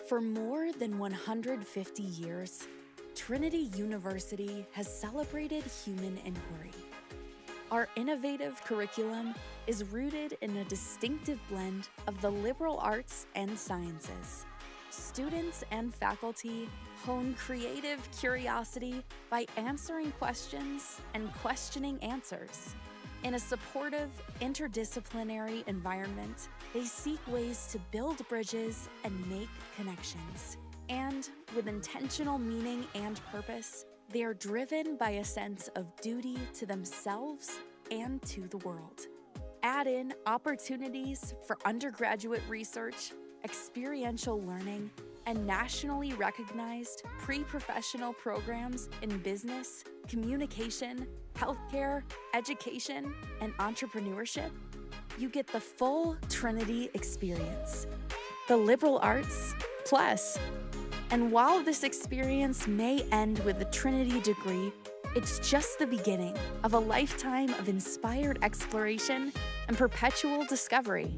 For more than 150 years, Trinity University has celebrated human inquiry. Our innovative curriculum is rooted in a distinctive blend of the liberal arts and sciences. Students and faculty hone creative curiosity by answering questions and questioning answers. In a supportive, interdisciplinary environment, they seek ways to build bridges and make connections. And with intentional meaning and purpose, they are driven by a sense of duty to themselves and to the world. Add in opportunities for undergraduate research, experiential learning, and nationally recognized pre-professional programs in business, communication, healthcare, education, and entrepreneurship, you get the full Trinity experience. The liberal arts plus. And while this experience may end with a Trinity degree, it's just the beginning of a lifetime of inspired exploration and perpetual discovery.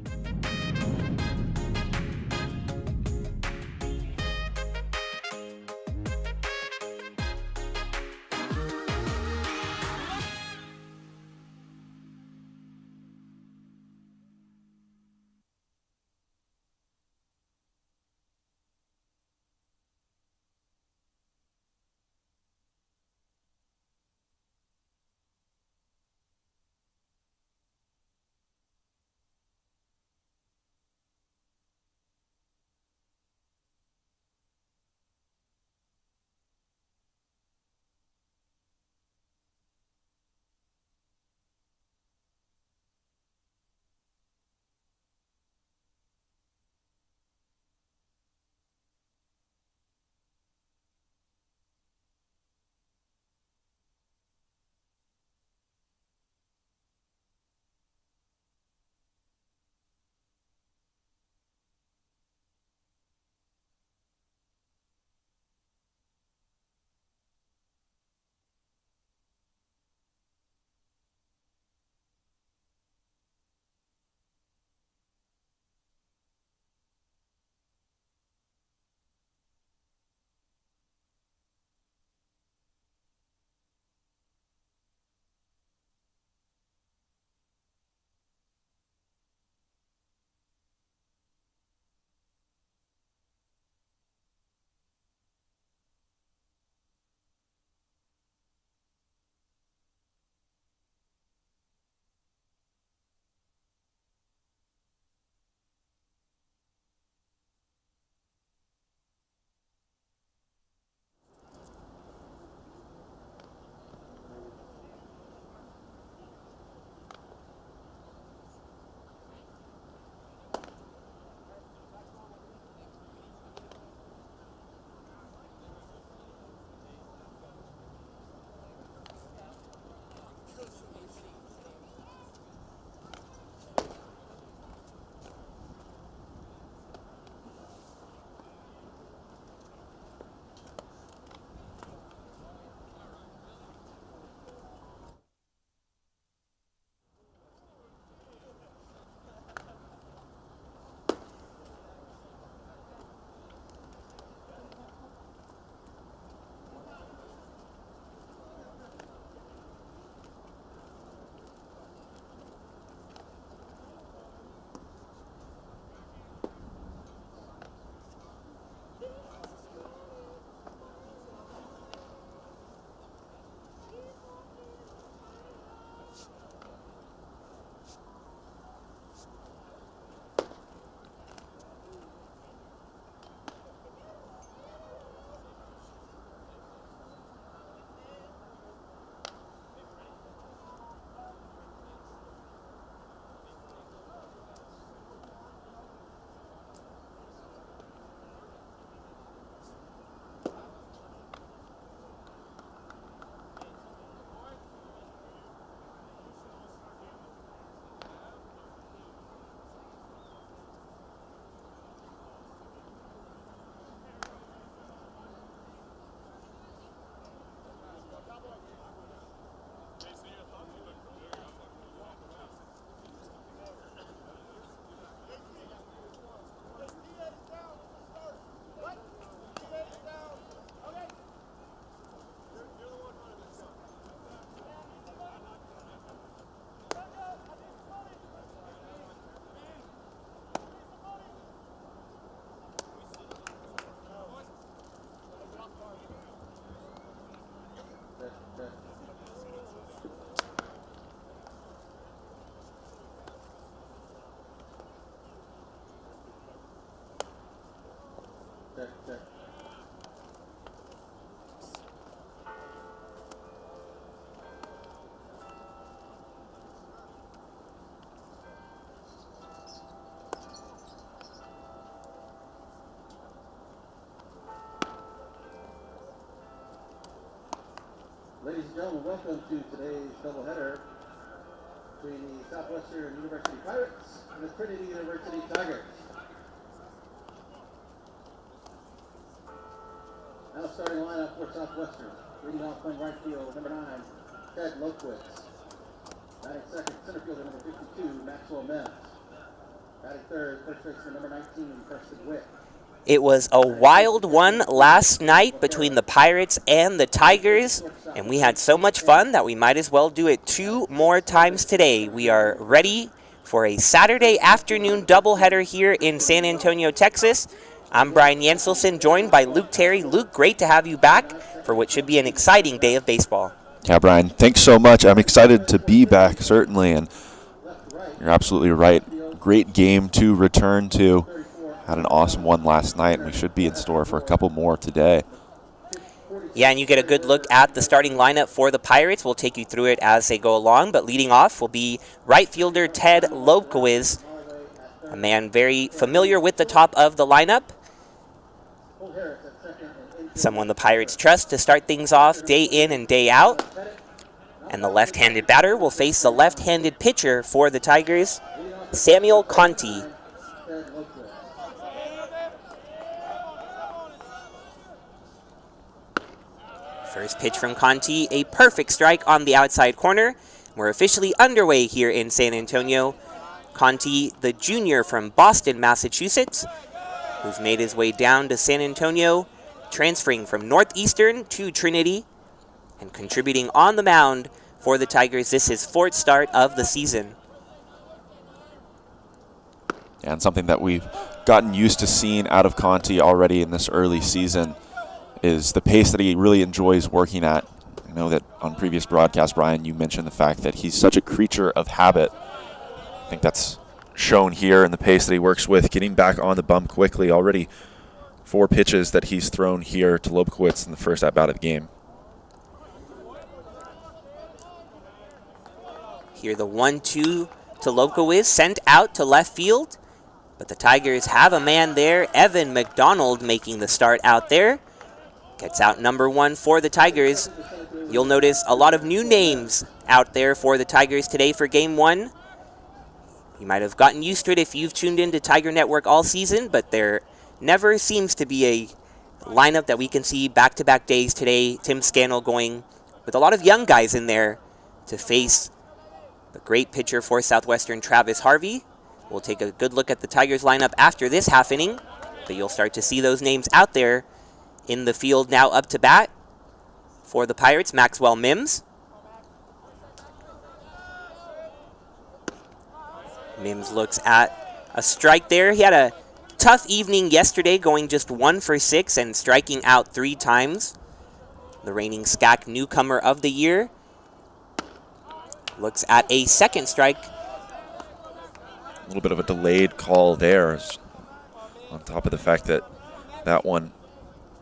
Ladies and gentlemen, welcome to today's doubleheader between the Southwestern University Pirates and the Trinity University Tigers. Now starting lineup for Southwestern. Leading off playing right field, number 9, Ted Lokewitz. Batting second, center fielder, number 52, Maxwell Mims. Batting third, first baseman, number 19, Preston Witt. It was a wild one last night between the Pirates and the Tigers, and we had so much fun that we might as well do it 2 more times today. We are ready for a Saturday afternoon doubleheader here in San Antonio, Texas. I'm Brian Yanselson, joined by Luke Terry. Luke, great to have you back for what should be an exciting day of baseball. Yeah, Brian, thanks so much. I'm excited to be back, certainly, and you're absolutely right. Great game to return to. Had an awesome one last night, and we should be in store for a couple more today. Yeah, and you get a good look at the starting lineup for the Pirates. We'll take you through it as they go along, but leading off will be right fielder Ted Lokewitz, a man very familiar with the top of the lineup. Someone the Pirates trust to start things off day in and day out. And the left-handed batter will face the left-handed pitcher for the Tigers, Samuel Conti. First pitch from Conti, a perfect strike on the outside corner. We're officially underway here in San Antonio. Conti, the junior from Boston, Massachusetts, who's made his way down to San Antonio, transferring from Northeastern to Trinity and contributing on the mound for the Tigers. This is his 4th start of the season. And something that we've gotten used to seeing out of Conti already in this early season is the pace that he really enjoys working at. I know that on previous broadcasts, Brian, you mentioned the fact that he's such a creature of habit. I think that's shown here in the pace that he works with, getting back on the bump quickly. Already 4 pitches that he's thrown here to Lokewitz in the first at-bat of the game. Here the 1-2 to Lokewitz, sent out to left field. But the Tigers have a man there, Evan McDonald making the start out there. Gets out number 1 for the Tigers. You'll notice a lot of new names out there for the Tigers today for Game 1. You might have gotten used to it if you've tuned into Tiger Network all season, but there never seems to be a lineup that we can see back-to-back days today. Tim Scannell going with a lot of young guys in there to face the great pitcher for Southwestern, Travis Harvey. We'll take a good look at the Tigers lineup after this half inning, but you'll start to see those names out there in the field now up to bat for the Pirates, Maxwell Mims. Mims looks at a strike there. He had a tough evening yesterday, going just 1 for 6 and striking out 3 times. The reigning SCAC newcomer of the year looks at a second strike. A little bit of a delayed call there, on top of the fact that that one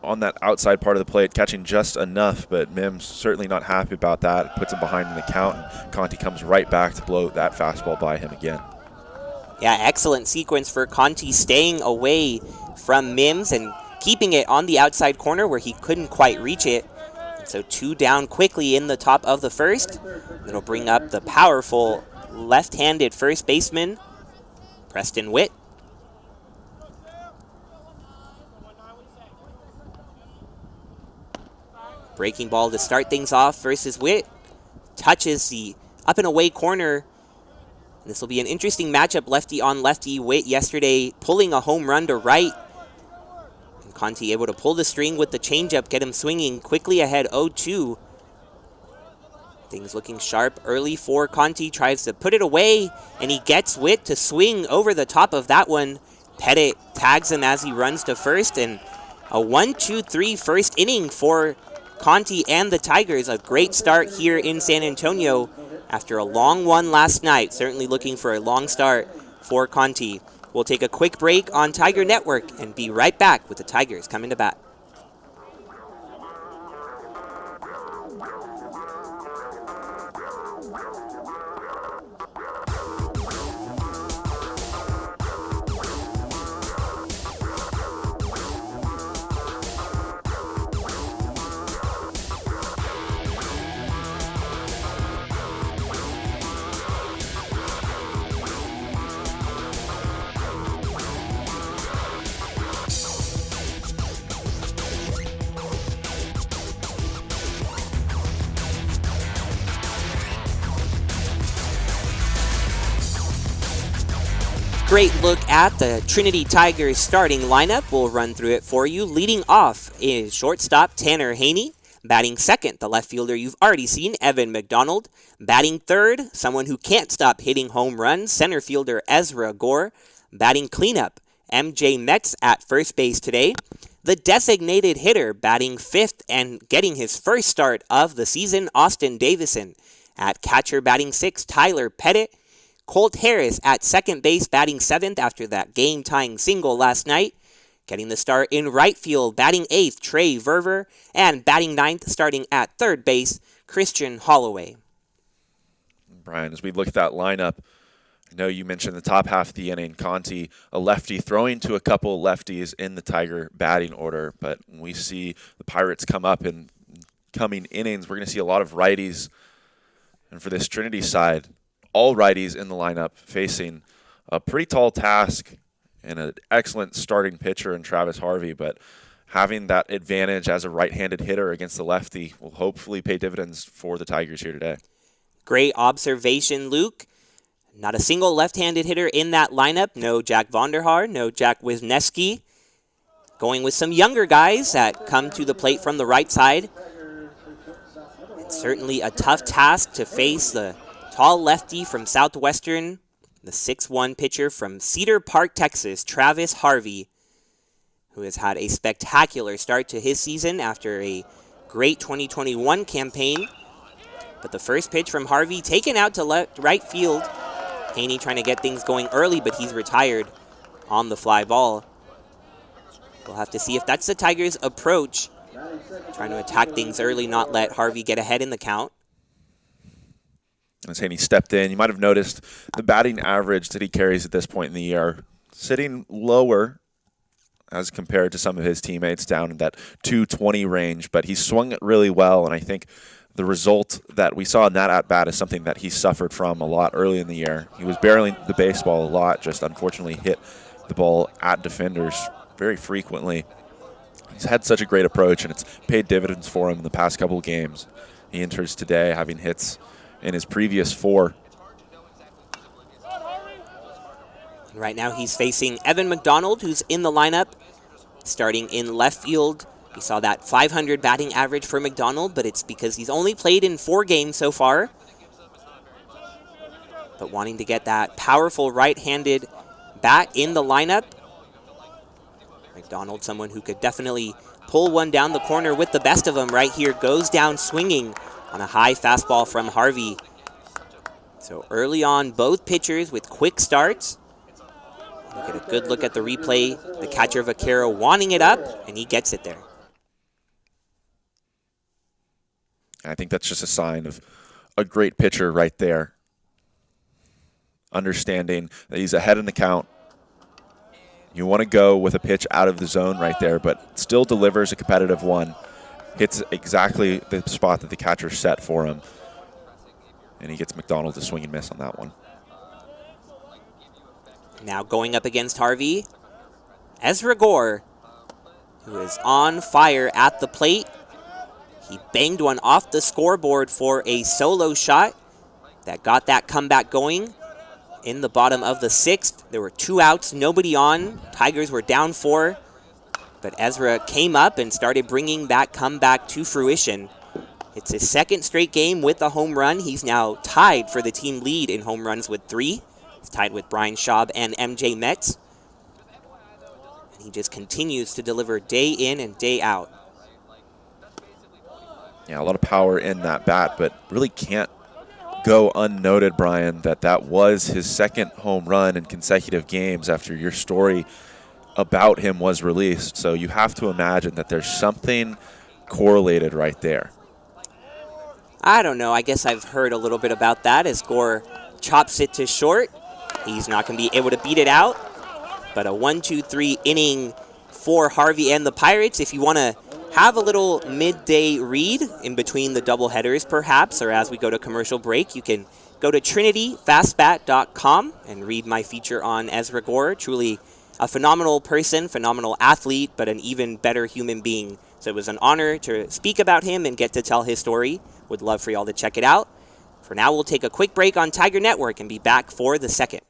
on that outside part of the plate, catching just enough, but Mims certainly not happy about that. Puts him behind in the count, and Conti comes right back to blow that fastball by him again. Yeah, excellent sequence for Conti, staying away from Mims and keeping it on the outside corner where he couldn't quite reach it. And so 2 down quickly in the top of the first. It'll bring up the powerful left-handed first baseman, Preston Witt. Breaking ball to start things off versus Witt. Touches the up and away corner. This will be an interesting matchup, lefty on lefty. Witt yesterday pulling a home run to right. And Conti able to pull the string with the changeup, get him swinging quickly ahead 0-2. Things looking sharp early for Conti. Tries to put it away, and he gets Witt to swing over the top of that one. Pettit tags him as he runs to first, and a 1-2-3 first inning for Conti and the Tigers. A great start here in San Antonio after a long one last night. Certainly looking for a long start for Conti. We'll take a quick break on Tiger Network and be right back with the Tigers coming to bat. great look at the Trinity Tigers starting lineup. We'll run through it for you. Leading off is shortstop Tanner Haney. Batting second, the left fielder you've already seen, Evan McDonald. Batting third, someone who can't stop hitting home runs, center fielder Ezra Gore. Batting cleanup, MJ Metz at first base today. The designated hitter batting fifth and getting his first start of the season, Austin Davison. At catcher batting sixth, Tyler Pettit. Colt Harris at second base batting seventh after that game-tying single last night. Getting the start in right field, batting eighth, Trey Verver. And batting ninth, starting at third base, Christian Holloway. Brian, as we look at that lineup, I know you mentioned the top half of the inning, Conti, a lefty throwing to a couple lefties in the Tiger batting order. But when we see the Pirates come up in coming innings, we're going to see a lot of righties. And for this Trinity side, all righties in the lineup facing a pretty tall task and an excellent starting pitcher in Travis Harvey. But having that advantage as a right-handed hitter against the lefty will hopefully pay dividends for the Tigers here today. Great observation, Luke. Not a single left-handed hitter in that lineup. No Jack Vonderhaar, no Jack Wisniewski. Going with some younger guys that come to the plate from the right side. It's certainly a tough task to face the tall lefty from Southwestern, the 6'1" pitcher from Cedar Park, Texas, Travis Harvey, who has had a spectacular start to his season after a great 2021 campaign. But the first pitch from Harvey taken out to right field. Haney trying to get things going early, but he's retired on the fly ball. We'll have to see if that's the Tigers' approach, trying to attack things early, not let Harvey get ahead in the count. As Haney stepped in, you might have noticed the batting average that he carries at this point in the year sitting lower as compared to some of his teammates down in that 220 range, but he swung it really well, and I think the result that we saw in that at-bat is something that he suffered from a lot early in the year. He was barreling the baseball a lot, just unfortunately hit the ball at defenders very frequently. He's had such a great approach, and it's paid dividends for him in the past couple of games. He enters today having hits in his previous 4. Right now he's facing Evan McDonald, who's in the lineup, starting in left field. We saw that 500 batting average for McDonald, but it's because he's only played in 4 games so far. But wanting to get that powerful right-handed bat in the lineup. McDonald, someone who could definitely pull one down the corner with the best of them right here, goes down swinging on a high fastball from Harvey. So early on, both pitchers with quick starts. You get a good look at the replay. The catcher Vaquero wanting it up, and he gets it there. I think that's just a sign of a great pitcher right there. Understanding that he's ahead in the count. You want to go with a pitch out of the zone right there, but still delivers a competitive one. Hits exactly the spot that the catcher set for him. And he gets McDonald to swing and miss on that one. Now going up against Harvey, Ezra Gore, who is on fire at the plate. He banged one off the scoreboard for a solo shot that got that comeback going. In the bottom of the 6th, there were 2 outs, nobody on. Tigers were down 4, but Ezra came up and started bringing that comeback to fruition. It's his 2nd straight game with a home run. He's now tied for the team lead in home runs with 3. He's tied with Brian Schaub and MJ Metz. And he just continues to deliver day in and day out. Yeah, a lot of power in that bat, but really can't go unnoted, Brian, that was his 2nd home run in consecutive games after your story about him was released. So you have to imagine that there's something correlated right there. I don't know. I guess I've heard a little bit about that as Gore chops it to short. He's not going to be able to beat it out. But a 1-2-3 inning for Harvey and the Pirates. If you want to have a little midday read in between the doubleheaders, perhaps, or as we go to commercial break, you can go to trinityfastbat.com and read my feature on Ezra Gore. Truly a phenomenal person, phenomenal athlete, but an even better human being. So it was an honor to speak about him and get to tell his story. Would love for y'all to check it out. For now, we'll take a quick break on Tiger Network and be back for the second.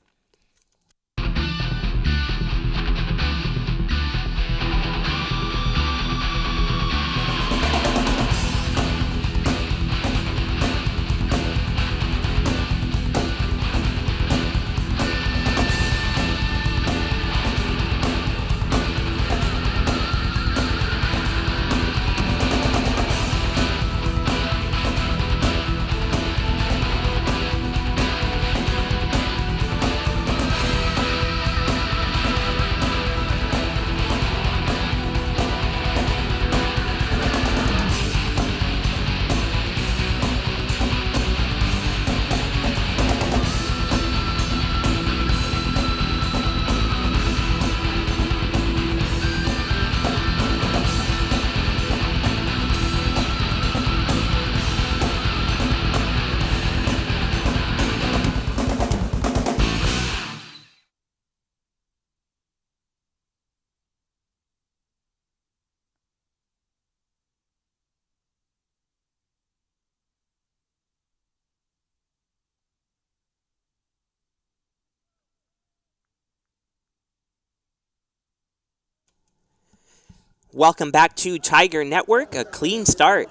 Welcome back to Tiger Network. A clean start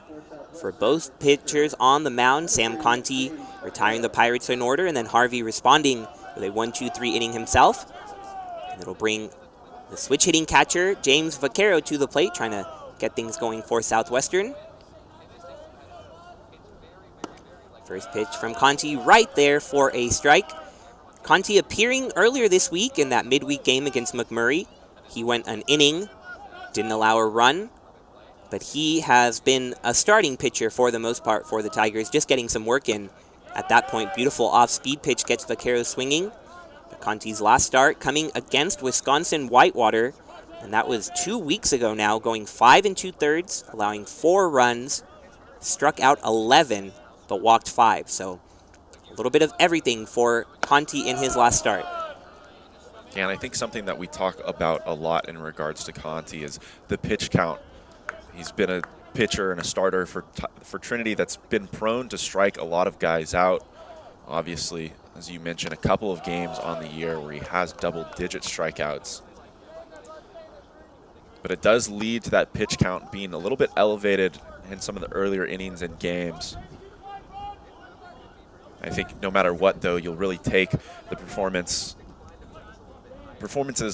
for both pitchers on the mound. Sam Conti retiring the Pirates in order, and then Harvey responding with a 1-2-3 inning himself. And it'll bring the switch hitting catcher, James Vaquero, to the plate, trying to get things going for Southwestern. First pitch from Conti right there for a strike. Conti appearing earlier this week in that midweek game against McMurray. He went an inning, didn't allow a run, but he has been a starting pitcher for the most part for the Tigers, just getting some work in. At that point, beautiful off-speed pitch gets Vaquero swinging. Conti's last start coming against Wisconsin Whitewater, and that was 2 weeks ago now, going 5 2/3, allowing 4 runs, struck out 11, but walked 5. So a little bit of everything for Conti in his last start. Yeah, and I think something that we talk about a lot in regards to Conti is the pitch count. He's been a pitcher and a starter for Trinity that's been prone to strike a lot of guys out. Obviously, as you mentioned, a couple of games on the year where he has double-digit strikeouts. But it does lead to that pitch count being a little bit elevated in some of the earlier innings and games. I think no matter what, though, you'll really take the performances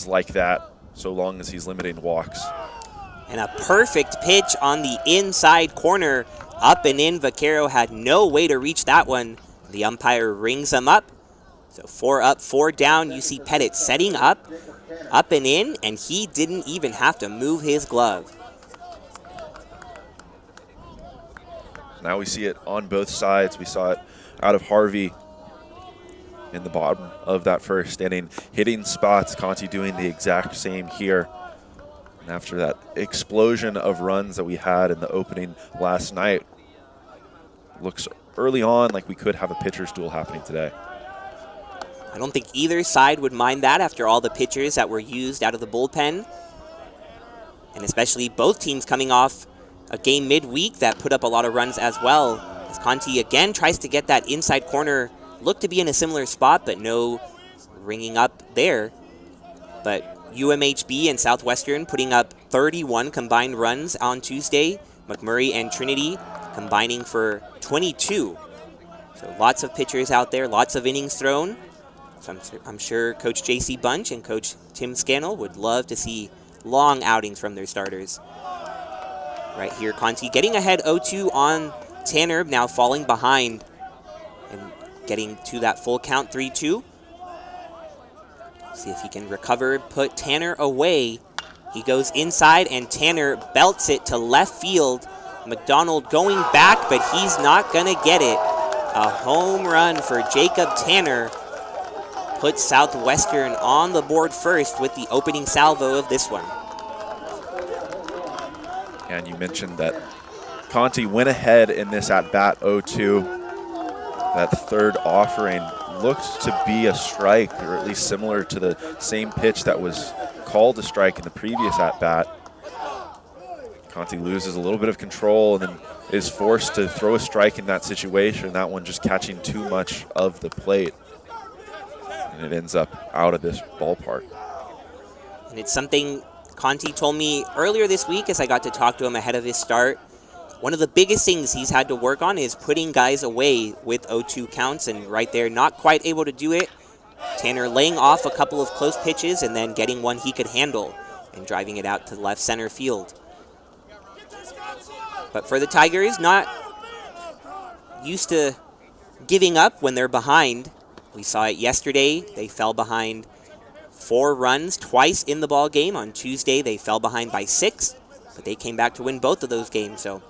like that so long as he's limiting walks. And a perfect pitch on the inside corner. Up and in. Vaquero had no way to reach that one. The umpire rings him up. So 4 up, 4 down. You see Pettit setting up and in, and he didn't even have to move his glove. Now we see it on both sides. We saw it out of Harvey in the bottom of that first inning. Hitting spots, Conti doing the exact same here. And after that explosion of runs that we had in the opening last night, looks early on like we could have a pitcher's duel happening today. I don't think either side would mind that after all the pitchers that were used out of the bullpen. And especially both teams coming off a game midweek that put up a lot of runs as well. As Conti again tries to get that inside corner, looked to be in a similar spot, but no ringing up there. But UMHB and Southwestern putting up 31 combined runs on Tuesday. McMurray and Trinity combining for 22. So lots of pitchers out there, lots of innings thrown. So I'm sure Coach J.C. Bunch and Coach Tim Scannell would love to see long outings from their starters. Right here, Conti getting ahead 0-2 on Tanner, now falling behind and getting to that full count, 3-2. See if he can recover, put Tanner away. He goes inside, and Tanner belts it to left field. McDonald going back, but he's not going to get it. A home run for Jacob Tanner puts Southwestern on the board first with the opening salvo of this one. And you mentioned that Conti went ahead in this at-bat 0-2. That third offering looked to be a strike, or at least similar to the same pitch that was called a strike in the previous at-bat. Conti loses a little bit of control and then is forced to throw a strike in that situation, that one just catching too much of the plate. And it ends up out of this ballpark. And it's something Conti told me earlier this week as I got to talk to him ahead of his start. One of the biggest things he's had to work on is putting guys away with 0-2 counts, and right there, not quite able to do it. Tanner laying off a couple of close pitches and then getting one he could handle and driving it out to left center field. But for the Tigers, not used to giving up when they're behind. We saw it yesterday. They fell behind 4 runs twice in the ball game. On Tuesday, they fell behind by 6, but they came back to win both of those games. So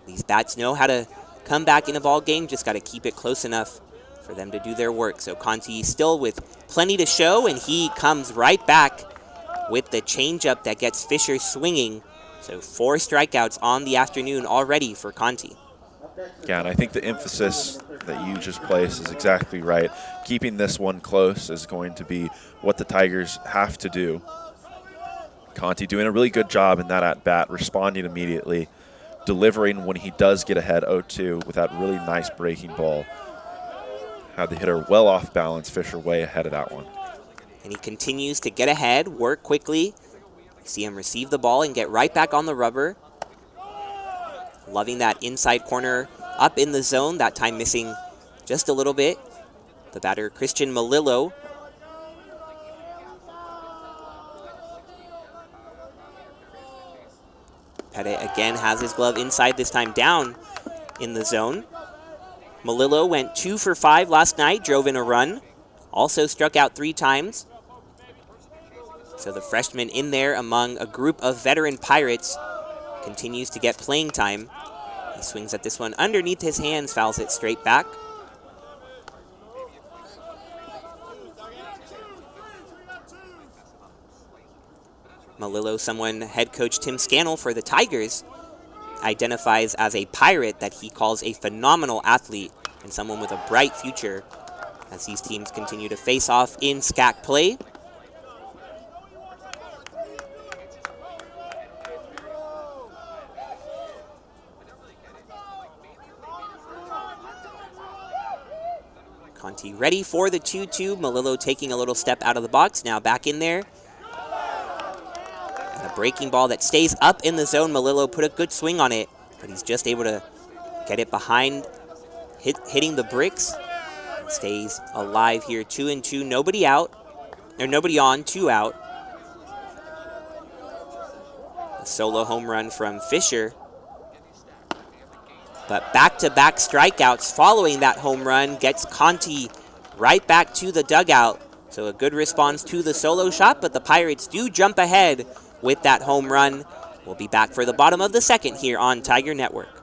these bats know how to come back in a ball game, just got to keep it close enough for them to do their work. So Conti still with plenty to show, and he comes right back with the changeup that gets Fisher swinging. So 4 strikeouts on the afternoon already for Conti. Yeah, and I think the emphasis that you just placed is exactly right. Keeping this one close is going to be what the Tigers have to do. Conti doing a really good job in that at-bat, responding immediately, delivering when he does get ahead 0-2 with that really nice breaking ball. Had the hitter well off balance, Fisher way ahead of that one. And he continues to get ahead, work quickly, See him receive the ball and get right back on the rubber. Loving that inside corner up in the zone, that time missing just a little bit. The batter, Christian Melillo. Pettit again has his glove inside, this time down in the zone. Melillo went 2 for 5 last night, drove in a run. Also struck out 3 times. So the freshman in there among a group of veteran Pirates continues to get playing time. He swings at this one underneath his hands, fouls it straight back. Melillo, someone head coach Tim Scannell for the Tigers identifies as a Pirate that he calls a phenomenal athlete and someone with a bright future as these teams continue to face off in SCAC play. Conti ready for the 2-2. Melillo taking a little step out of the box, now back in there. And a breaking ball that stays up in the zone. Melillo put a good swing on it, but he's just able to get it behind, hitting the bricks. And stays alive here, 2-2, nobody out, or nobody on, 2 out. A solo home run from Fisher. But back-to-back strikeouts following that home run gets Conti right back to the dugout. So a good response to the solo shot, but the Pirates do jump ahead with that home run. We'll be back for the bottom of the second here on Tiger Network.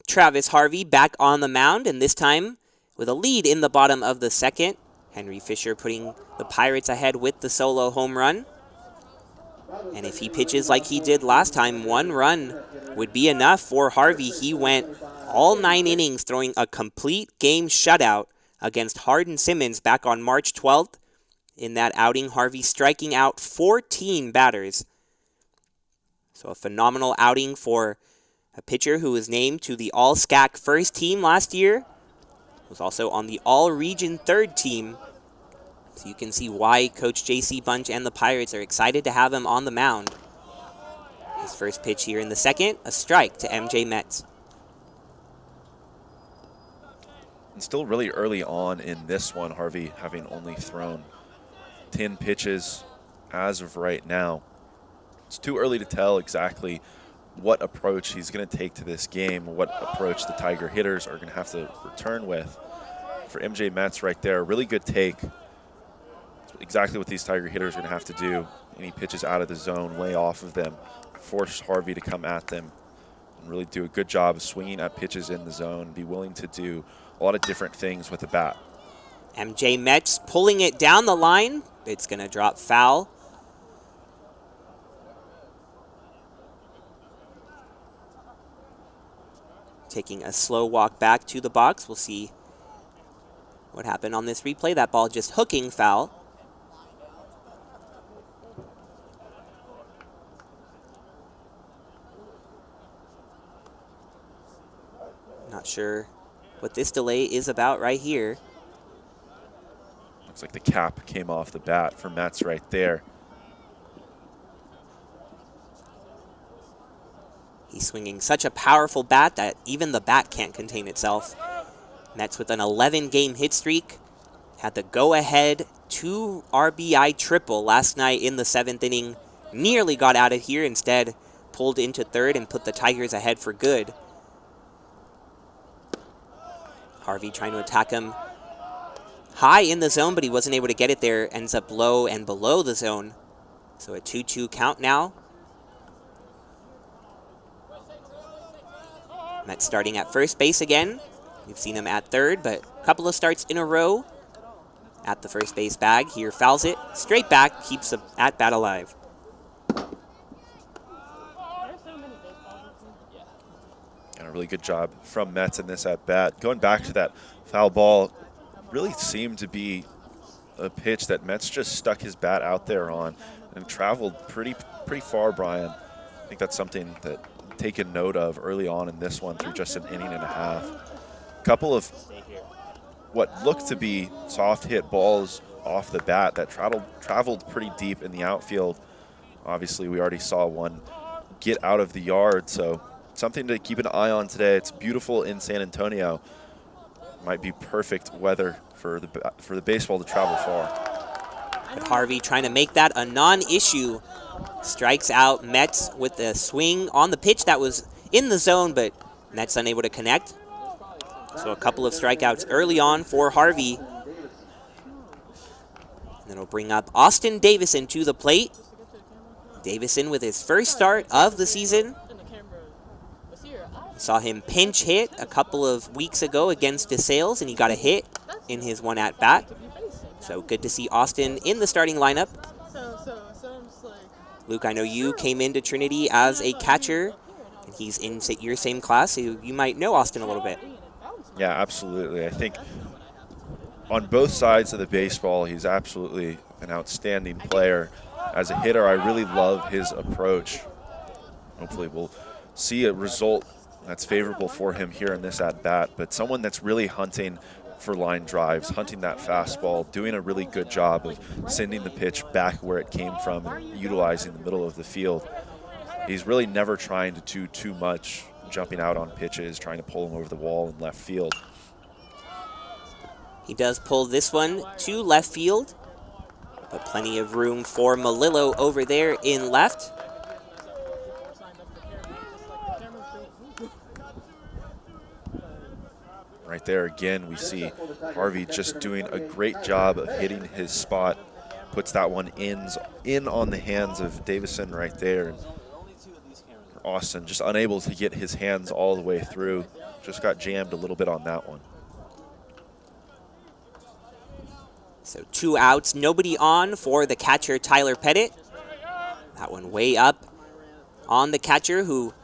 Travis Harvey back on the mound, and this time with a lead in the bottom of the second. Henry Fisher putting the Pirates ahead with the solo home run. And if he pitches like he did last time, 1 run would be enough for Harvey. He went all 9 innings, throwing a complete game shutout against Hardin Simmons back on March 12th. In that outing, Harvey striking out 14 batters. So a phenomenal outing for a pitcher who was named to the All-SCAC first team last year. Was also on the All-Region third team. So you can see why Coach J.C. Bunch and the Pirates are excited to have him on the mound. His first pitch here in the second, a strike to MJ Metz. And still really early on in this one, Harvey having only thrown 10 pitches as of right now. It's too early to tell exactly what approach he's going to take to this game, what approach the Tiger hitters are going to have to return with. For MJ Metz right there, really good take. Exactly what these Tiger hitters are going to have to do. Any pitches out of the zone, lay off of them, force Harvey to come at them, and really do a good job of swinging at pitches in the zone, be willing to do a lot of different things with the bat. MJ Metz pulling it down the line. It's going to drop foul. Taking a slow walk back to the box. We'll see what happened on this replay. That ball just hooking foul. Not sure what this delay is about right here. Looks like the cap came off the bat for Metz right there. He's swinging such a powerful bat that even the bat can't contain itself. Mets with an 11-game hit streak. Had the go-ahead 2 RBI triple last night in the 7th inning. Nearly got out of here, instead pulled into third and put the Tigers ahead for good. Harvey trying to attack him high in the zone, but he wasn't able to get it there. Ends up low and below the zone. So a 2-2 count now. Mets starting at first base again. We've seen him at third, but a couple of starts in a row at the first base bag. Here fouls it straight back, keeps the at-bat alive. And a really good job from Mets in this at-bat. Going back to that foul ball, really seemed to be a pitch that Mets just stuck his bat out there on and traveled pretty far, Brian. I think that's something that taken note of early on in this one through just an inning and a half. A couple of what looked to be soft hit balls off the bat that traveled pretty deep in the outfield. Obviously, we already saw one get out of the yard, so something to keep an eye on today. It's beautiful in San Antonio. Might be perfect weather for the baseball to travel far. But Harvey trying to make that a non-issue. Strikes out Mets with a swing on the pitch that was in the zone, but Mets unable to connect. So a couple of strikeouts early on for Harvey. And then it'll bring up Austin Davison to the plate. Davison with his first start of the season. Saw him pinch hit a couple of weeks ago against DeSales, and he got a hit in his one at-bat. So good to see Austin in the starting lineup. Luke, I know you came into Trinity as a catcher, and he's in your same class, so you might know Austin a little bit. Yeah, absolutely. I think on both sides of the baseball, he's absolutely an outstanding player. As a hitter, I really love his approach. Hopefully we'll see a result that's favorable for him here in this at-bat, but someone that's really hunting for line drives, hunting that fastball, doing a really good job of sending the pitch back where it came from and utilizing the middle of the field. He's really never trying to do too much, jumping out on pitches, trying to pull him over the wall in left field. He does pull this one to left field, but plenty of room for Melillo over there in left. Right there again, we see Harvey just doing a great job of hitting his spot. Puts that one in on the hands of Davison right there. Austin just unable to get his hands all the way through. Just got jammed a little bit on that one. So 2 outs, nobody on for the catcher, Tyler Pettit. That one way up on the catcher, who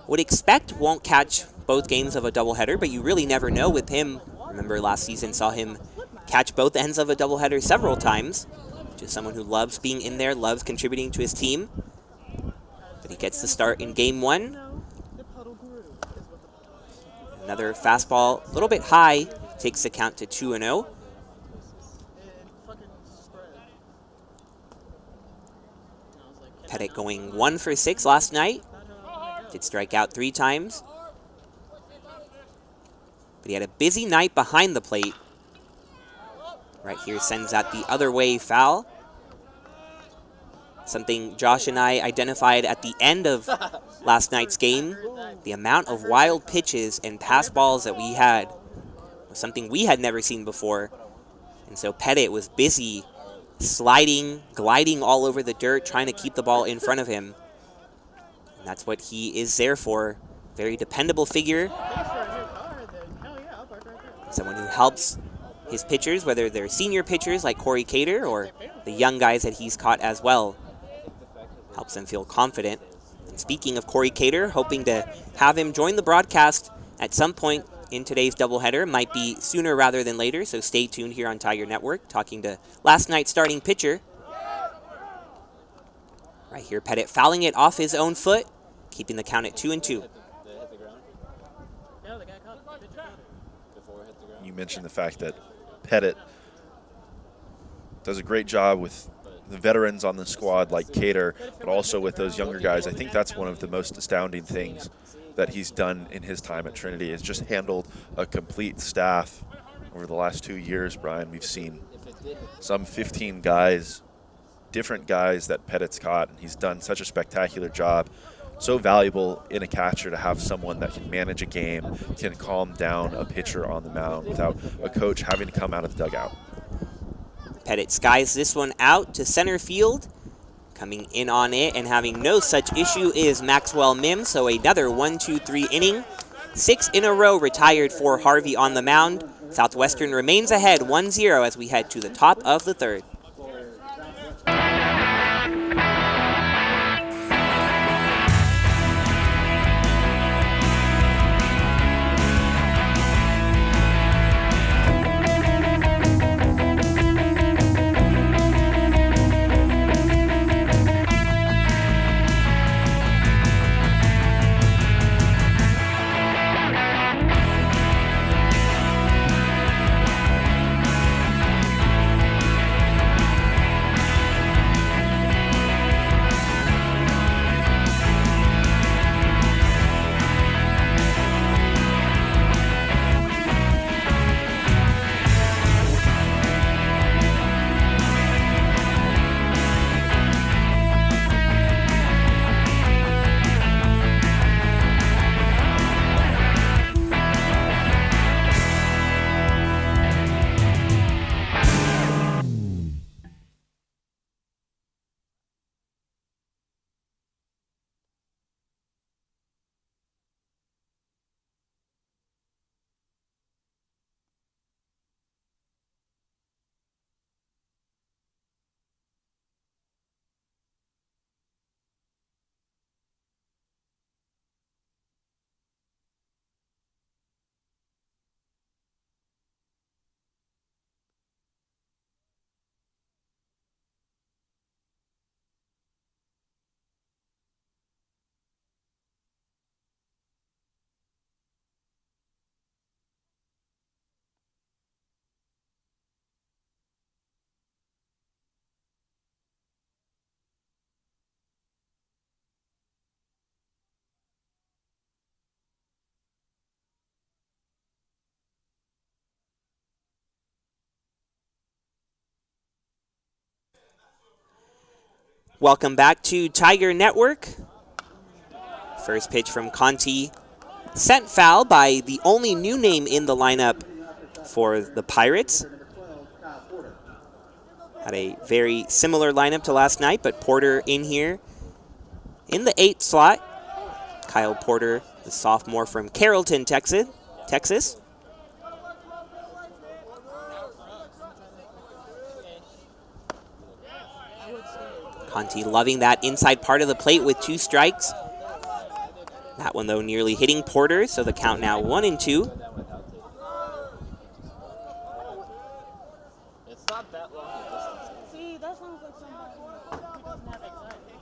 would expect won't catch both games of a doubleheader, but you really never know with him. Remember last season saw him catch both ends of a doubleheader several times. Just someone who loves being in there, loves contributing to his team. But he gets the start in game 1. Another fastball, a little bit high, takes the count to 2-0. Pettit going 1 for 6 last night. Did strike out 3 times. But he had a busy night behind the plate. Right here sends that the other way foul. Something Josh and I identified at the end of last night's game. The amount of wild pitches and pass balls that we had was something we had never seen before. And so Pettit was busy sliding, gliding all over the dirt, trying to keep the ball in front of him. And that's what he is there for. Very dependable figure. Someone who helps his pitchers, whether they're senior pitchers like Cory Cater or the young guys that he's caught as well. Helps them feel confident. And speaking of Cory Cater, hoping to have him join the broadcast at some point in today's doubleheader. Might be sooner rather than later, so stay tuned here on Tiger Network, talking to last night's starting pitcher. Right here, Pettit fouling it off his own foot, keeping the count at 2-2. You mentioned the fact that Pettit does a great job with the veterans on the squad like Cater, but also with those younger guys. I think that's one of the most astounding things that he's done in his time at Trinity, is just handled a complete staff. Over the last 2 years, Brian, we've seen some 15 guys, different guys that Pettit's caught, and he's done such a spectacular job. So valuable in a catcher to have someone that can manage a game, can calm down a pitcher on the mound without a coach having to come out of the dugout. Pettit skies this one out to center field. Coming in on it and having no such issue is Maxwell Mims, so another 1-2-3 inning. 6 in a row retired for Harvey on the mound. Southwestern remains ahead 1-0 as we head to the top of the third. Welcome back to Tiger Network. First pitch from Conti. Sent foul by the only new name in the lineup for the Pirates. Had a very similar lineup to last night, but Porter in here in the 8th slot. Kyle Porter, the sophomore from Carrollton, Texas. Conti loving that inside part of the plate with 2 strikes. That one, though, nearly hitting Porter, so the count now 1-2. It's not that long a distance. See, that sounds like somebody who doesn't have anxiety.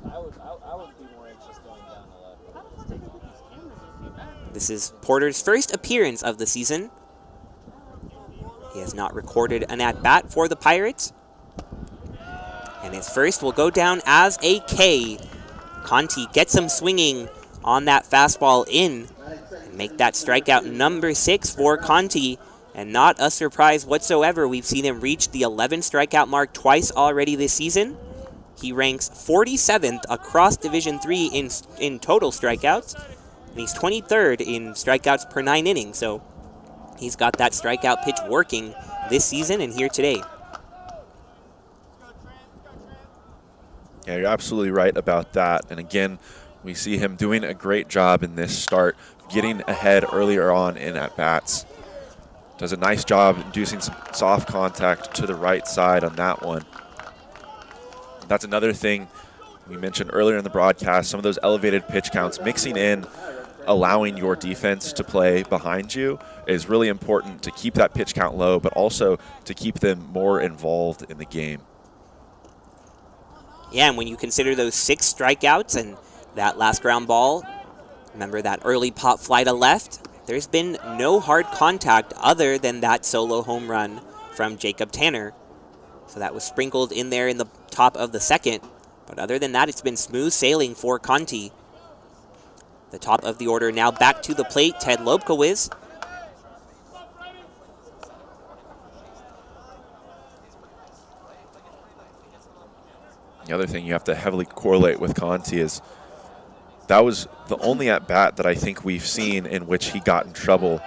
I would be more anxious going down the ladder. This is Porter's first appearance of the season. He has not recorded an at-bat for the Pirates. And his first will go down as a K. Conti gets him swinging on that fastball in and make that strikeout number 6 for Conti. And not a surprise whatsoever. We've seen him reach the 11 strikeout mark twice already this season. He ranks 47th across Division III in total strikeouts. And he's 23rd in strikeouts per 9 innings. So he's got that strikeout pitch working this season and here today. Yeah, you're absolutely right about that. And again, we see him doing a great job in this start, getting ahead earlier on in at-bats. Does a nice job inducing some soft contact to the right side on that one. That's another thing we mentioned earlier in the broadcast, some of those elevated pitch counts, mixing in, allowing your defense to play behind you is really important to keep that pitch count low, but also to keep them more involved in the game. Yeah, and when you consider those 6 strikeouts and that last ground ball, remember that early pop fly to left, there's been no hard contact other than that solo home run from Jacob Tanner. So that was sprinkled in there in the top of the second. But other than that, it's been smooth sailing for Conti. The top of the order now back to the plate, Ted Lobkowicz. The other thing you have to heavily correlate with Conti is that was the only at-bat that I think we've seen in which he got in trouble.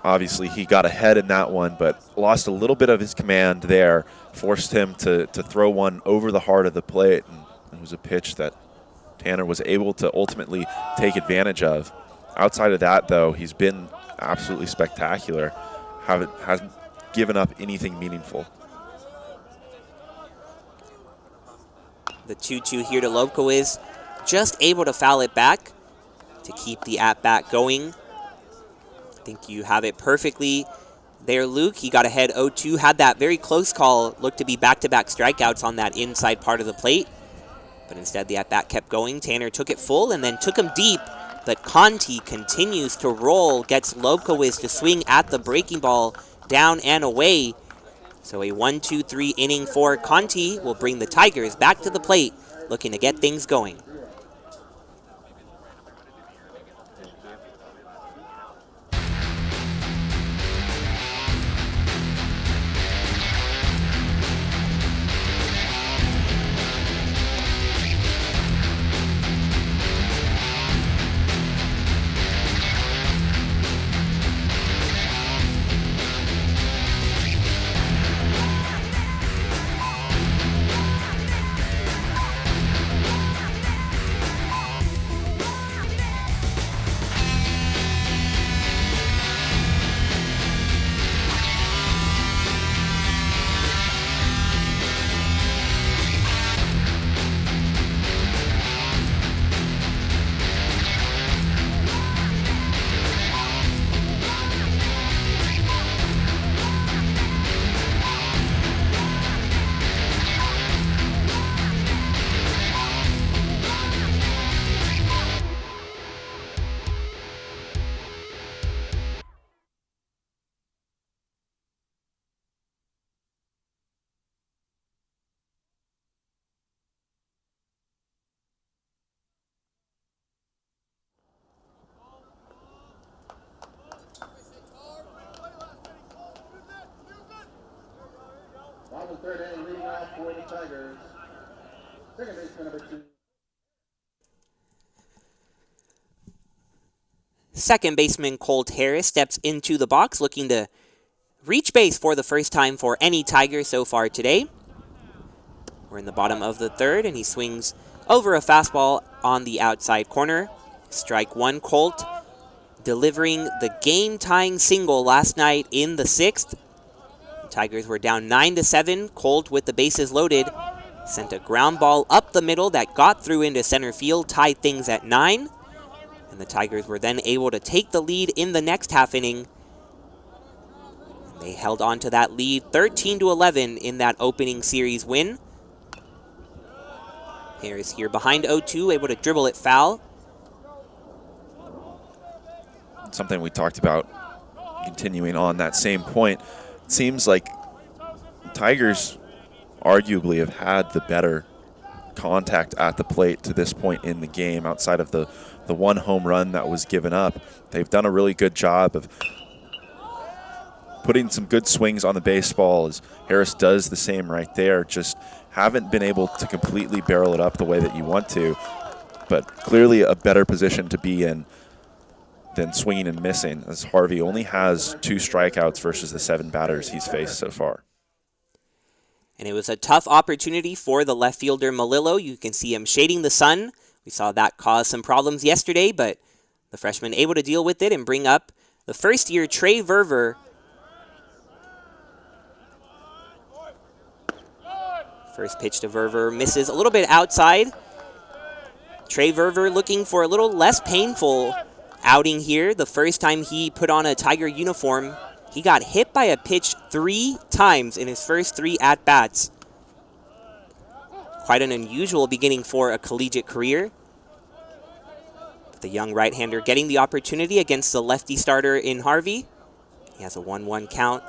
Obviously, he got ahead in that one, but lost a little bit of his command there, forced him to throw one over the heart of the plate, and it was a pitch that Tanner was able to ultimately take advantage of. Outside of that, though, he's been absolutely spectacular. Hasn't given up anything meaningful. The 2-2 here to Lobkowicz, just able to foul it back to keep the at-bat going. I think you have it perfectly there, Luke. He got ahead 0-2, had that very close call, looked to be back-to-back strikeouts on that inside part of the plate. But instead, the at-bat kept going. Tanner took it full and then took him deep. But Conti continues to roll, gets Lobkowicz to swing at the breaking ball down and away. So a 1-2-3 inning for Conti will bring the Tigers back to the plate, looking to get things going. Bottom third inning, leading off for the Tigers. Second baseman number 2. Second baseman Colt Harris steps into the box, looking to reach base for the first time for any Tiger so far today. We're in the bottom of the third, and he swings over a fastball on the outside corner. Strike one, Colt, delivering the game-tying single last night in the sixth. The Tigers were down 9-7. Colt, with the bases loaded, sent a ground ball up the middle that got through into center field, tied things at 9. And the Tigers were then able to take the lead in the next half inning. They held on to that lead 13-11 in that opening series win. Harris here behind 0-2, able to dribble it foul. Something we talked about, continuing on that same point, it seems like Tigers arguably have had the better contact at the plate to this point in the game. Outside of the one home run that was given up, they've done a really good job of putting some good swings on the baseball, as Harris does the same right there. Just haven't been able to completely barrel it up the way that you want to, but clearly a better position to be in than swinging and missing, as Harvey only has 2 strikeouts versus the 7 batters he's faced so far. And it was a tough opportunity for the left fielder Malillo. You can see him shading the sun. We saw that cause some problems yesterday, but the freshman able to deal with it and bring up the first-year Trey Verver. First pitch to Verver misses a little bit outside. Trey Verver looking for a little less painful outing here. The first time he put on a Tiger uniform, he got hit by a pitch 3 times in his first 3 at-bats. Quite an unusual beginning for a collegiate career. The young right-hander getting the opportunity against the lefty starter in Harvey. He has a 1-1 count.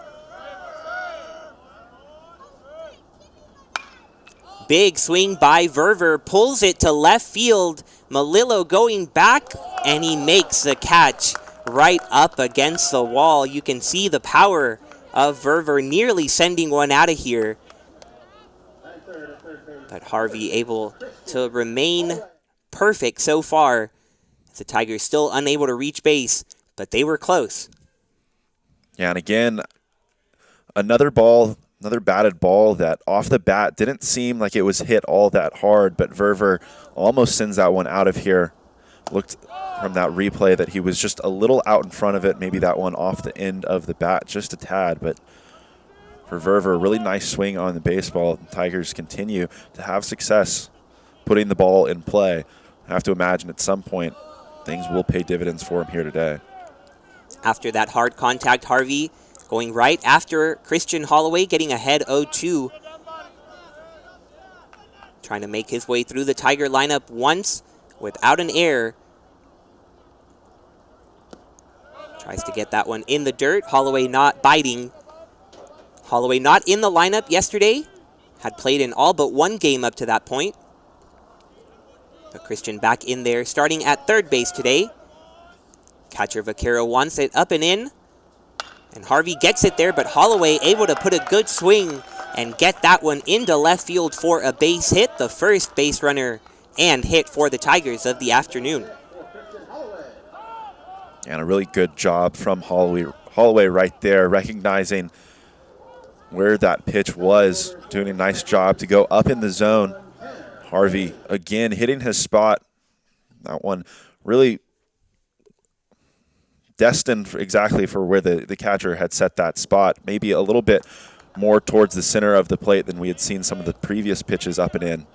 Big swing by Verver, pulls it to left field. Melillo going back, and he makes the catch right up against the wall. You can see the power of Verver nearly sending one out of here. But Harvey able to remain perfect so far. The Tigers still unable to reach base, but they were close. Yeah, and again, another batted ball that off the bat didn't seem like it was hit all that hard, but Verver almost sends that one out of here. Looked from that replay that he was just a little out in front of it, maybe that one off the end of the bat just a tad, but for Verver, a really nice swing on the baseball. The Tigers continue to have success putting the ball in play. I have to imagine at some point things will pay dividends for him here today. After that hard contact, Harvey going right after Christian Holloway, getting ahead 0-2. Trying to make his way through the Tiger lineup once without an error. Tries to get that one in the dirt. Holloway not biting. Holloway not in the lineup yesterday. Had played in all but one game up to that point. But Christian back in there, starting at third base today. Catcher Vaquero wants it up and in. And Harvey gets it there, but Holloway able to put a good swing and get that one into left field for a base hit. The first base runner and hit for the Tigers of the afternoon. And a really good job from Holloway right there, recognizing where that pitch was, doing a nice job to go up in the zone. Harvey, again, hitting his spot. That one really destined exactly for where the catcher had set that spot. Maybe a little bit more towards the center of the plate than we had seen some of the previous pitches up and in.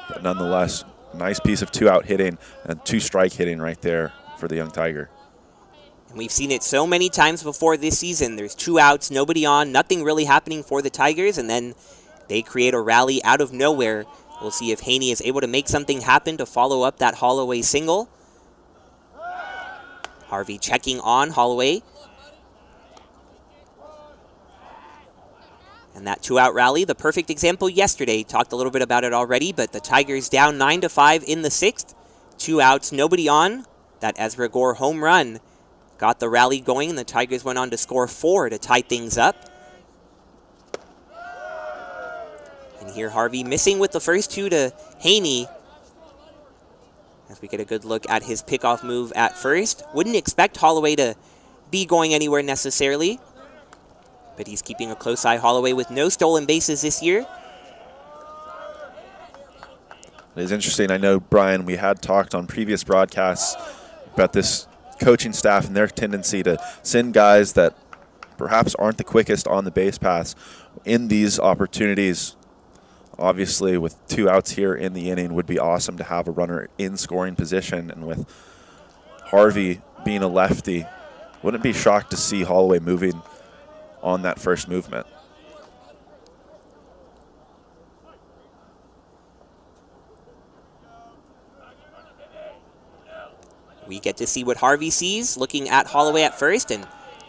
But nonetheless, nice piece of two-out hitting and two-strike hitting right there for the young Tiger. And we've seen it so many times before this season. There's 2 outs, nobody on, nothing really happening for the Tigers, and then they create a rally out of nowhere. We'll see if Haney is able to make something happen to follow up that Holloway single. Harvey checking on Holloway. And that 2-out rally, the perfect example yesterday. Talked a little bit about it already, but the Tigers down 9-5 in the 6th. 2 outs, nobody on. That Ezra Gore home run got the rally going, and the Tigers went on to score 4 to tie things up. And here Harvey missing with the first 2 to Haney. As we get a good look at his pickoff move at first. Wouldn't expect Holloway to be going anywhere necessarily, but he's keeping a close eye. Holloway with no stolen bases this year. It is interesting. I know, Brian, we had talked on previous broadcasts about this coaching staff and their tendency to send guys that perhaps aren't the quickest on the base paths in these opportunities. Obviously, with 2 outs here in the inning, would be awesome to have a runner in scoring position. And with Harvey being a lefty, wouldn't be shocked to see Holloway moving on that first movement. We get to see what Harvey sees, looking at Holloway at first, and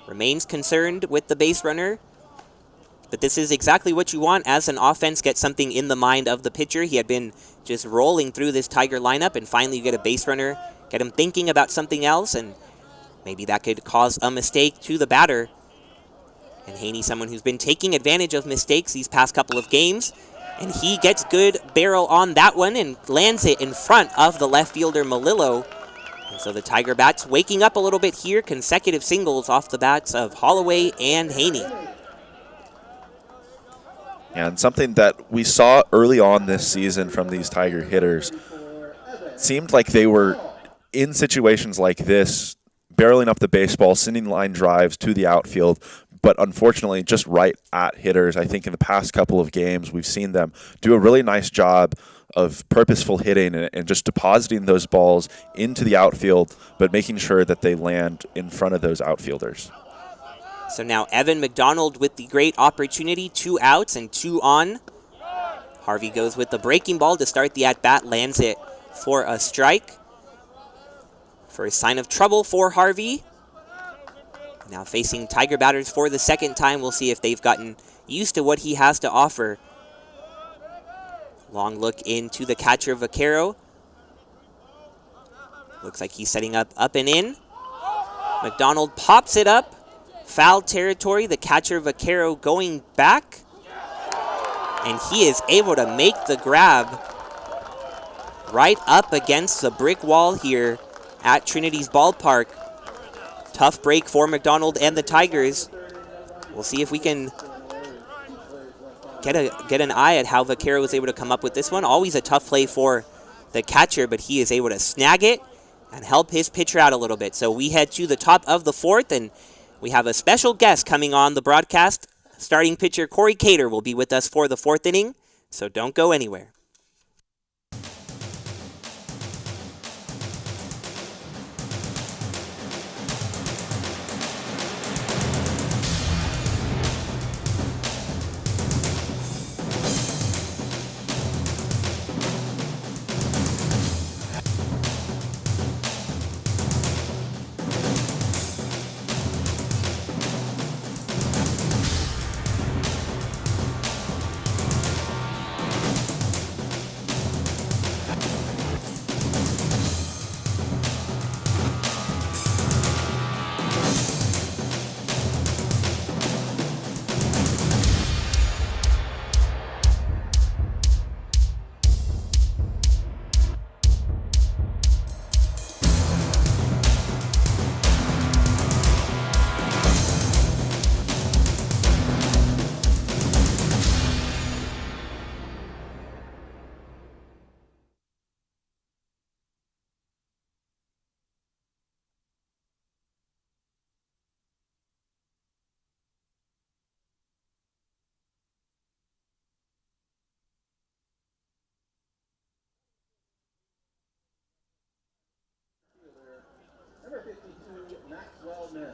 remains concerned with the base runner. But this is exactly what you want as an offense. Get something in the mind of the pitcher. He had been just rolling through this Tiger lineup, and finally you get a base runner, get him thinking about something else, and maybe that could cause a mistake to the batter. And Haney, someone who's been taking advantage of mistakes these past couple of games, and he gets good barrel on that one and lands it in front of the left fielder Melillo. And so the Tiger bats waking up a little bit here. Consecutive singles off the bats of Holloway and Haney. And something that we saw early on this season from these Tiger hitters, seemed like they were in situations like this, barreling up the baseball, sending line drives to the outfield, but unfortunately just right at hitters. I think in the past couple of games, we've seen them do a really nice job of purposeful hitting and just depositing those balls into the outfield, but making sure that they land in front of those outfielders. So now Evan McDonald with the great opportunity. 2 outs and 2 on. Harvey goes with the breaking ball to start the at-bat, lands it for a strike. First sign of trouble for Harvey. Now facing Tiger batters for the second time. We'll see if they've gotten used to what he has to offer. Long look into the catcher, Vaquero. Looks like he's setting up and in. McDonald pops it up. Foul territory. The catcher, Vaquero, going back. And he is able to make the grab right up against the brick wall here at Trinity's ballpark. Tough break for McDonald and the Tigers. We'll see if we can get an eye at how Vaquero was able to come up with this one. Always a tough play for the catcher, but he is able to snag it and help his pitcher out a little bit. So we head to the top of the fourth, and we have a special guest coming on the broadcast. Starting pitcher Cory Cater will be with us for the fourth inning, so don't go anywhere. Number 52, Maxwell Mims.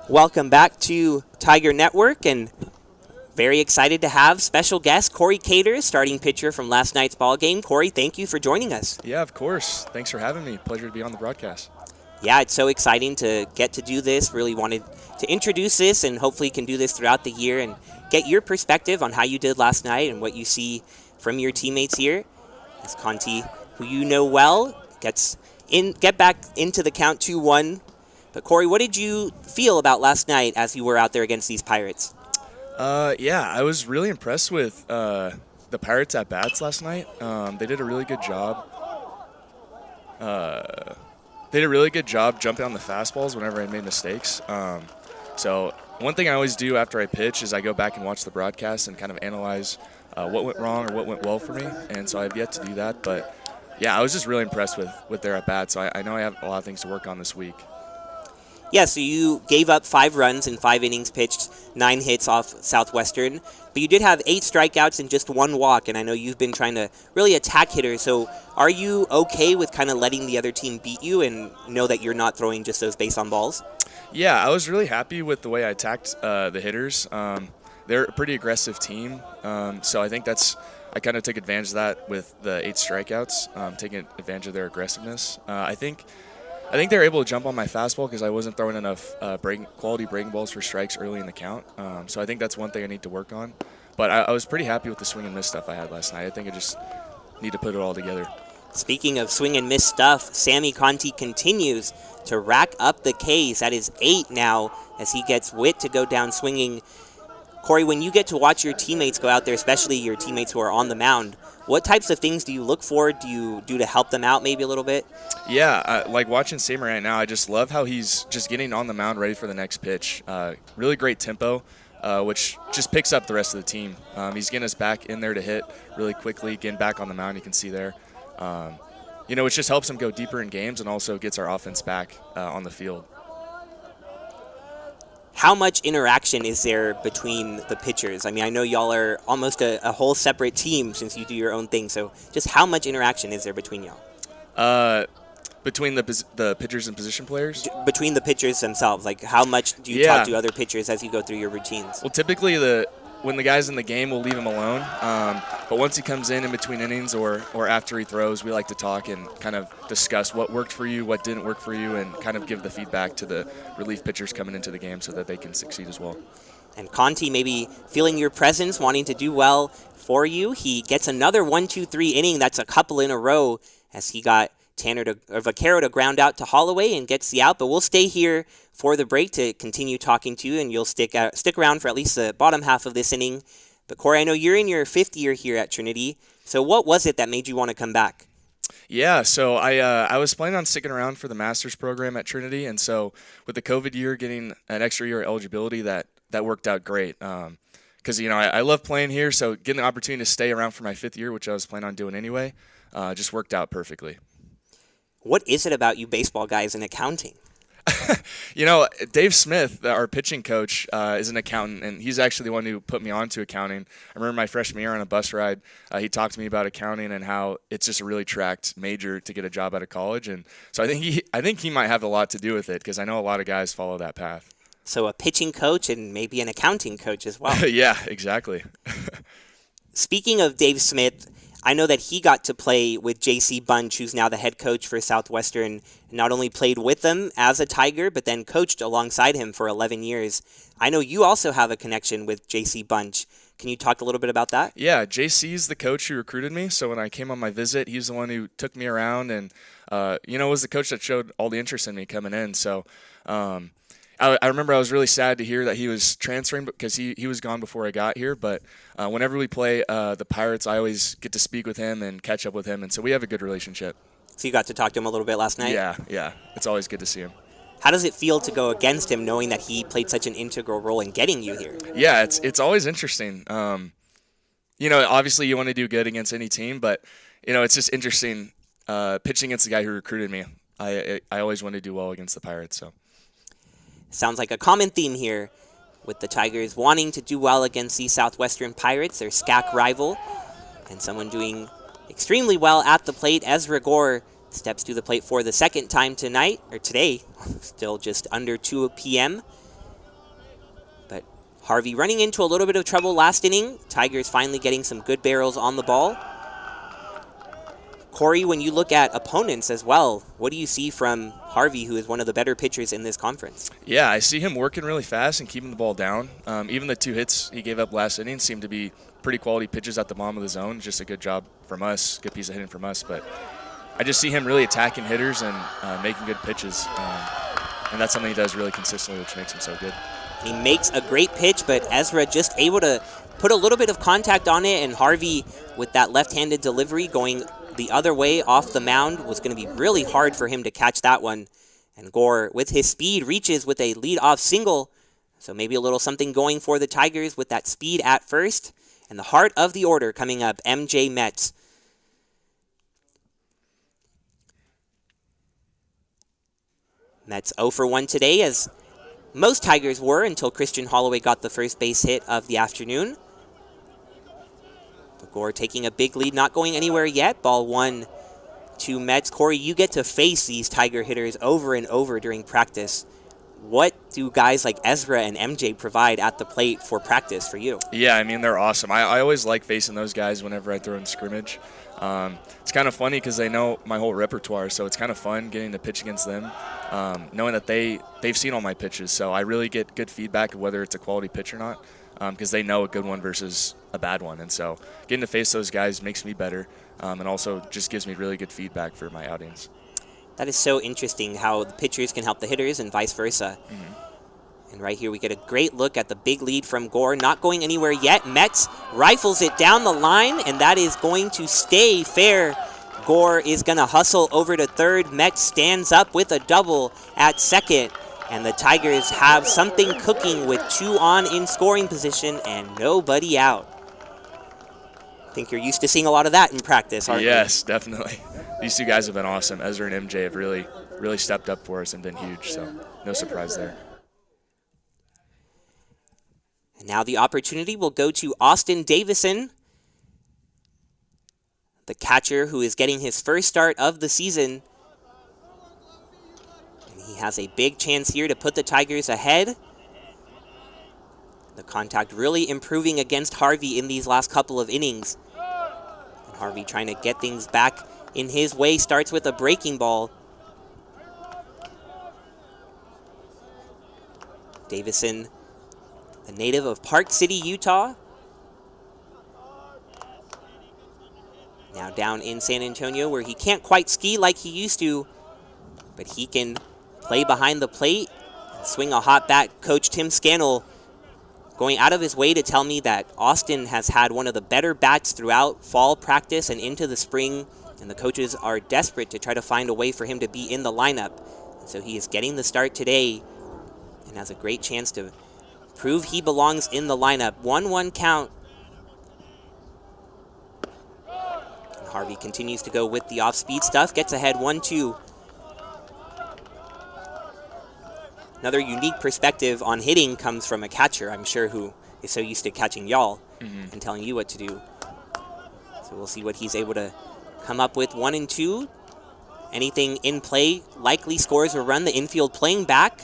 Welcome back to Tiger Network, and very excited to have special guest Cory Cater, starting pitcher from last night's ball game. Cory, thank you for joining us. Yeah, of course. Thanks for having me. Pleasure to be on the broadcast. Yeah, it's so exciting to get to do this. Really wanted to introduce this, and hopefully can do this throughout the year and get your perspective on how you did last night and what you see from your teammates here. As Conti, who you know well, get back into the count 2-1. But Cory, what did you feel about last night as you were out there against these Pirates? Yeah, I was really impressed with the Pirates at bats last night. They did a really good job. Jumping on the fastballs whenever I made mistakes. So one thing I always do after I pitch is I go back and watch the broadcast and kind of analyze what went wrong or what went well for me. And so I've yet to do that. But yeah, I was just really impressed with their at bats. So I know I have a lot of things to work on this week. Yeah, so you gave up 5 runs in 5 innings pitched, 9 hits off Southwestern, but you did have 8 strikeouts and just 1 walk, and I know you've been trying to really attack hitters. So are you okay with kind of letting the other team beat you and know that you're not throwing just those base on balls? Yeah, I was really happy with the way I attacked the hitters. They're a pretty aggressive team, so I think I kind of took advantage of that with the 8 strikeouts, taking advantage of their aggressiveness. I think they were able to jump on my fastball because I wasn't throwing enough quality breaking balls for strikes early in the count. So I think that's one thing I need to work on. But I was pretty happy with the swing and miss stuff I had last night. I think I just need to put it all together. Speaking of swing and miss stuff, Sammy Conti continues to rack up the Ks. That is 8 now as he gets Witt to go down swinging. Cory, when you get to watch your teammates go out there, especially your teammates who are on the mound, what types of things do you look for? Do you do to help them out maybe a little bit? Yeah, like watching Sammy right now, I just love how he's just getting on the mound ready for the next pitch. Really great tempo, which just picks up the rest of the team. He's getting us back in there to hit really quickly, getting back on the mound, you can see there. Which just helps him go deeper in games and also gets our offense back on the field. How much interaction is there between the pitchers? I mean, I know y'all are almost a whole separate team since you do your own thing. So just how much interaction is there between y'all? Between the pitchers and position players? Between the pitchers themselves. Like, how much do you talk to other pitchers as you go through your routines? Well, typically the when the guy's in the game, we'll leave him alone. But once he comes in between innings or after he throws, we like to talk and kind of discuss what worked for you, what didn't work for you, and kind of give the feedback to the relief pitchers coming into the game so that they can succeed as well. And Conti maybe feeling your presence, wanting to do well for you. He gets another 1-2-3 inning. That's a couple in a row as he got Vaquero to ground out to Holloway and gets the out. But we'll stay here for the break to continue talking to you, and you'll stick around for at least the bottom half of this inning. But Cory, I know you're in your 5th year here at Trinity. So what was it that made you want to come back? Yeah, so I was planning on sticking around for the master's program at Trinity, and so with the COVID year, getting an extra year of eligibility, that worked out great. Because, I love playing here, so getting the opportunity to stay around for my 5th year, which I was planning on doing anyway, just worked out perfectly. What is it about you baseball guys in accounting? Dave Smith, our pitching coach, is an accountant, and he's actually the one who put me on to accounting. I remember my freshman year on a bus ride, he talked to me about accounting and how it's just a really tracked major to get a job out of college. And so I think he might have a lot to do with it, because I know a lot of guys follow that path. So a pitching coach and maybe an accounting coach as well. Yeah, exactly. Speaking of Dave Smith, I know that he got to play with J.C. Bunch, who's now the head coach for Southwestern, and not only played with them as a Tiger, but then coached alongside him for 11 years. I know you also have a connection with J.C. Bunch. Can you talk a little bit about that? Yeah, JC's the coach who recruited me. So when I came on my visit, he's the one who took me around and, was the coach that showed all the interest in me coming in. So I remember I was really sad to hear that he was transferring because he was gone before I got here. But whenever we play the Pirates, I always get to speak with him and catch up with him. And so we have a good relationship. So you got to talk to him a little bit last night? Yeah. It's always good to see him. How does it feel to go against him knowing that he played such an integral role in getting you here? Yeah, it's always interesting. Obviously you want to do good against any team, but, it's just interesting pitching against the guy who recruited me. I always want to do well against the Pirates, so. Sounds like a common theme here with the Tigers wanting to do well against the Southwestern Pirates, their SCAC rival, and someone doing extremely well at the plate. Ezra Gore steps to the plate for the second time today, still just under 2 p.m. But Harvey running into a little bit of trouble last inning. Tigers finally getting some good barrels on the ball. Cory, when you look at opponents as well, what do you see from Harvey, who is one of the better pitchers in this conference? Yeah, I see him working really fast and keeping the ball down. Even the 2 hits he gave up last inning seemed to be pretty quality pitches at the bottom of the zone. Just a good job from us, good piece of hitting from us. But I just see him really attacking hitters and making good pitches. And that's something he does really consistently, which makes him so good. He makes a great pitch, but Ezra just able to put a little bit of contact on it, and Harvey, with that left-handed delivery going the other way off the mound, was going to be really hard for him to catch that one. And Gore, with his speed, reaches with a lead-off single. So maybe a little something going for the Tigers with that speed at first. And the heart of the order coming up, MJ Metz. Metz 0 for 1 today, as most Tigers were until Christian Holloway got the first base hit of the afternoon. Gore taking a big lead, not going anywhere yet. Ball 1 to Metz. Cory, you get to face these Tiger hitters over and over during practice. What do guys like Ezra and MJ provide at the plate for practice for you? Yeah, I mean, they're awesome. I always like facing those guys whenever I throw in scrimmage. It's kind of funny because they know my whole repertoire, so it's kind of fun getting to pitch against them, knowing that they've seen all my pitches. So I really get good feedback of whether it's a quality pitch or not, because they know a good one versus a bad one. And so getting to face those guys makes me better, and also just gives me really good feedback for my outings. That is so interesting how the pitchers can help the hitters and vice versa. Mm-hmm. And right here we get a great look at the big lead from Gore, not going anywhere yet. Metz rifles it down the line, and that is going to stay fair. Gore is going to hustle over to third. Metz stands up with a double at second. And the Tigers have something cooking with 2 on in scoring position and nobody out. I think you're used to seeing a lot of that in practice, aren't you? Yes, definitely. These 2 guys have been awesome. Ezra and MJ have really, really stepped up for us and been huge, so no surprise there. And now the opportunity will go to Austin Davison, the catcher who is getting his first start of the season. And he has a big chance here to put the Tigers ahead. The contact really improving against Harvey in these last couple of innings. And Harvey trying to get things back in his way, starts with a breaking ball. Davison, a native of Park City, Utah. Now down in San Antonio where he can't quite ski like he used to, but he can play behind the plate and swing a hot bat. Coach Tim Scannell going out of his way to tell me that Austin has had one of the better bats throughout fall practice and into the spring, and the coaches are desperate to try to find a way for him to be in the lineup. And so he is getting the start today and has a great chance to prove he belongs in the lineup. 1-1 count. And Harvey continues to go with the off-speed stuff, gets ahead 1-2. Another unique perspective on hitting comes from a catcher, I'm sure, who is so used to catching y'all and telling you what to do. So we'll see what he's able to come up with. 1-2. Anything in play likely scores a run. The infield playing back.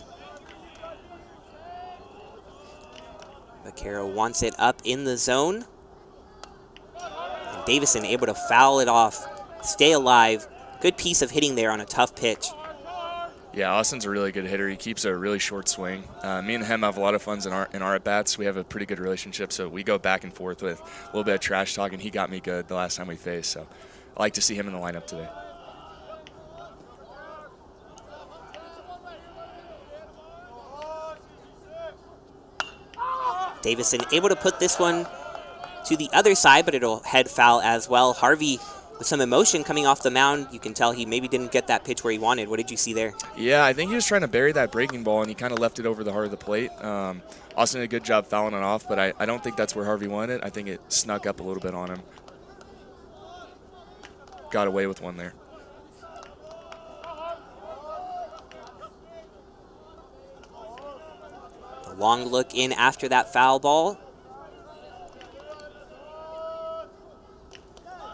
Vaquero wants it up in the zone. And Davison able to foul it off, stay alive. Good piece of hitting there on a tough pitch. Yeah, Austin's a really good hitter. He keeps a really short swing. Me and him have a lot of fun in our at-bats. We have a pretty good relationship, so we go back and forth with a little bit of trash talk, and he got me good the last time we faced. So I like to see him in the lineup today. Davison able to put this one to the other side, but it'll head foul as well. Harvey with some emotion coming off the mound. You can tell he maybe didn't get that pitch where he wanted. What did you see there? Yeah, I think he was trying to bury that breaking ball, and he kind of left it over the heart of the plate. Austin did a good job fouling it off, but I don't think that's where Harvey wanted it. I think it snuck up a little bit on him. Got away with one there. A long look in after that foul ball.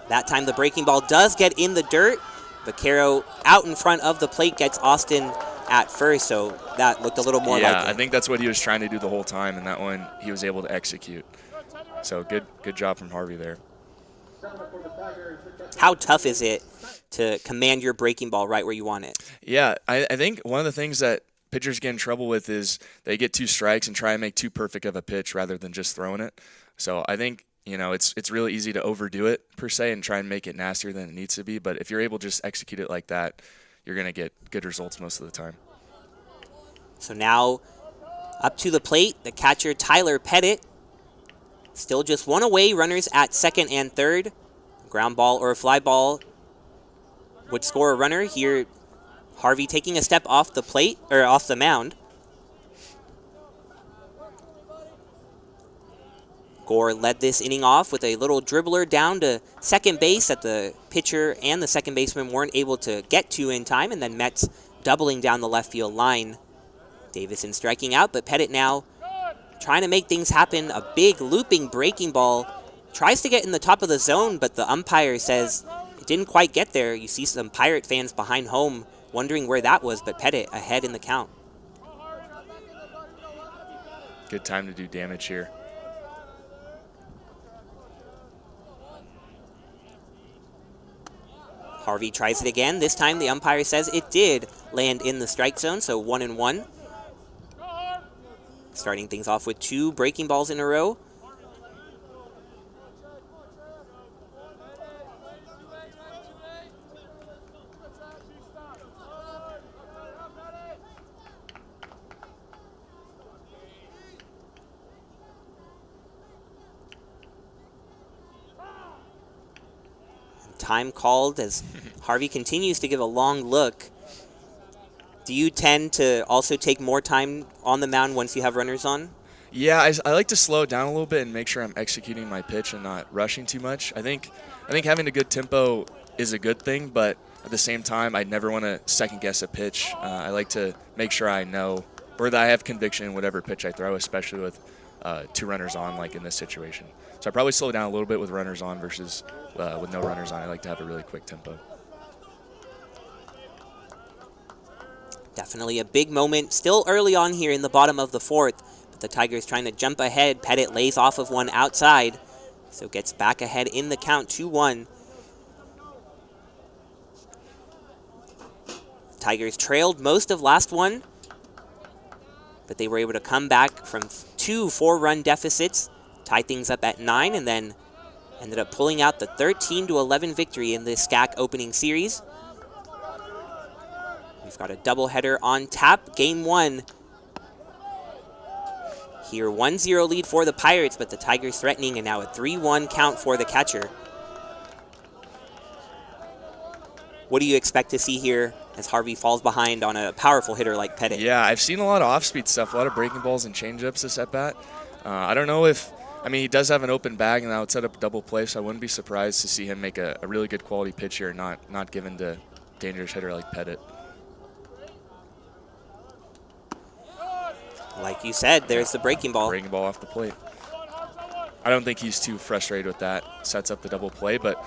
That time the breaking ball does get in the dirt. Vaquero out in front of the plate gets Austin at first, so that looked a little more like it. Yeah, I think that's what he was trying to do the whole time, and that one he was able to execute. So good job from Harvey there. How tough is it to command your breaking ball right where you want it? Yeah, I think one of the things that pitchers get in trouble with is they get 2 strikes and try and make too perfect of a pitch rather than just throwing it. So I think, you know, it's really easy to overdo it, per se, and try and make it nastier than it needs to be. But if you're able to just execute it like that, you're going to get good results most of the time. So now up to the plate, the catcher Tyler Pettit. Still just one away, runners at second and third. Ground ball or a fly ball would score a runner. Here, Harvey taking a step off the plate, or off the mound. Gore led this inning off with a little dribbler down to second base that the pitcher and the second baseman weren't able to get to in time, and then Mets doubling down the left field line. Davison striking out, but Pettit now trying to make things happen. A big looping breaking ball. Tries to get in the top of the zone, but the umpire says it didn't quite get there. You see some Pirate fans behind home wondering where that was, but Pettit ahead in the count. Good time to do damage here. Harvey tries it again. This time the umpire says it did land in the strike zone, so 1-1. Starting things off with 2 breaking balls in a row. Time called as Harvey continues to give a long look. Do you tend to also take more time on the mound once you have runners on? Yeah, I like to slow it down a little bit and make sure I'm executing my pitch and not rushing too much. I think having a good tempo is a good thing, but at the same time, I never want to second guess a pitch. I like to make sure I know, or that I have conviction in whatever pitch I throw, especially with 2 runners on, like in this situation. So I probably slow down a little bit with runners on versus with no runners on. I like to have a really quick tempo. Definitely a big moment. Still early on here in the bottom of the 4th, but the Tigers trying to jump ahead. Pettit lays off of one outside, so gets back ahead in the count, 2-1. Tigers trailed most of last one, but they were able to come back from 2 4-run deficits, tie things up at 9, and then ended up pulling out the 13-11 victory in this SCAC opening series. We've got a doubleheader on tap. Game 1. Here, 1-0 lead for the Pirates, but the Tigers threatening, and now a 3-1 count for the catcher. What do you expect to see here as Harvey falls behind on a powerful hitter like Pettit? Yeah, I've seen a lot of off-speed stuff, a lot of breaking balls and changeups this at-bat. I don't know if, he does have an open bag, and that would set up a double play, so I wouldn't be surprised to see him make a really good quality pitch here, not given to a dangerous hitter like Pettit. Like you said, there's the breaking ball. Breaking ball off the plate. I don't think he's too frustrated with that. Sets up the double play, but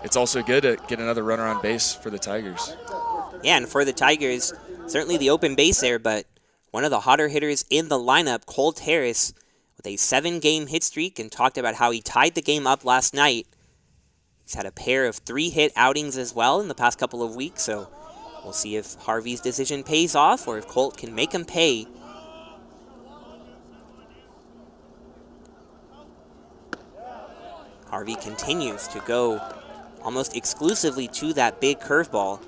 it's also good to get another runner on base for the Tigers. Yeah, and for the Tigers, certainly the open base there, but one of the hotter hitters in the lineup, Colt Harris, with a 7-game hit streak, and talked about how he tied the game up last night. He's had a pair of 3-hit outings as well in the past couple of weeks, so we'll see if Harvey's decision pays off or if Colt can make him pay. Harvey continues to go almost exclusively to that big curveball.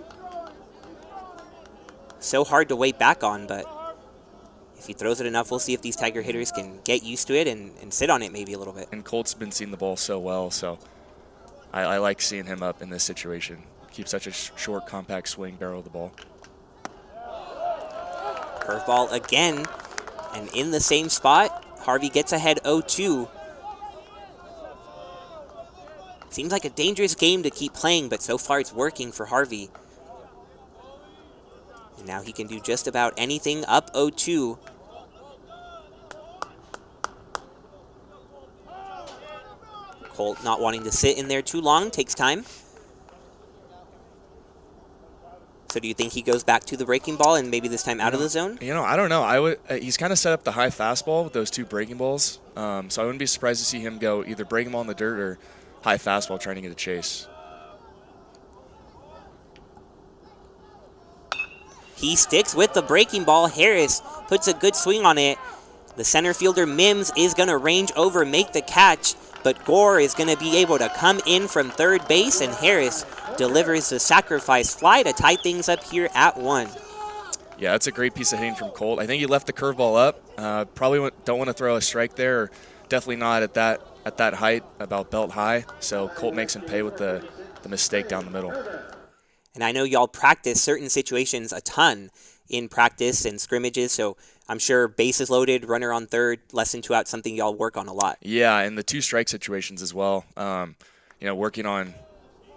So hard to wait back on, but if he throws it enough, we'll see if these Tiger hitters can get used to it and sit on it maybe a little bit. And Colt's been seeing the ball so well, so I like seeing him up in this situation. Keep such a short, compact swing, barrel of the ball. Curveball again, and in the same spot, Harvey gets ahead 0-2. Seems like a dangerous game to keep playing, but so far it's working for Harvey. And now he can do just about anything, up 0-2. Colt not wanting to sit in there too long, takes time. So do you think he goes back to the breaking ball and maybe this time out of the zone? I don't know. He's kind of set up the high fastball with those 2 breaking balls, so I wouldn't be surprised to see him go either breaking ball in the dirt or high fastball trying to get a chase. He sticks with the breaking ball. Harris puts a good swing on it. The center fielder Mims is going to range over, make the catch, but Gore is going to be able to come in from third base, and Harris delivers the sacrifice fly to tie things up here at 1. Yeah, that's a great piece of hitting from Colt. I think he left the curveball up. Probably don't want to throw a strike there, or definitely not at that height, about belt high. So Colt makes him pay with the mistake down the middle. And I know y'all practice certain situations a ton in practice and scrimmages, so I'm sure bases loaded, runner on third, less than 2 outs, something y'all work on a lot. Yeah, and the 2 strike situations as well. Working on,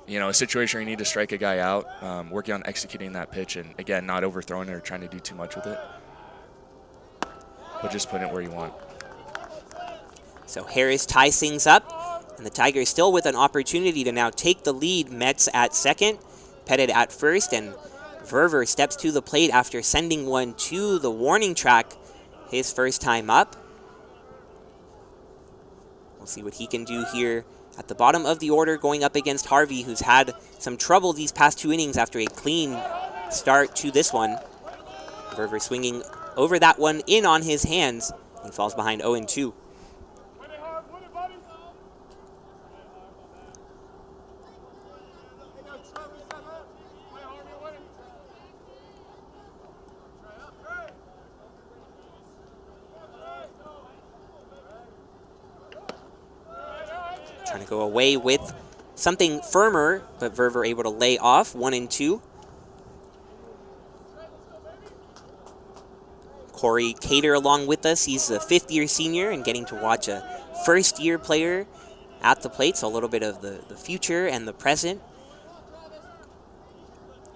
a situation where you need to strike a guy out, working on executing that pitch, and again, not overthrowing it or trying to do too much with it, but just putting it where you want. So Harris ties things up, and the Tigers still with an opportunity to now take the lead. Metz at second, Pettit at first, and Verver steps to the plate after sending one to the warning track his first time up. We'll see what he can do here at the bottom of the order, going up against Harvey, who's had some trouble these past 2 innings after a clean start to this one. Verver swinging over that one in on his hands and falls behind 0-2. Trying to go away with something firmer, but Verver able to lay off 1-2. Cory Cater along with us. He's a 5th-year senior and getting to watch a first-year player at the plate, so a little bit of the future and the present,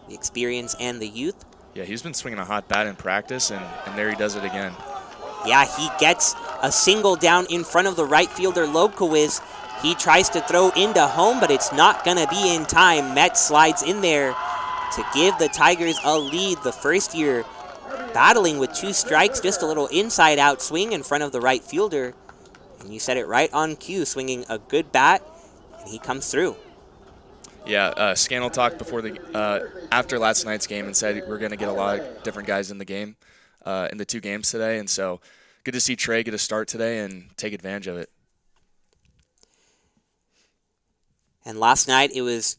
the experience and the youth. Yeah, he's been swinging a hot bat in practice, and there he does it again. Yeah, he gets a single down in front of the right fielder, Lobkowicz. He tries to throw into home, but it's not going to be in time. Metz slides in there to give the Tigers a lead. The first-year battling with 2 strikes, just a little inside-out swing in front of the right fielder. And you said it right on cue, swinging a good bat, and he comes through. Yeah, Scannell talked before after last night's game and said we're going to get a lot of different guys in the game, in the 2 games today. And so good to see Trey get a start today and take advantage of it. And last night it was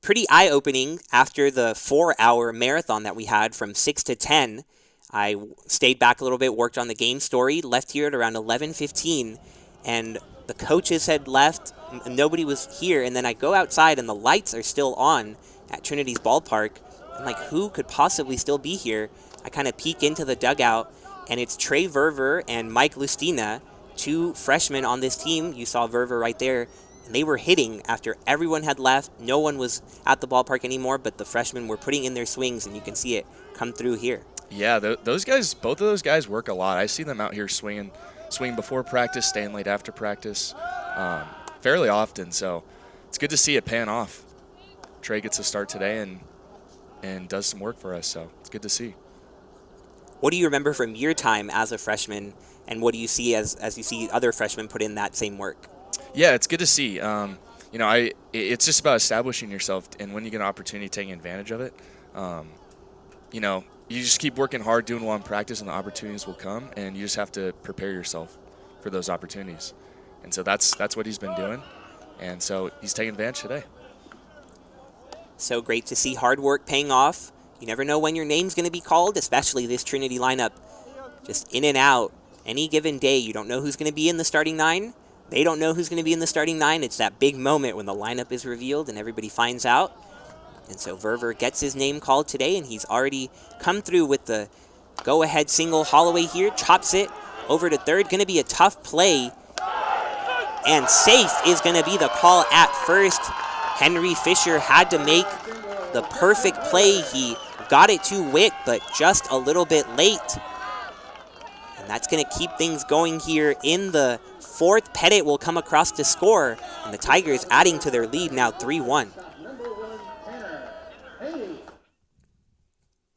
pretty eye-opening after the 4-hour marathon that we had from 6 to 10. I stayed back a little bit, worked on the game story, left here at around 11:15, and the coaches had left. Nobody was here, and then I go outside and the lights are still on at Trinity's ballpark. I'm like, who could possibly still be here? I kind of peek into the dugout, and it's Trey Verver and Mike Lustina, 2 freshmen on this team. You saw Verver right there, and they were hitting after everyone had left. No one was at the ballpark anymore, but the freshmen were putting in their swings, and you can see it come through here. Yeah, those guys, both of those guys work a lot. I see them out here swinging before practice, staying late after practice, fairly often. So it's good to see it pan off. Trey gets a start today and does some work for us. So it's good to see. What do you remember from your time as a freshman, and what do you see as you see other freshmen put in that same work? Yeah, it's good to see. It's just about establishing yourself, and when you get an opportunity, taking advantage of it. You just keep working hard, doing well in practice, and the opportunities will come, and you just have to prepare yourself for those opportunities. And so that's what he's been doing, and so he's taking advantage today. So great to see hard work paying off. You never know when your name's going to be called, especially this Trinity lineup. Just in and out. Any given day, you don't know who's going to be in the starting 9. They don't know who's going to be in the starting 9. It's that big moment when the lineup is revealed and everybody finds out. And so Verver gets his name called today, and he's already come through with the go-ahead single. Holloway here chops it over to third. Going to be a tough play. And safe is going to be the call at first. Henry Fisher had to make the perfect play. He got it to Witt, but just a little bit late. And that's going to keep things going here in the 4th. Pettit will come across to score, and the Tigers adding to their lead now 3-1.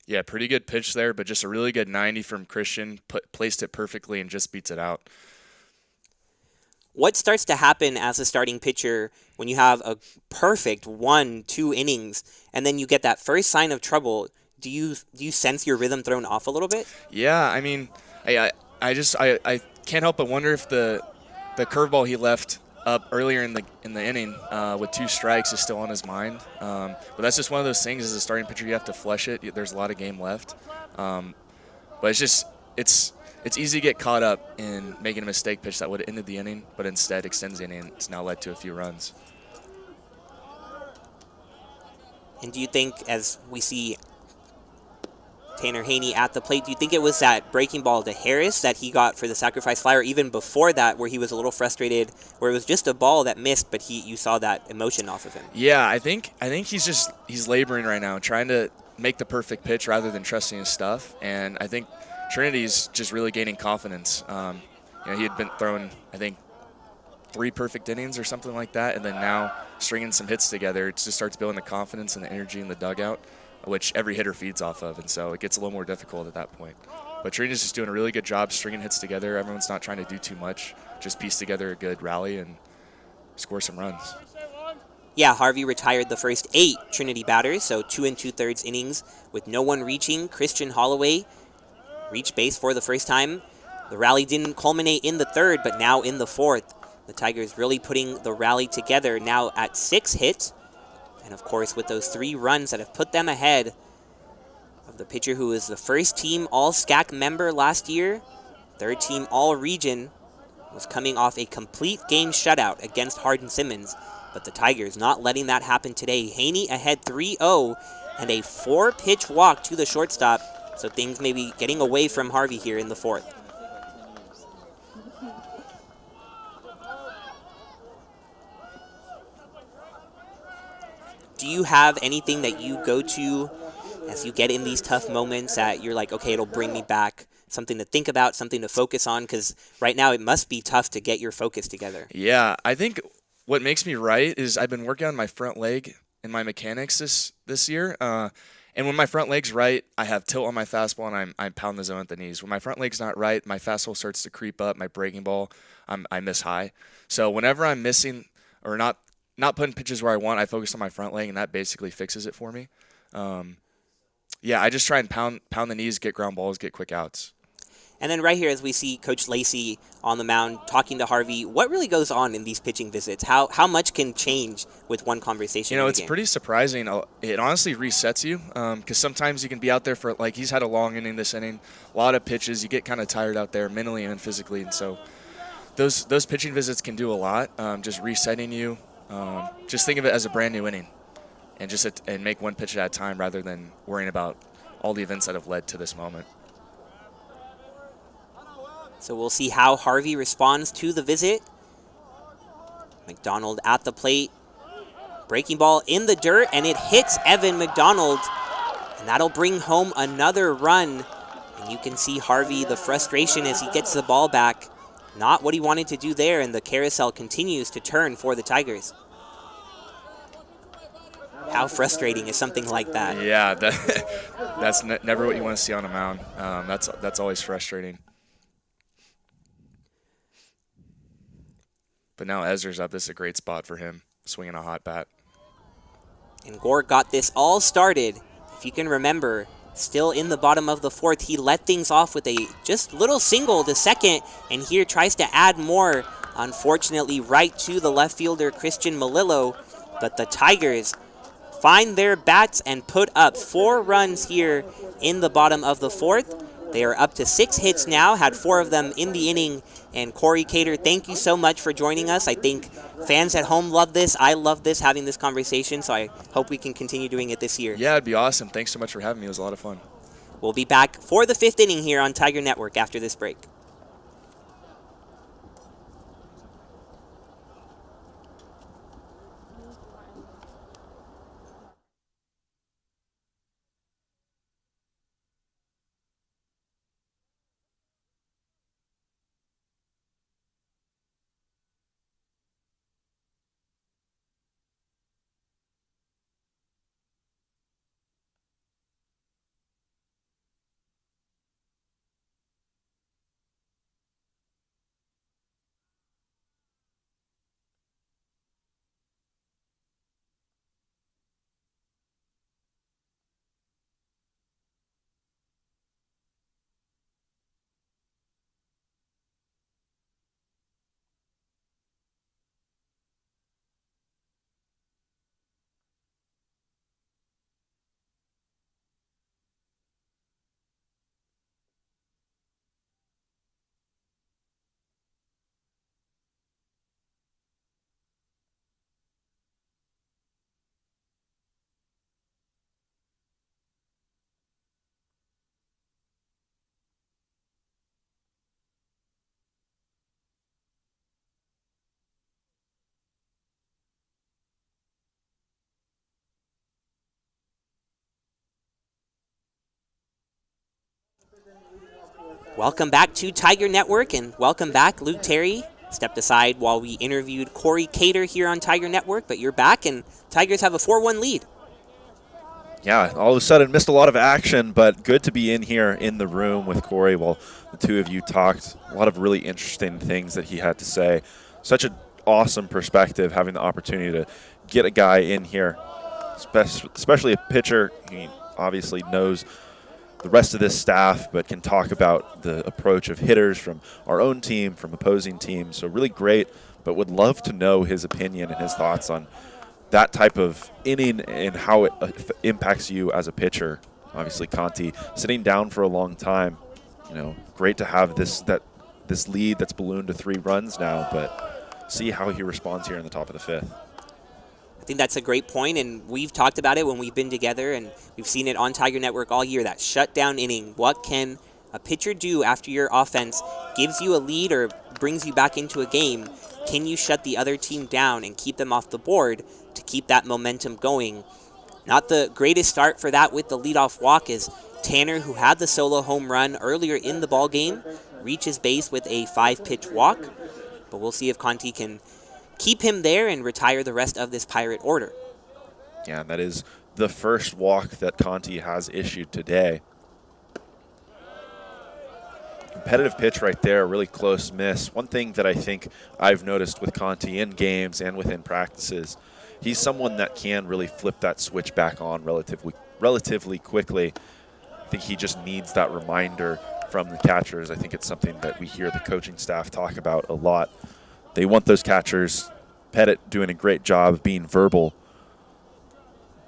Yeah, pretty good pitch there, but just a really good 90 from Christian. Placed it perfectly and just beats it out. What starts to happen as a starting pitcher when you have a perfect 1-2 innings and then you get that first sign of trouble? Do you sense your rhythm thrown off a little bit? Yeah, I mean, I can't help but wonder if the curveball he left up earlier in the inning with 2 strikes is still on his mind. But that's just one of those things. As a starting pitcher, you have to flush it. There's a lot of game left. But it's easy to get caught up in making a mistake pitch that would have ended the inning, but instead extends the inning. It's now led to a few runs. And do you think, as we see Tanner Haney at the plate, do you think it was that breaking ball to Harris that he got for the sacrifice fly, or even before that where he was a little frustrated, where it was just a ball that missed, but you saw that emotion off of him? Yeah, I think he's laboring right now, trying to make the perfect pitch rather than trusting his stuff. And I think Trinity's just really gaining confidence. He had been throwing, I think, 3 perfect innings or something like that, and then now stringing some hits together, it just starts building the confidence and the energy in the dugout, which every hitter feeds off of, and so it gets a little more difficult at that point. But Trinity's just doing a really good job stringing hits together. Everyone's not trying to do too much, just piece together a good rally and score some runs. Yeah, Harvey retired the first 8 Trinity batters, so 2 2/3 innings with no one reaching. Christian Holloway reached base for the first time. The rally didn't culminate in the 3rd, but now in the 4th. The Tigers really putting the rally together now at 6 hits. And of course, with those 3 runs that have put them ahead of the pitcher who was the first team All-SCAC member last year, 3rd team All-Region, was coming off a complete game shutout against Hardin-Simmons. But the Tigers not letting that happen today. Haney ahead 3-0 and a 4-pitch walk to the shortstop. So things may be getting away from Harvey here in the 4th. Do you have anything that you go to as you get in these tough moments that you're like, okay, it'll bring me back? Something to think about, something to focus on? Because right now it must be tough to get your focus together. Yeah, I think what makes me right is I've been working on my front leg and my mechanics this year. And when my front leg's right, I have tilt on my fastball and I pound the zone at the knees. When my front leg's not right, my fastball starts to creep up. My breaking ball, I miss high. So whenever I'm missing or not putting pitches where I want, I focus on my front leg, and that basically fixes it for me. Yeah, I just try and pound the knees, get ground balls, get quick outs. And then right here, as we see Coach Lacey on the mound talking to Harvey, what really goes on in these pitching visits? How much can change with one conversation? It's pretty surprising. It honestly resets you because sometimes you can be out there for, like, he's had a long inning this inning, a lot of pitches. You get kind of tired out there mentally and physically, and so those pitching visits can do a lot, just resetting you. Just think of it as a brand new inning and make one pitch at a time rather than worrying about all the events that have led to this moment. So we'll see how Harvey responds to the visit. McDonald at the plate. Breaking ball in the dirt, and it hits Evan McDonald. And that'll bring home another run. And you can see Harvey, the frustration as he gets the ball back. Not what he wanted to do there, and the carousel continues to turn for the Tigers. How frustrating is something like that? Yeah, that's never what you want to see on a mound. That's always frustrating. But now Ezra's up. This is a great spot for him, swinging a hot bat. And Gore got this all started. If you can remember, still in the bottom of the fourth, he let things off with a just little single to second, and here tries to add more. Unfortunately, right to the left fielder, Christian Melillo. But the Tigers find their bats and put up 4 runs here in the bottom of the fourth. They are up to 6 hits now, had 4 of them in the inning. And Cory Cater, thank you so much for joining us. I think fans at home love this. I love this, having this conversation, so I hope we can continue doing it this year. Yeah, it'd be awesome. Thanks so much for having me. It was a lot of fun. We'll be back for the 5th inning here on Tiger Network after this break. Welcome back to Tiger Network, and welcome back, Luke Terry. Stepped aside while we interviewed Cory Cater here on Tiger Network, but you're back, and Tigers have a 4-1 lead. Yeah, all of a sudden missed a lot of action, but good to be in here in the room with Cory while the two of you talked. A lot of really interesting things that he had to say. Such an awesome perspective, having the opportunity to get a guy in here, especially a pitcher. He obviously knows the rest of this staff, but can talk about the approach of hitters from our own team, from opposing teams. So really great, but would love to know his opinion and his thoughts on that type of inning and how it impacts you as a pitcher. Obviously, Conti sitting down for a long time. Great to have this lead that's ballooned to 3 runs now, but see how he responds here in the top of the 5th. I think that's a great point, and we've talked about it when we've been together, and we've seen it on Tiger Network all year, that shutdown inning. What can a pitcher do after your offense gives you a lead or brings you back into a game? Can you shut the other team down and keep them off the board to keep that momentum going? Not the greatest start for that with the leadoff walk as Tanner, who had the solo home run earlier in the ball game, reaches base with a 5-pitch walk. But we'll see if Conti can keep him there and retire the rest of this Pirate order. Yeah, that is the first walk that Conti has issued today. Competitive pitch right there, really close miss. One thing that I think I've noticed with Conti in games and within practices, he's someone that can really flip that switch back on relatively quickly. I think he just needs that reminder from the catchers. I think it's something that we hear the coaching staff talk about a lot. They want those catchers. Pettit doing a great job of being verbal.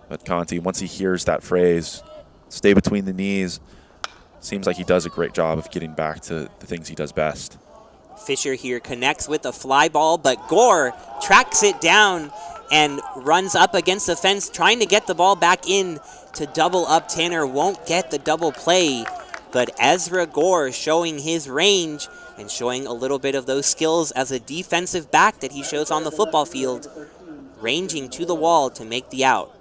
But Conti, once he hears that phrase, stay between the knees, seems like he does a great job of getting back to the things he does best. Fisher here connects with a fly ball, but Gore tracks it down and runs up against the fence, trying to get the ball back in to double up. Tanner won't get the double play, but Ezra Gore showing his range and showing a little bit of those skills as a defensive back that he shows on the football field, ranging to the wall to make the out.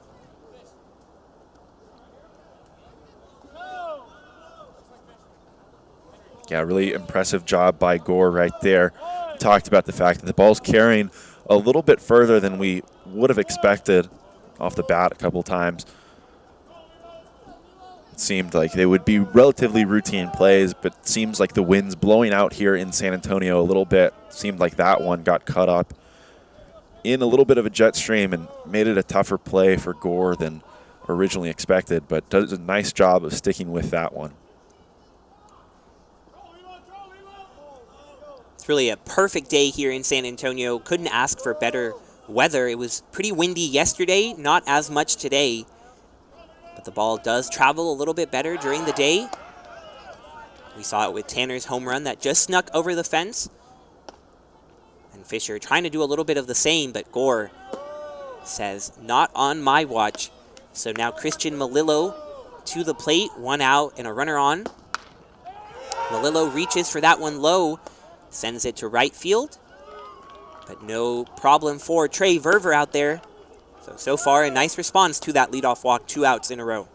Yeah, really impressive job by Gore right there. Talked about the fact that the ball's carrying a little bit further than we would have expected off the bat a couple times. It seemed like they would be relatively routine plays, but it seems like the wind's blowing out here in San Antonio a little bit. Seemed like that one got cut up in a little bit of a jet stream and made it a tougher play for Gore than originally expected, but does a nice job of sticking with that one. It's really a perfect day here in San Antonio. Couldn't ask for better weather. It was pretty windy yesterday, not as much today. But the ball does travel a little bit better during the day. We saw it with Tanner's home run that just snuck over the fence. And Fisher trying to do a little bit of the same, but Gore says, not on my watch. So now Christian Melillo to the plate, one out and a runner on. Melillo reaches for that one low, sends it to right field, but no problem for Trey Verver out there. So far, a nice response to that leadoff walk, 2 outs in a row.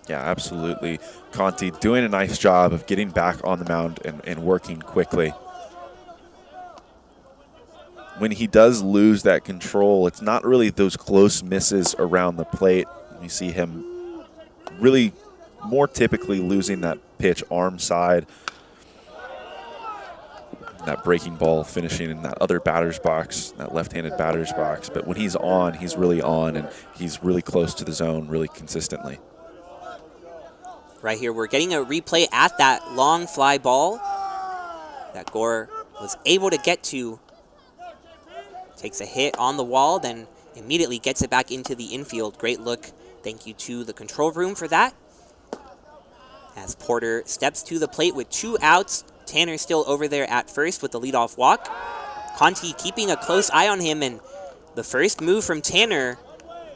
Yeah, absolutely. Conti doing a nice job of getting back on the mound and working quickly. When he does lose that control, it's not really those close misses around the plate. You see him really more typically losing that pitch arm side. That breaking ball finishing in that other batter's box, that left-handed batter's box. But when he's on, he's really on, and he's really close to the zone really consistently. Right here, we're getting a replay at that long fly ball that Gore was able to get to. Takes a hit on the wall, then immediately gets it back into the infield. Great look. Thank you to the control room for that. As Porter steps to the plate with 2 outs, Tanner still over there at first with the leadoff walk. Conti keeping a close eye on him, and the first move from Tanner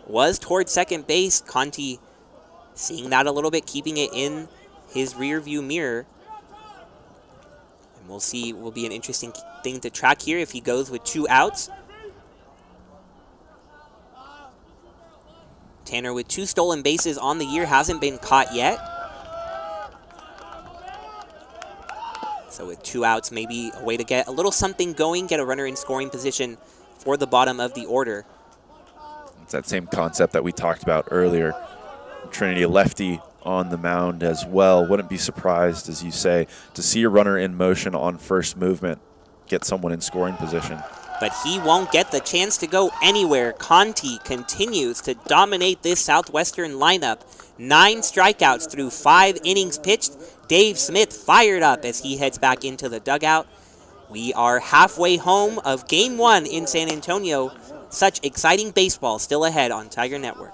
was towards second base. Conti seeing that a little bit, keeping it in his rear view mirror. And we'll see, will be an interesting thing to track here if he goes with 2 outs. Tanner with 2 stolen bases on the year, hasn't been caught yet. So with 2 outs, maybe a way to get a little something going, get a runner in scoring position for the bottom of the order. It's that same concept that we talked about earlier. Trinity, a lefty on the mound as well. Wouldn't be surprised, as you say, to see a runner in motion on first movement, get someone in scoring position. But he won't get the chance to go anywhere. Conti continues to dominate this Southwestern lineup. 9 strikeouts through 5 innings pitched. Dave Smith fired up as he heads back into the dugout. We are halfway home of Game 1 in San Antonio. Such exciting baseball still ahead on Tiger Network.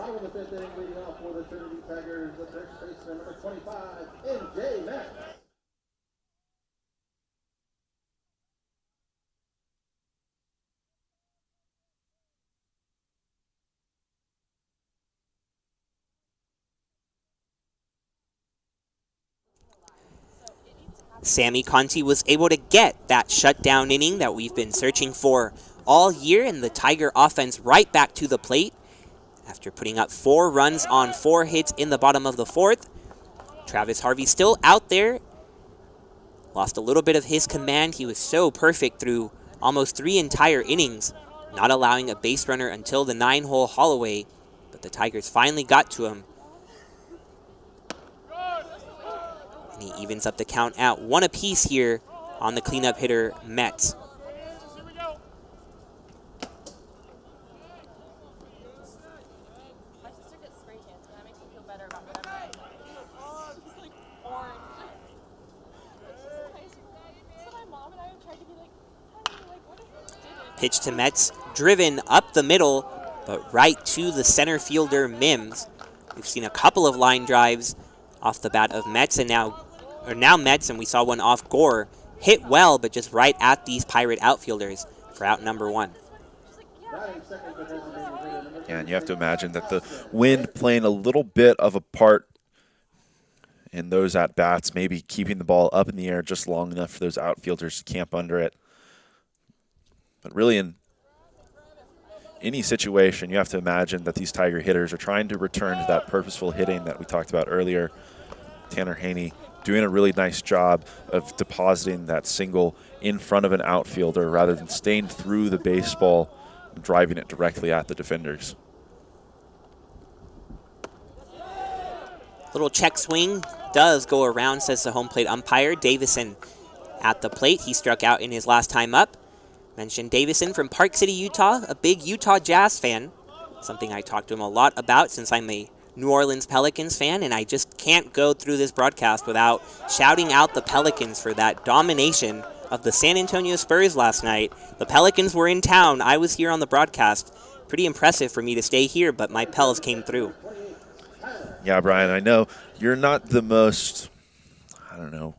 Bottom of the fifth inning, leading off for the Trinity Tigers, the first baseman, number 25, NJ Max. Sammy Conti was able to get that shutdown inning that we've been searching for all year, and the Tiger offense right back to the plate after putting up 4 runs on 4 hits in the bottom of the 4th. Travis Harvey still out there. Lost a little bit of his command. He was so perfect through almost 3 entire innings, not allowing a base runner until the 9-hole Holloway, but the Tigers finally got to him. And he evens up the count at 1 apiece here on the cleanup hitter, Mets. Pitch to Mets, driven up the middle, but right to the center fielder, Mims. We've seen a couple of line drives off the bat of Mets, and now Mets, and we saw one off Gore. Hit well, but just right at these Pirate outfielders for out number 1. Yeah, and you have to imagine that the wind playing a little bit of a part in those at-bats, maybe keeping the ball up in the air just long enough for those outfielders to camp under it. But really, in any situation, you have to imagine that these Tiger hitters are trying to return to that purposeful hitting that we talked about earlier. Tanner Haney doing a really nice job of depositing that single in front of an outfielder rather than staying through the baseball and driving it directly at the defenders. Little check swing does go around, says the home plate umpire. Davison at the plate. He struck out in his last time up. Mentioned Davison from Park City, Utah, a big Utah Jazz fan. Something I talk to him a lot about since I'm a New Orleans Pelicans fan, and I just can't go through this broadcast without shouting out the Pelicans for that domination of the San Antonio Spurs last night. The Pelicans were in town. I was here on the broadcast. Pretty impressive for me to stay here, but my Pels came through. Yeah, Brian, I know you're not the most, I don't know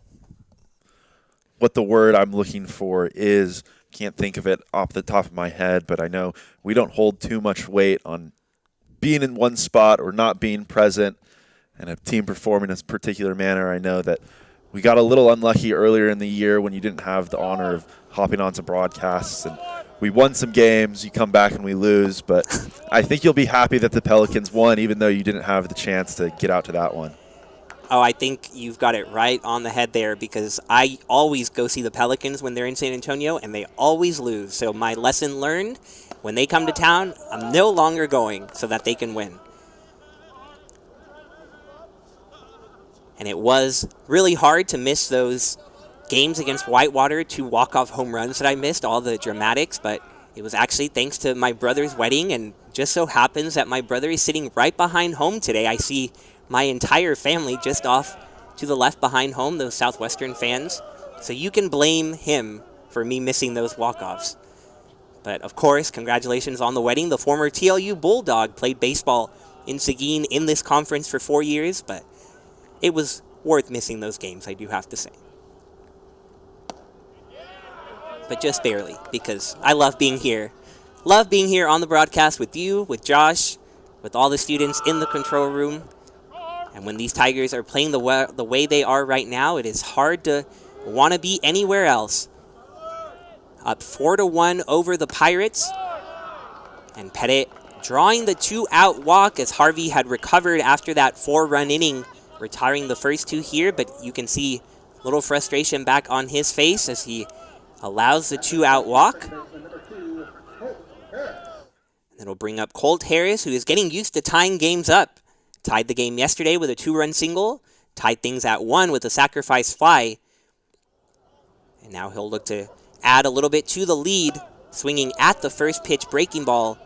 what the word I'm looking for is. Can't think of it off the top of my head, but I know we don't hold too much weight on being in one spot or not being present and a team performing in a particular manner. I know that we got a little unlucky earlier in the year when you didn't have the honor of hopping on some broadcasts, and we won some games. You come back and we lose, but I think you'll be happy that the Pelicans won, even though you didn't have the chance to get out to that one. Oh, I think you've got it right on the head there, because I always go see the Pelicans when they're in San Antonio, and they always lose. So my lesson learned, when they come to town, I'm no longer going so that they can win. And it was really hard to miss those games against Whitewater, 2 walk-off home runs that I missed, all the dramatics, but it was actually thanks to my brother's wedding, and just so happens that my brother is sitting right behind home today. I see my entire family just off to the left behind home, those Southwestern fans. So you can blame him for me missing those walk-offs. But of course, congratulations on the wedding. The former TLU Bulldog played baseball in Seguin in this conference for 4 years, but it was worth missing those games, I do have to say. But just barely, because I love being here. Love being here on the broadcast with you, with Josh, with all the students in the control room. And when these Tigers are playing the way they are right now, it is hard to want to be anywhere else. Up 4-1 over the Pirates. And Pettit drawing the 2-out walk as Harvey had recovered after that 4-run inning, retiring the first 2 here. But you can see a little frustration back on his face as he allows the 2-out walk. It'll bring up Colt Harris, who is getting used to tying games up. Tied the game yesterday with a 2-run single. Tied things at 1 with a sacrifice fly. And now he'll look to add a little bit to the lead. Swinging at the first pitch breaking ball.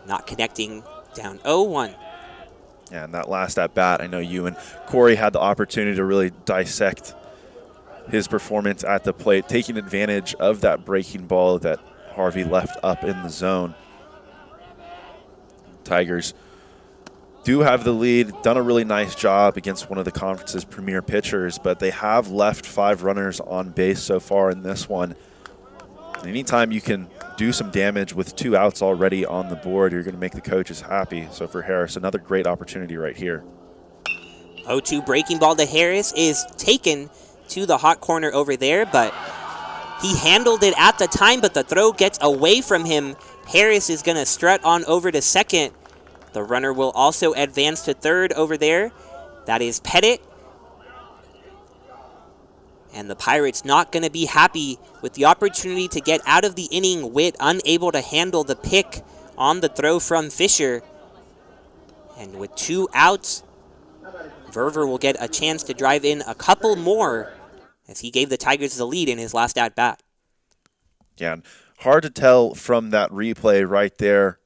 Not connecting, down 0-1. Yeah, and that last at-bat, I know you and Cory had the opportunity to really dissect his performance at the plate, taking advantage of that breaking ball that Harvey left up in the zone. Tigers do have the lead, done a really nice job against one of the conference's premier pitchers, but they have left 5 runners on base so far in this one. Anytime you can do some damage with 2 outs already on the board, you're going to make the coaches happy. So for Harris, another great opportunity right here. 0-2 breaking ball to Harris is taken to the hot corner over there, but he handled it at the time, but the throw gets away from him. Harris is going to strut on over to second. The runner will also advance to third over there. That is Pettit. And the Pirates not going to be happy with the opportunity to get out of the inning. Witt unable to handle the pick on the throw from Fisher. And with 2 outs, Verver will get a chance to drive in a couple more as he gave the Tigers the lead in his last at-bat. Yeah, and hard to tell from that replay right there.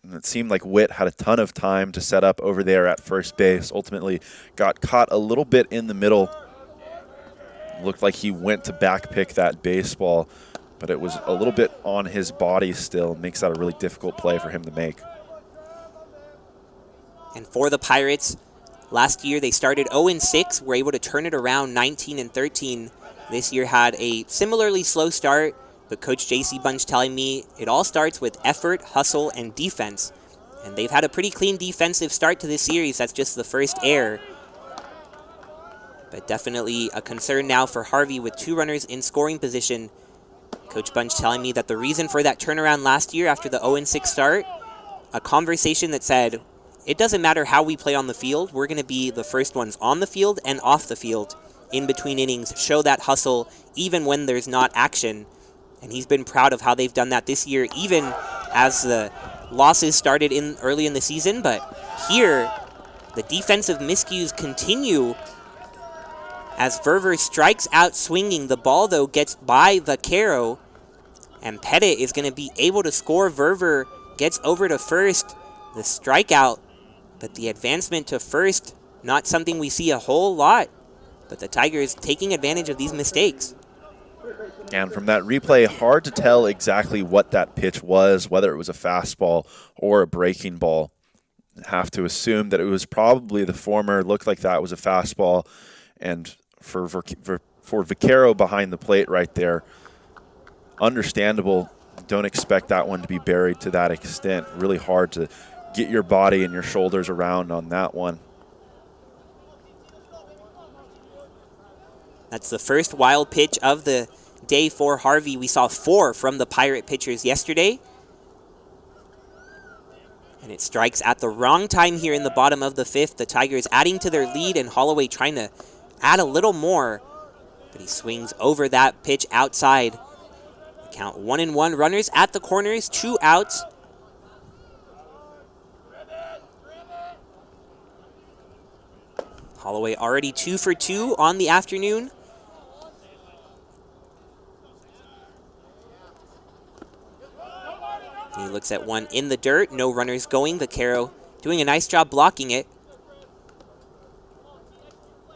It seemed like Witt had a ton of time to set up over there at first base. Ultimately got caught a little bit in the middle. Looked like he went to back pick that baseball, but it was a little bit on his body still. Makes that a really difficult play for him to make. And for the Pirates, last year they started 0-6, were able to turn it around 19-13. This year had a similarly slow start, but Coach J.C. Bunch telling me it all starts with effort, hustle, and defense. And they've had a pretty clean defensive start to this series. That's just the first error. But definitely a concern now for Harvey with 2 runners in scoring position. Coach Bunch telling me that the reason for that turnaround last year after the 0-6 start, a conversation that said, it doesn't matter how we play on the field, we're going to be the first ones on the field and off the field in between innings, show that hustle even when there's not action. And he's been proud of how they've done that this year, even as the losses started in early in the season. But here, the defensive miscues continue as Verver strikes out swinging. The ball, though, gets by Vaquero, and Pettit is going to be able to score. Verver gets over to first. The strikeout, but the advancement to first, not something we see a whole lot. But the Tigers taking advantage of these mistakes. And from that replay, hard to tell exactly what that pitch was, whether it was a fastball or a breaking ball. Have to assume that it was probably the former. Looked like that was a fastball. And for Vaquero behind the plate right there, understandable. Don't expect that one to be buried to that extent. Really hard to get your body and your shoulders around on that one. That's the first wild pitch of the day for Harvey. We saw 4 from the Pirate pitchers yesterday. And it strikes at the wrong time here in the bottom of the 5th. The Tigers adding to their lead, and Holloway trying to add a little more. But he swings over that pitch outside. Count 1-1. Runners at the corners, 2 outs. Holloway already 2 for 2 on the afternoon. He looks at one in the dirt. No runners going. Vaquero doing a nice job blocking it.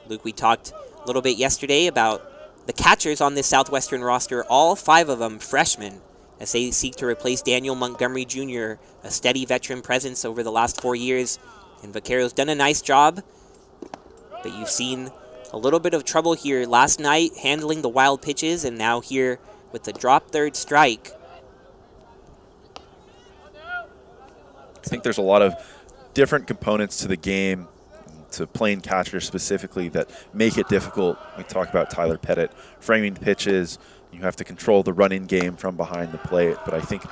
Luke, we talked a little bit yesterday about the catchers on this Southwestern roster, all 5 of them freshmen, as they seek to replace Daniel Montgomery Jr., a steady veteran presence over the last 4 years. And Vaquero's done a nice job, but you've seen a little bit of trouble here last night handling the wild pitches, and now here with the drop third strike. I think there's a lot of different components to the game, to playing catcher specifically, that make it difficult. We talk about Tyler Pettit framing pitches. You have to control the running game from behind the plate. But I think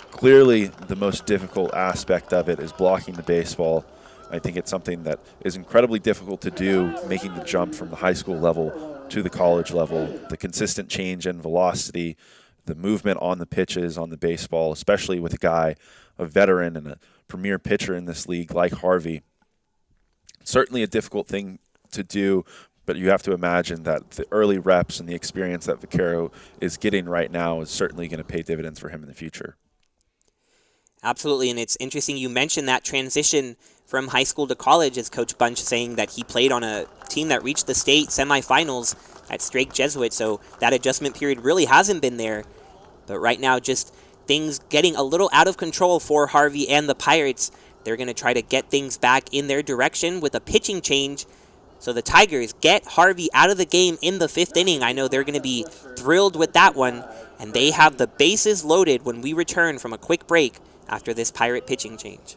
clearly the most difficult aspect of it is blocking the baseball. I think it's something that is incredibly difficult to do, making the jump from the high school level to the college level. The consistent change in velocity, the movement on the pitches, on the baseball, especially with a guy, a veteran and a premier pitcher in this league like Harvey. Certainly a difficult thing to do, but you have to imagine that the early reps and the experience that Vaquero is getting right now is certainly going to pay dividends for him in the future. Absolutely, and it's interesting you mentioned that transition from high school to college, as Coach Bunch saying that he played on a team that reached the state semifinals at Strake Jesuit, so that adjustment period really hasn't been there. But right now, just things getting a little out of control for Harvey and the Pirates. They're going to try to get things back in their direction with a pitching change. So the Tigers get Harvey out of the game in the 5th inning. I know they're going to be thrilled with that one. And they have the bases loaded when we return from a quick break after this Pirate pitching change.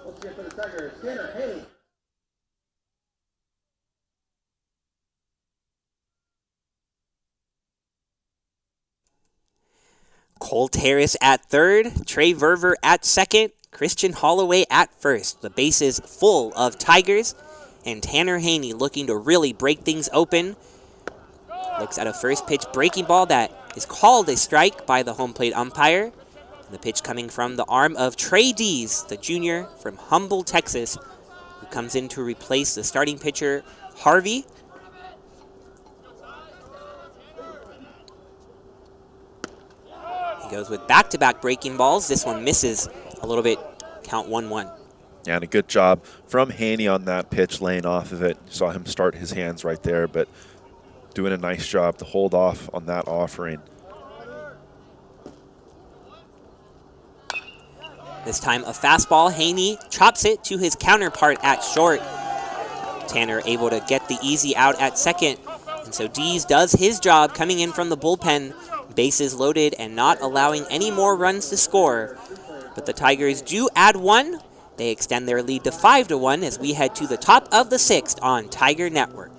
Let's get for the Tigers. Skinner, Haney. Colt Harris at third, Trey Verver at second, Christian Holloway at first. The bases full of Tigers, and Tanner Haney looking to really break things open. Looks at a first pitch breaking ball that is called a strike by the home plate umpire. The pitch coming from the arm of Trey Dees, the junior from Humble, Texas, who comes in to replace the starting pitcher, Harvey. He goes with back-to-back breaking balls. This one misses a little bit, count 1-1. Yeah, and a good job from Haney on that pitch, laying off of it. You saw him start his hands right there, but doing a nice job to hold off on that offering. This time a fastball. Haney chops it to his counterpart at short. Tanner able to get the easy out at second. And so Dees does his job coming in from the bullpen. Bases loaded and not allowing any more runs to score. But the Tigers do add one. They extend their lead to 5-1 as we head to the top of the 6th on Tiger Network.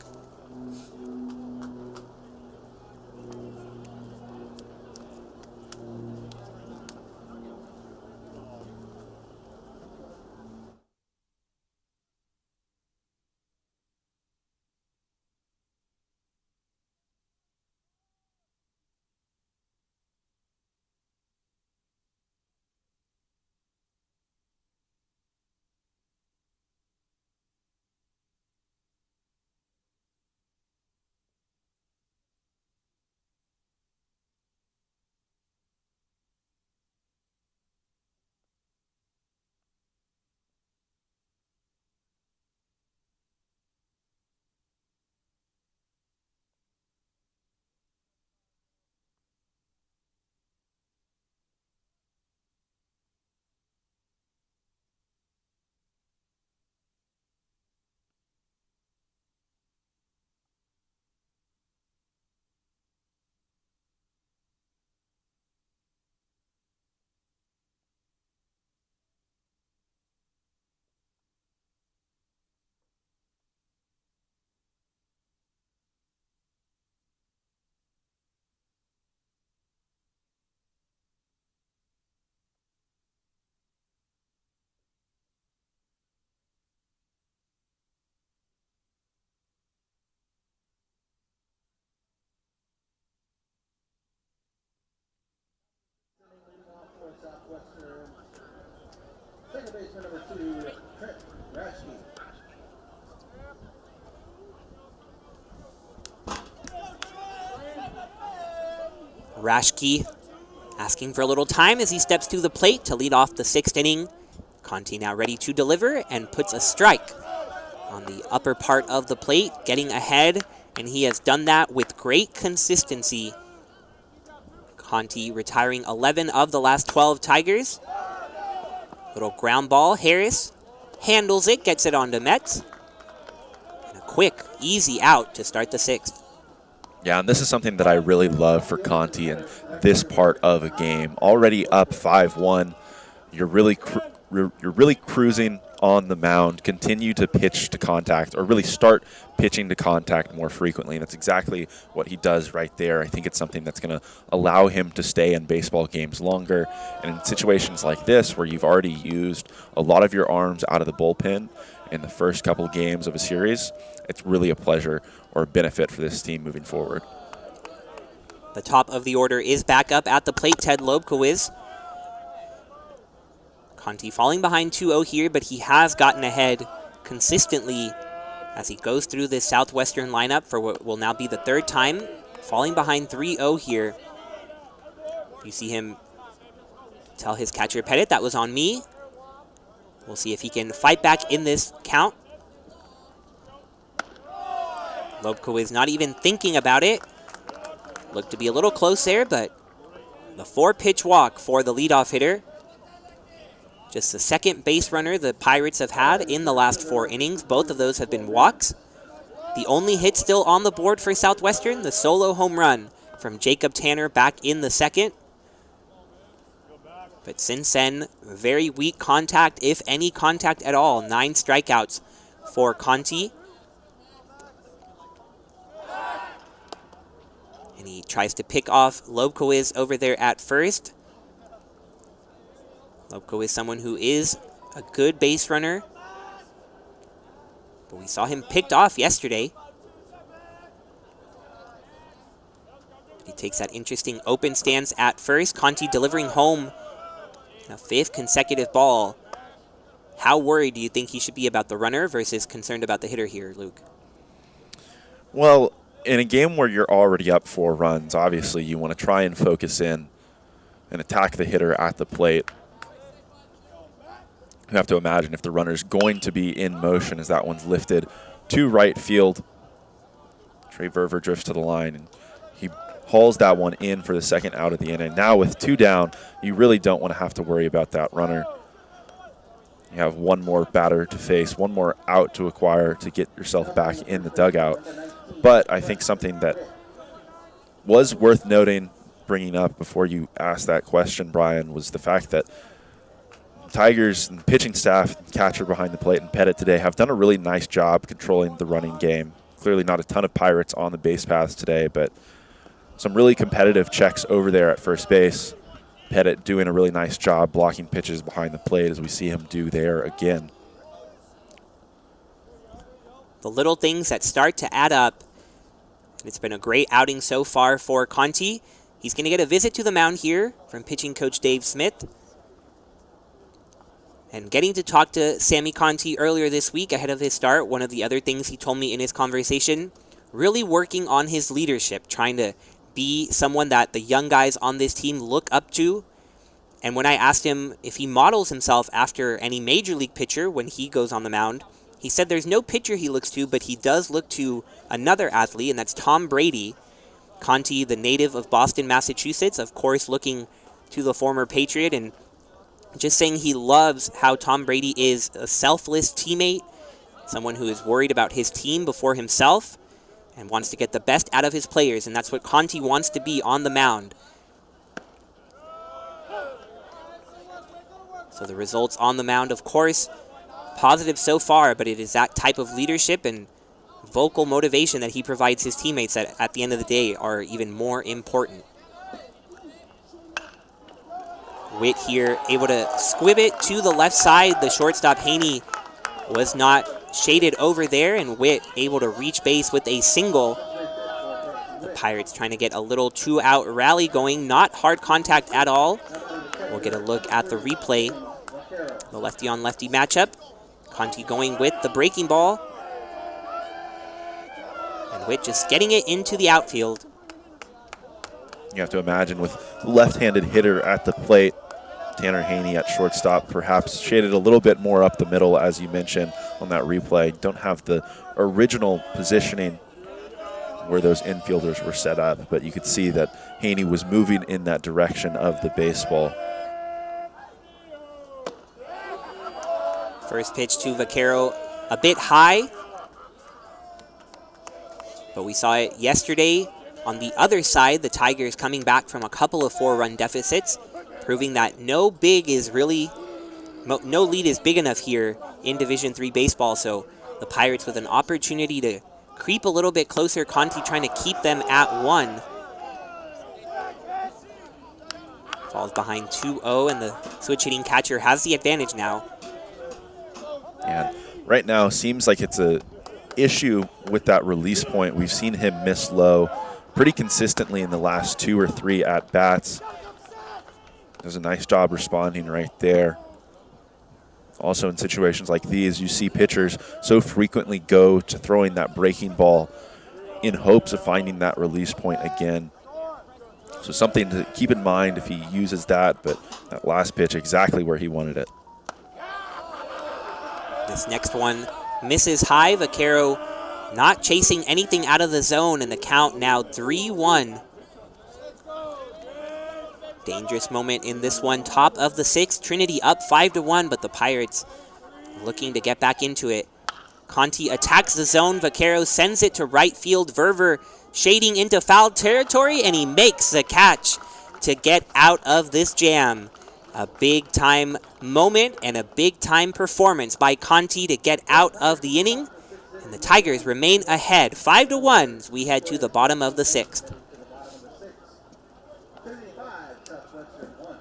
2, Rashke. Rashke asking for a little time as he steps to the plate to lead off the 6th inning. Conti now ready to deliver and puts a strike on the upper part of the plate, getting ahead, and he has done that with great consistency. Conti retiring 11 of the last 12 Tigers. Little ground ball. Harris handles it, gets it onto Metz. And a quick, easy out to start the 6th. Yeah, and this is something that I really love for Conti in this part of a game. Already up 5-1, you're really cruising on the mound. Continue to pitch to contact, or really start pitching to contact more frequently. And that's exactly what he does right there. I think it's something that's going to allow him to stay in baseball games longer. And in situations like this, where you've already used a lot of your arms out of the bullpen in the first couple games of a series, it's really a pleasure or a benefit for this team moving forward. The top of the order is back up at the plate. Ted Lobkowicz. Conti falling behind 2-0 here, but he has gotten ahead consistently as he goes through this Southwestern lineup for what will now be the 3rd time. Falling behind 3-0 here. You see him tell his catcher Pettit, that was on me. We'll see if he can fight back in this count. Lobkowicz not even thinking about it. Looked to be a little close there, but the 4-pitch walk for the leadoff hitter. Just the 2nd base runner the Pirates have had in the last 4 innings. Both of those have been walks. The only hit still on the board for Southwestern, the solo home run from Jacob Tanner back in the 2nd. But since then, very weak contact, if any contact at all. 9 strikeouts for Conti. And he tries to pick off Lobkowicz over there at first. Lobkowicz is someone who is a good base runner. But we saw him picked off yesterday. He takes that interesting open stance at first. Conti delivering home a 5th consecutive ball. How worried do you think he should be about the runner versus concerned about the hitter here, Luke? Well, in a game where you're already up 4 runs, obviously you want to try and focus in and attack the hitter at the plate. You have to imagine if the runner's going to be in motion as that one's lifted to right field. Trey Verver drifts to the line, and he hauls that one in for the 2nd out of the inning. Now with 2 down, you really don't want to have to worry about that runner. You have 1 more batter to face, 1 more out to acquire to get yourself back in the dugout. But I think something that was worth noting, bringing up before you asked that question, Brian, was the fact that Tigers and pitching staff, catcher behind the plate, and Pettit today have done a really nice job controlling the running game. Clearly not a ton of Pirates on the base paths today, but some really competitive checks over there at first base. Pettit doing a really nice job blocking pitches behind the plate, as we see him do there again. The little things that start to add up. It's been a great outing so far for Conti. He's going to get a visit to the mound here from pitching coach Dave Smith. And getting to talk to Sammy Conti earlier this week ahead of his start, one of the other things he told me in his conversation, really working on his leadership, trying to be someone that the young guys on this team look up to. And when I asked him if he models himself after any major league pitcher when he goes on the mound, he said there's no pitcher he looks to, but he does look to another athlete, and that's Tom Brady. Conti, the native of Boston, Massachusetts, of course looking to the former Patriot, and just saying he loves how Tom Brady is a selfless teammate, someone who is worried about his team before himself and wants to get the best out of his players, and that's what Conti wants to be on the mound. So the results on the mound, of course, positive so far, but it is that type of leadership and vocal motivation that he provides his teammates that at the end of the day are even more important. Witt here able to squib it to the left side. The shortstop Haney was not shaded over there, and Witt able to reach base with a single. The Pirates trying to get a little 2-out rally going. Not hard contact at all. We'll get a look at the replay The lefty-on-lefty matchup. Conti going with the breaking ball. And Witt just getting it into the outfield. You have to imagine with the left-handed hitter at the plate, Tanner Haney at shortstop, perhaps shaded a little bit more up the middle, as you mentioned on that replay. Don't have the original positioning where those infielders were set up, but you could see that Haney was moving in that direction of the baseball. First pitch to Vaquero, a bit high, but we saw it yesterday on the other side. The Tigers coming back from a couple of 4-run deficits, proving that no lead is big enough here in Division III baseball. So the Pirates with an opportunity to creep a little bit closer. Conti trying to keep them at 1. Falls behind 2-0, and the switch-hitting catcher has the advantage now. And right now seems like it's a issue with that release point. We've seen him miss low pretty consistently in the last 2 or 3 at-bats. Does a nice job responding right there. Also in situations like these, you see pitchers so frequently go to throwing that breaking ball in hopes of finding that release point again. So something to keep in mind if he uses that, but that last pitch exactly where he wanted it. This next one misses high. Vaquero not chasing anything out of the zone, and the count now 3-1. Dangerous moment in this one. Top of the 6th, Trinity up 5-1, but the Pirates looking to get back into it. Conti attacks the zone. Vaquero sends it to right field. Verver shading into foul territory, and he makes the catch to get out of this jam. A big-time moment and a big-time performance by Conti to get out of the inning. And the Tigers remain ahead 5-1 as we head to the bottom of the 6th. Southwestern 1.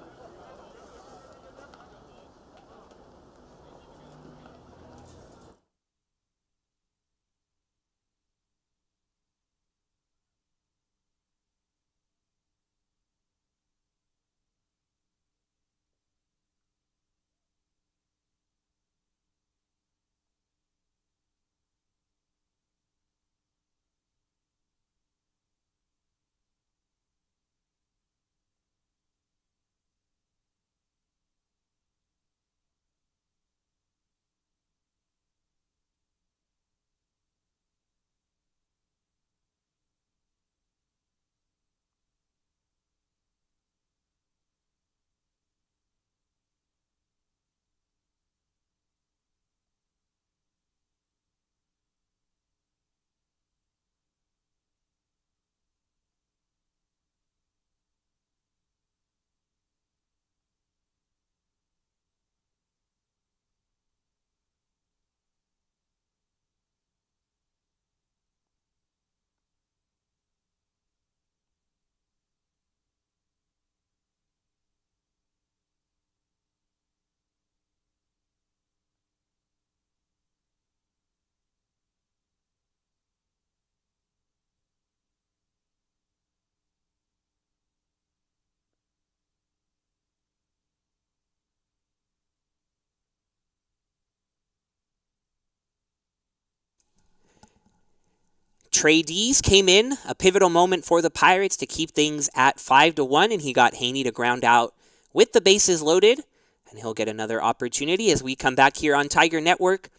Trey Dees came in, a pivotal moment for the Pirates to keep things at 5-1, and he got Haney to ground out with the bases loaded, and he'll get another opportunity as we come back here on Tiger Network.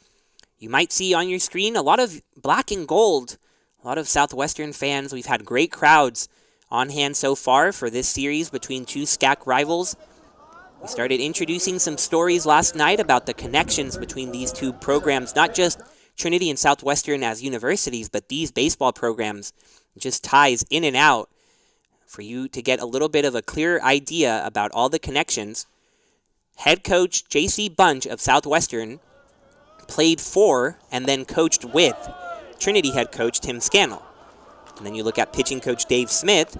You might see on your screen a lot of black and gold, a lot of Southwestern fans. We've had great crowds on hand so far for this series between two SCAC rivals. We started introducing some stories last night about the connections between these two programs, not just Trinity and Southwestern as universities, but these baseball programs, just ties in and out for you to get a little bit of a clearer idea about all the connections. Head coach J.C. Bunch of Southwestern played for and then coached with Trinity head coach Tim Scannell. And then you look at pitching coach Dave Smith.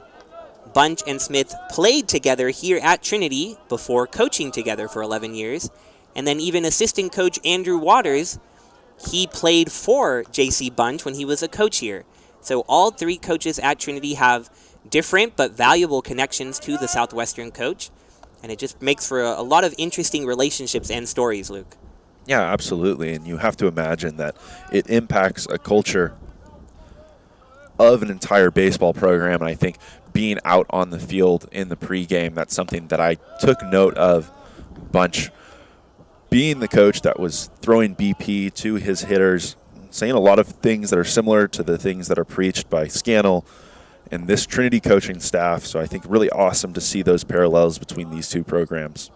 Bunch and Smith played together here at Trinity before coaching together for 11 years. And then even assistant coach Andrew Waters, he played for J.C. Bunch when he was a coach here. So all three coaches at Trinity have different but valuable connections to the Southwestern coach. And it just makes for a lot of interesting relationships and stories, Luke. Yeah, absolutely. And you have to imagine that it impacts a culture of an entire baseball program. And I think being out on the field in the pregame, that's something that I took note of. Bunch being the coach that was throwing BP to his hitters, saying a lot of things that are similar to the things that are preached by Scannell and this Trinity coaching staff. So I think really awesome to see those parallels between these two programs.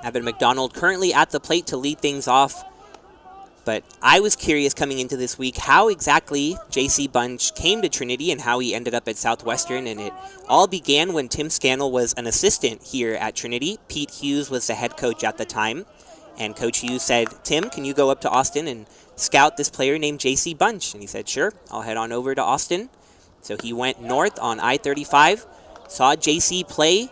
Evan McDonald currently at the plate to lead things off. But I was curious coming into this week how exactly J.C. Bunch came to Trinity and how he ended up at Southwestern. And it all began when Tim Scannell was an assistant here at Trinity. Pete Hughes was the head coach at the time. And Coach Hughes said, Tim, can you go up to Austin and scout this player named J.C. Bunch? And he said, sure, I'll head on over to Austin. So he went north on I-35, saw J.C. play.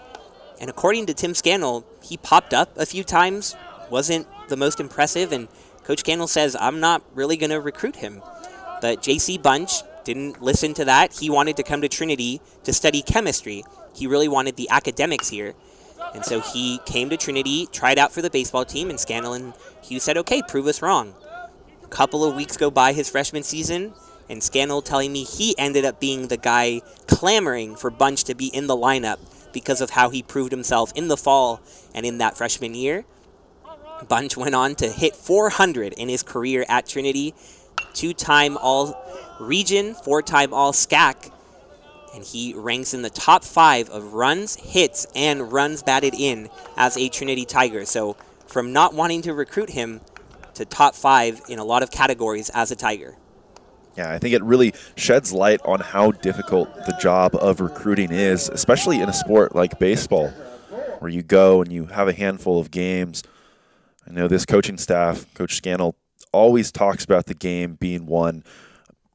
And according to Tim Scannell, he popped up a few times, wasn't the most impressive, and Coach Scannell says, I'm not really going to recruit him. But J.C. Bunch didn't listen to that. He wanted to come to Trinity to study chemistry. He really wanted the academics here. And so he came to Trinity, tried out for the baseball team, and Scannell and Hughes said, okay, prove us wrong. A couple of weeks go by his freshman season, and Scannell telling me he ended up being the guy clamoring for Bunch to be in the lineup because of how he proved himself in the fall and in that freshman year. Bunch went on to hit 400 in his career at Trinity, 2-time All-Region, 4-time All-SCAC, and he ranks in the top 5 of runs, hits, and runs batted in as a Trinity Tiger. So from not wanting to recruit him to top 5 in a lot of categories as a Tiger. Yeah, I think it really sheds light on how difficult the job of recruiting is, especially in a sport like baseball, where you go and you have a handful of games. I know this coaching staff, Coach Scannell, always talks about the game being won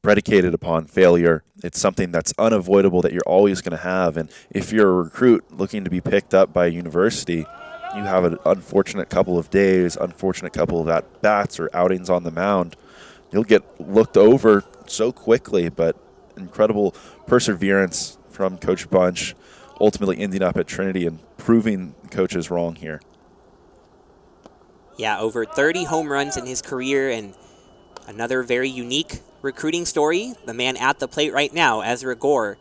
predicated upon failure. It's something that's unavoidable that you're always going to have. And if you're a recruit looking to be picked up by a university, you have an unfortunate couple of days, unfortunate couple of at-bats or outings on the mound, you'll get looked over so quickly. But incredible perseverance from Coach Bunch, ultimately ending up at Trinity and proving coaches wrong here. Yeah, over 30 home runs in his career, and another very unique recruiting story, the man at the plate right now, Ezra Gore,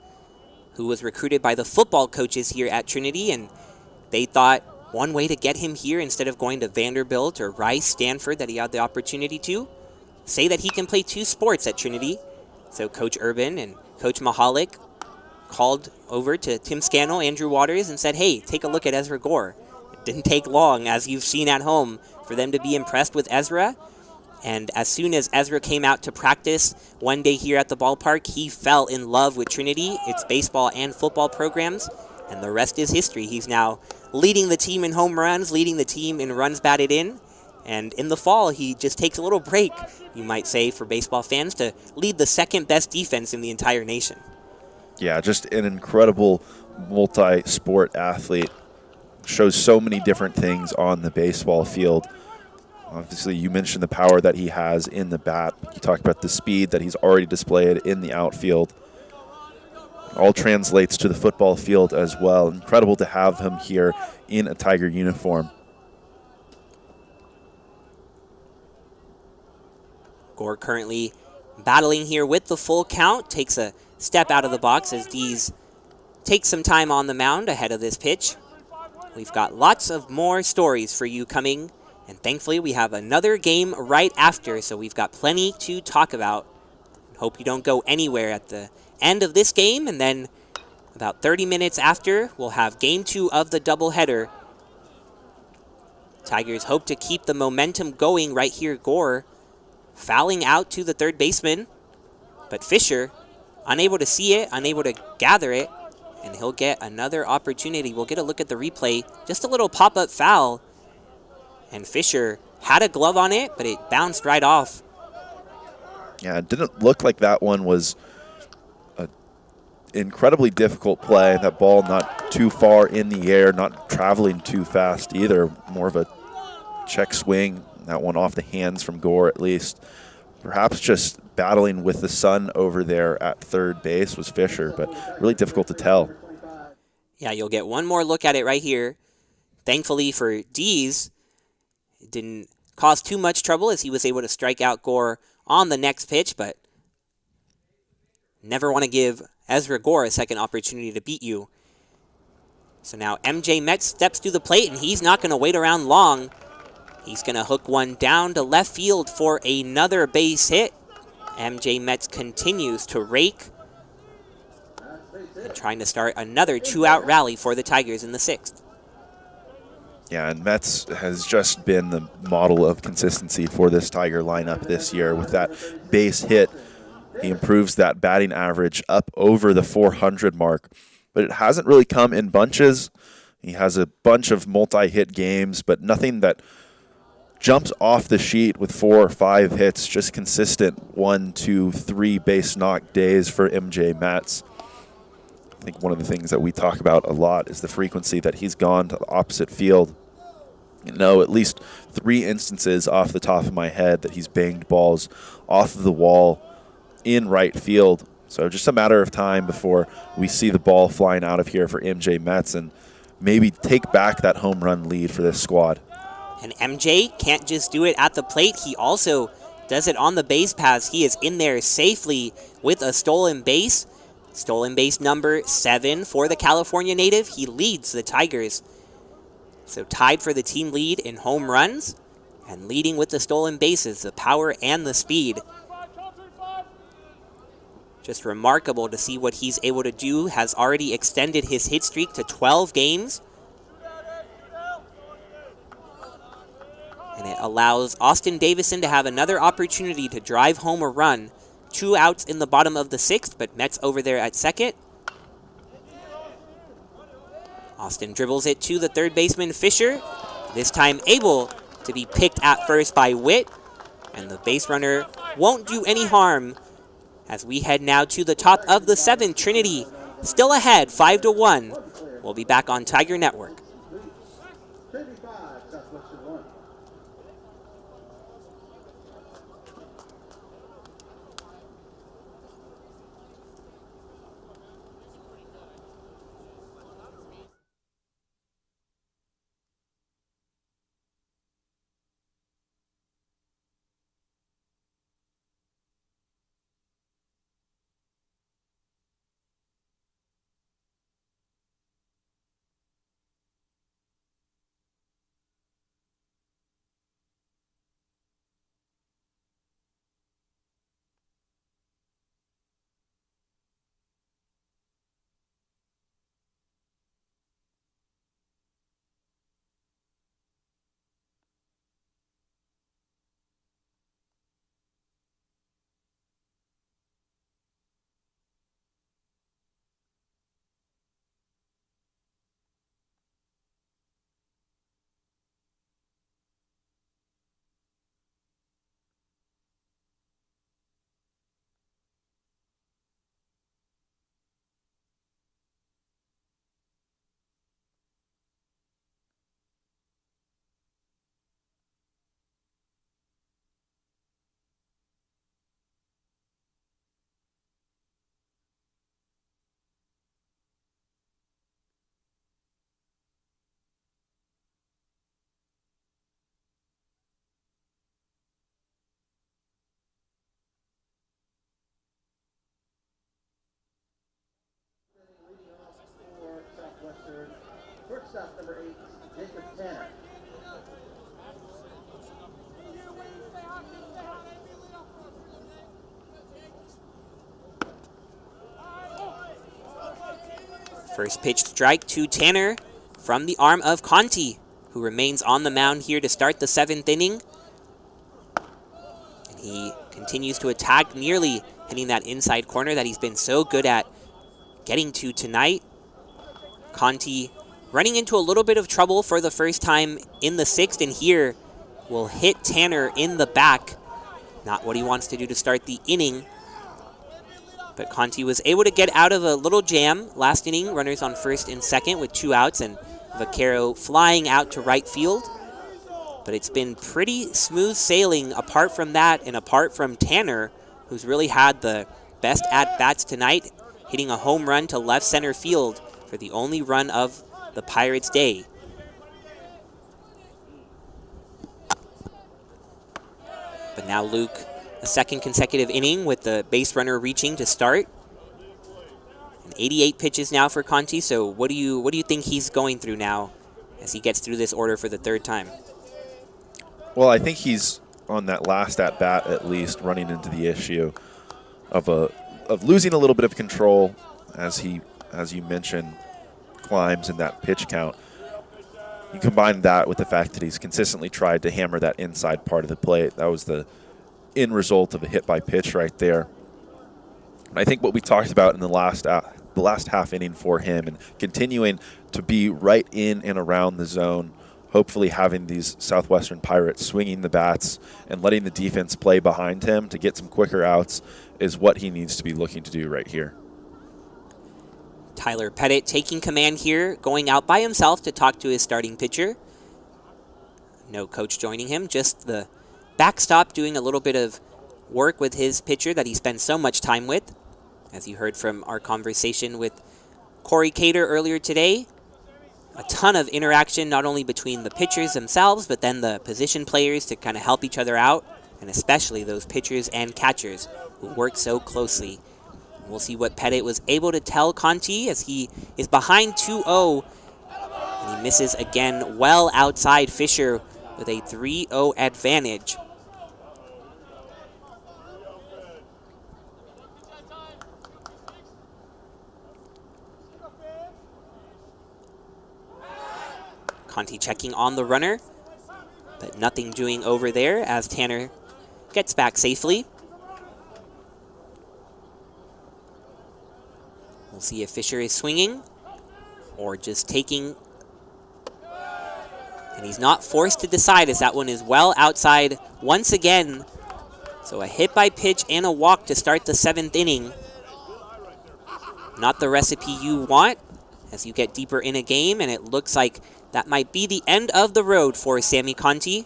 who was recruited by the football coaches here at Trinity, and they thought one way to get him here instead of going to Vanderbilt or Rice, Stanford, that he had the opportunity to, say that he can play 2 sports at Trinity. So Coach Urban and Coach Mahalik called over to Tim Scannell, Andrew Waters, and said, hey, take a look at Ezra Gore. It didn't take long, as you've seen at home, for them to be impressed with Ezra. And as soon as Ezra came out to practice one day here at the ballpark, he fell in love with Trinity, its baseball and football programs, and the rest is history. He's now leading the team in home runs, leading the team in runs batted in, and in the fall, he just takes a little break, you might say, for baseball fans, to lead the second best defense in the entire nation. Yeah, just an incredible multi-sport athlete. Shows so many different things on the baseball field. Obviously, you mentioned the power that he has in the bat. You talked about the speed that he's already displayed in the outfield. All translates to the football field as well. Incredible to have him here in a Tiger uniform. Gore currently battling here with the full count. Takes a step out of the box as Dees takes some time on the mound ahead of this pitch. We've got lots of more stories for you coming, and thankfully we have another game right after, so we've got plenty to talk about. Hope you don't go anywhere at the end of this game, and then about 30 minutes after, we'll have Game 2 of the doubleheader. Tigers hope to keep the momentum going right here. Gore fouling out to the third baseman, but Fisher unable to see it, unable to gather it, and he'll get another opportunity. We'll get a look at the replay. Just a little pop-up foul. And Fisher had a glove on it, but it bounced right off. Yeah, it didn't look like that one was an incredibly difficult play. That ball not too far in the air, not traveling too fast either. More of a check swing. That one off the hands from Gore at least. Perhaps just battling with the sun over there at third base was Fisher, but really difficult to tell. Yeah, you'll get one more look at it right here. Thankfully for Dees, it didn't cause too much trouble as he was able to strike out Gore on the next pitch, but never want to give Ezra Gore a second opportunity to beat you. So now MJ Metz steps to the plate, and he's not going to wait around long. He's going to hook one down to left field for another base hit. MJ Metz continues to rake and trying to start another two-out rally for the Tigers in the sixth. Yeah, and Metz has just been the model of consistency for this Tiger lineup this year. With that base hit, he improves that batting average up over the 400 mark. But it hasn't really come in bunches. He has a bunch of multi-hit games, but nothing that jumps off the sheet with 4 or 5 hits. Just consistent 1, 2, 3 base knock days for MJ Metz. I think one of the things that we talk about a lot is the frequency that he's gone to the opposite field. You know, at least 3 instances off the top of my head that he's banged balls off of the wall in right field. So just a matter of time before we see the ball flying out of here for MJ Metz and maybe take back that home run lead for this squad. And MJ can't just do it at the plate. He also does it on the base paths. He is in there safely with a stolen base. Stolen base number 7 for the California native. He leads the Tigers. So tied for the team lead in home runs and leading with the stolen bases, the power and the speed. Just remarkable to see what he's able to do. Has already extended his hit streak to 12 games. And it allows Austin Davison to have another opportunity to drive home a run. 2 outs in the bottom of the 6th, but Metz over there at second. Austin dribbles it to the third baseman Fisher. This time able to be picked at first by Witt. And the base runner won't do any harm as we head now to the top of the 7th. Trinity still ahead, 5-1. We'll be back on Tiger Network. Trinity 5, Southwestern 1. Leading off for Southwestern, shortstop number 8, Jacob Tanner. First pitch strike to Tanner from the arm of Conti, who remains on the mound here to start the 7th inning. And he continues to attack, nearly hitting that inside corner that he's been so good at getting to tonight. Conti running into a little bit of trouble for the first time in the 6th, and here will hit Tanner in the back. Not what he wants to do to start the inning. But Conti was able to get out of a little jam last inning. Runners on first and second with 2 outs, and Vaquero flying out to right field. But it's been pretty smooth sailing apart from that and apart from Tanner, who's really had the best at-bats tonight, hitting a home run to left center field for the only run of the Pirates' day. But now Luke, a second consecutive inning with the base runner reaching to start. And 88 pitches now for Conti, so what do you think he's going through now as he gets through this order for the third time? Well, I think he's on that last at-bat at least, running into the issue of losing a little bit of control as he, as you mentioned, climbs in that pitch count. You combine that with the fact that he's consistently tried to hammer that inside part of the plate. That was the end result of a hit by pitch right there. And I think what we talked about in the last half inning for him, and continuing to be right in and around the zone, hopefully having these Southwestern Pirates swinging the bats and letting the defense play behind him to get some quicker outs, is what he needs to be looking to do right here. Tyler Pettit taking command here, going out by himself to talk to his starting pitcher. No coach joining him, just the backstop doing a little bit of work with his pitcher that he spends so much time with. As you heard from our conversation with Cory Cater earlier today, a ton of interaction not only between the pitchers themselves, but then the position players to kind of help each other out, and especially those pitchers and catchers who work so closely. We'll see what Pettit was able to tell Conti as he is behind 2-0, and he misses again well outside Fisher with a 3-0 advantage. Conti checking on the runner, but nothing doing over there as Tanner gets back safely. We'll see if Fisher is swinging or just taking. And he's not forced to decide as that one is well outside once again. So a hit by pitch and a walk to start the 7th inning. Not the recipe you want as you get deeper in a game, and it looks like that might be the end of the road for Sammy Conti.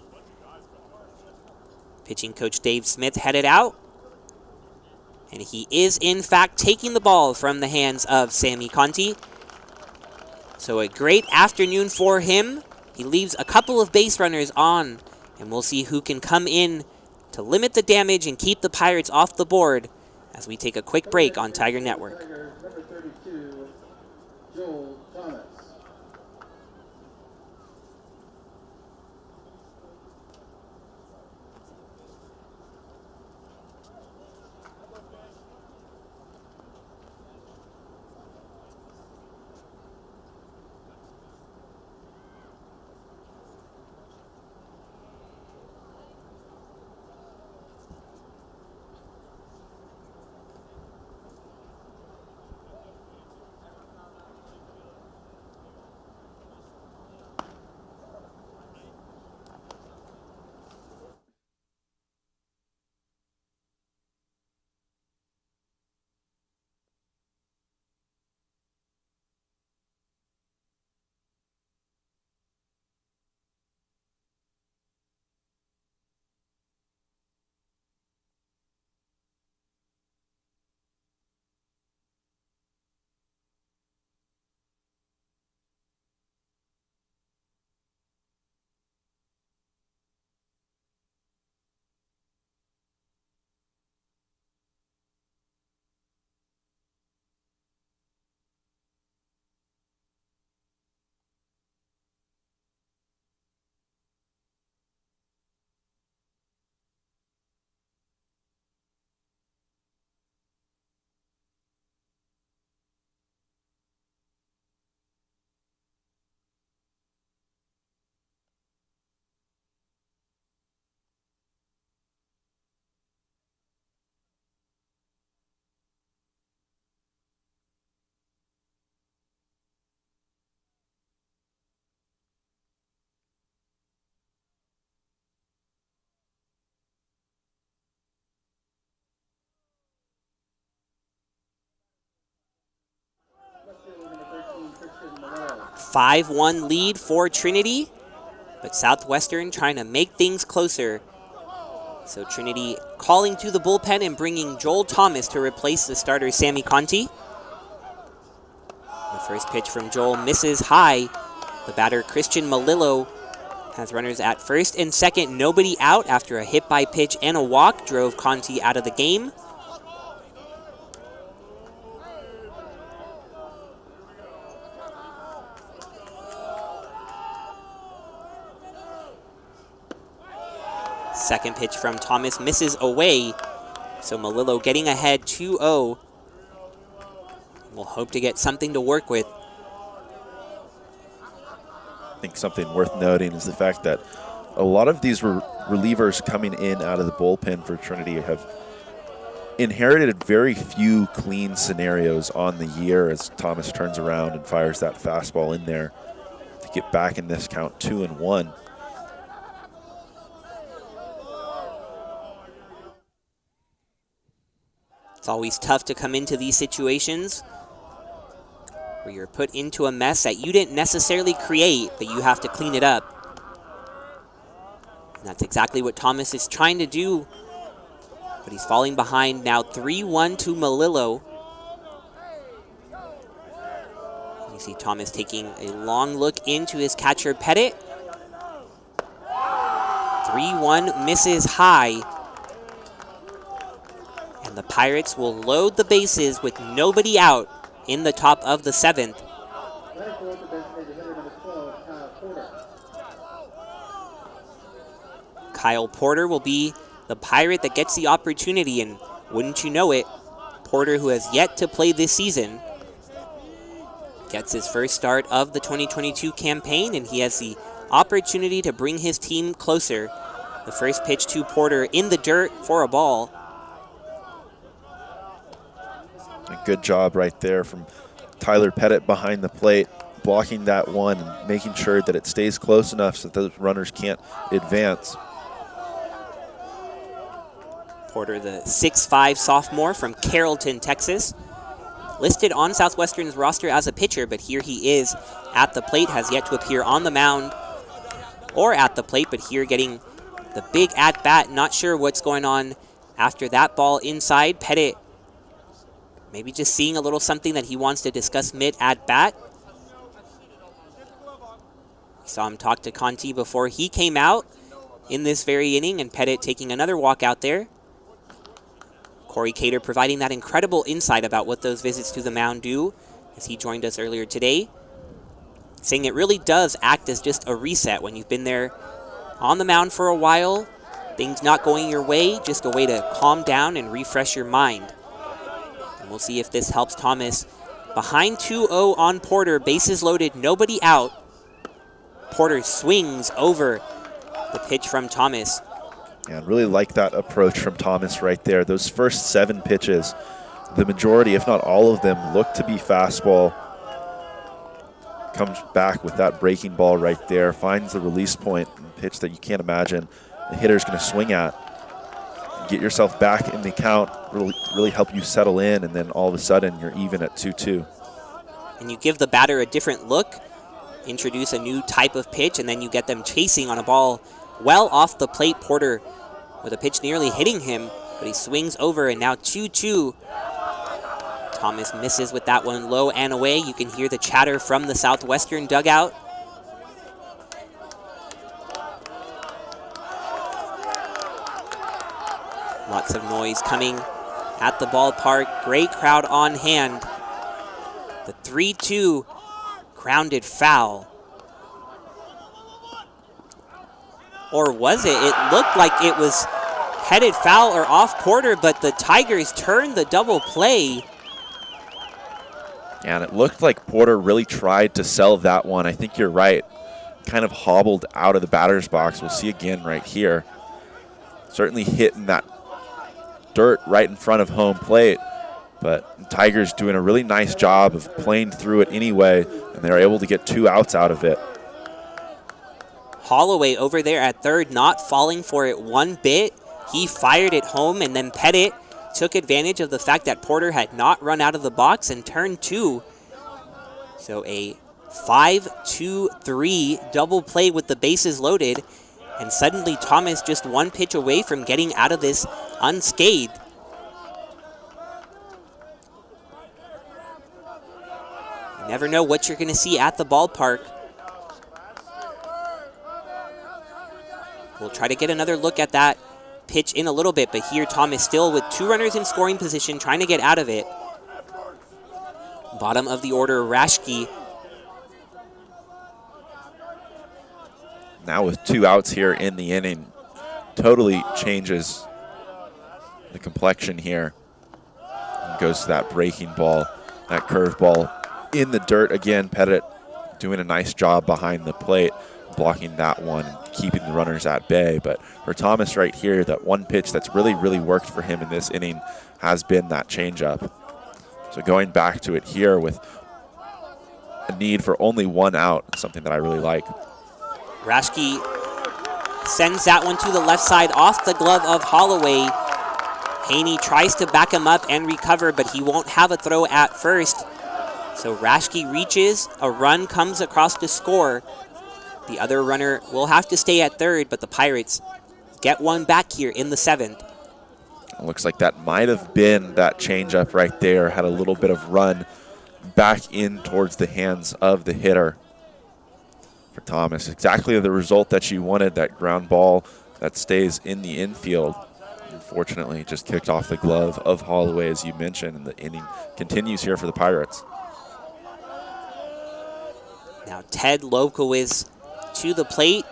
Pitching coach Dave Smith headed out. And he is, in fact, taking the ball from the hands of Sammy Conti. So a great afternoon for him. He leaves a couple of base runners on, and we'll see who can come in to limit the damage and keep the Pirates off the board as we take a quick break on Tiger Network. Number 32, Joel Thomas. 5-1 lead for Trinity, but Southwestern trying to make things closer. So Trinity calling to the bullpen and bringing Joel Thomas to replace the starter Sammy Conti. The First pitch from Joel misses high. The batter, Christian Malillo, has runners at first and second, nobody out after a hit by pitch and a walk drove Conti out of the game. Second pitch from Thomas misses away. So Malillo getting ahead 2-0. We'll hope to get something to work with. I think something worth noting is the fact that a lot of these relievers coming in out of the bullpen for Trinity have inherited very few clean scenarios on the year as Thomas turns around and fires that fastball in there to get back in this count 2-1. It's always tough to come into these situations where you're put into a mess that you didn't necessarily create, but you have to clean it up. And that's exactly what Thomas is trying to do, but he's falling behind now 3-1 to Malillo. You see Thomas taking a long look into his catcher, Pettit. 3-1 misses high. And the Pirates will load the bases with nobody out in the top of the seventh. Kyle Porter will be the Pirate that gets the opportunity, and wouldn't you know it, Porter, who has yet to play this season, gets his first start of the 2022 campaign, and he has the opportunity to bring his team closer. The first pitch to Porter in the dirt for a ball. A good job right there from Tyler Pettit behind the plate, blocking that one and making sure that it stays close enough so that those runners can't advance. Porter, the 6'5" sophomore from Carrollton, Texas. Listed on Southwestern's roster as a pitcher, but here he is at the plate, has yet to appear on the mound or at the plate, but here getting the big at-bat. Not sure what's going on after that ball inside. Pettit maybe just seeing a little something that he wants to discuss mid-at-bat. We saw him talk to Conti before he came out in this very inning, and Pettit taking another walk out there. Cory Cater providing that incredible insight about what those visits to the mound do as he joined us earlier today, saying it really does act as just a reset when you've been there on the mound for a while, things not going your way, just a way to calm down and refresh your mind. And we'll see if this helps Thomas. Behind 2-0 on Porter, bases loaded, nobody out. Porter swings over the pitch from Thomas. Yeah, I really like that approach from Thomas right there. Those first 7 pitches, the majority, if not all of them, look to be fastball. Comes back with that breaking ball right there, finds the release point, and pitch that you can't imagine the hitter's going to swing at. Get yourself back in the count, really help you settle in, and then all of a sudden you're even at 2-2. And you give the batter a different look, introduce a new type of pitch, and then you get them chasing on a ball well off the plate. Porter with a pitch nearly hitting him, but he swings over, and now 2-2. Thomas misses with that one low and away. You can hear the chatter from the Southwestern dugout. Lots of noise coming at the ballpark. Great crowd on hand. The 3-2 grounded foul. Or was it? It looked like it was headed foul or off Porter, but the Tigers turned the double play. And it looked like Porter really tried to sell that one. I think you're right. Kind of hobbled out of the batter's box. We'll see again right here. Certainly hitting that dirt right in front of home plate, but the Tigers doing a really nice job of playing through it anyway, and they're able to get 2 outs out of it. Holloway over there at third, not falling for it one bit. He fired it home, and then Pettit took advantage of the fact that Porter had not run out of the box and turned 2. So a 5-2-3 double play with the bases loaded, and suddenly Thomas just one pitch away from getting out of this unscathed. You never know what you're going to see at the ballpark. We'll try to get another look at that pitch in a little bit, but here Thomas still with 2 runners in scoring position, trying to get out of it. Bottom of the order, Rashke. Now with 2 outs here in the inning, totally changes the complexion here. And goes to that breaking ball, that curveball in the dirt again. Pettit doing a nice job behind the plate, blocking that one and keeping the runners at bay. But for Thomas right here, that one pitch that's really worked for him in this inning has been that changeup. So going back to it here with a need for only 1 out, something that I really like. Rashke sends that one to the left side off the glove of Holloway. Haney tries to back him up and recover, but he won't have a throw at first. So Rashke reaches, a run comes across to score. The other runner will have to stay at third, but the Pirates get one back here in the 7th. It looks like that might have been that changeup right there, had a little bit of run back in towards the hands of the hitter. For Thomas, exactly the result that you wanted, that ground ball that stays in the infield. Unfortunately, just kicked off the glove of Holloway, as you mentioned, and the inning continues here for the Pirates. Now Ted Lobkowicz to the plate.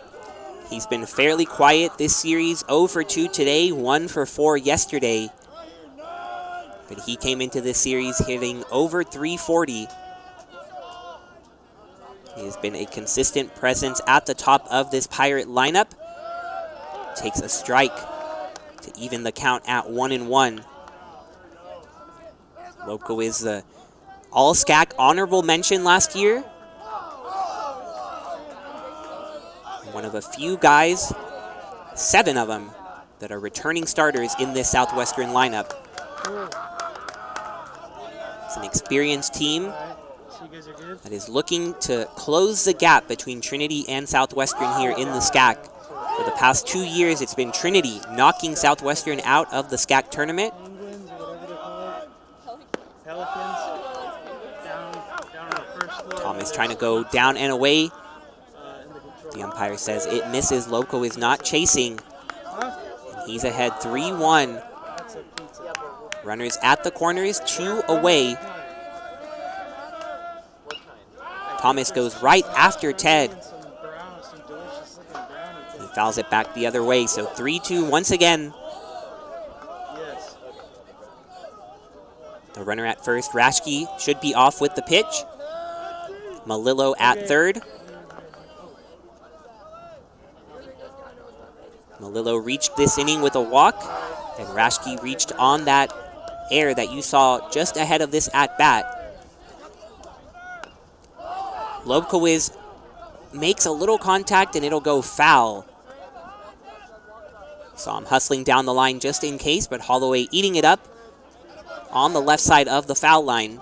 He's been fairly quiet this series, 0 for 2 today, 1 for 4 yesterday. But he came into this series hitting over 340. He has been a consistent presence at the top of this Pirate lineup. Takes a strike to even the count at 1-1. Lobkowicz, the All-SCAC honorable mention last year. One of a few guys, 7 of them, that are returning starters in this Southwestern lineup. It's an experienced team that is looking to close the gap between Trinity and Southwestern here in the SCAC. For the past 2 years, it's been Trinity knocking Southwestern out of the SCAC tournament. Thomas trying to go down and away. The umpire says it misses. Lobkowicz not chasing. And he's ahead 3-1. Runners at the corners, 2 away. Thomas goes right after Ted. He fouls it back the other way, so 3-2 once again. The runner at first, Rashke, should be off with the pitch. Malillo at third. Malillo reached this inning with a walk, and Rashke reached on that air that you saw just ahead of this at-bat. Lobkowicz makes a little contact and it'll go foul. Saw him hustling down the line just in case, but Holloway eating it up on the left side of the foul line.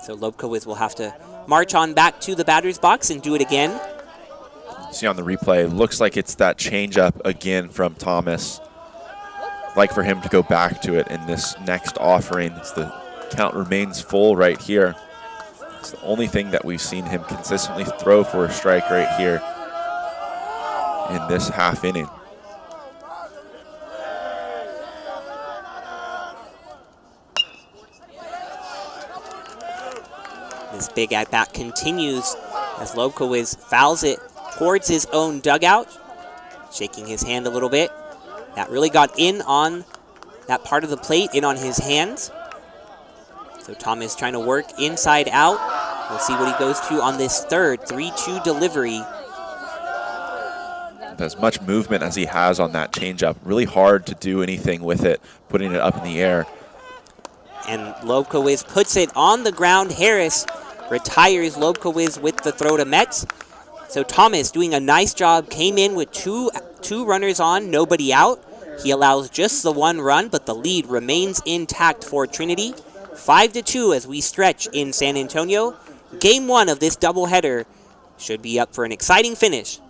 So Lobkowicz will have to march on back to the batter's box and do it again. See on the replay, looks like it's that changeup again from Thomas. Like for him to go back to it in this next offering. The count remains full right here. It's the only thing that we've seen him consistently throw for a strike right here in this half inning. This big at-bat continues as Lobkowicz fouls it towards his own dugout, shaking his hand a little bit. That really got in on that part of the plate, in on his hands. So Thomas trying to work inside out. We'll see what he goes to on this third 3-2 delivery. As much movement as he has on that changeup, really hard to do anything with it, putting it up in the air. And Lobkowicz puts it on the ground. Harris retires Lobkowicz with the throw to Metz. So Thomas doing a nice job, came in with two runners on, nobody out. He allows just the 1 run, but the lead remains intact for Trinity. 5-2 as we stretch in San Antonio. Game 1 of this doubleheader should be up for an exciting finish.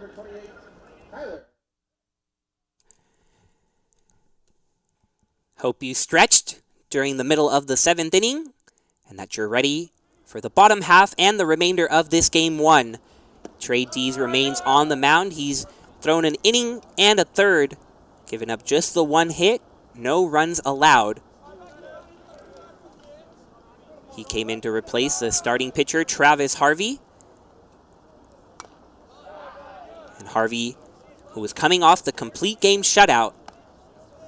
number 28, Tyler. Hope you stretched during the middle of the 7th inning and that you're ready for the bottom half and the remainder of this game 1. Trey Dees remains on the mound. He's thrown an inning and a third, giving up just the 1 hit, no runs allowed. He came in to replace the starting pitcher, Travis Harvey. And Harvey, who was coming off the complete game shutout,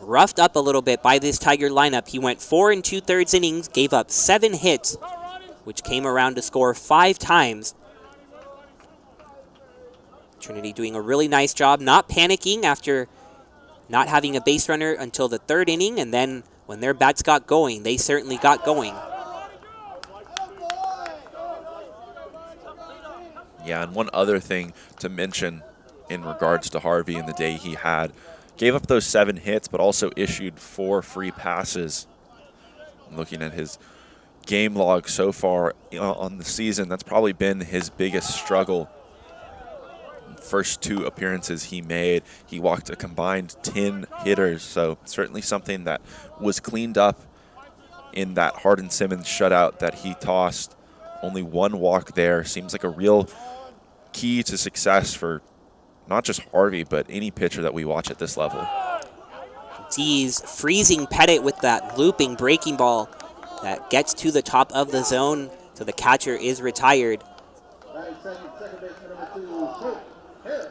roughed up a little bit by this Tiger lineup. He went 4 2/3 innings, gave up 7 hits, which came around to score 5 times. Trinity doing a really nice job, not panicking after not having a base runner until the 3rd inning, and then when their bats got going, they certainly got going. Yeah, and one other thing to mention in regards to Harvey and the day he had, gave up those 7 hits, but also issued 4 free passes. Looking at his game log so far on the season, that's probably been his biggest struggle. First 2 appearances he made, he walked a combined 10 hitters, so certainly something that was cleaned up in that Hardin Simmons shutout that he tossed. Only 1 walk there. Seems like a real key to success for not just Harvey, but any pitcher that we watch at this level. Dees freezing Pettit with that looping breaking ball that gets to the top of the zone, so the catcher is retired. Second baseman number 2, Colt Harris.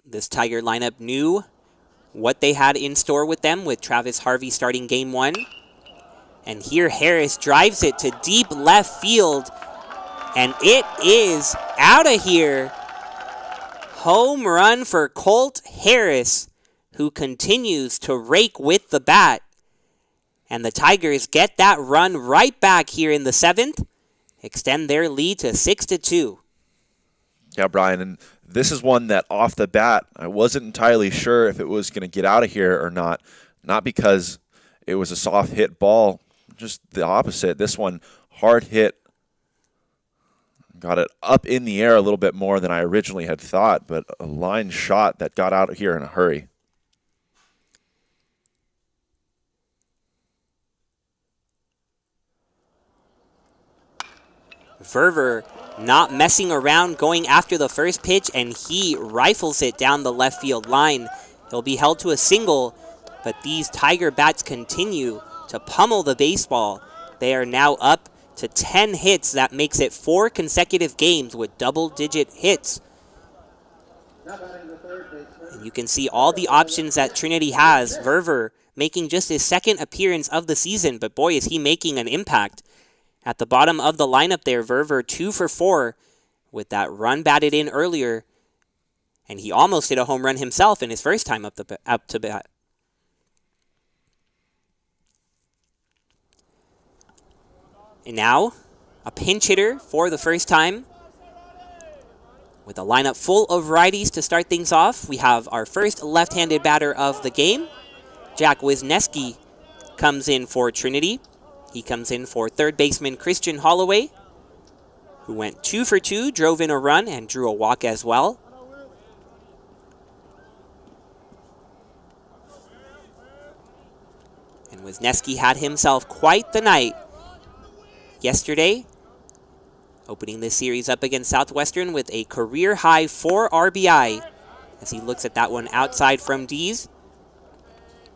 This Tiger lineup knew what they had in store with them, with Travis Harvey starting game 1. And here Harris drives it to deep left field, and it is out of here. Home run for Colt Harris, who continues to rake with the bat. And the Tigers get that run right back here in the 7th, extend their lead to 6-2. Yeah, Brian, and this is one that off the bat, I wasn't entirely sure if it was going to get out of here or not. Not because it was a soft hit ball, just the opposite. This one, hard hit, got it up in the air a little bit more than I originally had thought, but a line shot that got out of here in a hurry. Verver not messing around, going after the first pitch, and he rifles it down the left field line. He'll be held to a single, but these Tiger bats continue to pummel the baseball. They are now up to 10 hits. That makes it 4 consecutive games with double-digit hits. And you can see all the options that Trinity has. Verver making just his 2nd appearance of the season, but boy, is he making an impact. At the bottom of the lineup there, Verver 2 for 4 with that run batted in earlier. And he almost hit a home run himself in his first time up to bat. And now, a pinch hitter for the first time. With a lineup full of righties to start things off, we have our first left-handed batter of the game. Jack Wisniewski comes in for Trinity. He comes in for 3rd baseman Christian Holloway, who went 2 for 2, drove in a run, and drew a walk as well. And Wisniewski had himself quite the night yesterday, opening this series up against Southwestern with a career-high 4 RBI as he looks at that one outside from Dees.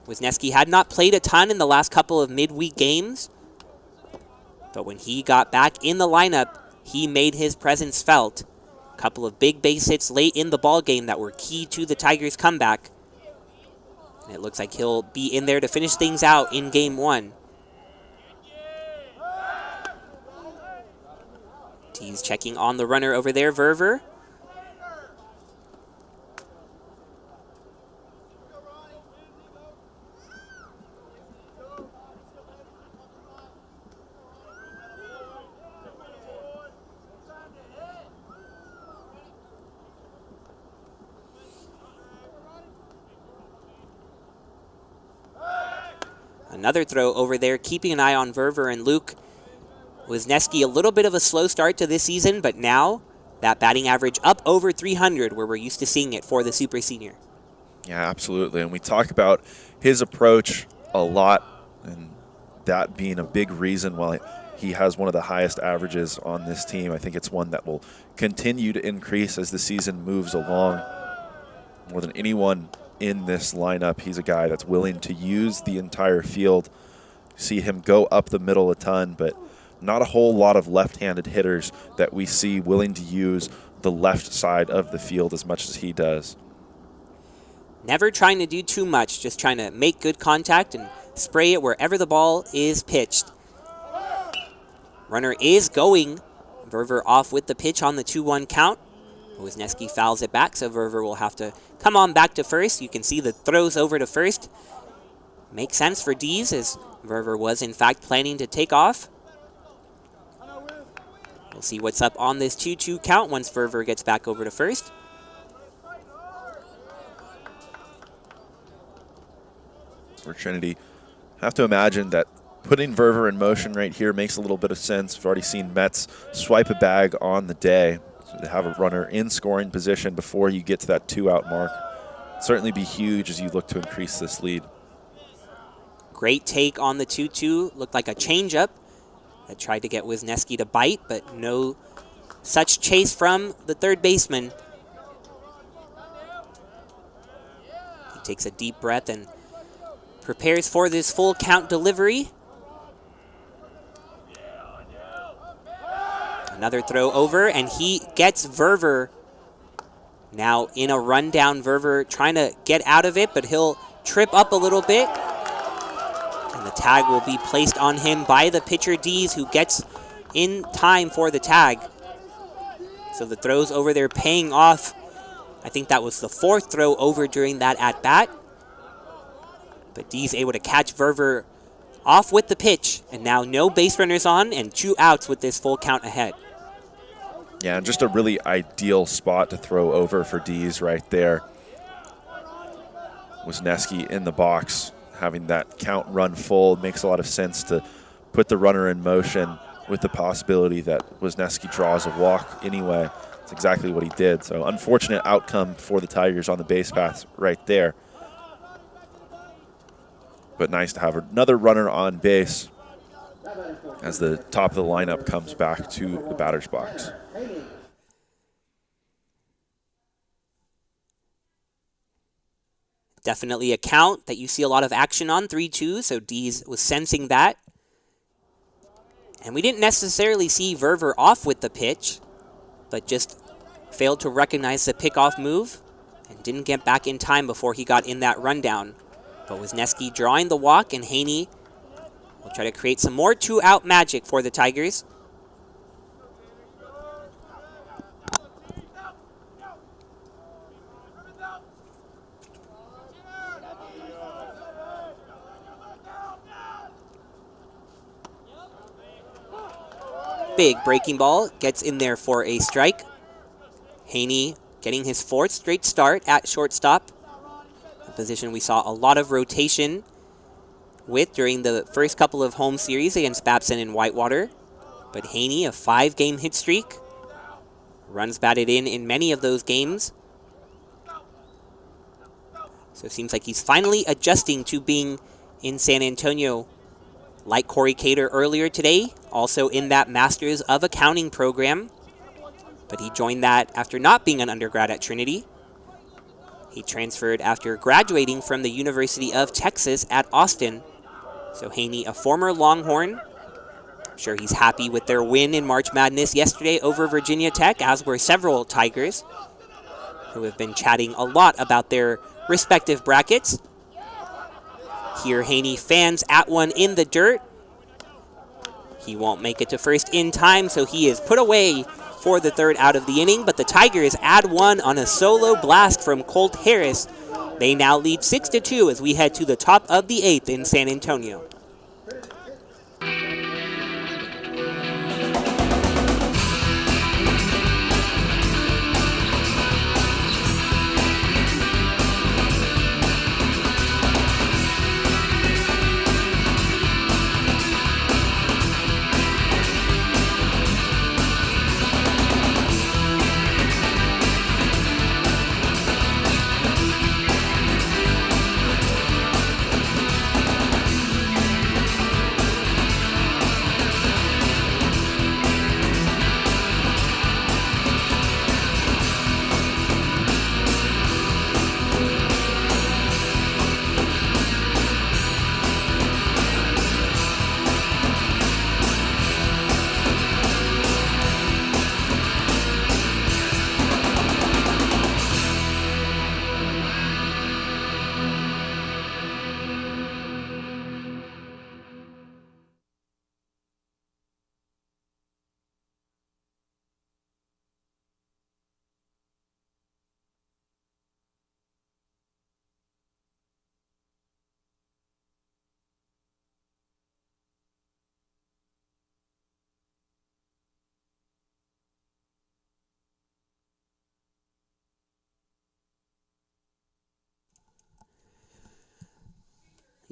Wisniewski had not played a ton in the last couple of midweek games, but when he got back in the lineup, he made his presence felt. A couple of big base hits late in the ball game that were key to the Tigers' comeback. And it looks like he'll be in there to finish things out in game 1. He's checking on the runner over there, Verver. another throw over there, keeping an eye on Verver and Luke. Wisniewski, a little bit of a slow start to this season, but now that batting average up over 300, where we're used to seeing it for the super senior. Yeah, absolutely. And we talk about his approach a lot, and that being a big reason why he has one of the highest averages on this team. I think it's one that will continue to increase as the season moves along. More than anyone in this lineup, he's a guy that's willing to use the entire field. See him go up the middle a ton, but not a whole lot of left-handed hitters that we see willing to use the left side of the field as much as he does. Never trying to do too much, just trying to make good contact and spray it wherever the ball is pitched. Runner is going. Verver off with the pitch on the 2-1 count. Wisniewski fouls it back, so Verver will have to come on back to first. You can see the throws over to first. Makes sense for Dees, as Verver was in fact planning to take off. We'll see what's up on this 2-2 count once Verver gets back over to first. For Trinity, I have to imagine that putting Verver in motion right here makes a little bit of sense. We've already seen Mets swipe a bag on the day. So to have a runner in scoring position before you get to that 2-out mark certainly be huge as you look to increase this lead. Great take on the 2-2. Looked like a changeup that tried to get Wisniewski to bite, but no such chase from the third baseman. He takes a deep breath and prepares for this full count delivery. Another throw over, and he gets Verver. Now in a rundown, Verver trying to get out of it, but he'll trip up a little bit. And the tag will be placed on him by the pitcher Dees, who gets in time for the tag. So the throws over there paying off. I think that was the 4th throw over during that at-bat. But Dees able to catch Verver off with the pitch, and now no base runners on and 2 outs with this full count ahead. Yeah, just a really ideal spot to throw over for Dees right there. Wisniewski in the box, having that count run full. It makes a lot of sense to put the runner in motion with the possibility that Wisniewski draws a walk anyway. That's exactly what he did. So unfortunate outcome for the Tigers on the base paths right there. But nice to have another runner on base as the top of the lineup comes back to the batter's box. Definitely a count that you see a lot of action on, 3-2, so Dees was sensing that. And we didn't necessarily see Verver off with the pitch, but just failed to recognize the pickoff move and didn't get back in time before he got in that rundown. But Wisniewski drawing the walk, and Haney will try to create some more 2-out magic for the Tigers. Big breaking ball, gets in there for a strike. Haney getting his 4th straight start at shortstop. A position we saw a lot of rotation with during the first couple of home series against Babson and Whitewater. But Haney, a 5-game hit streak. Runs batted in many of those games. So it seems like he's finally adjusting to being in San Antonio. Like Cory Cater earlier today, also in that Masters of Accounting program. But he joined that after not being an undergrad at Trinity. He transferred after graduating from the University of Texas at Austin. So Haney, a former Longhorn. I'm sure he's happy with their win in March Madness yesterday over Virginia Tech, as were several Tigers, who have been chatting a lot about their respective brackets. Here Haney fans at one in the dirt. He won't make it to first in time, so he is put away for the 3rd out of the inning, but the Tigers add one on a solo blast from Colt Harris. They now lead 6-2 as we head to the top of the 8th in San Antonio.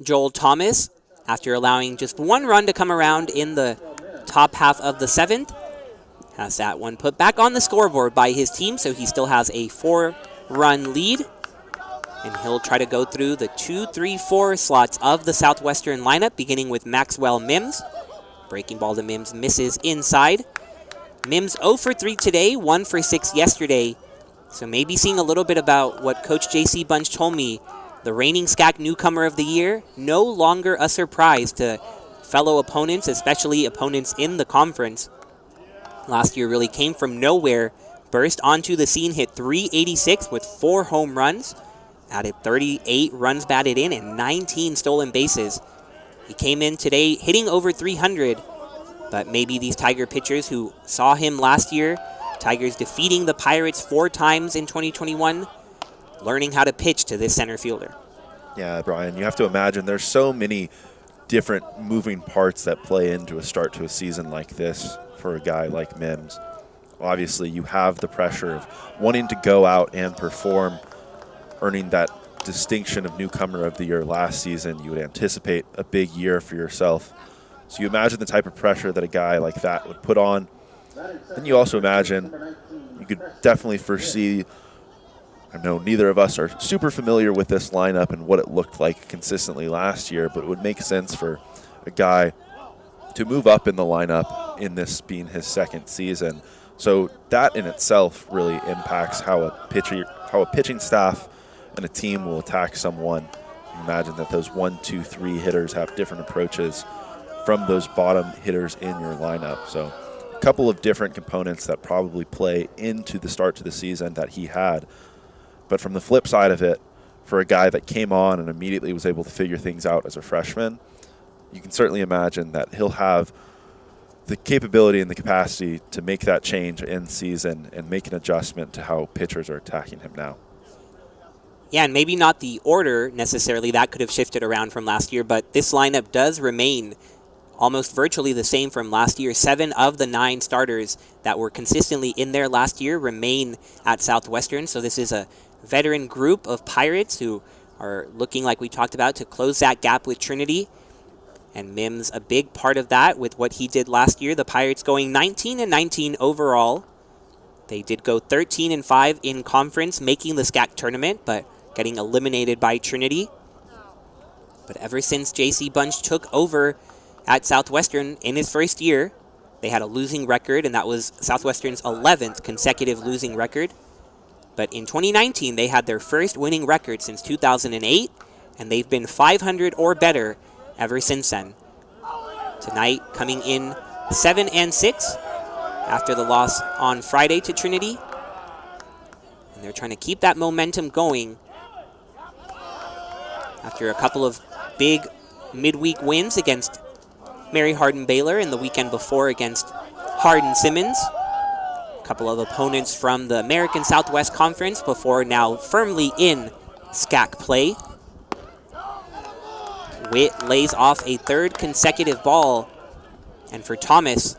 Joel Thomas, after allowing just one run to come around in the top half of the 7th. Has that one put back on the scoreboard by his team, so he still has a 4-run lead. And he'll try to go through the 2, 3, 4 slots of the Southwestern lineup, beginning with Maxwell Mims. Breaking ball to Mims, misses inside. Mims 0 for 3 today, 1 for 6 yesterday. So maybe seeing a little bit about what Coach J.C. Bunch told me. The reigning SCAC Newcomer of the Year, no longer a surprise to fellow opponents, especially opponents in the conference. Last year really came from nowhere, burst onto the scene, hit .386 with 4 home runs, added 38 runs batted in and 19 stolen bases. He came in today hitting over 300, but maybe these Tiger pitchers who saw him last year, Tigers defeating the Pirates 4 times in 2021, learning how to pitch to this center fielder. Yeah, Brian, you have to imagine there's so many different moving parts that play into a start to a season like this for a guy like Mims. Obviously, you have the pressure of wanting to go out and perform, earning that distinction of Newcomer of the Year last season. You would anticipate a big year for yourself. So you imagine the type of pressure that a guy like that would put on. Then you also imagine, you could definitely foresee, I know neither of us are super familiar with this lineup and what it looked like consistently last year, but it would make sense for a guy to move up in the lineup in this being his 2nd season. So that in itself really impacts how a pitching staff and a team will attack someone. You imagine that those 1, 2, 3 hitters have different approaches from those bottom hitters in your lineup. So a couple of different components that probably play into the start to the season that he had. But from the flip side of it, for a guy that came on and immediately was able to figure things out as a freshman, you can certainly imagine that he'll have the capability and the capacity to make that change in season and make an adjustment to how pitchers are attacking him now. Yeah, and maybe not the order necessarily. That could have shifted around from last year, but this lineup does remain almost virtually the same from last year. 7 of the 9 starters that were consistently in there last year remain at Southwestern, so this is a veteran group of Pirates who are looking, like we talked about, to close that gap with Trinity. And Mims, a big part of that with what he did last year. The Pirates going 19-19 overall. They did go 13-5 in conference, making the SCAC tournament, but getting eliminated by Trinity. But ever since J.C. Bunch took over at Southwestern in his first year, they had a losing record, and that was Southwestern's 11th consecutive losing record. But in 2019, they had their first winning record since 2008, and they've been 500 or better ever since then. Tonight, coming in 7-6 after the loss on Friday to Trinity. And they're trying to keep that momentum going after a couple of big midweek wins against Mary Hardin Baylor and the weekend before against Hardin Simmons. A couple of opponents from the American Southwest Conference before now firmly in SCAC play. Witt lays off a 3rd consecutive ball. And for Thomas,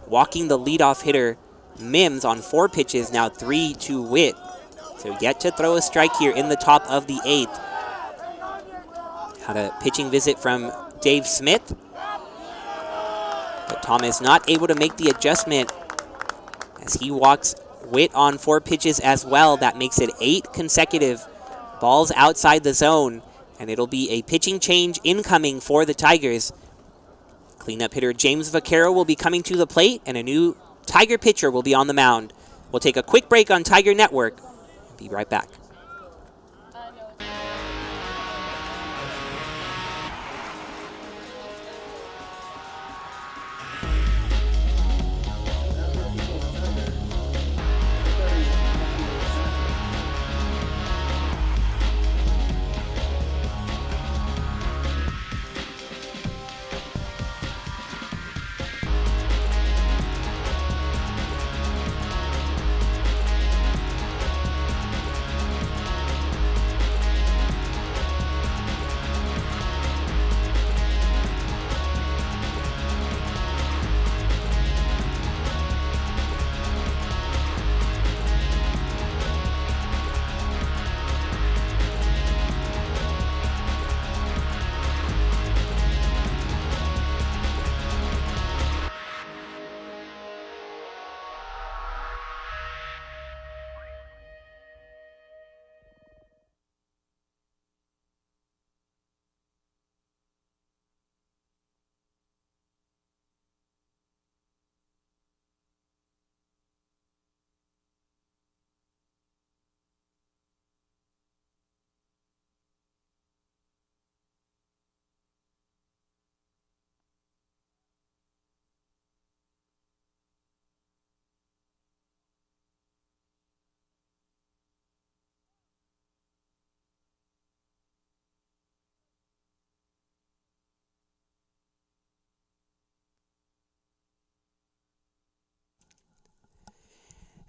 walking the leadoff hitter, Mims on 4 pitches, now 3 to Witt. So yet to throw a strike here in the top of the 8th. Had a pitching visit from Dave Smith. But Thomas not able to make the adjustment as he walks Witt on 4 pitches as well. That makes it 8 consecutive balls outside the zone. And it'll be a pitching change incoming for the Tigers. Cleanup hitter James Vaquero will be coming to the plate, and a new Tiger pitcher will be on the mound. We'll take a quick break on Tiger Network. Be right back.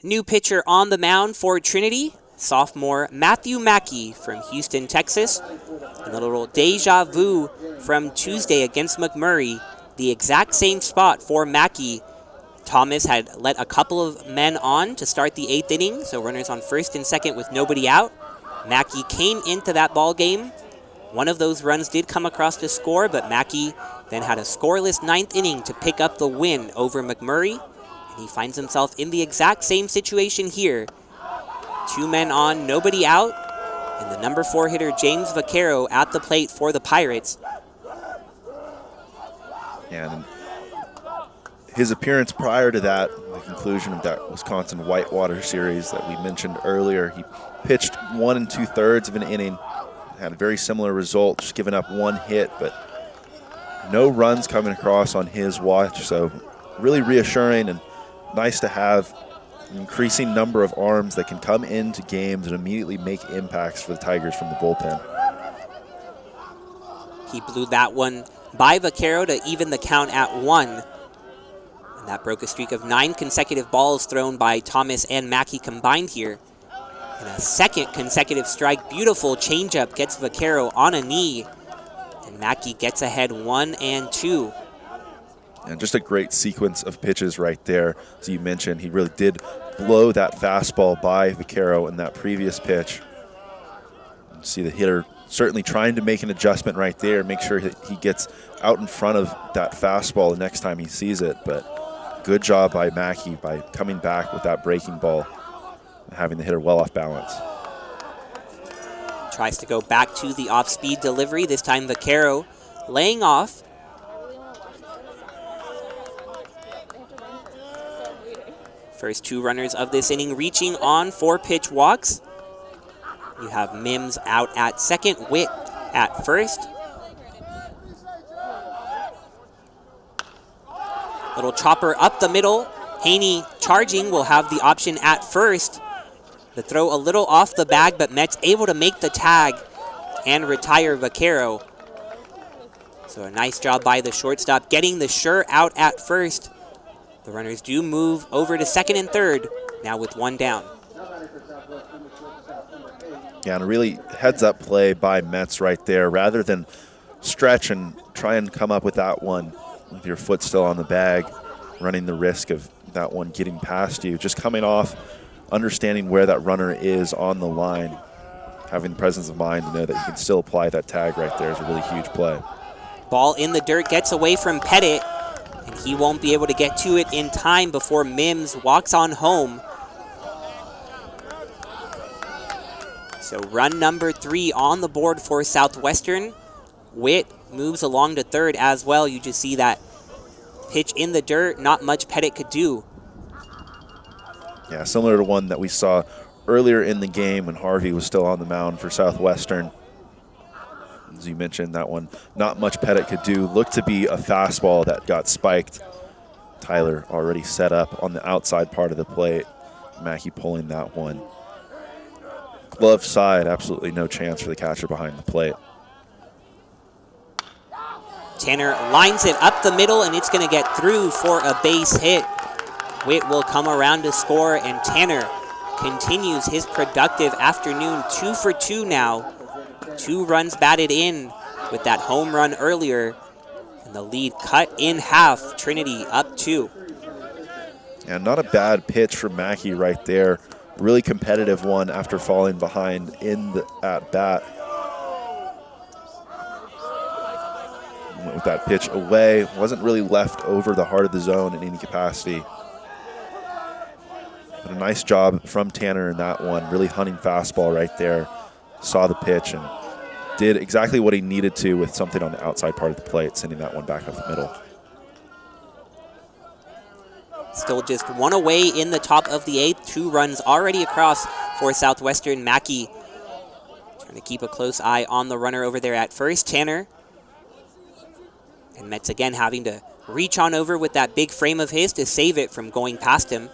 New pitcher on the mound for Trinity, sophomore Matthew Mackey from Houston, Texas. And a little deja vu from Tuesday against McMurray, the exact same spot for Mackey. Thomas had let a couple of men on to start the 8th inning, so runners on first and second with nobody out. Mackey came into that ball game. One of those runs did come across to score, but Mackey then had a scoreless 9th inning to pick up the win over McMurray. And he finds himself in the exact same situation here. 2 men on, nobody out, and the number 4 hitter James Vaquero at the plate for the Pirates. And his appearance prior to that, the conclusion of that Wisconsin Whitewater series that we mentioned earlier, he pitched 1 2/3 of an inning, had a very similar result, just giving up 1 hit, but no runs coming across on his watch. So really reassuring and nice to have an increasing number of arms that can come into games and immediately make impacts for the Tigers from the bullpen. He blew that one by Vaquero to even the count at 1. And that broke a streak of 9 consecutive balls thrown by Thomas and Mackey combined here. And a second consecutive strike. Beautiful changeup gets Vaquero on a knee. And Mackey gets ahead 1-2. And just a great sequence of pitches right there. As you mentioned, he really did blow that fastball by Vaquero in that previous pitch. You see the hitter certainly trying to make an adjustment right there, make sure that he gets out in front of that fastball the next time he sees it. But good job by Mackey by coming back with that breaking ball and having the hitter well off balance. Tries to go back to the off-speed delivery. This time Vaquero laying off. First 2 runners of this inning reaching on 4 pitch walks. You have Mims out at second, Witt at first. Little chopper up the middle. Haney charging will have the option at first. The throw a little off the bag, but Mets able to make the tag and retire Vaquero. So a nice job by the shortstop getting the sure out at first. The runners do move over to second and third, now with 1 down. Yeah, and a really heads-up play by Mets right there. Rather than stretch and try and come up with that one with your foot still on the bag, running the risk of that one getting past you. Just coming off, understanding where that runner is on the line, having the presence of mind to know that you can still apply that tag right there is a really huge play. Ball in the dirt, gets away from Pettit, and he won't be able to get to it in time before Mims walks on home. So run number 3 on the board for Southwestern. Witt moves along to third as well. You just see that pitch in the dirt, not much Pettit could do. Yeah, similar to one that we saw earlier in the game when Harvey was still on the mound for Southwestern. As you mentioned, that one, not much Pettit could do. Looked to be a fastball that got spiked. Tyler already set up on the outside part of the plate. Mackey pulling that one. Glove side, absolutely no chance for the catcher behind the plate. Tanner lines it up the middle, and it's going to get through for a base hit. Witt will come around to score, and Tanner continues his productive afternoon. 2 for 2 now. 2 runs batted in with that home run earlier, and the lead cut in half. Trinity up 2. And not a bad pitch for Mackey right there. Really competitive one after falling behind in the at-bat. Went with that pitch away. Wasn't really left over the heart of the zone in any capacity. But a nice job from Tanner in that one. Really hunting fastball right there. Saw the pitch and did exactly what he needed to with something on the outside part of the plate, sending that one back up the middle. Still just 1 away in the top of the 8th. 2 runs already across for Southwestern. Mackey trying to keep a close eye on the runner over there at first. Tanner. And Mets again having to reach on over with that big frame of his to save it from going past him.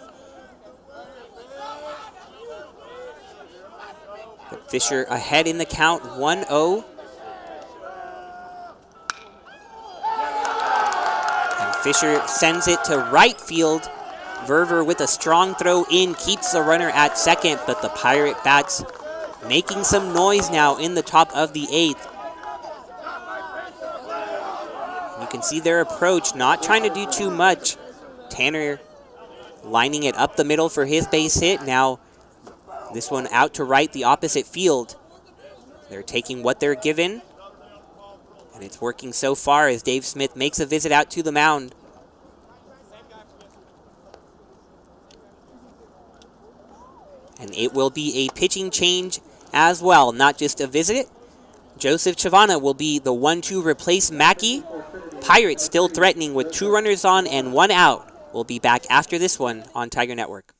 But Fisher ahead in the count, 1-0. And Fisher sends it to right field. Verver with a strong throw in, keeps the runner at second, but the Pirate bats making some noise now in the top of the 8th. You can see their approach, not trying to do too much. Tanner lining it up the middle for his base hit. Now this one out to right, the opposite field. They're taking what they're given, and it's working so far as Dave Smith makes a visit out to the mound. And it will be a pitching change as well, not just a visit. Joseph Chavana will be the 1-2 replace Mackey. Pirates still threatening with 2 runners on and 1 out. We'll be back after this one on Tiger Network.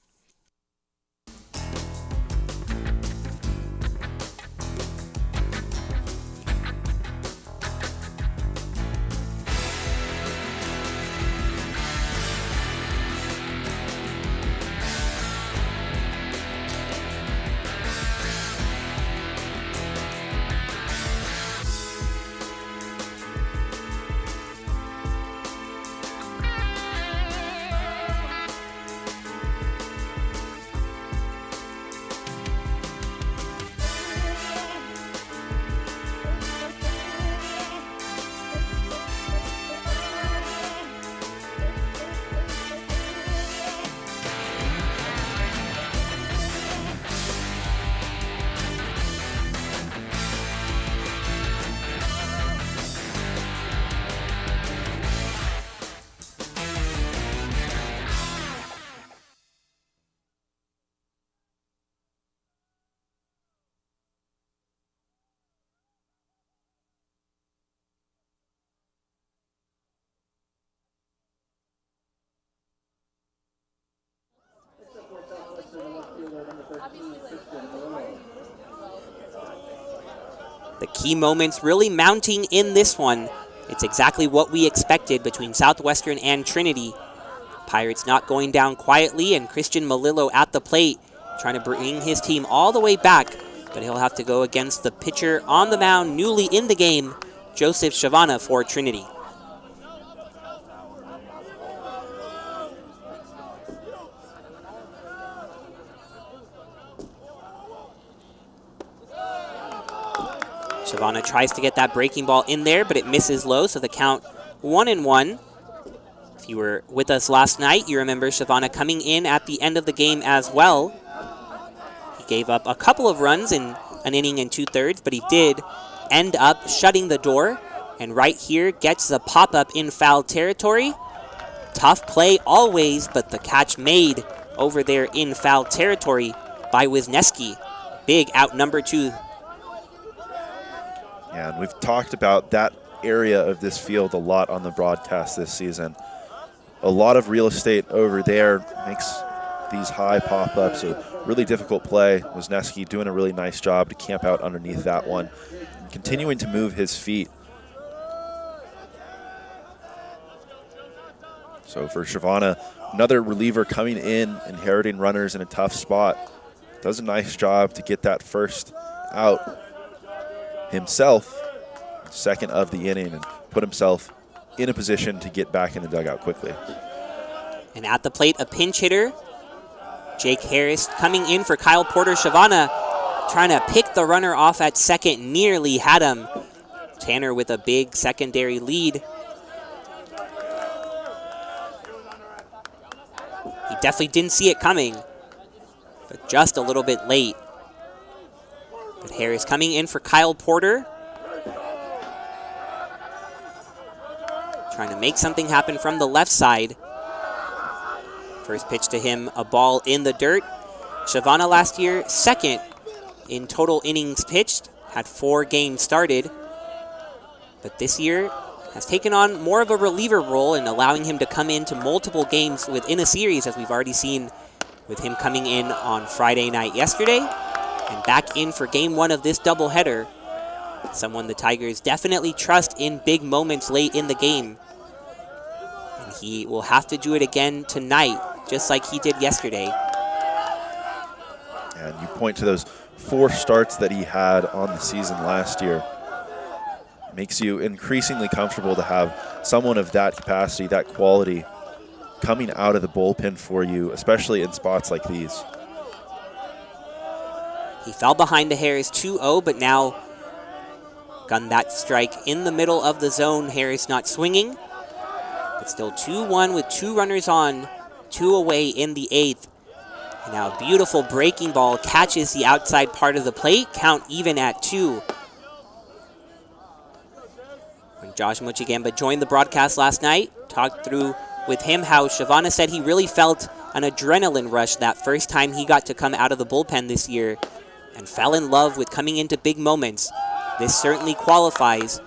The key moments really mounting in this one. It's exactly what we expected between Southwestern and Trinity. Pirates not going down quietly, and Christian Malillo at the plate trying to bring his team all the way back, but he'll have to go against the pitcher on the mound, newly in the game, Joseph Chavana for Trinity. Chavana tries to get that breaking ball in there, but it misses low, so the count 1-1. If you were with us last night, you remember Chavana coming in at the end of the game as well. He gave up a couple of runs in an inning and 2/3, but he did end up shutting the door, and right here gets the pop-up in foul territory. Tough play always, but the catch made over there in foul territory by Wisniewski. Big out number 2. Yeah, and we've talked about that area of this field a lot on the broadcast this season. A lot of real estate over there makes these high pop-ups a really difficult play. Wisniewski doing a really nice job to camp out underneath that one, continuing to move his feet. So for Chavana, another reliever coming in, inheriting runners in a tough spot. Does a nice job to get that first out himself, second of the inning, and put himself in a position to get back in the dugout quickly. And at the plate, a pinch hitter, Jake Harris, coming in for Kyle Porter. Chavana trying to pick the runner off at second, nearly had him. Tanner with a big secondary lead. He definitely didn't see it coming, but just a little bit late. But Harris coming in for Kyle Porter. Trying to make something happen from the left side. First pitch to him, a ball in the dirt. Chavana last year, second in total innings pitched, had 4 games started. But this year has taken on more of a reliever role and allowing him to come into multiple games within a series, as we've already seen with him coming in on Friday night yesterday and back in for game 1 of this doubleheader. Someone the Tigers definitely trust in big moments late in the game. And he will have to do it again tonight, just like he did yesterday. And you point to those 4 starts that he had on the season last year. Makes you increasingly comfortable to have someone of that capacity, that quality, coming out of the bullpen for you, especially in spots like these. He fell behind to Harris 2-0, but now got that strike in the middle of the zone. Harris not swinging, but still 2-1 with 2 runners on, 2 away in the 8th. And now a beautiful breaking ball catches the outside part of the plate, count even at 2. When Josh Muchigamba joined the broadcast last night, talked through with him how Shavana said he really felt an adrenaline rush that first time he got to come out of the bullpen this year and fell in love with coming into big moments. This certainly qualifies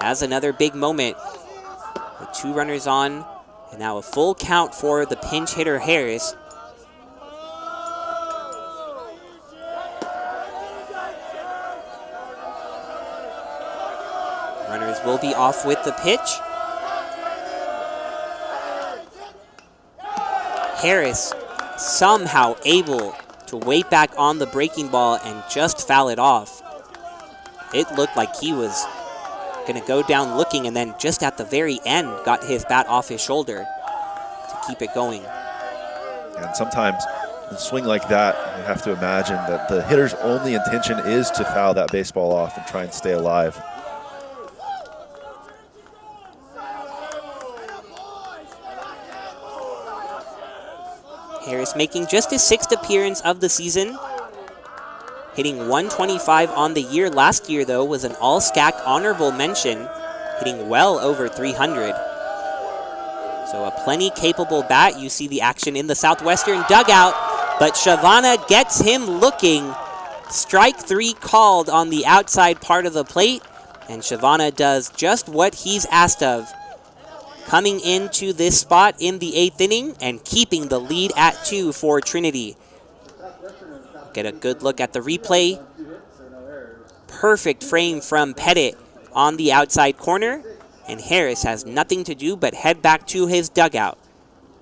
as another big moment with 2 runners on and now a full count for the pinch hitter Harris. Runners will be off with the pitch. Harris somehow able to wait back on the breaking ball and just foul it off. It looked like he was going to go down looking, and then just at the very end got his bat off his shoulder to keep it going. And sometimes a swing like that, you have to imagine that the hitter's only intention is to foul that baseball off and try and stay alive. Harris making just his 6th appearance of the season, hitting 125 on the year. Last year, though, was an all-SCAC honorable mention, hitting well over 300. So a plenty capable bat. You see the action in the Southwestern dugout, but Shavana gets him looking. Strike 3 called on the outside part of the plate, and Shavana does just what he's asked of, coming into this spot in the 8th inning and keeping the lead at 2 for Trinity. Get a good look at the replay. Perfect frame from Pettit on the outside corner, and Harris has nothing to do but head back to his dugout.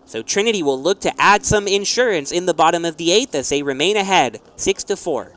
So Trinity will look to add some insurance in the bottom of the 8th as they remain ahead 6-4.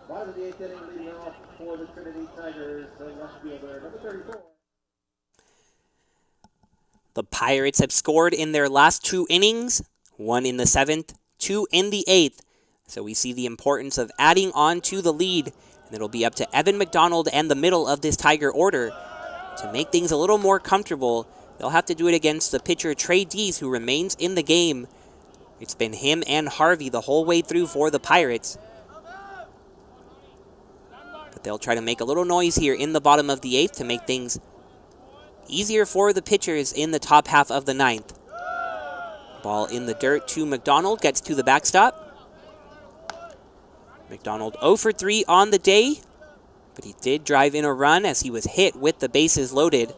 Bottom of the 8th inning, leading off for the Trinity Tigers, the left fielder, number 34. The Pirates have scored in their last 2 innings, 1 in the 7th, 2 in the 8th. So we see the importance of adding on to the lead, and it'll be up to Evan McDonald and the middle of this Tiger order to make things a little more comfortable. They'll have to do it against the pitcher Trey Dees, who remains in the game. It's been him and Harvey the whole way through for the Pirates. But they'll try to make a little noise here in the bottom of the 8th to make things easier for the pitchers in the top half of the 9th. Ball in the dirt to McDonald, gets to the backstop. McDonald 0 for 3 on the day, but he did drive in a run as he was hit with the bases loaded.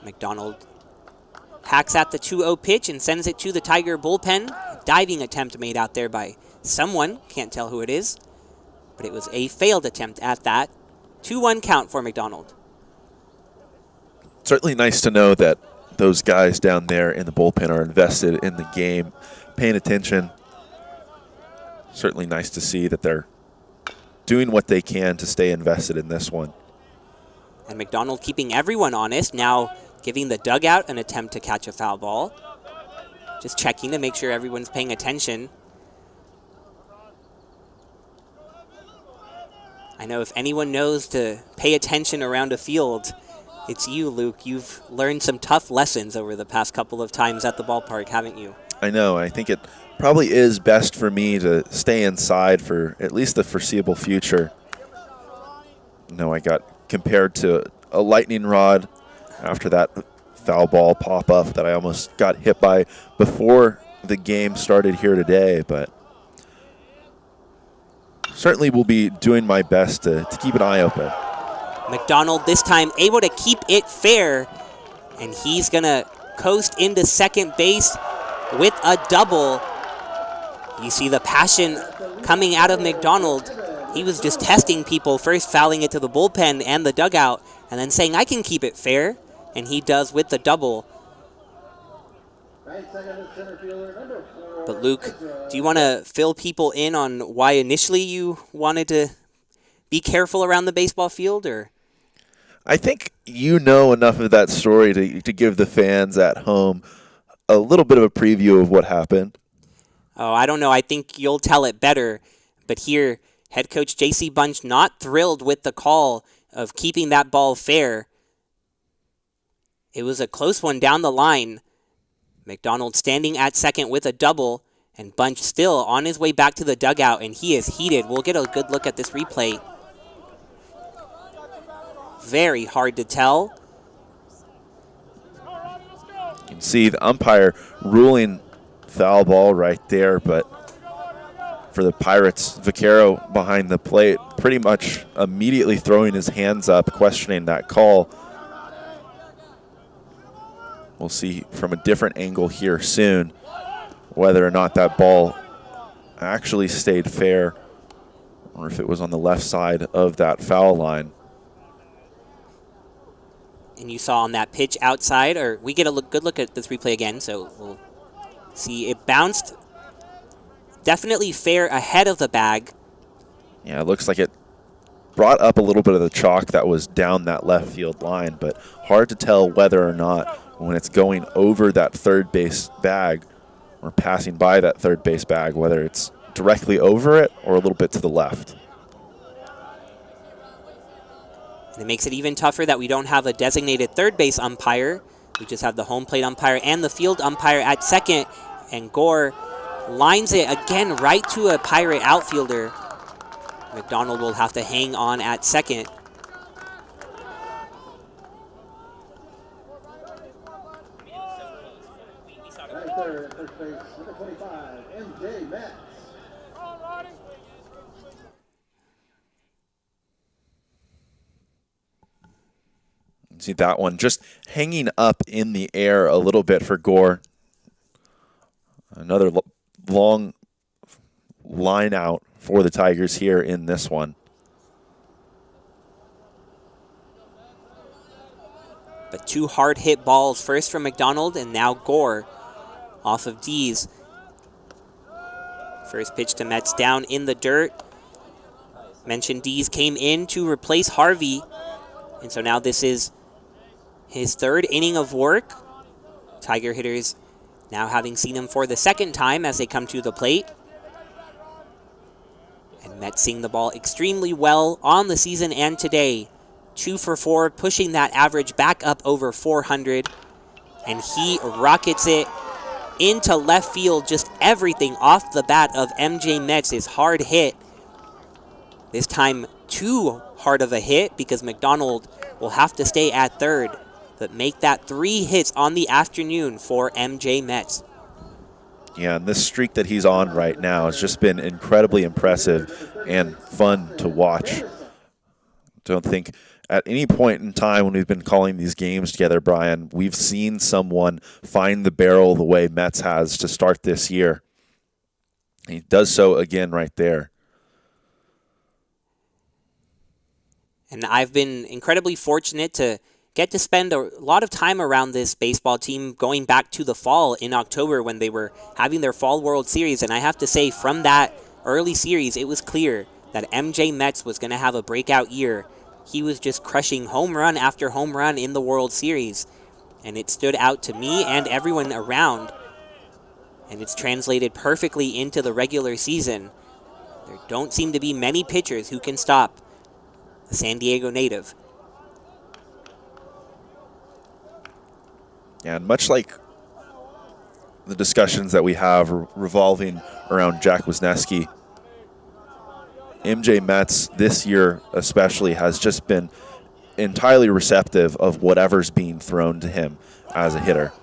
McDonald hacks at the 2-0 pitch and sends it to the Tiger bullpen. A diving attempt made out there by someone, can't tell who it is, but it was a failed attempt at that. 2-1 count for McDonald. Certainly nice to know that those guys down there in the bullpen are invested in the game, paying attention. Certainly nice to see that they're doing what they can to stay invested in this one. And McDonald keeping everyone honest, now giving the dugout an attempt to catch a foul ball. Just checking to make sure everyone's paying attention. I know if anyone knows to pay attention around a field, it's you, Luke. You've learned some tough lessons over the past couple of times at the ballpark, haven't you? I know. I think it probably is best for me to stay inside for at least the foreseeable future. No, I got compared to a lightning rod after that foul ball pop-up that I almost got hit by before the game started here today, but certainly will be doing my best to keep an eye open. McDonald this time able to keep it fair, and he's going to coast into second base with a double. You see the passion coming out of McDonald. He was just testing people, first fouling it to the bullpen and the dugout, and then saying, I can keep it fair, and he does with the double. But Luke, do you want to fill people in on why initially you wanted to be careful around the baseball field, or? I think you know enough of that story to give the fans at home a little bit of a preview of what happened. Oh, I don't know. I think you'll tell it better. But here, head coach J.C. Bunch not thrilled with the call of keeping that ball fair. It was a close one down the line. McDonald standing at second with a double, and Bunch still on his way back to the dugout, and he is heated. We'll get a good look at this replay. Very hard to tell. You can see the umpire ruling foul ball right there, but for the Pirates, Vaquero behind the plate pretty much immediately throwing his hands up, questioning that call. We'll see from a different angle here soon whether or not that ball actually stayed fair or if it was on the left side of that foul line. And you saw on that pitch outside, or we get a good look at this replay again, so we'll see it bounced definitely fair ahead of the bag. Yeah, it looks like it brought up a little bit of the chalk that was down that left field line, but hard to tell whether or not when it's going over that third base bag or passing by that third base bag, whether it's directly over it or a little bit to the left. And it makes it even tougher that we don't have a designated third base umpire. We just have the home plate umpire and the field umpire at second. And Gore lines it again right to a Pirate outfielder. McDonald will have to hang on at second. Right there at first base, number 25, MJ Metz. See that one just hanging up in the air a little bit for Gore. Another long line out for the Tigers here in this one. But two hard hit balls, first from McDonald and now Gore off of D's. First pitch to Metz down in the dirt. Mentioned D's came in to replace Harvey. And so now this is his third inning of work. Tiger hitters now having seen him for the second time as they come to the plate. And Metz seeing the ball extremely well on the season and today. 2 for 4, pushing that average back up over 400. And he rockets it into left field. Just everything off the bat of MJ Metz is hard hit. This time too hard of a hit because McDonald will have to stay at third. But make that 3 hits on the afternoon for MJ Metz. Yeah, and this streak that he's on right now has just been incredibly impressive and fun to watch. Don't think at any point in time when we've been calling these games together, Brian, we've seen someone find the barrel the way Metz has to start this year. He does so again right there. And I've been incredibly fortunate to get to spend a lot of time around this baseball team going back to the fall in October when they were having their Fall World Series. And I have to say, from that early series, it was clear that MJ Metz was going to have a breakout year. He was just crushing home run after home run in the World Series. And it stood out to me and everyone around. And it's translated perfectly into the regular season. There don't seem to be many pitchers who can stop the San Diego native. And much like the discussions that we have revolving around Jack Wisniewski, MJ Metz this year especially has just been entirely receptive of whatever's being thrown to him as a hitter.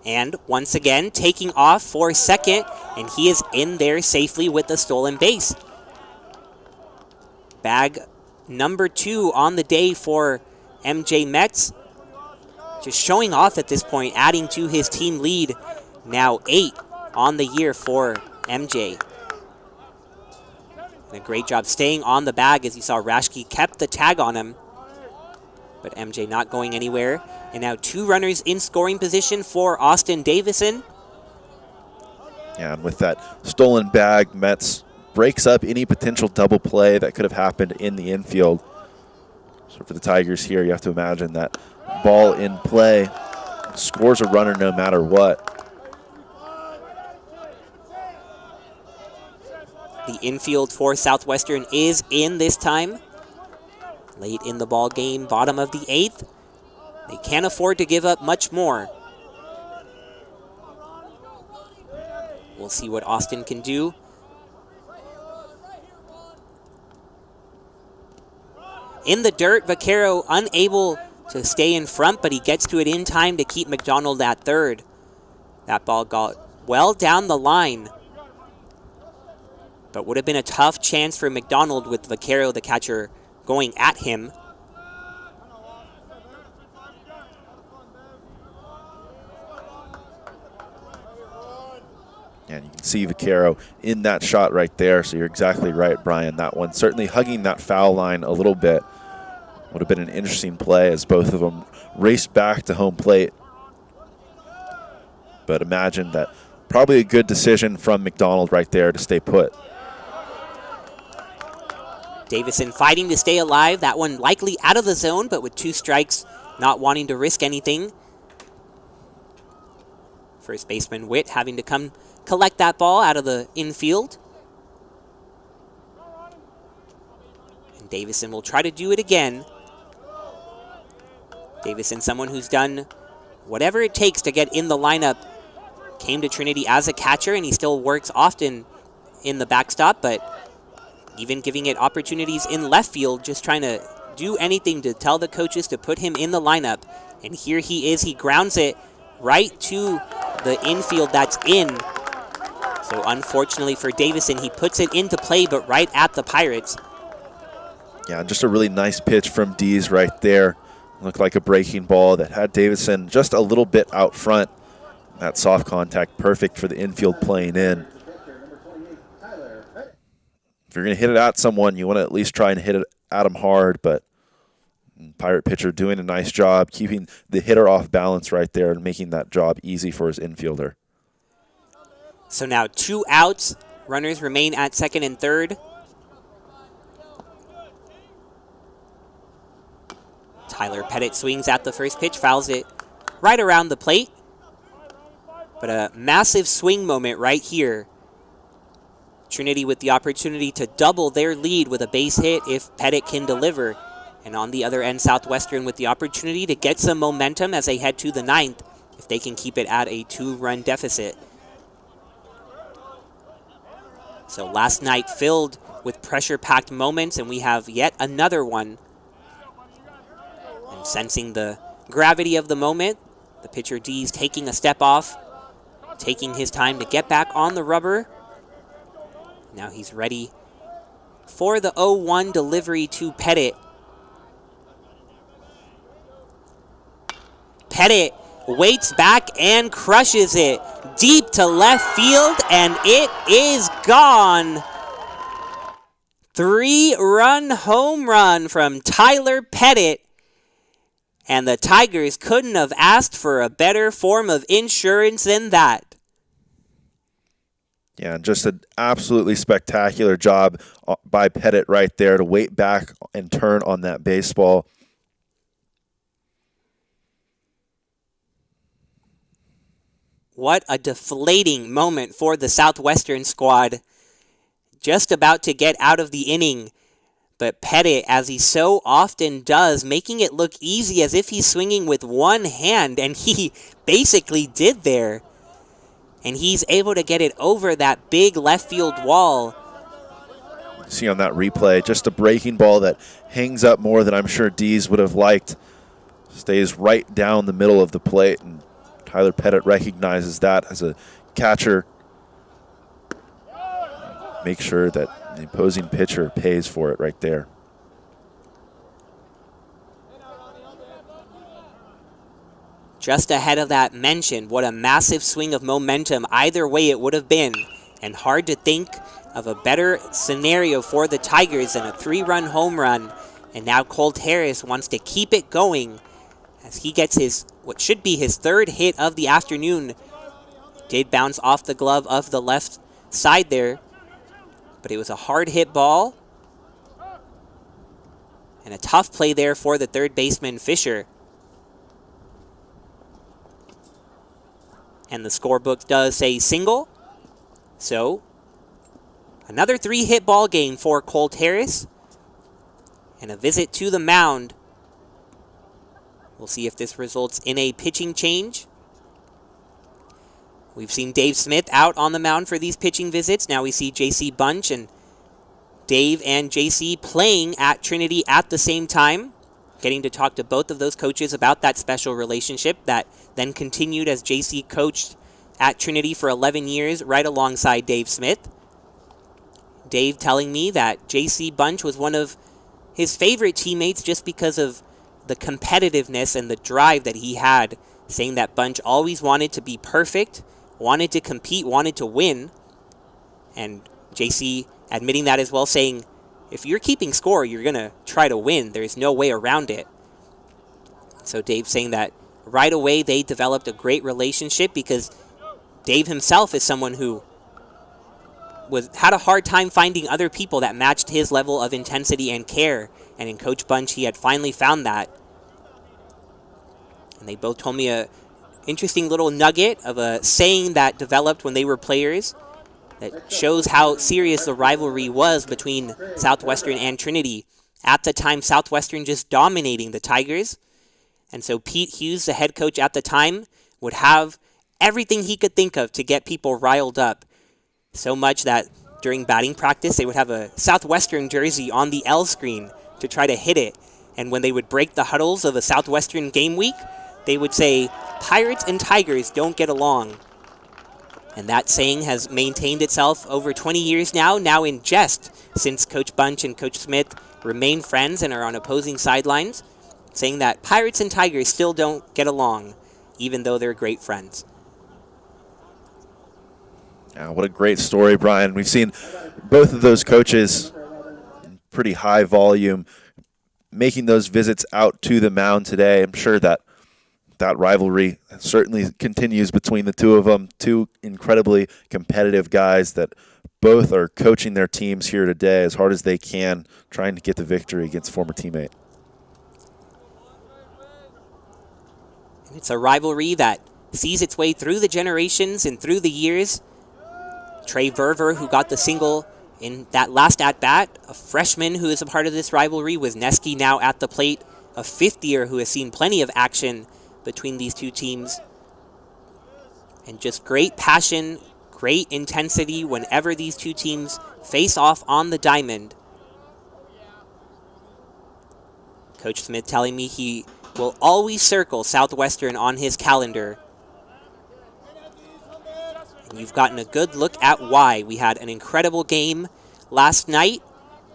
And once again, taking off for second, and he is in there safely with the stolen base. Bag number 2 on the day for MJ Metz. Just showing off at this point, adding to his team lead. Now 8 on the year for MJ. And a great job staying on the bag, as you saw Raschke kept the tag on him. But MJ not going anywhere. And now 2 runners in scoring position for Austin Davison. Yeah, and with that stolen bag, Metz breaks up any potential double play that could have happened in the infield. So for the Tigers here, you have to imagine that ball in play scores a runner no matter what. The infield for Southwestern is in this time. Late in the ball game, bottom of the 8th. They can't afford to give up much more. We'll see what Austin can do. In the dirt, Vaquero unable to stay in front, but he gets to it in time to keep McDonald at third. That ball got well down the line, but would have been a tough chance for McDonald with Vaquero, the catcher, going at him. And you can see Vaquero in that shot right there, so you're exactly right, Brian. That one certainly hugging that foul line a little bit. Would have been an interesting play as both of them raced back to home plate. But imagine that probably a good decision from McDonald right there to stay put. Davison fighting to stay alive. That one likely out of the zone, but with 2 strikes, not wanting to risk anything. First baseman Witt having to come collect that ball out of the infield. And Davison will try to do it again. Davison, someone who's done whatever it takes to get in the lineup, came to Trinity as a catcher, and he still works often in the backstop, but even giving it opportunities in left field, just trying to do anything to tell the coaches to put him in the lineup. And here he is. He grounds it right to the infield that's in. So unfortunately for Davison, he puts it into play, but right at the Pirates. Yeah, just a really nice pitch from Dees right there. Looked like a breaking ball that had Davison just a little bit out front. That soft contact, perfect for the infield playing in. If you're going to hit it at someone, you want to at least try and hit it at them hard, but Pirate pitcher doing a nice job keeping the hitter off balance right there and making that job easy for his infielder. So now 2 outs. Runners remain at second and third. Tyler Pettit swings at the first pitch, fouls it right around the plate. But a massive swing moment right here. Trinity with the opportunity to double their lead with a base hit if Pettit can deliver. And on the other end, Southwestern with the opportunity to get some momentum as they head to the 9th if they can keep it at a 2-run deficit. So last night filled with pressure-packed moments, and we have yet another one. And sensing the gravity of the moment, the pitcher D's taking a step off, taking his time to get back on the rubber. Now he's ready for the 0-1 delivery to Pettit. Pettit waits back and crushes it deep to left field, and it is gone. 3-run home run from Tyler Pettit. And the Tigers couldn't have asked for a better form of insurance than that. Yeah, just an absolutely spectacular job by Pettit right there to wait back and turn on that baseball. What a deflating moment for the Southwestern squad. Just about to get out of the inning. But Pettit, as he so often does, making it look easy as if he's swinging with one hand, and he basically did there. And he's able to get it over that big left field wall. See on that replay, just a breaking ball that hangs up more than I'm sure Dees would have liked. Stays right down the middle of the plate, and Tyler Pettit recognizes that as a catcher. Make sure that the opposing pitcher pays for it right there. Just ahead of that mention, what a massive swing of momentum either way it would have been. And hard to think of a better scenario for the Tigers than a 3-run home run. And now Colt Harris wants to keep it going as he gets his, what should be his 3rd hit of the afternoon. Did bounce off the glove of the left side there. But it was a hard hit ball. And a tough play there for the third baseman, Fisher. And the scorebook does say single. So, another 3-hit ball game for Colt Harris. And a visit to the mound. We'll see if this results in a pitching change. We've seen Dave Smith out on the mound for these pitching visits. Now we see J.C. Bunch, and Dave and J.C. playing at Trinity at the same time. Getting to talk to both of those coaches about that special relationship that then continued as J.C. coached at Trinity for 11 years right alongside Dave Smith. Dave telling me that J.C. Bunch was one of his favorite teammates just because of the competitiveness and the drive that he had, saying that Bunch always wanted to be perfect, wanted to compete, wanted to win. And JC admitting that as well, saying, if you're keeping score, you're going to try to win. There's no way around it. So Dave saying that right away they developed a great relationship because Dave himself is someone who had a hard time finding other people that matched his level of intensity and care. And in Coach Bunch, he had finally found that. And they both told me a interesting little nugget of a saying that developed when they were players that shows how serious the rivalry was between Southwestern and Trinity. At the time, Southwestern just dominating the Tigers. And so Pete Hughes, the head coach at the time, would have everything he could think of to get people riled up. So much that during batting practice, they would have a Southwestern jersey on the L screen to try to hit it. And when they would break the huddles of a Southwestern game week, they would say, Pirates and Tigers don't get along. And that saying has maintained itself over 20 years now in jest, since Coach Bunch and Coach Smith remain friends and are on opposing sidelines, saying that Pirates and Tigers still don't get along, even though they're great friends. Yeah, what a great story, Brian. We've seen both of those coaches in pretty high volume making those visits out to the mound today. I'm sure that rivalry certainly continues between the two of them. Two incredibly competitive guys that both are coaching their teams here today as hard as they can, trying to get the victory against former teammate. It's a rivalry that sees its way through the generations and through the years. Trey Verver, who got the single in that last at-bat, a freshman who is a part of this rivalry, Wisniewski now at the plate, a fifth-year who has seen plenty of action between these two teams. And just great passion, great intensity whenever these two teams face off on the diamond. Coach Smith telling me he will always circle Southwestern on his calendar. And you've gotten a good look at why. We had an incredible game last night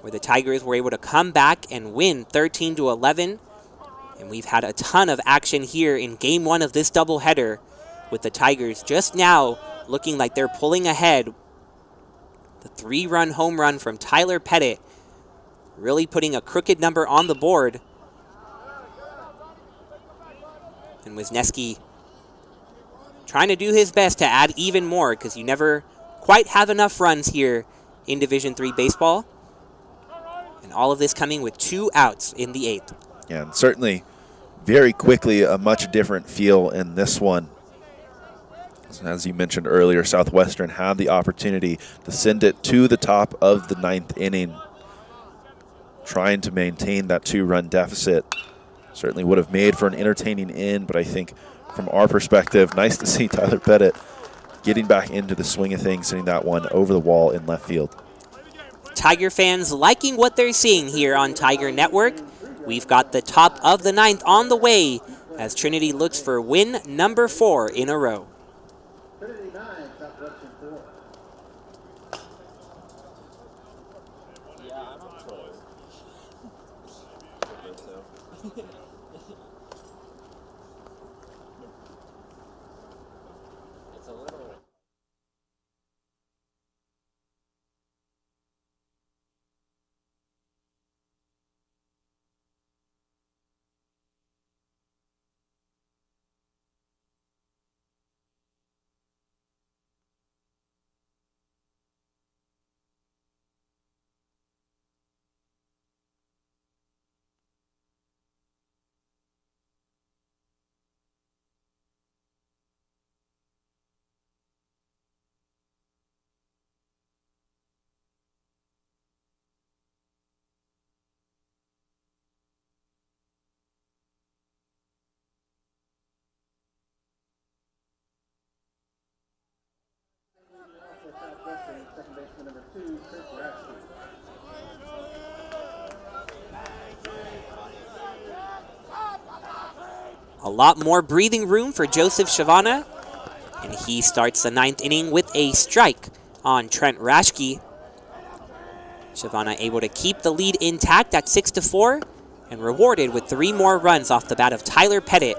where the Tigers were able to come back and win 13-11. And we've had a ton of action here in game 1 of this doubleheader, with the Tigers just now looking like they're pulling ahead. The 3-run home run from Tyler Pettit really putting a crooked number on the board. And Wisniewski trying to do his best to add even more, because you never quite have enough runs here in Division III baseball. And all of this coming with 2 outs in the 8th. Yeah, and certainly very quickly a much different feel in this one. As you mentioned earlier, Southwestern had the opportunity to send it to the top of the 9th inning, trying to maintain that 2-run deficit. Certainly would have made for an entertaining end, but I think from our perspective, nice to see Tyler Pettit getting back into the swing of things, sending that one over the wall in left field. Tiger fans liking what they're seeing here on Tiger Network. We've got the top of the 9th on the way as Trinity looks for win number 4 in a row. Trinity 9, Southwestern 4. Yeah, I'm up for it. It's a little... For Southwestern, second baseman number 2, Chris Ratchford. A lot more breathing room for Joseph Shavana, and he starts the 9th inning with a strike on Trent Raschke. Shavana able to keep the lead intact at 6-4 and rewarded with 3 more runs off the bat of Tyler Pettit.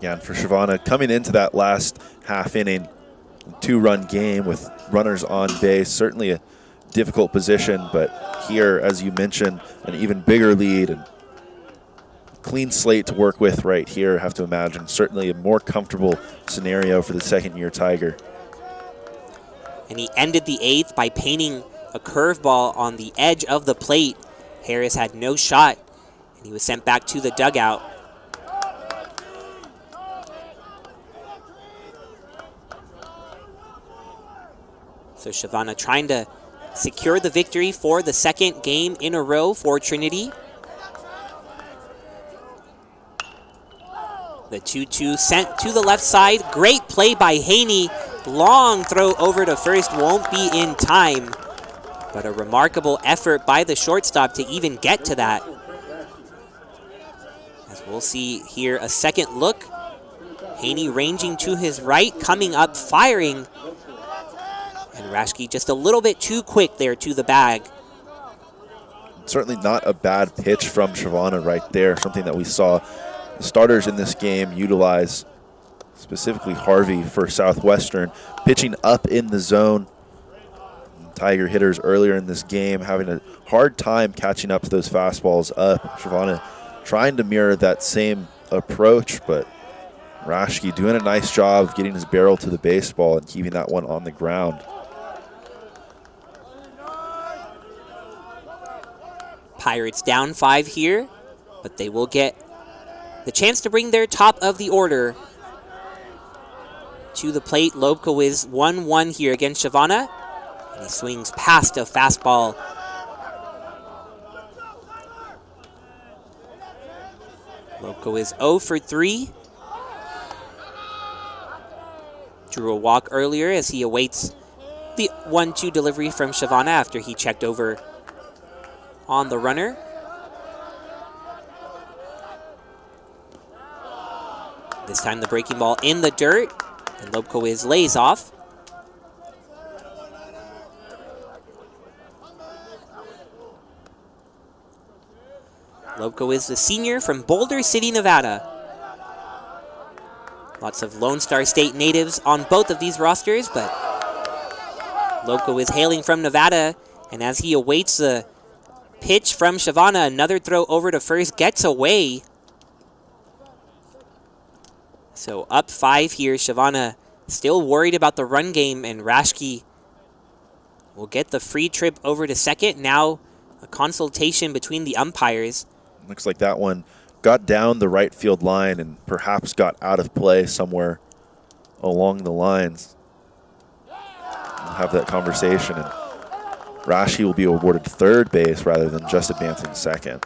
Yeah, and for Shavana, coming into that last half inning, 2-run game with runners on base, certainly a difficult position, but here, as you mentioned, an even bigger lead and clean slate to work with right here, have to imagine. Certainly a more comfortable scenario for the second-year Tiger. And he ended the 8th by painting a curveball on the edge of the plate. Harris had no shot, and he was sent back to the dugout. So Shavana trying to secure the victory for the 2nd game in a row for Trinity. The 2-2 sent to the left side. Great play by Haney. Long throw over to first, won't be in time. But a remarkable effort by the shortstop to even get to that. As we'll see here a second look. Haney ranging to his right, coming up, firing. And Raschke just a little bit too quick there to the bag. Certainly not a bad pitch from Shavana right there, something that we saw the starters in this game utilize, specifically Harvey for Southwestern, pitching up in the zone. Tiger hitters earlier in this game having a hard time catching up to those fastballs up. Shavana trying to mirror that same approach, but Raschke doing a nice job of getting his barrel to the baseball and keeping that one on the ground. Pirates down 5 here, but they will get the chance to bring their top of the order to the plate. Lobko is 1-1 here against Shavana, and he swings past a fastball. Lobko is 0 for 3. Drew a walk earlier as he awaits the 1-2 delivery from Shavana after he checked over on the runner. This time the breaking ball in the dirt, and Lobko is lays off. Lobko is the senior from Boulder City, Nevada. Lots of Lone Star State natives on both of these rosters, but Lobko is hailing from Nevada, and as he awaits the pitch from Shavana, another throw over to first gets away. So up 5 here, Shavana still worried about the run game, and Rashke will get the free trip over to second. Now a consultation between the umpires. Looks like that one got down the right field line and perhaps got out of play somewhere along the lines. We'll have that conversation, and Rashke will be awarded third base rather than just advancing second.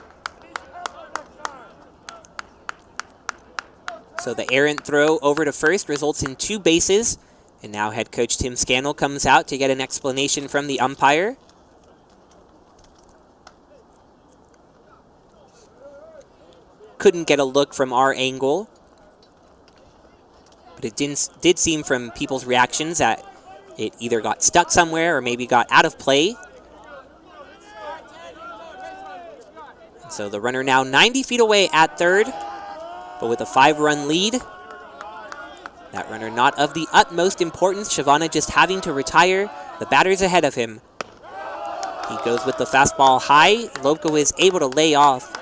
So the errant throw over to first results in 2 bases, and now head coach Tim Scannell comes out to get an explanation from the umpire. Couldn't get a look from our angle, but it did seem from people's reactions that it either got stuck somewhere or maybe got out of play. And so the runner now 90 feet away at third, but with a 5-run lead. That runner not of the utmost importance. Shavana just having to retire. The batter's ahead of him. He goes with the fastball high. Lobko is able to lay off.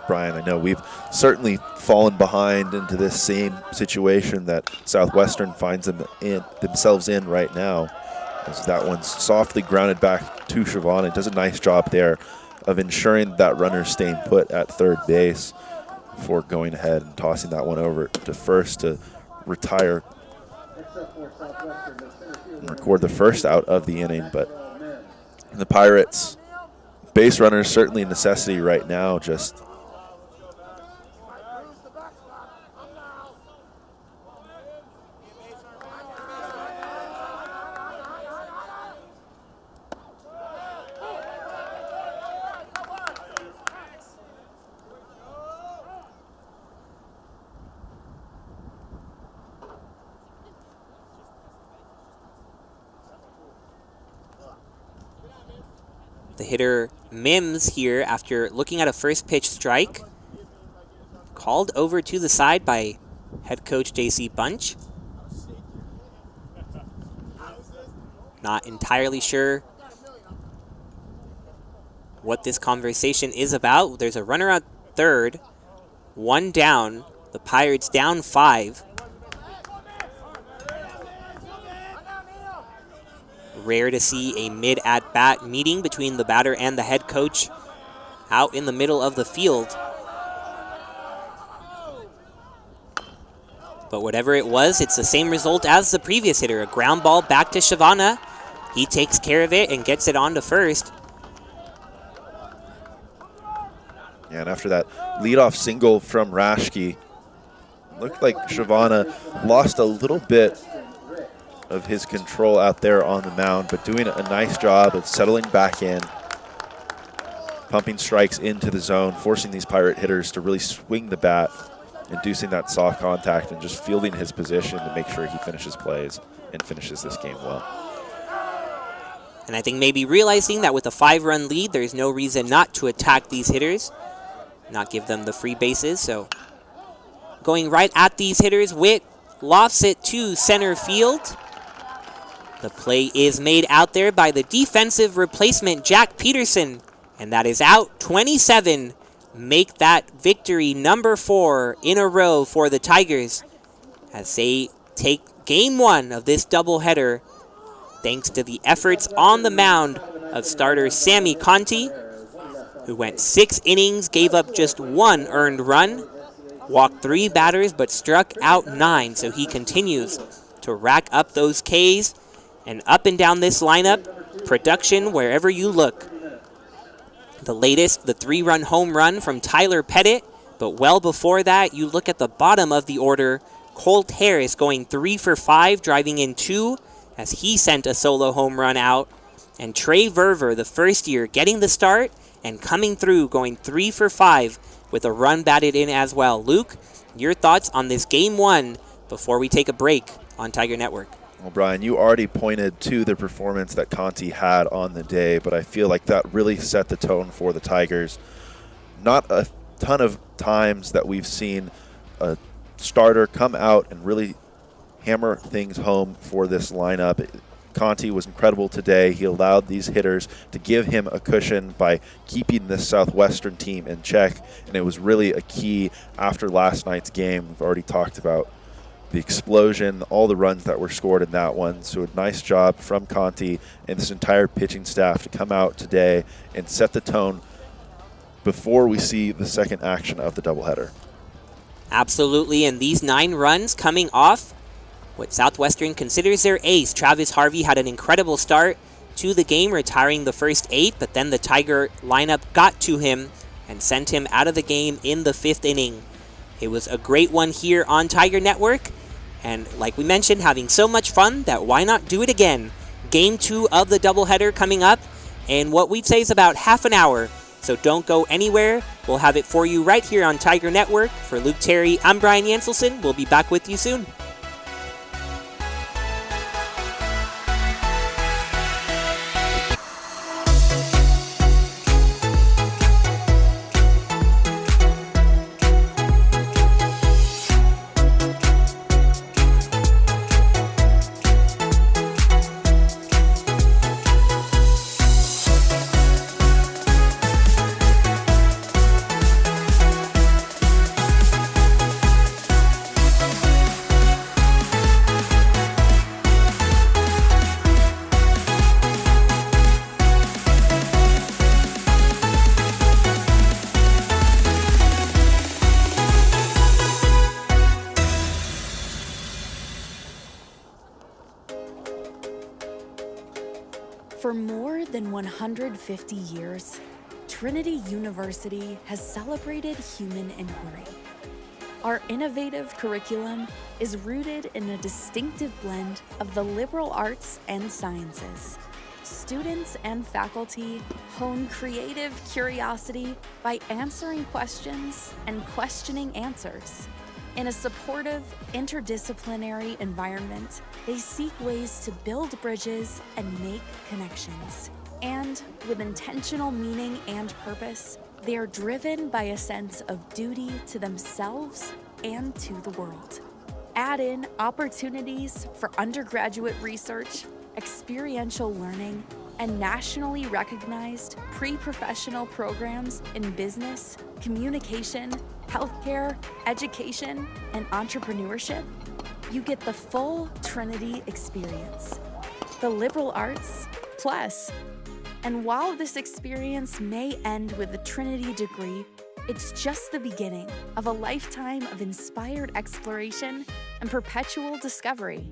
Brian, I know we've certainly fallen behind into this same situation that Southwestern finds themselves in right now. As that one's softly grounded back to Shavana. Does a nice job there of ensuring that runner's staying put at third base before going ahead and tossing that one over to first to retire and record the first out of the inning. But the Pirates, base runner is certainly a necessity right now. Just the hitter Mims here, after looking at a first pitch strike, called over to the side by head coach J.C. Bunch. Not entirely sure what this conversation is about. There's a runner at third, 1 down. The Pirates down 5. Rare to see a mid-at-bat meeting between the batter and the head coach out in the middle of the field. But whatever it was, it's the same result as the previous hitter. A ground ball back to Shavana. He takes care of it and gets it on to first. Yeah, and after that leadoff single from Rashke, looked like Shavana lost a little bit of his control out there on the mound, but doing a nice job of settling back in, pumping strikes into the zone, forcing these Pirate hitters to really swing the bat, inducing that soft contact, and just fielding his position to make sure he finishes plays and finishes this game well. And I think maybe realizing that with a 5-run lead, there's no reason not to attack these hitters, not give them the free bases. So going right at these hitters, Witt lofts it to center field. The play is made out there by the defensive replacement, Jack Peterson, and that is out. 27 make that victory number 4 in a row for the Tigers as they take game 1 of this doubleheader thanks to the efforts on the mound of starter Sammy Conti, who went 6 innings, gave up just 1 earned run, walked 3 batters, but struck out 9. So he continues to rack up those Ks. And up and down this lineup, production wherever you look. The latest, the 3-run home run from Tyler Pettit, but well before that, you look at the bottom of the order, Colt Harris going 3 for 5, driving in 2 as he sent a solo home run out. And Trey Verver, the first year, getting the start and coming through, going 3 for 5 with a run batted in as well. Luke, your thoughts on this game 1 before we take a break on Tiger Network? Well, Brian, you already pointed to the performance that Conti had on the day, but I feel like that really set the tone for the Tigers. Not a ton of times that we've seen a starter come out and really hammer things home for this lineup. Conti was incredible today. He allowed these hitters to give him a cushion by keeping this Southwestern team in check, and it was really a key after last night's game. We've already talked about the explosion, all the runs that were scored in that one. So a nice job from Conti and this entire pitching staff to come out today and set the tone before we see the second action of the doubleheader. Absolutely, and these 9 runs coming off what Southwestern considers their ace. Travis Harvey had an incredible start to the game, retiring the first 8, but then the Tiger lineup got to him and sent him out of the game in the 5th inning. It was a great one here on Tiger Network, and like we mentioned, having so much fun that why not do it again? Game 2 of the doubleheader coming up in what we'd say is about half an hour. So don't go anywhere. We'll have it for you right here on Tiger Network. For Luke Terry, I'm Brian Yanselson. We'll be back with you soon. For more than 150 years, Trinity University has celebrated human inquiry. Our innovative curriculum is rooted in a distinctive blend of the liberal arts and sciences. Students and faculty hone creative curiosity by answering questions and questioning answers. In a supportive, interdisciplinary environment, they seek ways to build bridges and make connections. And with intentional meaning and purpose, they are driven by a sense of duty to themselves and to the world. Add in opportunities for undergraduate research, experiential learning, and nationally recognized pre-professional programs in business, communication, healthcare, education, and entrepreneurship, you get the full Trinity experience. The liberal arts plus. And while this experience may end with a Trinity degree, it's just the beginning of a lifetime of inspired exploration and perpetual discovery.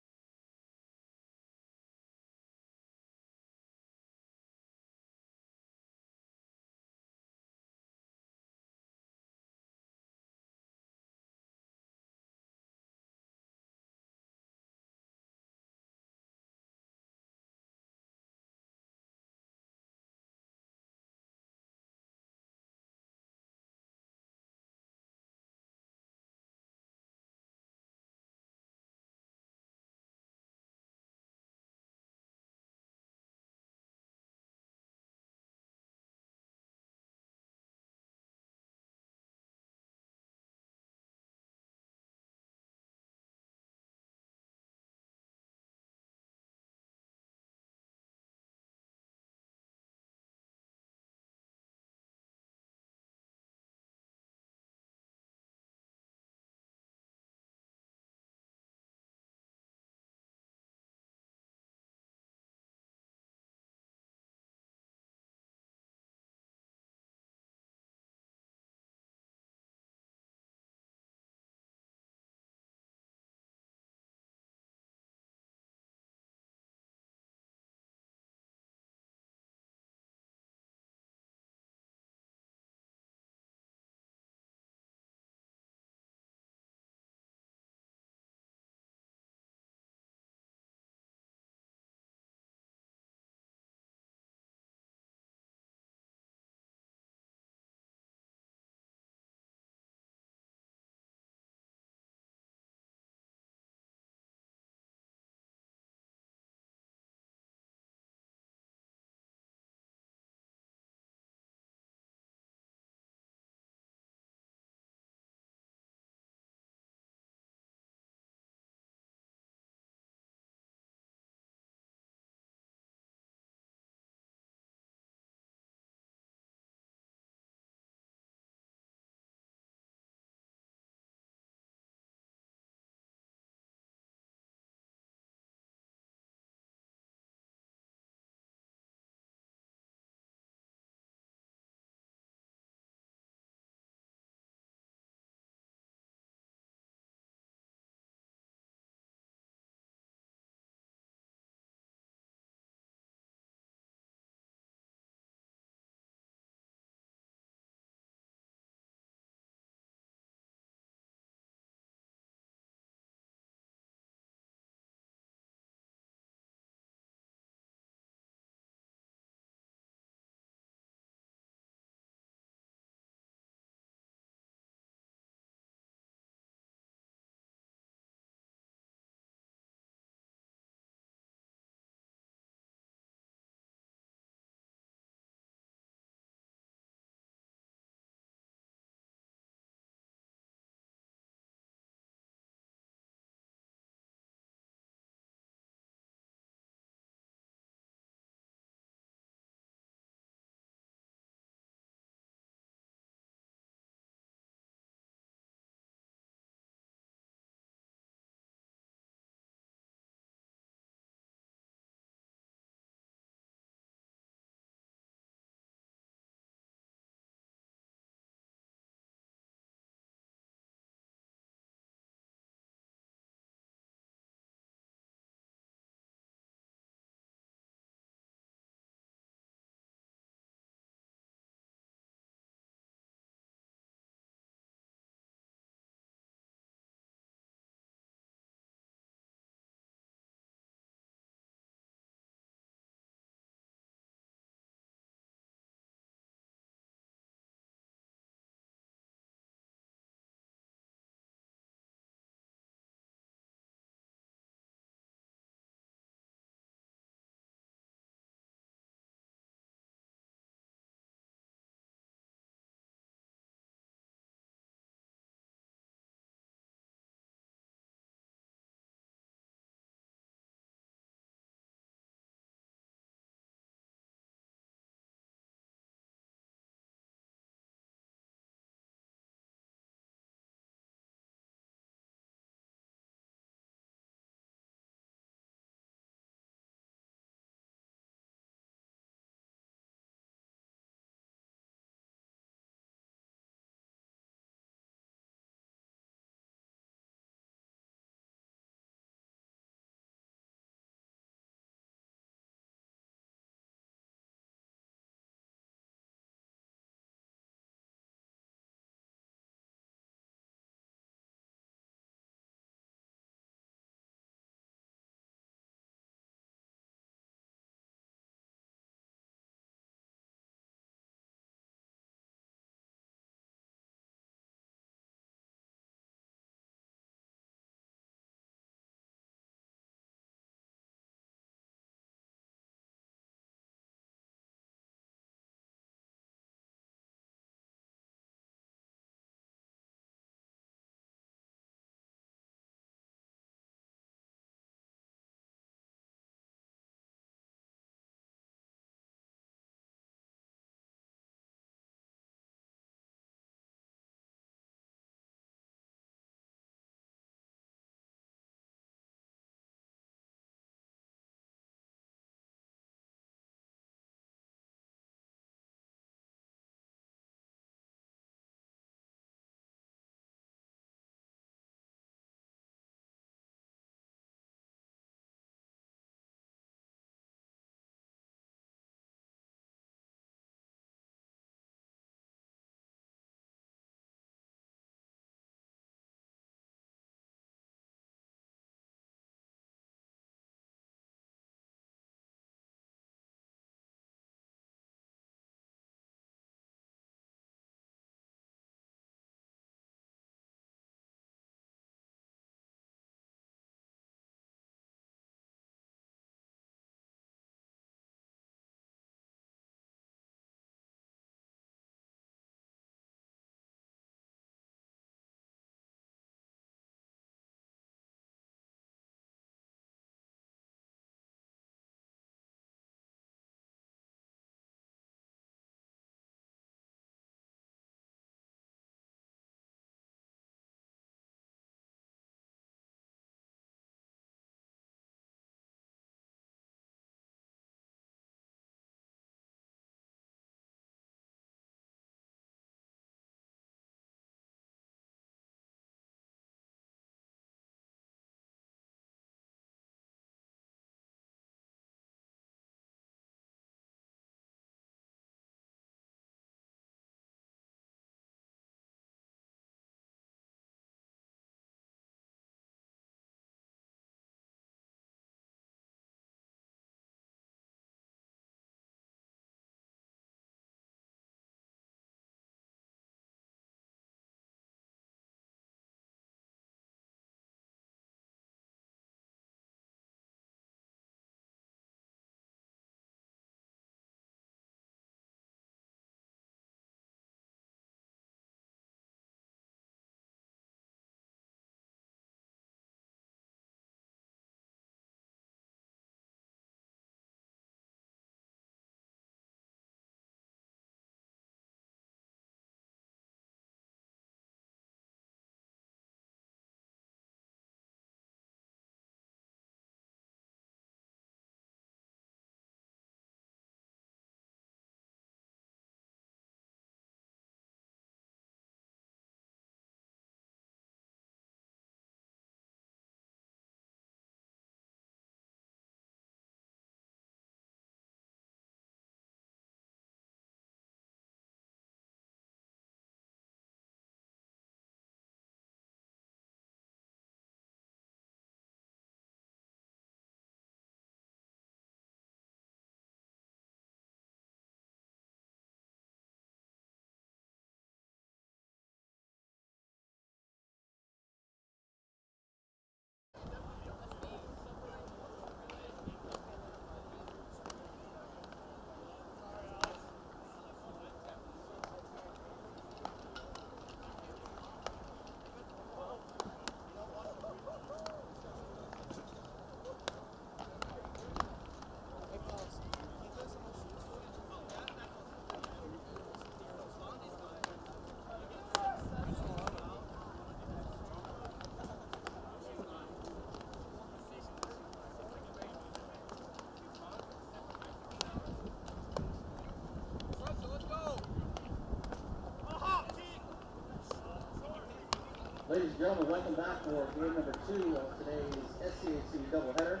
and gentlemen, welcome back for game number 2 of today's SCAC doubleheader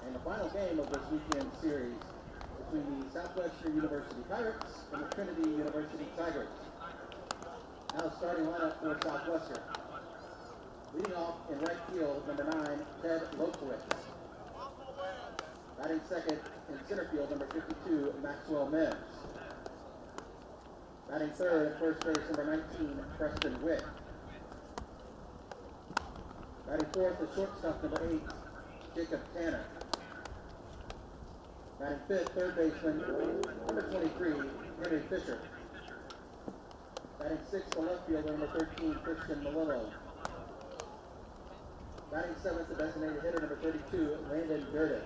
and the final game of this weekend series between the Southwestern University Pirates and the Trinity University Tigers. Now starting lineup for Southwestern. Leading off in right field, number 9, Ted Lokowitz. Batting second in center field, number 52, Maxwell Mims. Batting third at first base, number 19, Preston Witt. Batting fourth at shortstop, number 8, Jacob Tanner. Batting fifth, third baseman, number 23, Henry Fisher. Batting sixth, the left fielder, number 13, Christian Malillo. Batting seventh, the designated hitter, number 32, Landon Durden.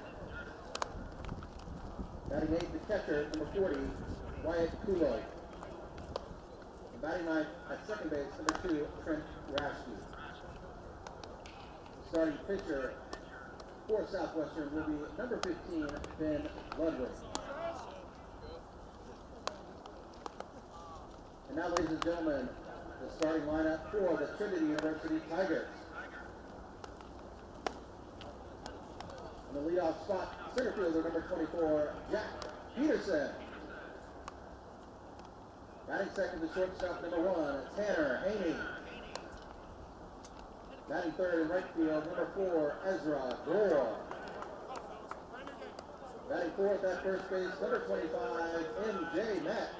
Batting eighth, the catcher, number 40, Wyatt Kulo. And batting ninth at second base, number 2, Trent Raschke. The starting pitcher for Southwestern will be number 15, Ben Ludwig. And now, ladies and gentlemen, the starting lineup for the Trinity University Tigers. On the leadoff spot, center fielder number 24, Jack Peterson. Batting second to shortstop number 1, Tanner Haney. Batting third in right field, number 4, Ezra Gore. Batting fourth at first base, number 25, MJ Metz.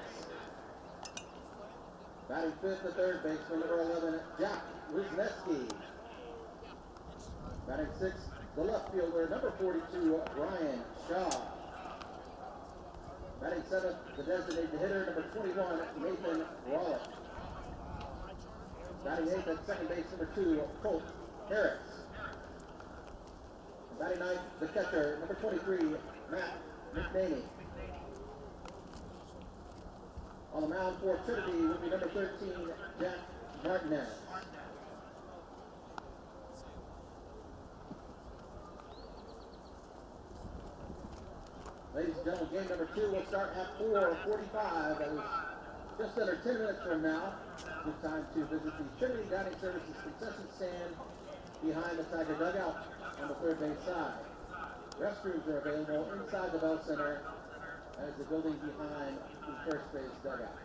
Batting fifth at third base, number 11, Jack Wisniewski. Batting sixth, the left fielder, number 42, Brian Shaw. Batting seventh, the designated hitter, number 21, Nathan Rawlett. Batting eighth at second base, number 2, Colt Harris. And batting ninth, the catcher, number 23, Matt McNaney. On the mound for Trinity will be number 13, Jack Martinez. Ladies and gentlemen, game number 2 will start at 4:45. That is just under 10 minutes from now. Good time to visit the Trinity Dining Services concession stand behind the Tiger dugout on the third base side. Restrooms are available inside the Bell Center. That is the building behind the first base dugout.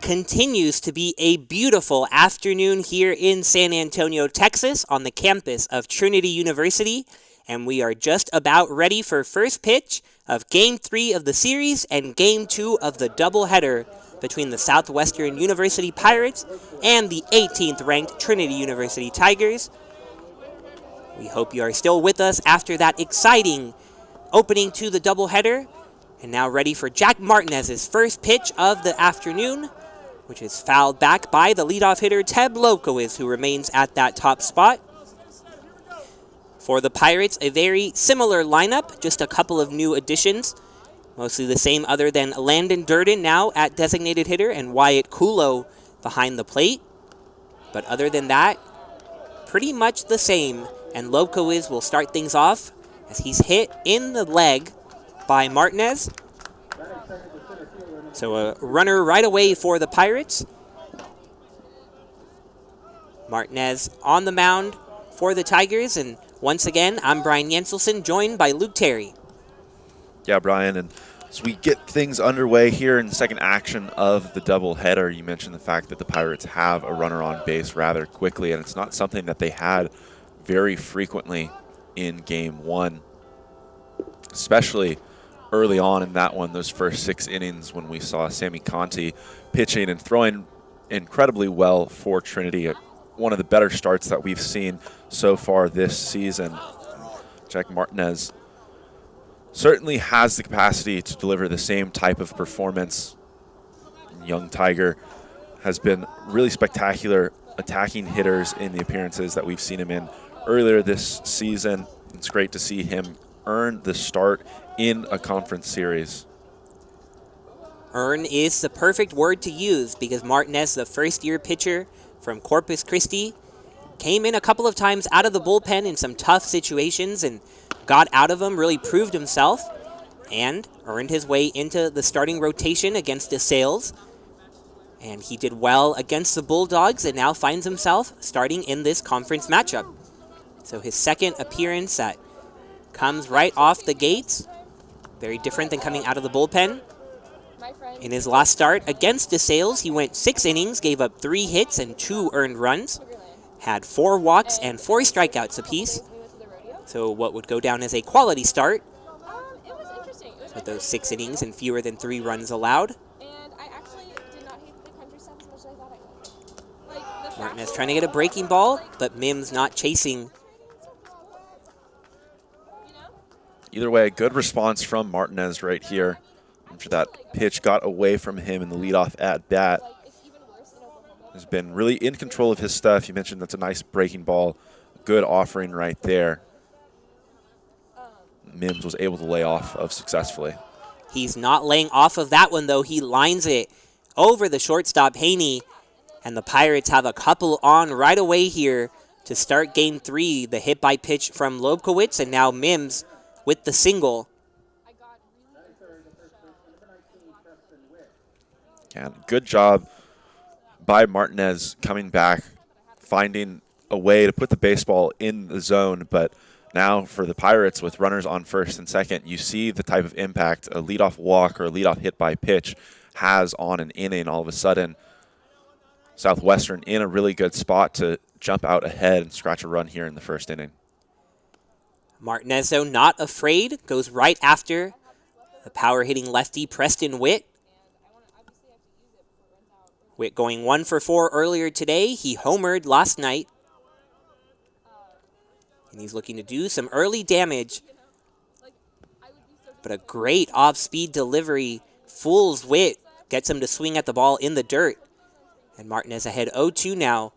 continues to be a beautiful afternoon here in San Antonio, Texas, on the campus of Trinity University, and we are just about ready for first pitch of Game 3 of the series and Game 2 of the doubleheader between the Southwestern University Pirates and the 18th-ranked Trinity University Tigers. We hope you are still with us after that exciting opening to the doubleheader, and now ready for Jack Martinez's first pitch of the afternoon, which is fouled back by the leadoff hitter Teb Lokowicz, who remains at that top spot. For the Pirates, a very similar lineup, just a couple of new additions. Mostly the same other than Landon Durden now at designated hitter and Wyatt Kulo behind the plate. But other than that, pretty much the same. And Lokowicz will start things off as he's hit in the leg by Martinez. So a runner right away for the Pirates. Martinez on the mound for the Tigers, and once again, I'm Brian Jenselson, joined by Luke Terry. Yeah, Brian, and as we get things underway here in the second action of the doubleheader, you mentioned the fact that the Pirates have a runner on base rather quickly, and it's not something that they had very frequently in Game 1, especially early on in that one, those first 6 innings when we saw Sammy Conti pitching and throwing incredibly well for Trinity. One of the better starts that we've seen so far this season. Jack Martinez certainly has the capacity to deliver the same type of performance. Young Tiger has been really spectacular attacking hitters in the appearances that we've seen him in earlier this season. It's great to see him earn the start in a conference series. Earn is the perfect word to use because Martinez, the first-year pitcher from Corpus Christi, came in a couple of times out of the bullpen in some tough situations and got out of them, really proved himself, and earned his way into the starting rotation against DeSales. And he did well against the Bulldogs and now finds himself starting in this conference matchup. So his second appearance that comes right off the gates, very different than coming out of the bullpen. In his last start against DeSales, he went 6 innings, gave up 3 hits and 2 earned runs, had 4 walks and 4 strikeouts apiece. So what would go down as a quality start with those 6 innings and fewer than 3 runs allowed. Martinez trying to get a breaking ball, but Mims not chasing. Either way, good response from Martinez right here. After that pitch got away from him in the leadoff at bat. Has been really in control of his stuff. You mentioned that's a nice breaking ball. Good offering right there. Mims was able to lay off of successfully. He's not laying off of that one, though. He lines it over the shortstop, Haney. And the Pirates have a couple on right away here to start Game 3. The hit by pitch from Lobkowitz, and now Mims with the single. Yeah, good job by Martinez coming back, finding a way to put the baseball in the zone. But now for the Pirates with runners on first and second, you see the type of impact a leadoff walk or a leadoff hit by pitch has on an inning. All of a sudden, Southwestern in a really good spot to jump out ahead and scratch a run here in the first inning. Martinez, though, not afraid, goes right after the power-hitting lefty Preston Witt. Witt going 1 for 4 earlier today. He homered last night. And he's looking to do some early damage. But a great off-speed delivery fools Witt, gets him to swing at the ball in the dirt. And Martinez ahead 0-2 now.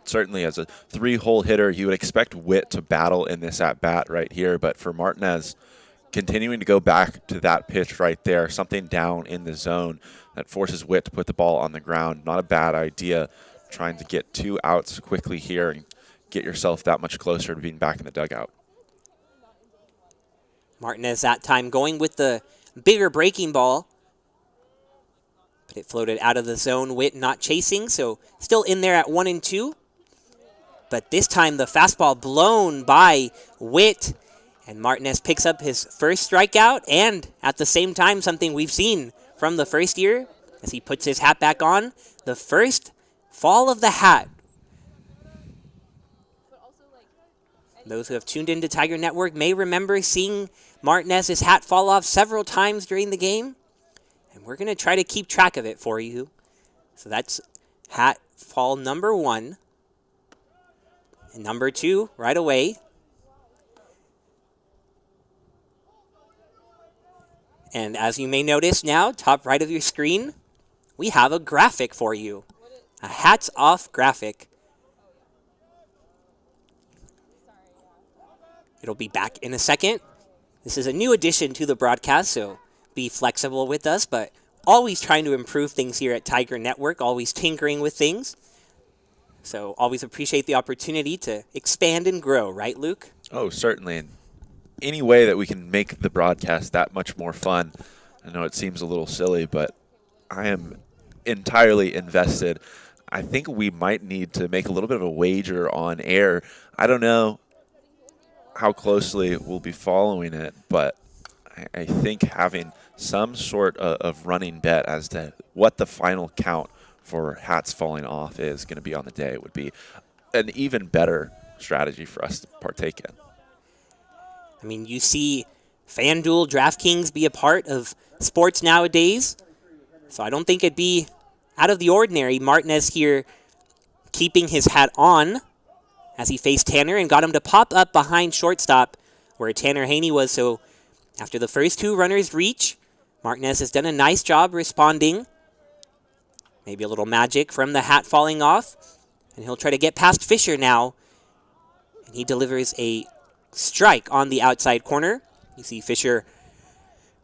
Certainly as a 3-hole hitter, you would expect Witt to battle in this at-bat right here. But for Martinez, continuing to go back to that pitch right there, something down in the zone that forces Witt to put the ball on the ground. Not a bad idea, trying to get 2 outs quickly here and get yourself that much closer to being back in the dugout. Martinez that time going with the bigger breaking ball. But it floated out of the zone. Witt not chasing, so still in there at 1-2. But this time the fastball blown by Witt. And Martinez picks up his first strikeout, and at the same time something we've seen from the first year, as he puts his hat back on. The first fall of the hat. Those who have tuned into Tiger Network may remember seeing Martinez's hat fall off several times during the game. And we're going to try to keep track of it for you. So that's hat fall number 1. And number 2 right away. And as you may notice now, top right of your screen, we have a graphic for you. A hats off graphic. It'll be back in a second. This is a new addition to the broadcast, so be flexible with us, but always trying to improve things here at Tiger Network, always tinkering with things. So always appreciate the opportunity to expand and grow, right, Luke? Oh, certainly. And any way that we can make the broadcast that much more fun. I know it seems a little silly, but I am entirely invested. I think we might need to make a little bit of a wager on air. I don't know how closely we'll be following it, but I think having some sort of running bet as to what the final count for hats falling off is going to be on the day would be an even better strategy for us to partake in. I mean, you see FanDuel, DraftKings be a part of sports nowadays, so I don't think it'd be out of the ordinary. Martinez here keeping his hat on as he faced Tanner and got him to pop up behind shortstop where Tanner Haney was. So after the first 2 runners reach, Martinez has done a nice job responding. Maybe a little magic from the hat falling off. And he'll try to get past Fisher now. And he delivers a strike on the outside corner. You see Fisher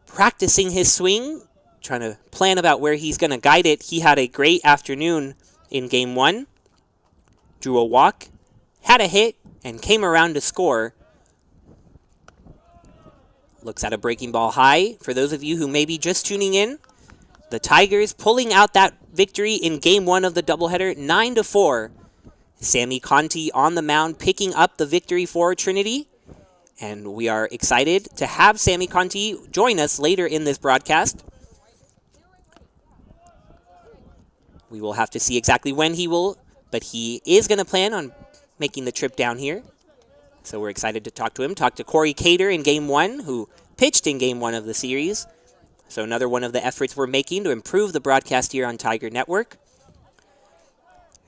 practicing his swing, trying to plan about where he's going to guide it. He had a great afternoon in Game 1. Drew a walk, had a hit, and came around to score. Looks at a breaking ball high. For those of you who may be just tuning in, the Tigers pulling out that victory in Game 1 of the doubleheader, 9-4. Sammy Conti on the mound picking up the victory for Trinity. And we are excited to have Sammy Conti join us later in this broadcast. We will have to see exactly when he will, but he is going to plan on making the trip down here. So we're excited to talk to him. Talk to Cory Cater in Game 1, who pitched in Game 1 of the series. So another one of the efforts we're making to improve the broadcast here on Tiger Network.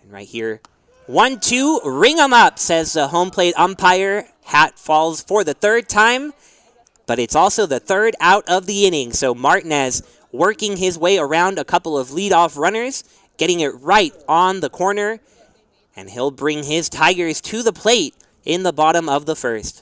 And right here, 1-2, ring 'em up, says the home plate umpire. Hat falls for the 3rd time, but it's also the 3rd out of the inning. So Martinez working his way around a couple of leadoff runners, getting it right on the corner, and he'll bring his Tigers to the plate in the bottom of the 1st.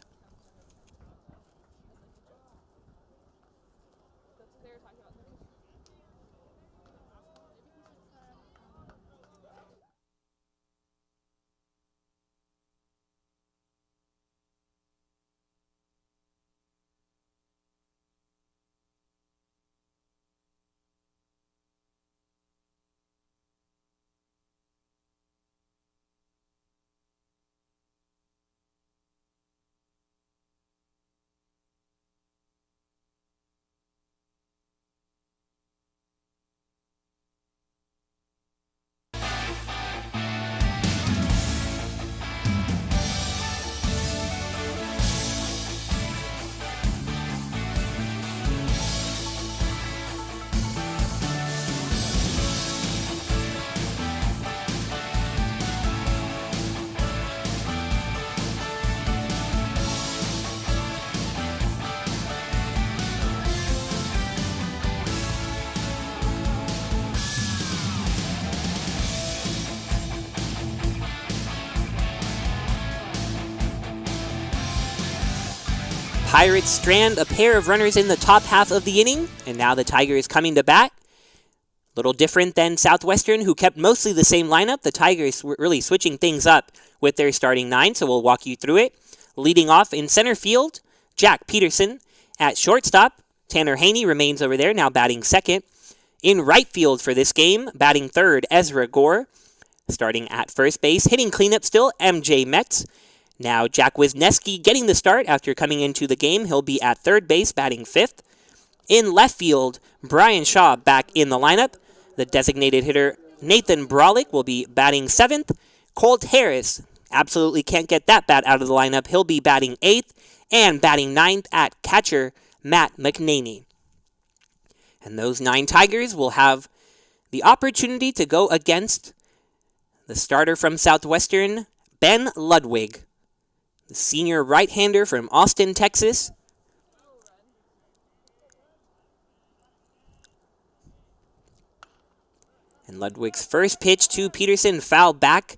Pirates strand a pair of runners in the top half of the inning, and now the Tigers coming to bat. Little different than Southwestern, who kept mostly the same lineup. The Tigers were really switching things up with their starting 9, so we'll walk you through it. Leading off in center field, Jack Peterson. At shortstop, Tanner Haney remains over there, now batting 2nd. In right field for this game, batting 3rd, Ezra Gore. Starting at first base, hitting cleanup still, MJ Metz. Now Jack Wisniewski getting the start after coming into the game. He'll be at 3rd base, batting 5th. In left field, Brian Shaw back in the lineup. The designated hitter, Nathan Brolick, will be batting 7th. Colt Harris absolutely can't get that bat out of the lineup. He'll be batting 8th, and batting 9th at catcher, Matt McNaney. And those 9 Tigers will have the opportunity to go against the starter from Southwestern, Ben Ludwig, the senior right-hander from Austin, Texas. And Ludwig's first pitch to Peterson, foul back.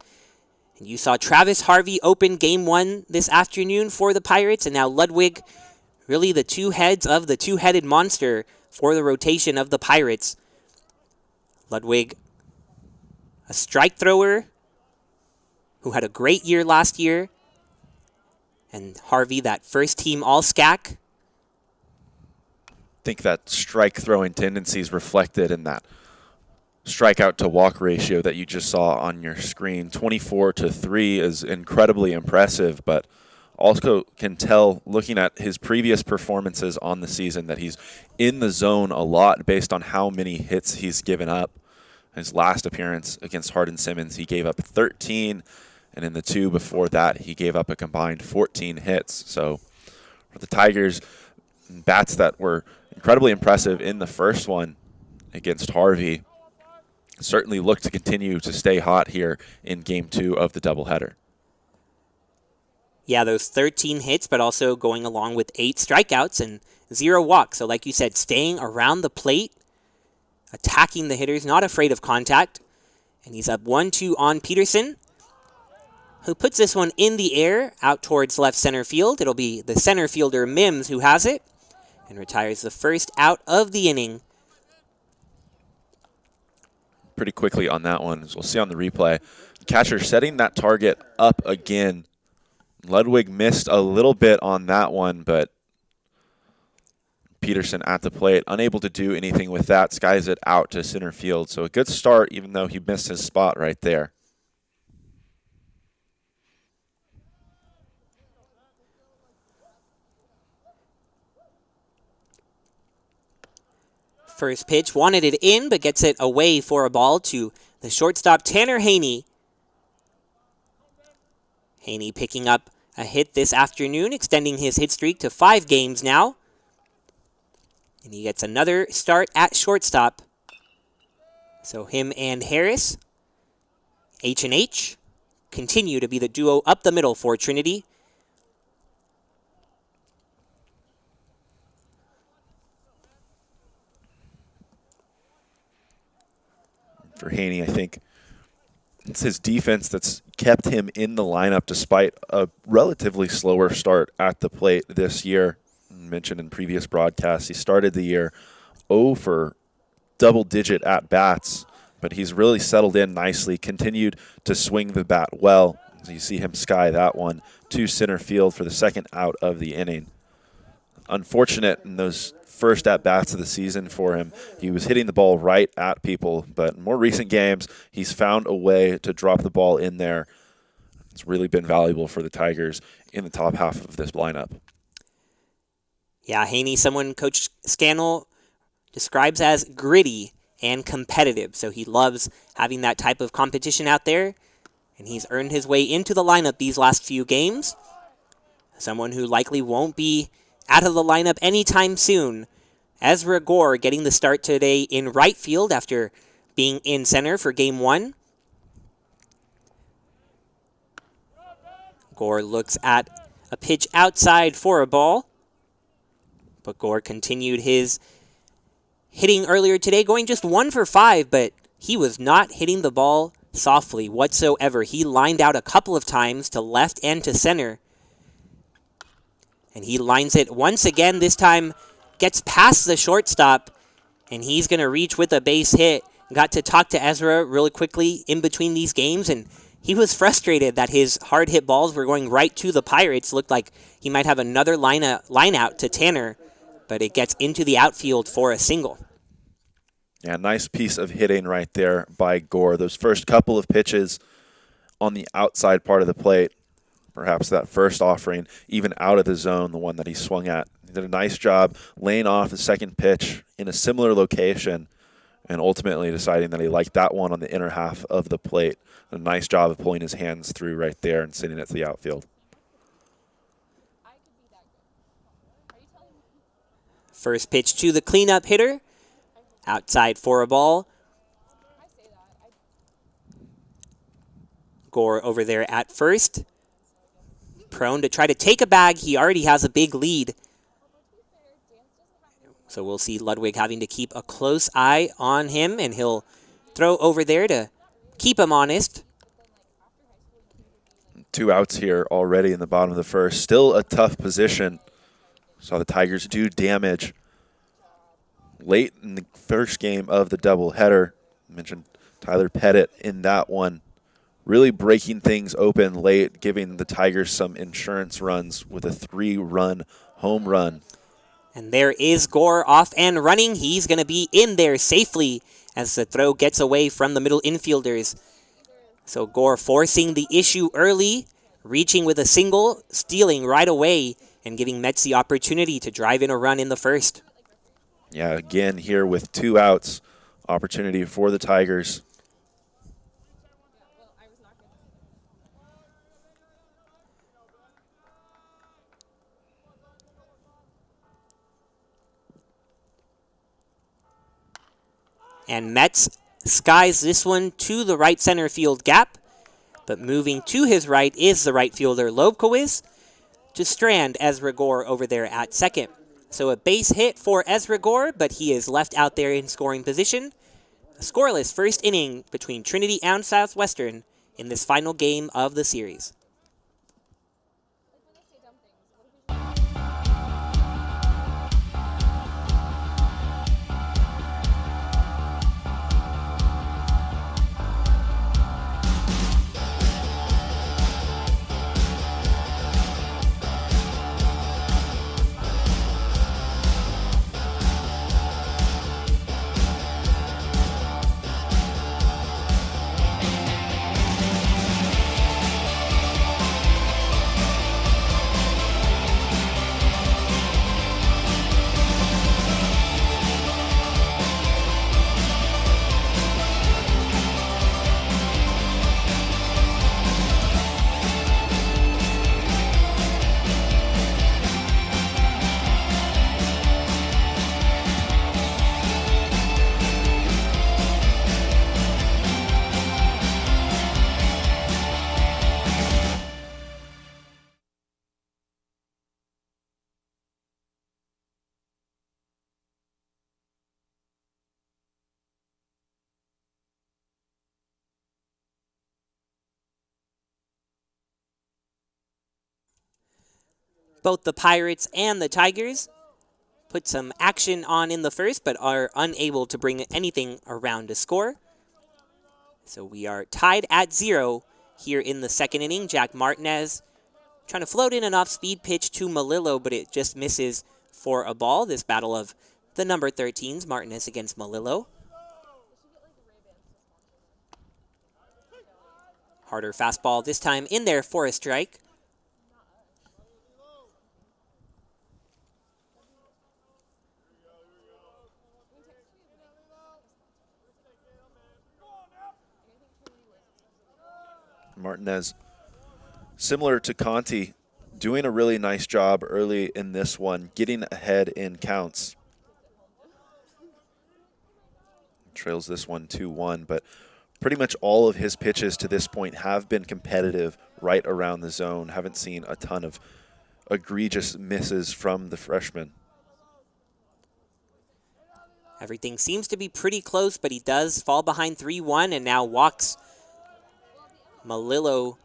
And you saw Travis Harvey open game 1 this afternoon for the Pirates, and now Ludwig, really the two heads of the two-headed monster for the rotation of the Pirates. Ludwig, a strike thrower who had a great year last year, and Harvey, that first-team All-SCAC. I think that strike throwing tendency is reflected in that strikeout to walk ratio that you just saw on your screen. 24-3 is incredibly impressive, but also can tell, looking at his previous performances on the season, that he's in the zone a lot based on how many hits he's given up. His last appearance against Hardin Simmons, he gave up 13, and in the 2 before that, he gave up a combined 14 hits. So for the Tigers, bats that were incredibly impressive in the first one against Harvey, certainly look to continue to stay hot here in Game 2 of the doubleheader. Yeah, those 13 hits, but also going along with 8 strikeouts and 0 walks. So like you said, staying around the plate, attacking the hitters, not afraid of contact. And he's up 1-2 on Peterson, who puts this one in the air out towards left center field. It'll be the center fielder, Mims, who has it, and retires the first out of the inning. Pretty quickly on that one, as we'll see on the replay. Catcher setting that target up again. Ludwig missed a little bit on that one, but Peterson at the plate, unable to do anything with that, skies it out to center field. So a good start, even though he missed his spot right there. First pitch, wanted it in, but gets it away for a ball to the shortstop, Tanner Haney. Haney picking up a hit this afternoon, extending his hit streak to 5 games now. And he gets another start at shortstop. So him and Harris, H&H, continue to be the duo up the middle for Trinity. For Haney, I think it's his defense that's kept him in the lineup despite a relatively slower start at the plate this year. Mentioned in previous broadcasts, he started the year 0 for double-digit at-bats, but he's really settled in nicely, continued to swing the bat well. So you see him sky that one to center field for the second out of the inning. Unfortunate in those first at-bats of the season for him. He was hitting the ball right at people, but in more recent games, he's found a way to drop the ball in there. It's really been valuable for the Tigers in the top half of this lineup. Yeah, Haney, someone Coach Scannell describes as gritty and competitive. So he loves having that type of competition out there, and he's earned his way into the lineup these last few games. Someone who likely won't be out of the lineup anytime soon. Ezra Gore getting the start today in right field after being in center for Game 1. Gore looks at a pitch outside for a ball. But Gore continued his hitting earlier today, going just 1 for 5, but he was not hitting the ball softly whatsoever. He lined out a couple of times to left and to center. And he lines it once again, this time gets past the shortstop, and he's going to reach with a base hit. Got to talk to Ezra really quickly in between these games, and he was frustrated that his hard hit balls were going right to the Pirates. Looked like he might have another line out to Tanner, but it gets into the outfield for a single. Yeah, nice piece of hitting right there by Gore. Those first couple of pitches on the outside part of the plate, perhaps that first offering, even out of the zone, the one that he swung at. He did a nice job laying off the second pitch in a similar location and ultimately deciding that he liked that one on the inner half of the plate. A nice job of pulling his hands through right there and sending it to the outfield. First pitch to the cleanup hitter. Outside for a ball. Gore over there at first. Prone to try to take a bag. He already has a big lead. So we'll see Ludwig having to keep a close eye on him, and he'll throw over there to keep him honest. 2 outs here already in the bottom of the first. Still a tough position. Saw the Tigers do damage late in the first game of the doubleheader. Mentioned Tyler Pettit in that one. Really breaking things open late, giving the Tigers some insurance runs with a 3-run home run. And there is Gore off and running. He's going to be in there safely as the throw gets away from the middle infielders. So Gore forcing the issue early, reaching with a single, stealing right away, and giving Mets the opportunity to drive in a run in the first. Yeah, again here with 2 outs, opportunity for the Tigers. And Mets skies this one to the right center field gap. But moving to his right is the right fielder Lobkowicz to strand Ezra Gore over there at second. So a base hit for Ezra Gore, but he is left out there in scoring position. A scoreless first inning between Trinity and Southwestern in this final game of the series. Both the Pirates and the Tigers put some action on in the first, but are unable to bring anything around a score. So we are tied at 0 here in the second inning. Jack Martinez trying to float in an off-speed pitch to Malillo, but it just misses for a ball. This battle of the number 13s, Martinez against Malillo. Harder fastball this time in there for a strike. Martinez, similar to Conti, doing a really nice job early in this one, getting ahead in counts. Trails this one 2-1, but pretty much all of his pitches to this point have been competitive right around the zone. Haven't seen a ton of egregious misses from the freshman. Everything seems to be pretty close, but he does fall behind 3-1 and now walks Malillo.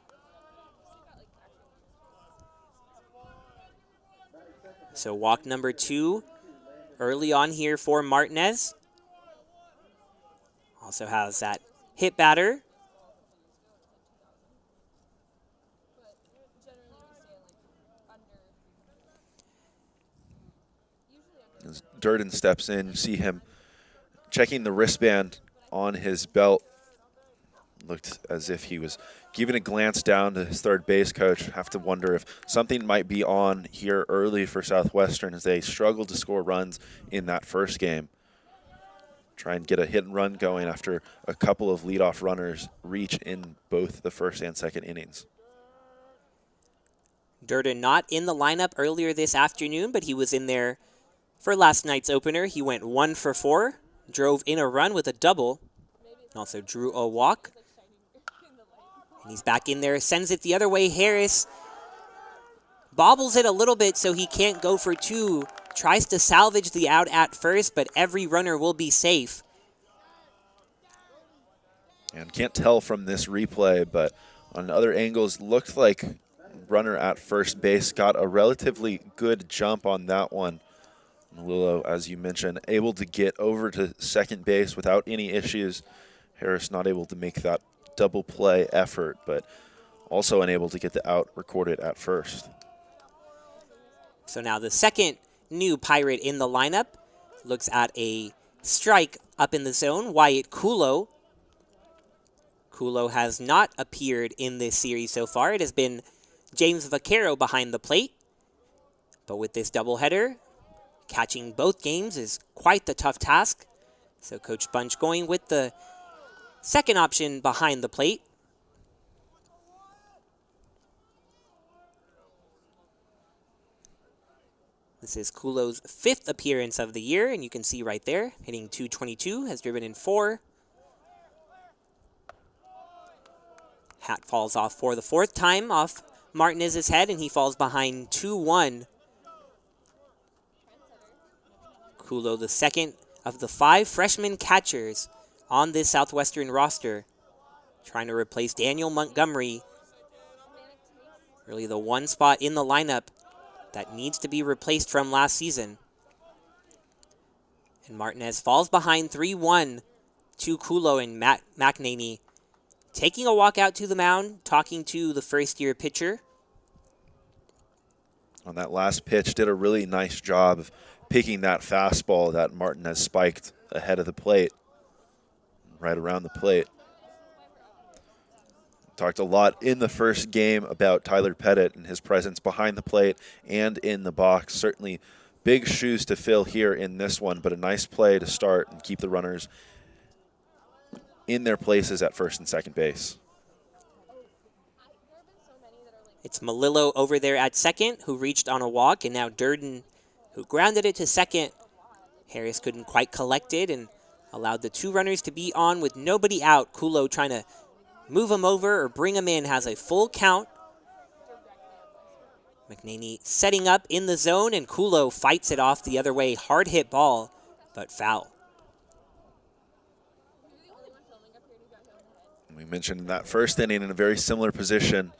So walk number 2 early on here for Martinez. Also has that hit batter. As Durden steps in, you see him checking the wristband on his belt. Looked as if he was giving a glance down to his third base coach. Have to wonder if something might be on here early for Southwestern as they struggled to score runs in that first game. try and get a hit and run going after a couple of leadoff runners reach in both the first and second innings. Durden not in the lineup earlier this afternoon, but he was in there for last night's opener. He went 1 for 4, drove in a run with a double, and also drew a walk. And he's back in there, sends it the other way. Harris bobbles it a little bit so he can't go for 2. Tries to salvage the out at first, but every runner will be safe. And can't tell from this replay, but on other angles, looked like runner at first base got a relatively good jump on that one. Willow, as you mentioned, able to get over to second base without any issues. Harris not able to make that double play effort, but also unable to get the out recorded at first. So now the second new Pirate in the lineup looks at a strike up in the zone. Wyatt Kulo. Kulo has not appeared in this series so far. It has been James Vaquero behind the plate. But with this doubleheader, catching both games is quite the tough task. So Coach Bunch going with the second option behind the plate. This is Kulo's 5th appearance of the year, and you can see right there, hitting .222, has driven in 4. Hat falls off for the 4th time off Martinez's head, and he falls behind 2-1. Kulo, the second of the 5 freshman catchers on this Southwestern roster, trying to replace Daniel Montgomery. Really the one spot in the lineup that needs to be replaced from last season. And Martinez falls behind 3-1 to Kulo, and Matt McNaney taking a walk out to the mound, talking to the first-year pitcher. On that last pitch, did a really nice job of picking that fastball that Martinez spiked ahead of the plate, right around the plate. Talked a lot in the first game about Tyler Pettit and his presence behind the plate and in the box. Certainly big shoes to fill here in this one, but a nice play to start and keep the runners in their places at first and second base. It's Malillo over there at second, who reached on a walk, and now Durden, who grounded it to second. Harris couldn't quite collect it and allowed the 2 runners to be on with nobody out. Kulo trying to move him over or bring him in, has a full count. McNaney setting up in the zone, and Kulo fights it off the other way. Hard hit ball, but foul. We mentioned in that first inning in a very similar position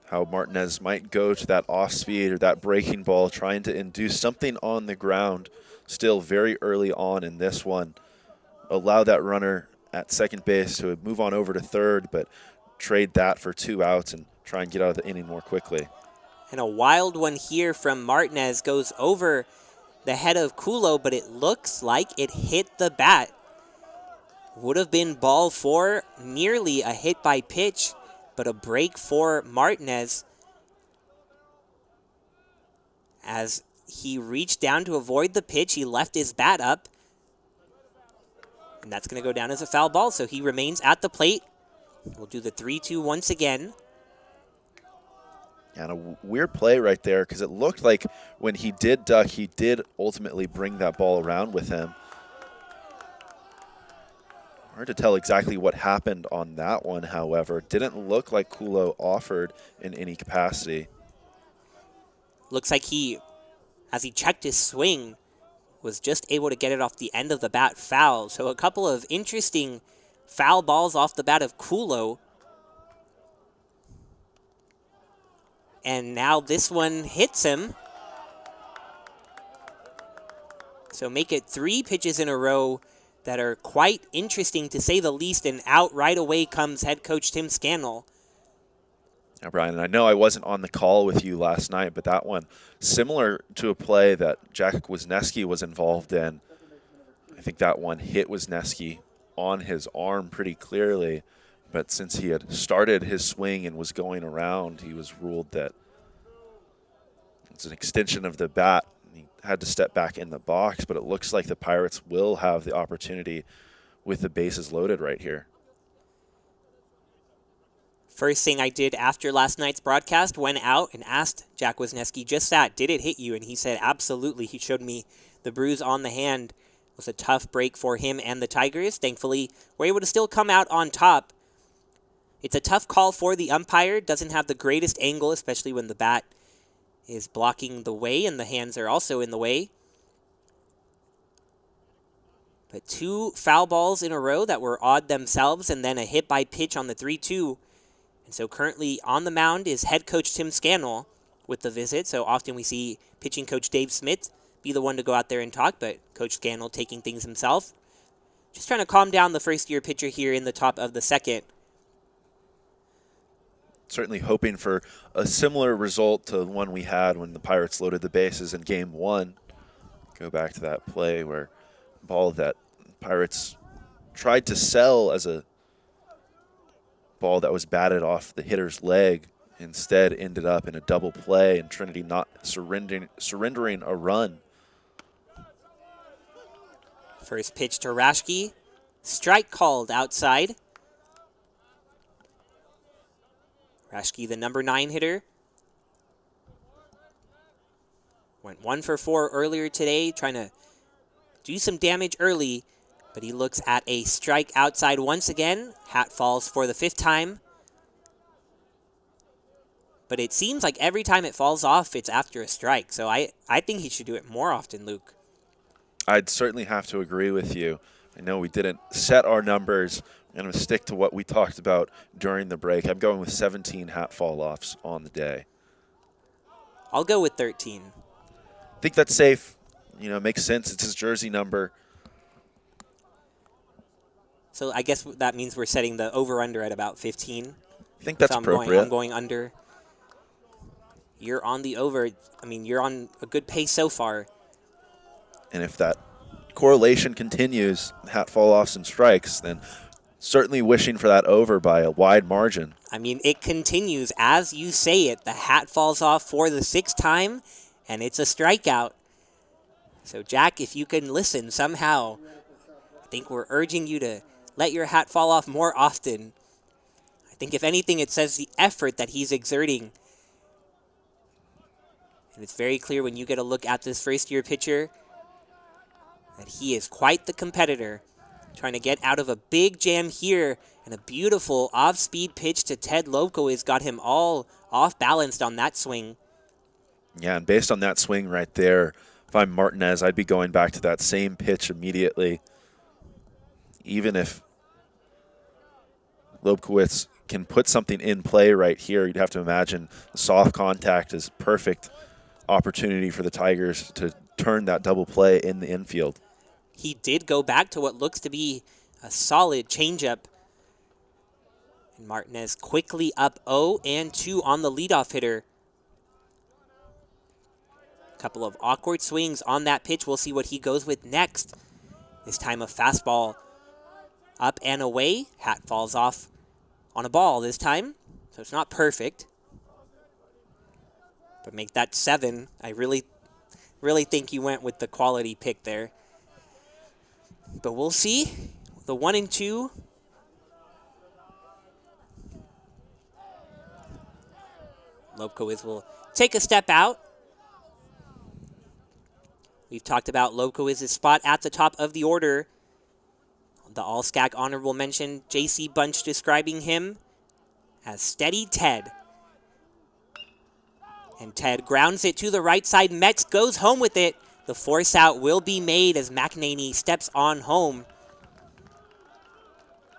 how Martinez might go to that off speed or that breaking ball, trying to induce something on the ground still very early on in this one. Allow that runner at second base to move on over to third, but trade that for 2 outs and try and get out of the inning more quickly. And a wild one here from Martinez goes over the head of Kulo, but it looks like it hit the bat. Would have been ball 4, nearly a hit by pitch, but a break for Martinez as he reached down to avoid the pitch. He left his bat up, and that's going to go down as a foul ball, so he remains at the plate. We'll do the 3-2 once again. And a weird play right there, because it looked like when he did duck, he did ultimately bring that ball around with him. Hard to tell exactly what happened on that one, however. Didn't look like Kulo offered in any capacity. Looks like as he checked his swing, was just able to get it off the end of the bat foul. So a couple of interesting foul balls off the bat of Kulo. And now this one hits him. So make it 3 pitches in a row that are quite interesting to say the least, and out right away comes head coach Tim Scannell. Now, Brian, and I know I wasn't on the call with you last night, but that one, similar to a play that Jack Wisniewski was involved in. I think that one hit Wisniewski on his arm pretty clearly, but since he had started his swing and was going around, he was ruled that it's an extension of the bat, He had to step back in the box, but it looks like the Pirates will have the opportunity with the bases loaded right here. First thing I did after last night's broadcast, went out and asked Jack Wisniewski just that, did it hit you? And he said absolutely. He showed me the bruise on the hand. It was a tough break for him and the Tigers. Thankfully, we're able to still come out on top. It's a tough call for the umpire. Doesn't have the greatest angle, especially when the bat is blocking the way and the hands are also in the way. But 2 foul balls in a row that were odd themselves, and then a hit by pitch on the 3-2. And so currently on the mound is head coach Tim Scannell with the visit. So often we see pitching coach Dave Smith be the one to go out there and talk, but Coach Scannell taking things himself. Just trying to calm down the first-year pitcher here in the top of the second. Certainly hoping for a similar result to the one we had when the Pirates loaded the bases in Game 1. Go back to that play where ball that Pirates tried to sell as a ball that was batted off the hitter's leg instead ended up in a double play and Trinity not surrendering a run. First pitch to Raschke. Strike called outside. Raschke, the number 9 hitter. Went 1 for 4 earlier today, trying to do some damage early, but he looks at a strike outside once again. Hat falls for the 5th time. But it seems like every time it falls off, it's after a strike. So I think he should do it more often, Luke. I'd certainly have to agree with you. I know we didn't set our numbers. I'm going to stick to what we talked about during the break. I'm going with 17 hat fall-offs on the day. I'll go with 13. I think that's safe. You know, makes sense. It's his jersey number. So I guess that means we're setting the over-under at about 15. I think that's so appropriate. I'm going under. You're on the over. I mean, you're on a good pace so far. And if that correlation continues, hat fall-offs and strikes, then certainly wishing for that over by a wide margin. I mean, it continues as you say it. The hat falls off for the 6th time, and it's a strikeout. So, Jack, if you can listen somehow, I think we're urging you to let your hat fall off more often. I think, if anything, it says the effort that he's exerting. And it's very clear when you get a look at this first-year pitcher that he is quite the competitor. Trying to get out of a big jam here, and a beautiful off-speed pitch to Ted Lobko has got him all off-balanced on that swing. Yeah, and based on that swing right there, if I'm Martinez, I'd be going back to that same pitch immediately. Even if Lobkowitz can put something in play right here, you'd have to imagine the soft contact is perfect opportunity for the Tigers to turn that double play in the infield. He did go back to what looks to be a solid changeup. And Martinez quickly up 0-2 on the leadoff hitter. A couple of awkward swings on that pitch. We'll see what he goes with next. This time a fastball up and away. Hat falls off on a ball this time, so it's not perfect. But make that 7. I really think he went with the quality pick there. But we'll see. The 1-2. Lobkowitz will take a step out. We've talked about Lobkowitz's spot at the top of the order. The All-SCAC honorable mention, J.C. Bunch describing him as Steady Ted. And Ted grounds it to the right side. Mex goes home with it. The force out will be made as McNaney steps on home.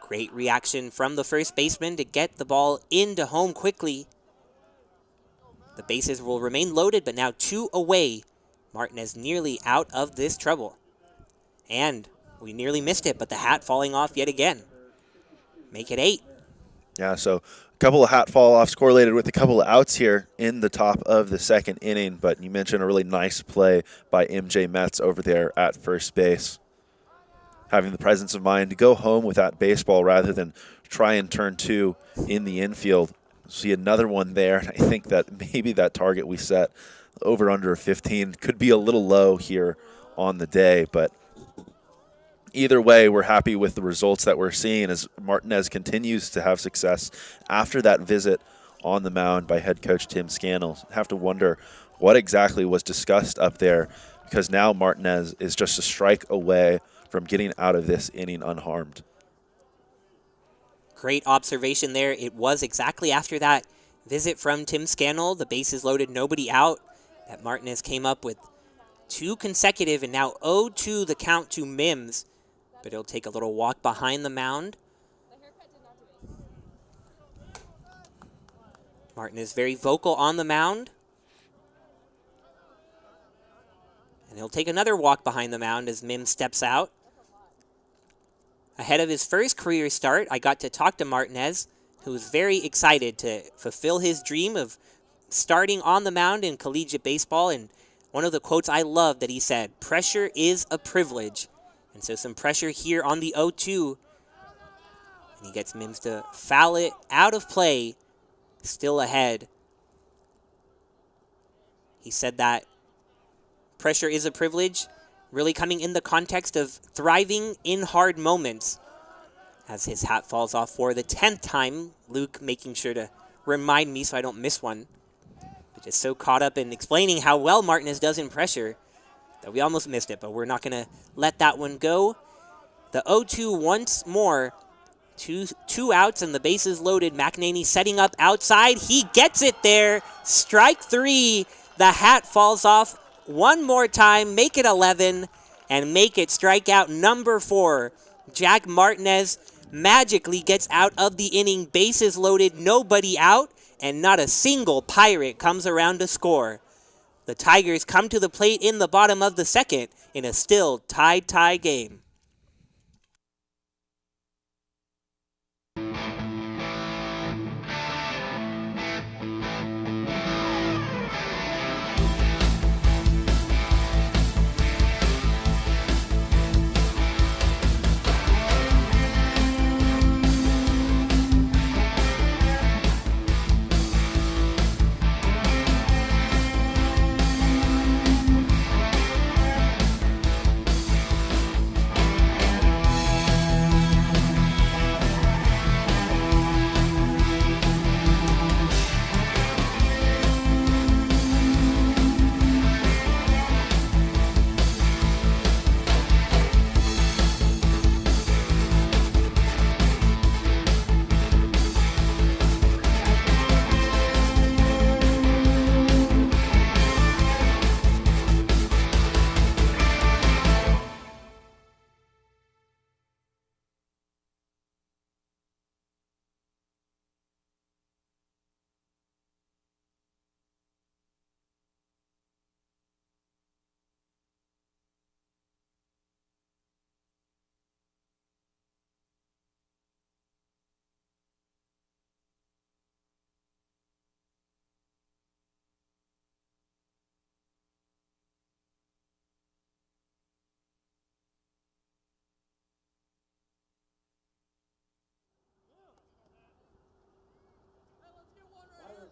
Great reaction from the first baseman to get the ball into home quickly. The bases will remain loaded, but now 2 away. Martinez nearly out of this trouble. And we nearly missed it, but the hat falling off yet again. Make it 8. Yeah, so a couple of hat fall-offs correlated with a couple of outs here in the top of the second inning, but you mentioned a really nice play by MJ Metz over there at first base. Having the presence of mind to go home with that baseball rather than try and turn 2 in the infield. See another one there. I think that maybe that target we set over under 15 could be a little low here on the day, but either way, we're happy with the results that we're seeing as Martinez continues to have success after that visit on the mound by head coach Tim Scannell. Have to wonder what exactly was discussed up there, because now Martinez is just a strike away from getting out of this inning unharmed. Great observation there. It was exactly after that visit from Tim Scannell, the bases loaded, nobody out, that Martinez came up with 2 consecutive and now 0-2 the count to Mims. But he'll take a little walk behind the mound. Martinez very vocal on the mound. And he'll take another walk behind the mound as Mims steps out. Ahead of his first career start, I got to talk to Martinez, who was very excited to fulfill his dream of starting on the mound in collegiate baseball. And one of the quotes I love that he said, "Pressure is a privilege." And so some pressure here on the 0-2. And he gets Mims to foul it out of play, still ahead. He said that pressure is a privilege, really coming in the context of thriving in hard moments. As his hat falls off for the 10th time, Luke making sure to remind me so I don't miss one. But just so caught up in explaining how well Martinez does in pressure that we almost missed it, but we're not going to let that one go. The 0-2 once more. Two outs and the bases loaded. McNaney setting up outside. He gets it there. Strike 3. The hat falls off one more time. Make it 11 and make it strikeout number 4. Jack Martinez magically gets out of the inning. Bases loaded. Nobody out. And not a single Pirate comes around to score. The Tigers come to the plate in the bottom of the second in a still tie game.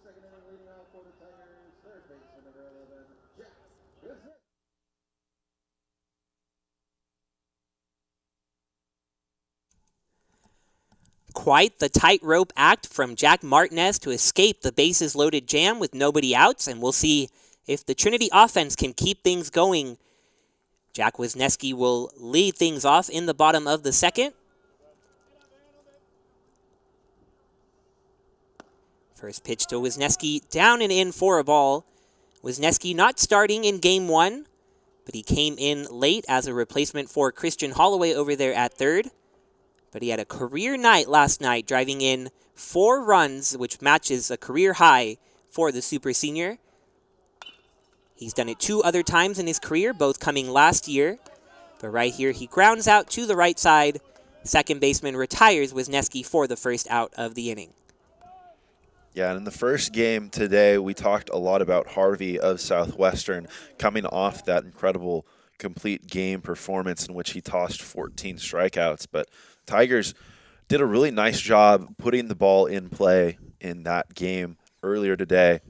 Second inning, leading off for the Tigers, third baseman number 11, Jack Wisniewski. Quite the tightrope act from Jack Martinez to escape the bases loaded jam with nobody outs, and we'll see if the Trinity offense can keep things going. Jack Wisniewski will lead things off in the bottom of the second. First pitch to Wisniewski, down and in for a ball. Wisniewski not starting in game 1, but he came in late as a replacement for Christian Holloway over there at third. But he had a career night last night, driving in 4 runs, which matches a career high for the super senior. He's done it 2 other times in his career, both coming last year. But right here, he grounds out to the right side. Second baseman retires Wisniewski for the first out of the inning. Yeah, and in the first game today, we talked a lot about Harvey of Southwestern coming off that incredible complete game performance in which he tossed 14 strikeouts. But Tigers did a really nice job putting the ball in play in that game earlier today.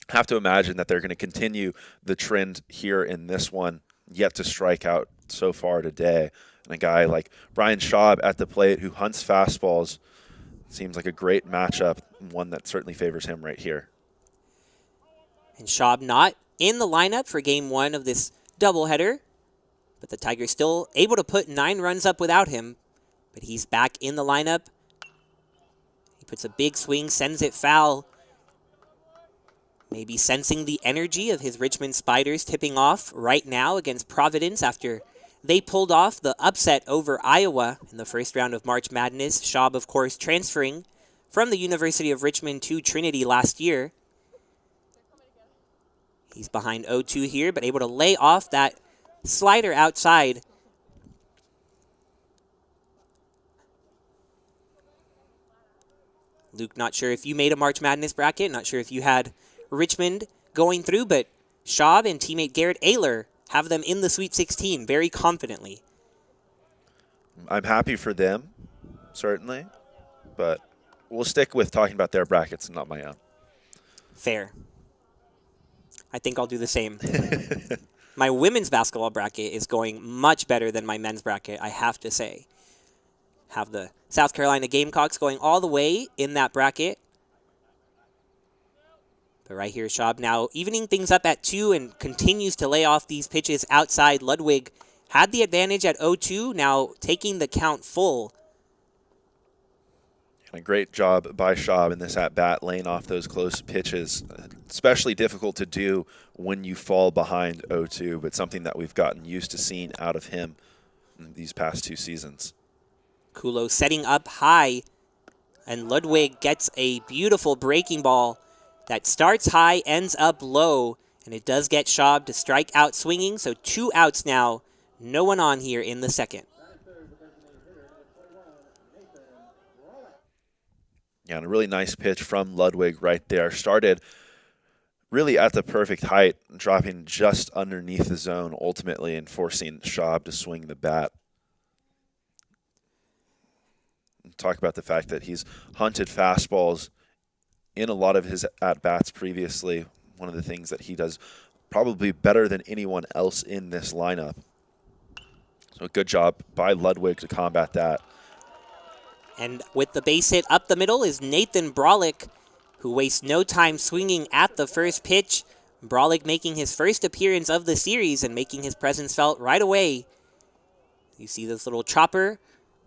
Have to imagine that they're going to continue the trend here in this one, yet to strike out so far today. And a guy like Brian Schaub at the plate who hunts fastballs seems like a great matchup, one that certainly favors him right here. And Schaub not in the lineup for game 1 of this doubleheader, but the Tigers still able to put 9 runs up without him. But he's back in the lineup. He puts a big swing, sends it foul. Maybe sensing the energy of his Richmond Spiders tipping off right now against Providence after they pulled off the upset over Iowa in the first round of March Madness. Schaub, of course, transferring from the University of Richmond to Trinity last year. He's behind 0-2 here, but able to lay off that slider outside. Luke, not sure if you made a March Madness bracket, not sure if you had Richmond going through, but Schaub and teammate Garrett Ayler have them in the Sweet 16 very confidently. I'm happy for them, certainly, but we'll stick with talking about their brackets and not my own. Fair. I think I'll do the same. My women's basketball bracket is going much better than my men's bracket, I have to say. Have the South Carolina Gamecocks going all the way in that bracket. But right here, Schaub now evening things up at 2 and continues to lay off these pitches outside. Ludwig had the advantage at 0-2, now taking the count full. And a great job by Schaub in this at-bat, laying off those close pitches. Especially difficult to do when you fall behind 0-2, but something that we've gotten used to seeing out of him in these past 2 seasons. Kulo setting up high, and Ludwig gets a beautiful breaking ball that starts high, ends up low, and it does get Schaub to strike out swinging, so 2 outs now. No one on here in the second. Yeah, and a really nice pitch from Ludwig right there. Started really at the perfect height, dropping just underneath the zone ultimately and forcing Schaub to swing the bat. Talk about the fact that he's hunted fastballs in a lot of his at-bats previously. One of the things that he does probably better than anyone else in this lineup. So good job by Ludwig to combat that. And with the base hit up the middle is Nathan Brolick, who wastes no time swinging at the first pitch. Brolick making his first appearance of the series and making his presence felt right away. You see this little chopper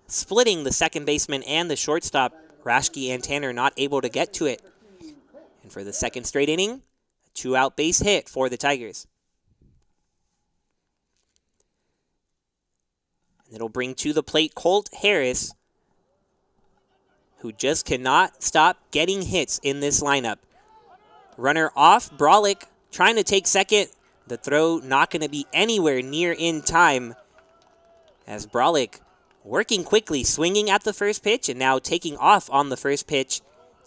splitting the second baseman and the shortstop. Raschke and Tanner not able to get to it. And for the second straight inning, a 2-out base hit for the Tigers. And it'll bring to the plate Colt Harris, who just cannot stop getting hits in this lineup. Runner off, Brolick trying to take second. The throw not going to be anywhere near in time, as Brolick working quickly, swinging at the first pitch and now taking off on the first pitch.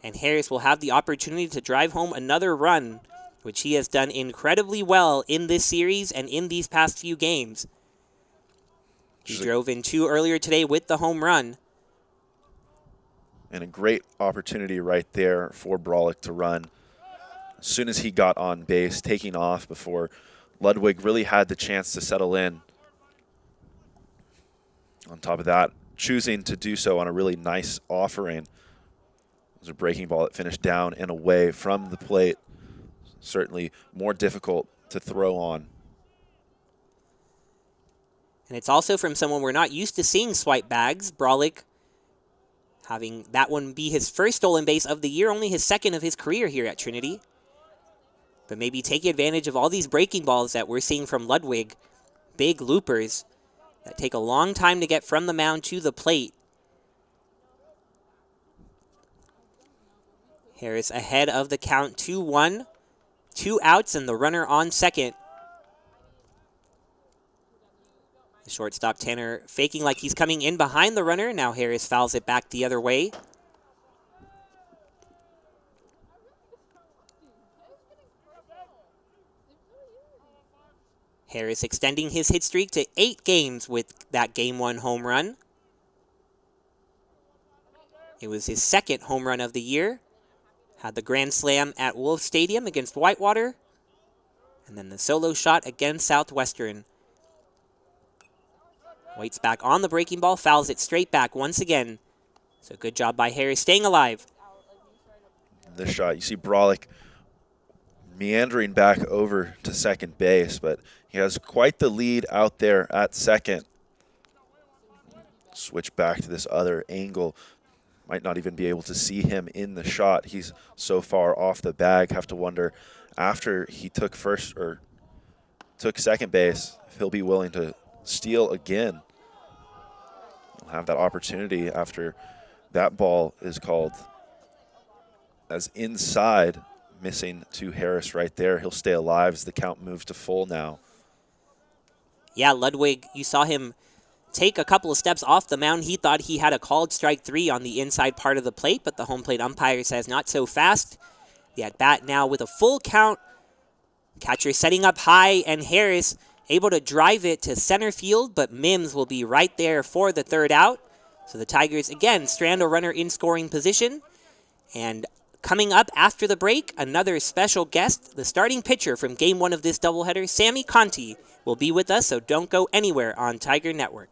And Harris will have the opportunity to drive home another run, which he has done incredibly well in this series and in these past few games. He drove in 2 earlier today with the home run. And a great opportunity right there for Brolick to run as soon as he got on base, taking off before Ludwig really had the chance to settle in. On top of that, choosing to do so on a really nice offering. It was a breaking ball that finished down and away from the plate. Certainly more difficult to throw on. And it's also from someone we're not used to seeing swipe bags. Brolick having that one be his first stolen base of the year, only his second of his career here at Trinity. But maybe taking advantage of all these breaking balls that we're seeing from Ludwig. Big loopers that take a long time to get from the mound to the plate. Harris ahead of the count, 2-1. 2 outs and the runner on second. The shortstop Tanner faking like he's coming in behind the runner. Now Harris fouls it back the other way. Harris extending his hit streak to 8 games with that Game 1 home run. It was his second home run of the year. Had the grand slam at Wolves Stadium against Whitewater. And then the solo shot against Southwestern. Waits back on the breaking ball, fouls it straight back once again. So good job by Harris staying alive. This shot, you see Brolick meandering back over to second base, but he has quite the lead out there at second. Switch back to this other angle. Might not even be able to see him in the shot. He's so far off the bag. Have to wonder after he took first or took second base if he'll be willing to steal again. He'll have that opportunity after that ball is called as inside, missing to Harris right there. He'll stay alive as the count moves to full now. Yeah, Ludwig, you saw him take a couple of steps off the mound. He thought he had a called strike 3 on the inside part of the plate, but the home plate umpire says not so fast. The at-bat now with a full count. Catcher setting up high, and Harris able to drive it to center field, but Mims will be right there for the third out. So the Tigers, again, strand a runner in scoring position. And coming up after the break, another special guest, the starting pitcher from Game 1 of this doubleheader, Sammy Conti, will be with us, so don't go anywhere on Tiger Network.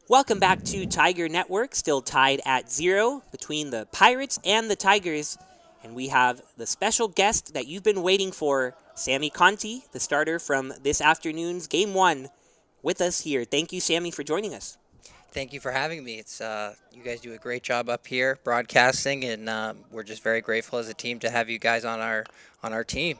Welcome back to Tiger Network, still tied at 0 between the Pirates and the Tigers. And we have the special guest that you've been waiting for, Sammy Conti, the starter from this afternoon's Game 1, with us here. Thank you, Sammy, for joining us. Thank you for having me. It's you guys do a great job up here broadcasting, and we're just very grateful as a team to have you guys on our team.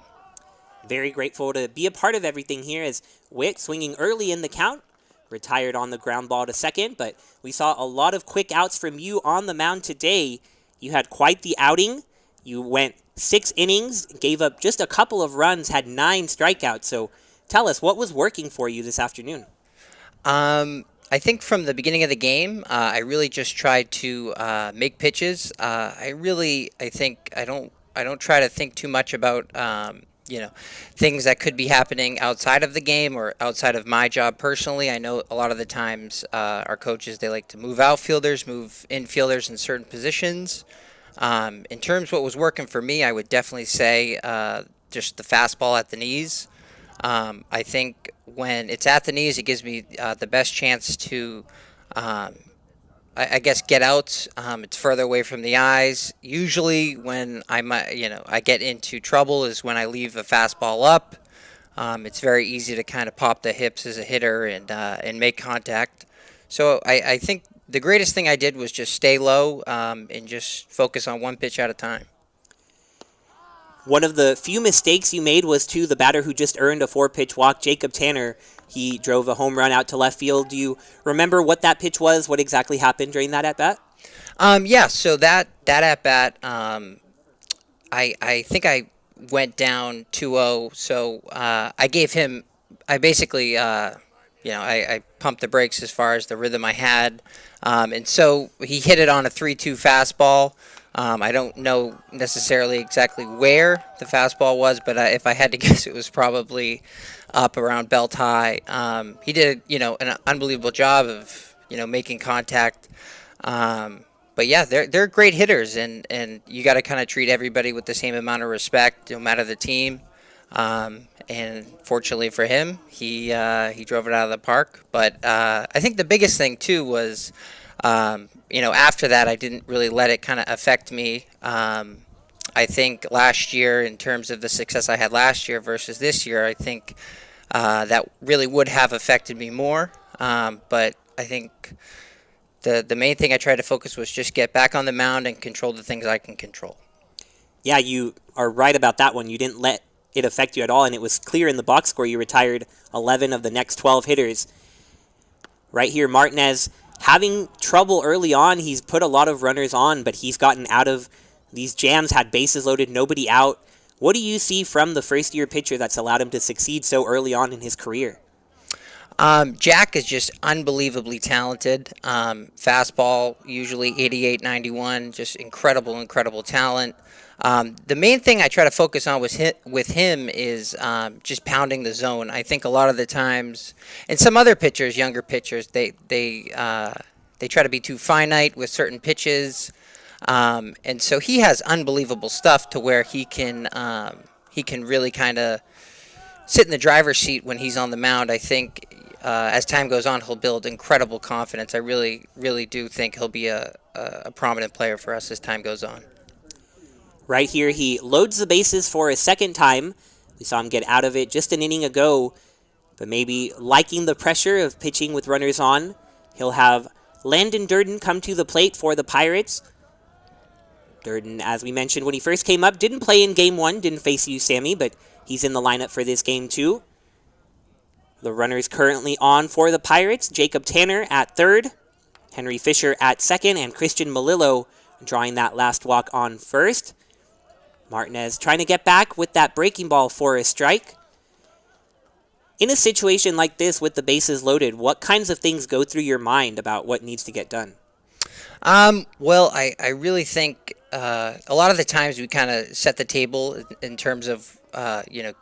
Very grateful to be a part of everything here as Witt swinging early in the count, retired on the ground ball to second, but we saw a lot of quick outs from you on the mound today. You had quite the outing. You went 6 innings, gave up just a couple of runs, had 9 strikeouts. So tell us, what was working for you this afternoon? I think from the beginning of the game, I really just tried to make pitches. I don't try to think too much about things that could be happening outside of the game or outside of my job personally. I know a lot of the times our coaches, they like to move outfielders, move infielders in certain positions. In terms of what was working for me, I would definitely say just the fastball at the knees. I think when it's at the knees, it gives me the best chance to, I guess, get out. It's further away from the eyes. Usually when I get into trouble is when I leave a fastball up. It's very easy to kind of pop the hips as a hitter and make contact. So I think the greatest thing I did was just stay low and just focus on one pitch at a time. One of the few mistakes you made was to the batter who just earned a 4-pitch walk, Jacob Tanner. He drove a home run out to left field. Do you remember what that pitch was? What exactly happened during that at-bat? Yeah, so that at-bat, I think I went down 2-0, so I basically I pumped the brakes as far as the rhythm I had. And so he hit it on a 3-2 fastball. I don't know necessarily exactly where the fastball was, but if I had to guess, it was probably up around belt high. He did, an unbelievable job of, making contact. But yeah, they're great hitters, and you got to kind of treat everybody with the same amount of respect, no matter the team. And fortunately for him, he drove it out of the park. But I think the biggest thing too was, after that, I didn't really let it kind of affect me. I think last year, in terms of the success I had last year versus this year, I think that really would have affected me more. But I think the main thing I tried to focus was just get back on the mound and control the things I can control. Yeah, you are right about that one. You didn't let it affect you at all, and it was clear in the box score you retired 11 of the next 12 hitters. Right here, Martinez having trouble early on. He's put a lot of runners on, but he's gotten out of these jams, had bases loaded, nobody out. What do you see from the first-year pitcher that's allowed him to succeed so early on in his career? Jack is just unbelievably talented. Fastball, usually 88, 91, just incredible talent. The main thing I try to focus on with him is just pounding the zone. I think a lot of the times, and some other pitchers, younger pitchers, they try to be too finite with certain pitches, and so he has unbelievable stuff to where he can really kind of sit in the driver's seat when he's on the mound. I think as time goes on, he'll build incredible confidence. I really do think he'll be a prominent player for us as time goes on. Right here, he loads the bases for a second time. We saw him get out of it just an inning ago, but maybe liking the pressure of pitching with runners on. He'll have Landon Durden come to the plate for the Pirates. Durden, as we mentioned when he first came up, didn't play in Game 1, didn't face you, Sammy, but he's in the lineup for this Game 2. The runners currently on for the Pirates, Jacob Tanner at third, Henry Fisher at second, and Christian Malillo drawing that last walk on first. Martinez trying to get back with that breaking ball for a strike. In a situation like this with the bases loaded, what kinds of things go through your mind about what needs to get done? Well, I really think a lot of the times we kind of set the table in terms of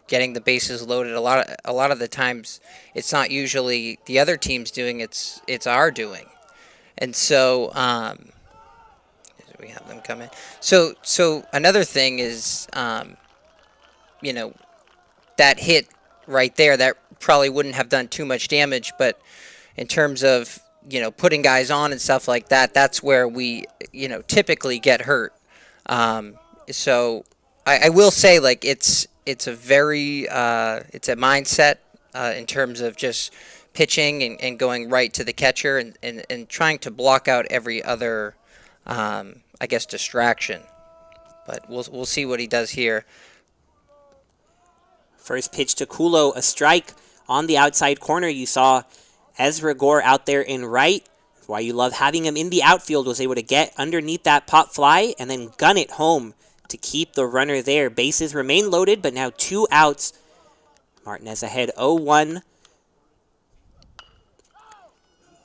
getting the bases loaded. A lot of the times it's not usually the other team's doing, it's our doing, and so we have them come in. So another thing is that hit right there, that probably wouldn't have done too much damage, but in terms of putting guys on and stuff like that, that's where we typically get hurt. So I will say, like, it's a very it's a mindset in terms of just pitching and going right to the catcher and trying to block out every other distraction. But we'll see what he does here. First pitch to Kulo, a strike on the outside corner. You saw Ezra Gore out there in right. That's why you love having him in the outfield. Was able to get underneath that pop fly and then gun it home to keep the runner there. Bases remain loaded, but now 2 outs. Martinez ahead 0-1.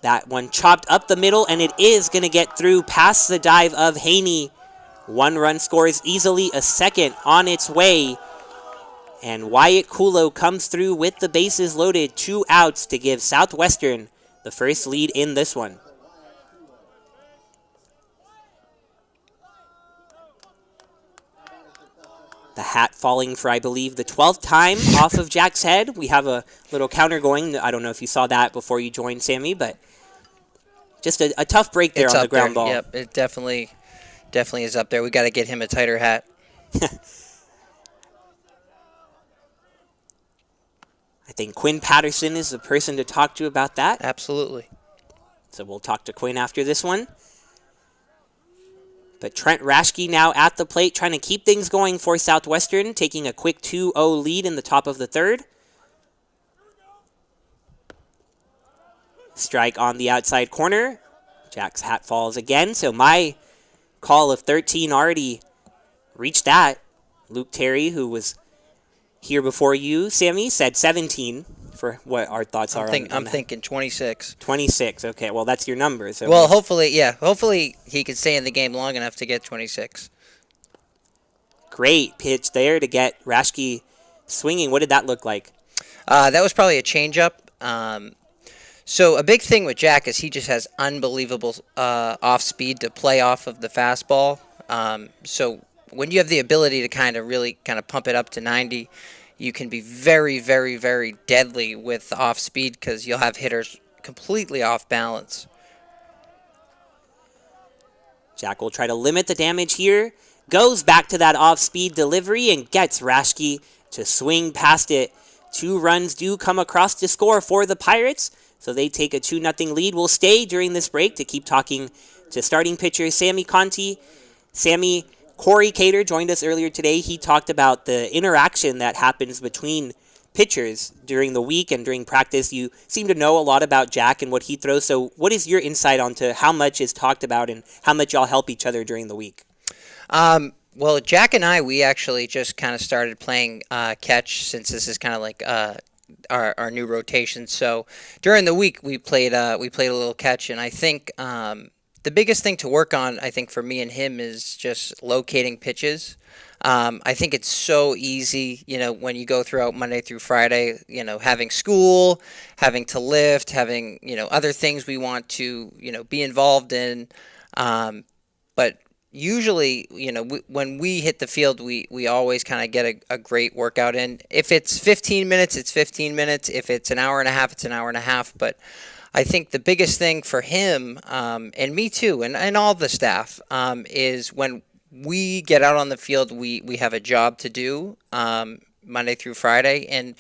That one chopped up the middle, and it is going to get through past the dive of Haney. 1 run scores easily, a second on its way. And Wyatt Kulo comes through with the bases loaded, 2 outs to give Southwestern the first lead in this one. The hat falling for, I believe, the 12th time off of Jack's head. We have a little counter going. I don't know if you saw that before you joined, Sammy, but just a tough break there on the ground ball. Yep, it definitely is up there. We got to get him a tighter hat. I think Quinn Patterson is the person to talk to about that. Absolutely. So we'll talk to Quinn after this one. But Trent Raschke now at the plate, trying to keep things going for Southwestern, taking a quick 2-0 lead in the top of the third. Strike on the outside corner. Jack's hat falls again, so my call of 13 already reached that. Luke Terry, who was here before you, Sammy, said 17. for what our thoughts are on I'm that? thinking 26. 26. Okay, well, that's your number. So Well, hopefully he can stay in the game long enough to get 26. great pitch there to get Raschke swinging. What did that look like? That was probably a changeup. So a big thing with Jack is he just has unbelievable off speed to play off of the fastball. So when you have the ability to kind of pump it up to 90, you can be very, very, very deadly with off speed because you'll have hitters completely off balance. Jack will try to limit the damage here. Goes back to that off-speed delivery and gets Raschke to swing past it. 2 runs do come across to score for the Pirates, so they take a 2-0 lead. We'll stay during this break to keep talking to starting pitcher Sammy Conti. Sammy, Cory Cater joined us earlier today. He talked about the interaction that happens between pitchers during the week and during practice. You seem to know a lot about Jack and what he throws, so what is your insight onto how much is talked about and how much y'all help each other during the week? Well, Jack and I, we actually just kind of started playing catch since this is kind of like our new rotation. So during the week, we played a little catch, and I think the biggest thing to work on, I think for me and him, is just locating pitches. I think it's so easy, when you go throughout Monday through Friday, having school, having to lift, having, other things we want to, be involved in. But usually, when we hit the field, we always kind of get a great workout in. If it's 15 minutes, it's 15 minutes. If it's an hour and a half, it's an hour and a half. But I think the biggest thing for him, and me too, and all the staff, is when we get out on the field, we have a job to do Monday through Friday. And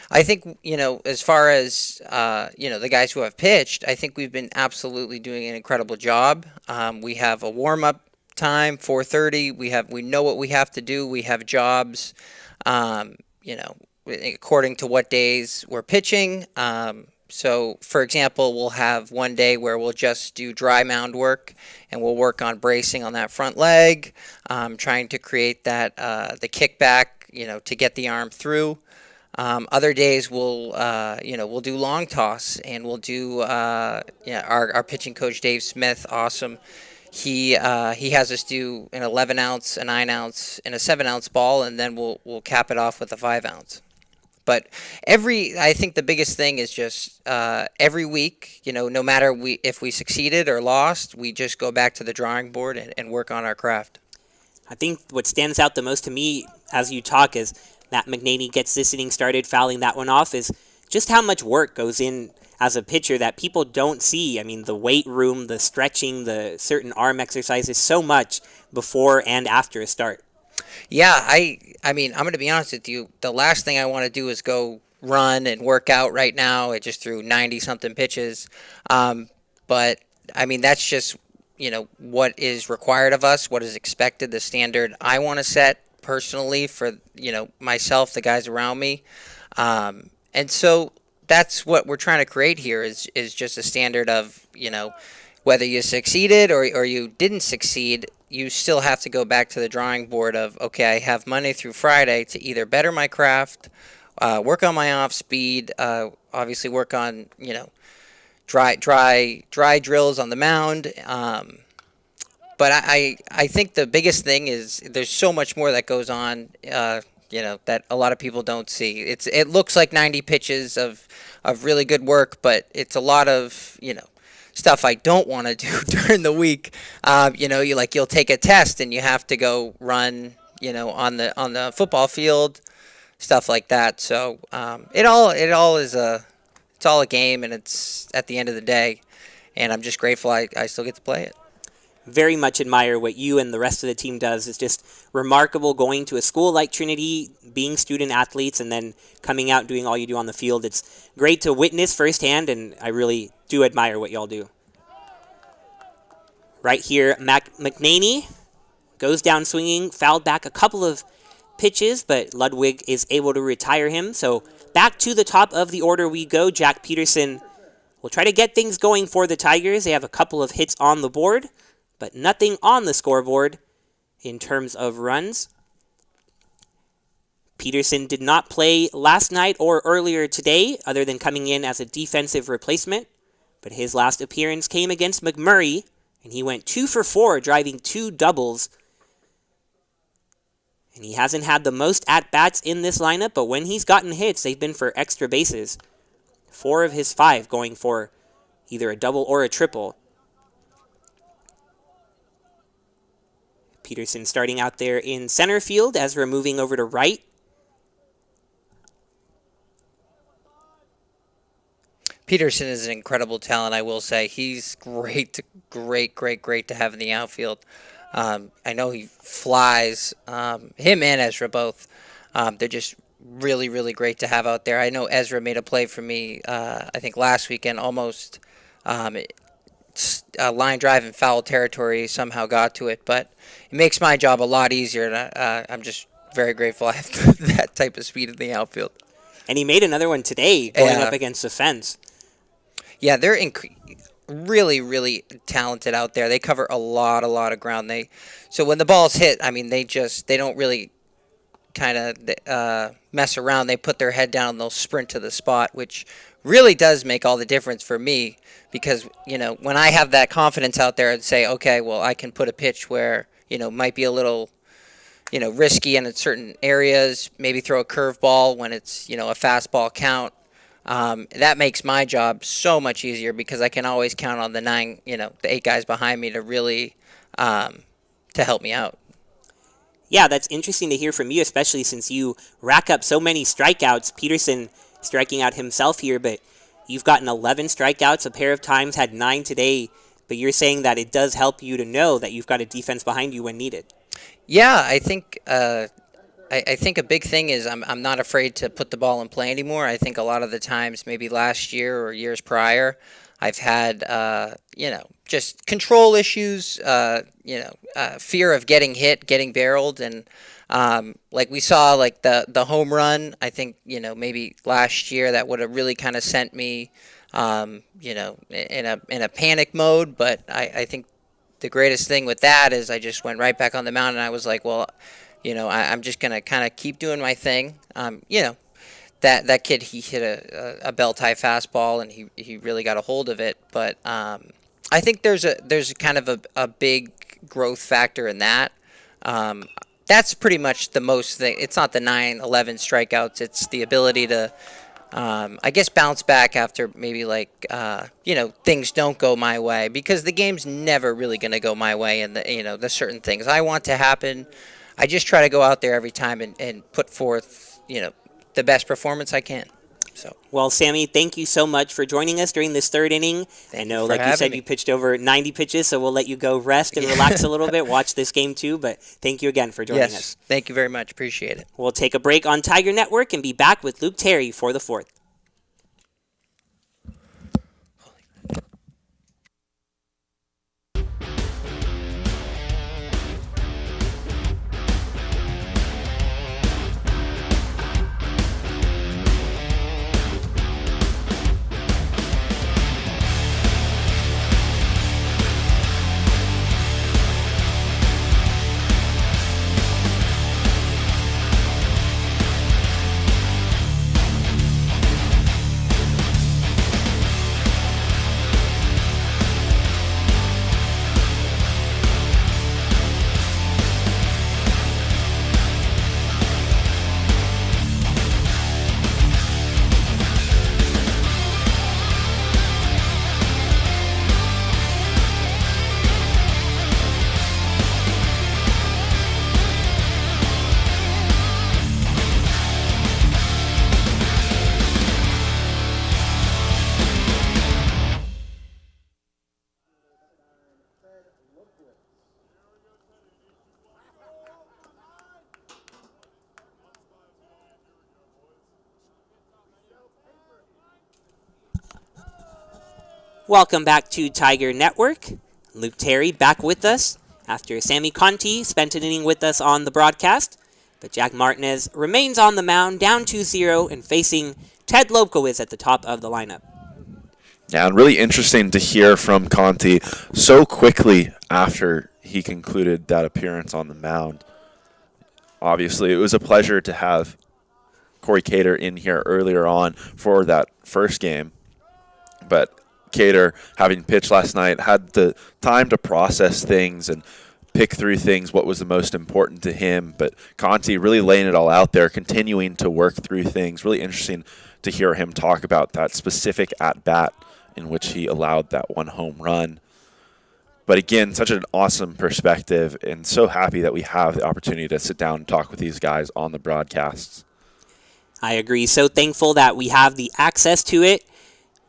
I think, as far as, the guys who have pitched, I think we've been absolutely doing an incredible job. We have a warm-up time, 4:30. We know what we have to do. We have jobs, according to what days we're pitching. So, for example, we'll have one day where we'll just do dry mound work, and we'll work on bracing on that front leg, trying to create that the kickback, to get the arm through. Other days we'll do long toss, and we'll do our pitching coach Dave Smith, awesome. He has us do an 11-ounce, a 9-ounce, and a 7-ounce ball, and then we'll cap it off with a 5-ounce. But I think the biggest thing is just every week, no matter if we succeeded or lost, we just go back to the drawing board and work on our craft. I think what stands out the most to me as you talk as Matt McNaney gets this inning started, fouling that one off, is just how much work goes in as a pitcher that people don't see. I mean, the weight room, the stretching, the certain arm exercises, so much before and after a start. Yeah, I mean, I'm going to be honest with you. The last thing I want to do is go run and work out right now. I just threw 90-something pitches. But, I mean, that's just, what is required of us, what is expected, the standard I want to set personally for, myself, the guys around me. And so that's what we're trying to create here is just a standard of, whether you succeeded or you didn't succeed, you still have to go back to the drawing board of, okay, I have Monday through Friday to either better my craft, work on my off speed, obviously work on, dry drills on the mound. But I think the biggest thing is there's so much more that goes on, that a lot of people don't see. It looks like 90 pitches of really good work, but it's a lot of, stuff I don't want to do during the week. You'll take a test and you have to go run, on the football field, stuff like that. So it's all a game, and it's at the end of the day, and I'm just grateful I still get to play it. Very much admire what you and the rest of the team does. It's just remarkable going to a school like Trinity, being student athletes, and then coming out and doing all you do on the field. It's great to witness firsthand, and I really do admire what y'all do. Right here, McNaney goes down swinging, fouled back a couple of pitches, but Ludwig is able to retire him. So back to the top of the order we go. Jack Peterson will try to get things going for the Tigers. They have a couple of hits on the board, but nothing on the scoreboard in terms of runs. Peterson did not play last night or earlier today, other than coming in as a defensive replacement, but his last appearance came against McMurray, and he went 2 for 4, driving 2 doubles. And he hasn't had the most at-bats in this lineup, but when he's gotten hits, they've been for extra bases. 4 of his 5 going for either a double or a triple. Peterson starting out there in center field as we're moving over to right. Peterson is an incredible talent, I will say. He's great to have in the outfield. I know he flies. Him and Ezra both. They're just really great to have out there. I know Ezra made a play for me, I think last weekend, almost a line drive in foul territory, somehow got to it. But it makes my job a lot easier, and I'm just very grateful I have that type of speed in the outfield. And he made another one today going up against the fence. Yeah, they're really talented out there. They cover a lot of ground. So when the ball's hit, I mean, they don't really kind of mess around. They put their head down and they'll sprint to the spot, which really does make all the difference for me because, you know, when I have that confidence out there and say, okay, well, I can put a pitch where, you know, might be a little, you know, risky in certain areas, maybe throw a curveball when it's, you know, a fastball count. That makes my job so much easier because I can always count on the 8 guys behind me to really to help me out. Yeah, that's interesting to hear from you, especially since you rack up so many strikeouts. Peterson striking out himself here, but you've gotten 11 strikeouts a pair of times, had 9 today, but you're saying that it does help you to know that you've got a defense behind you when needed. Yeah, I think I think a big thing is I'm not afraid to put the ball in play anymore. I think a lot of the times, maybe last year or years prior, I've had, just control issues, fear of getting hit, getting barreled. And like we saw, like the home run, I think, maybe last year that would have really kind of sent me, in a panic mode. But I think the greatest thing with that is I just went right back on the mound and I was like, well, I'm just going to kind of keep doing my thing. That kid, he hit a belt-high fastball, and he really got a hold of it. But I think there's kind of a big growth factor in that. That's pretty much the most thing. It's not the 9-11 strikeouts. It's the ability to, I guess, bounce back after maybe things don't go my way, because the game's never really going to go my way, and the certain things I want to happen. I just try to go out there every time and put forth, the best performance I can. So. Well, Sammy, thank you so much for joining us during this third inning. I know, like you said, you pitched over 90 pitches, so we'll let you go rest and relax a little bit, watch this game too, but thank you again for joining us. Thank you very much. Appreciate it. We'll take a break on Tiger Network and be back with Luke Terry for the fourth. Welcome back to Tiger Network. Luke Terry back with us after Sammy Conti spent an inning with us on the broadcast. But Jack Martinez remains on the mound, down 2-0, and facing Ted Lobkowitz at the top of the lineup. Yeah, and really interesting to hear from Conti so quickly after he concluded that appearance on the mound. Obviously, it was a pleasure to have Cory Cater in here earlier on for that first game. But Cater, having pitched last night, had the time to process things and pick through things, what was the most important to him. But Conti really laying it all out there, continuing to work through things. Really interesting to hear him talk about that specific at-bat in which he allowed that one home run. But again, such an awesome perspective, and so happy that we have the opportunity to sit down and talk with these guys on the broadcasts. I agree. So thankful that we have the access to it.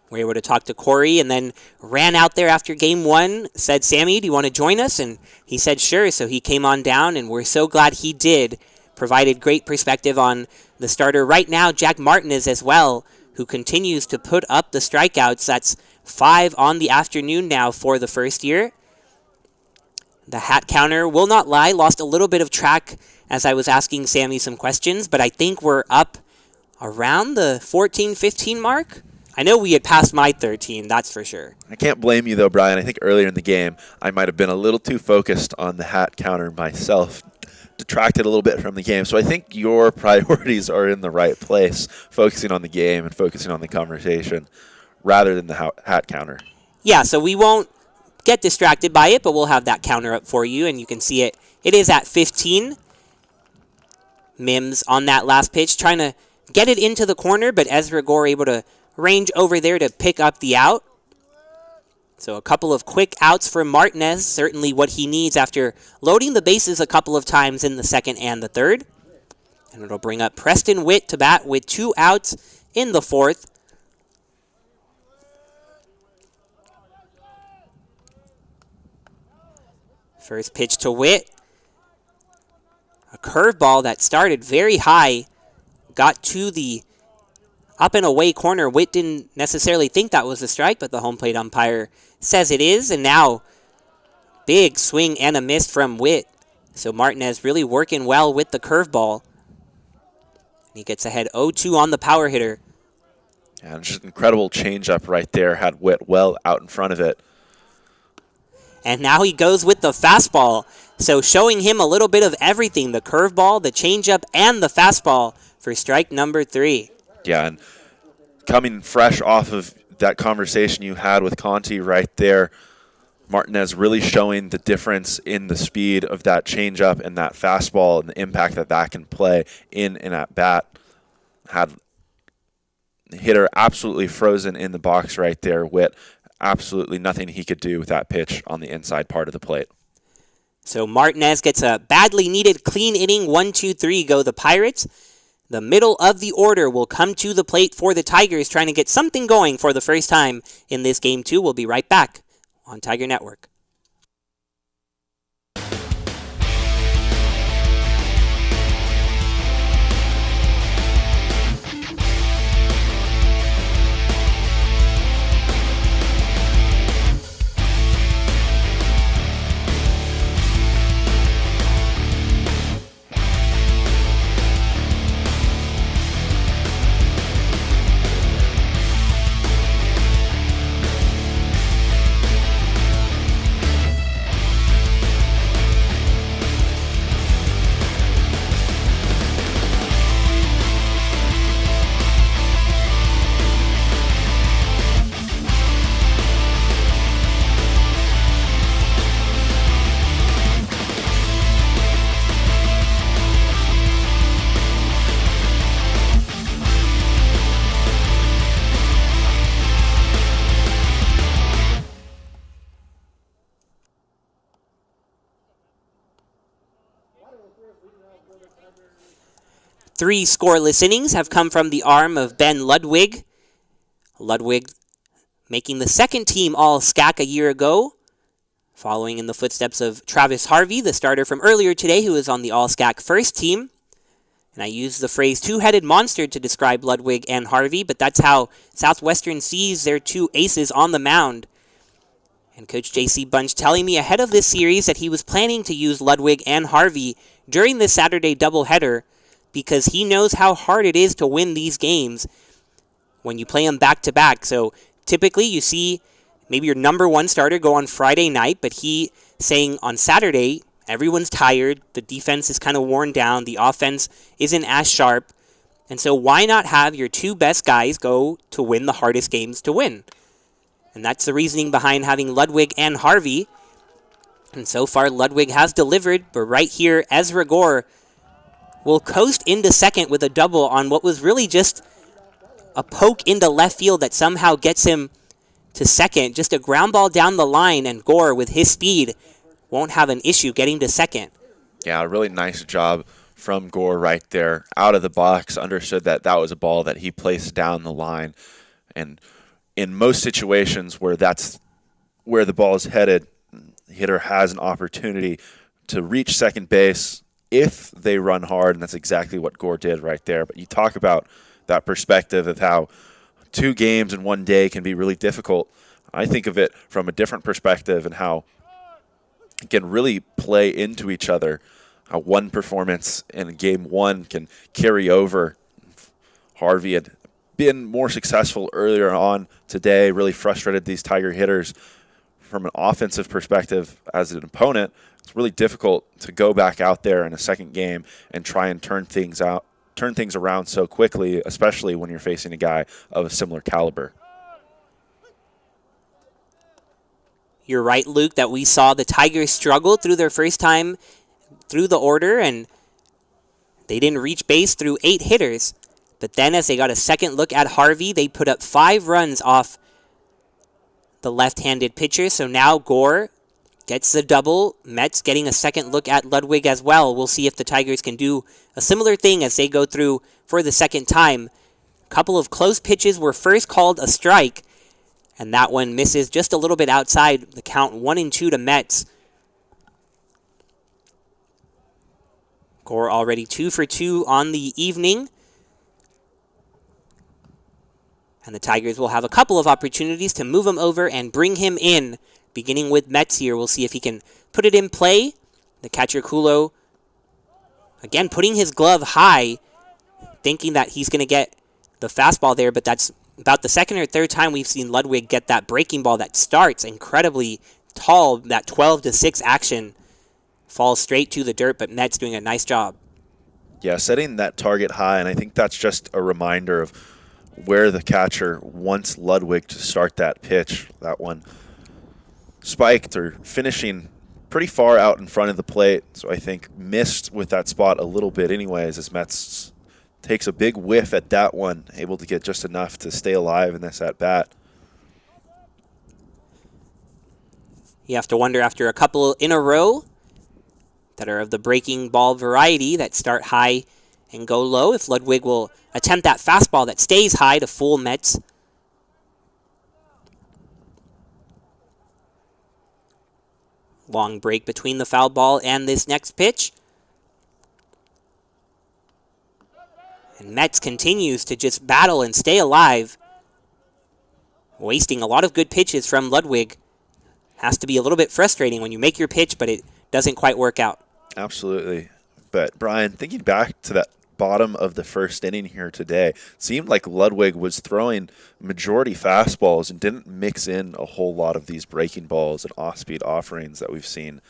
We're able to talk to Cory, and then ran out there after game one, said, Sammy, do you want to join us? And he said, sure. So he came on down, and we're so glad he did. Provided great perspective on the starter right now, Jack Martinez as well, who continues to put up the strikeouts. That's 5 on the afternoon now for the first year. The hat counter, will not lie, lost a little bit of track as I was asking Sammy some questions, but I think we're up around the 14-15 mark. I know we had passed my 13, that's for sure. I can't blame you, though, Brian. I think earlier in the game, I might have been a little too focused on the hat counter myself, detracted a little bit from the game. So I think your priorities are in the right place, focusing on the game and focusing on the conversation rather than the hat counter. Yeah, so we won't get distracted by it, but we'll have that counter up for you, and you can see it. It is at 15. Mims on that last pitch, trying to get it into the corner, but Ezra Gore able to range over there to pick up the out. So a couple of quick outs for Martinez, certainly what he needs after loading the bases a couple of times in the second and the third. And it'll bring up Preston Witt to bat with 2 outs in the fourth. First pitch to Witt. A curveball that started very high, got to the up and away corner. Witt didn't necessarily think that was a strike, but the home plate umpire says it is. And now, big swing and a miss from Witt. So Martinez really working well with the curveball. He gets ahead 0-2 on the power hitter. And just incredible changeup right there. Had Witt well out in front of it. And now he goes with the fastball. So showing him a little bit of everything. The curveball, the changeup, and the fastball for strike number 3. Yeah, and coming fresh off of that conversation you had with Conti right there, Martinez really showing the difference in the speed of that changeup and that fastball and the impact that that can play in an at-bat. Had the hitter absolutely frozen in the box right there. Witt, absolutely nothing he could do with that pitch on the inside part of the plate. So Martinez gets a badly needed clean inning. 1-2-3 go the Pirates. The middle of the order will come to the plate for the Tigers, trying to get something going for the first time in this game, too. We'll be right back on Tiger Network. Three scoreless innings have come from the arm of Ben Ludwig. Ludwig making the second team All-SCAC a year ago, following in the footsteps of Travis Harvey, the starter from earlier today, who was on the All-SCAC first team. And I use the phrase two-headed monster to describe Ludwig and Harvey, but that's how Southwestern sees their two aces on the mound. And Coach J.C. Bunch telling me ahead of this series that he was planning to use Ludwig and Harvey during this Saturday doubleheader, because he knows how hard it is to win these games when you play them back-to-back. So typically you see maybe your number one starter go on Friday night, but he saying on Saturday, everyone's tired, the defense is kind of worn down, the offense isn't as sharp. And so why not have your two best guys go to win the hardest games to win? And that's the reasoning behind having Ludwig and Harvey. And so far, Ludwig has delivered, but right here, Ezra Gore will coast into second with a double on what was really just a poke into left field that somehow gets him to second. Just a ground ball down the line, and Gore, with his speed, won't have an issue getting to second. Yeah, a really nice job from Gore right there. Out of the box, understood that that was a ball that he placed down the line. And in most situations where that's where the ball is headed, the hitter has an opportunity to reach second base if they run hard, and that's exactly what Gore did right there. But you talk about that perspective of how 2 games in one day can be really difficult. I think of it from a different perspective and how it can really play into each other. How one performance in game 1 can carry over. Harvey had been more successful earlier on today, really frustrated these Tiger hitters. From an offensive perspective as an opponent, it's really difficult to go back out there in a second game and try and turn things around so quickly, especially when you're facing a guy of a similar caliber. You're right, Luke, that we saw the Tigers struggle through their first time through the order, and they didn't reach base through 8 hitters. But then as they got a second look at Harvey, they put up 5 runs off the left-handed pitcher. So now Gore gets the double. Metz getting a second look at Ludwig as well. We'll see if the Tigers can do a similar thing as they go through for the second time. A couple of close pitches were first called a strike, and that one misses just a little bit outside the count. 1-2 to Metz. Gore already 2 for 2 on the evening. And the Tigers will have a couple of opportunities to move him over and bring him in, beginning with Metz here. We'll see if he can put it in play. The catcher, Kulo, again, putting his glove high, thinking that he's going to get the fastball there, but that's about the second or third time we've seen Ludwig get that breaking ball that starts incredibly tall. That 12-6 action falls straight to the dirt, but Metz doing a nice job. Yeah, setting that target high, and I think that's just a reminder of where the catcher wants Ludwig to start that pitch. That one spiked or finishing pretty far out in front of the plate, so I think missed with that spot a little bit anyways, as Metz takes a big whiff at that one, able to get just enough to stay alive in this at-bat. You have to wonder, after a couple in a row that are of the breaking ball variety that start high and go low, if Ludwig will attempt that fastball that stays high to fool Metz. Long break between the foul ball and this next pitch. And Metz continues to just battle and stay alive, wasting a lot of good pitches from Ludwig. Has to be a little bit frustrating when you make your pitch, but it doesn't quite work out. Absolutely. But, Brian, thinking back to that bottom of the first inning here today, seemed like Ludwig was throwing majority fastballs and didn't mix in a whole lot of these breaking balls and off-speed offerings that we've seen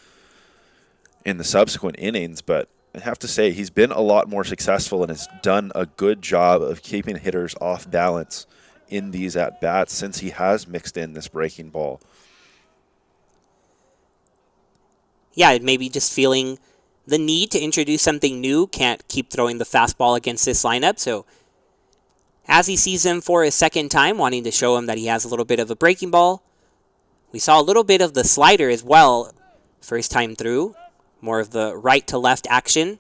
in the subsequent innings. But I have to say, he's been a lot more successful and has done a good job of keeping hitters off balance in these at-bats since he has mixed in this breaking ball. Yeah, maybe just feeling the need to introduce something new. Can't keep throwing the fastball against this lineup, so as he sees him for a second time, wanting to show him that he has a little bit of a breaking ball. We saw a little bit of the slider as well first time through, more of the right to left action.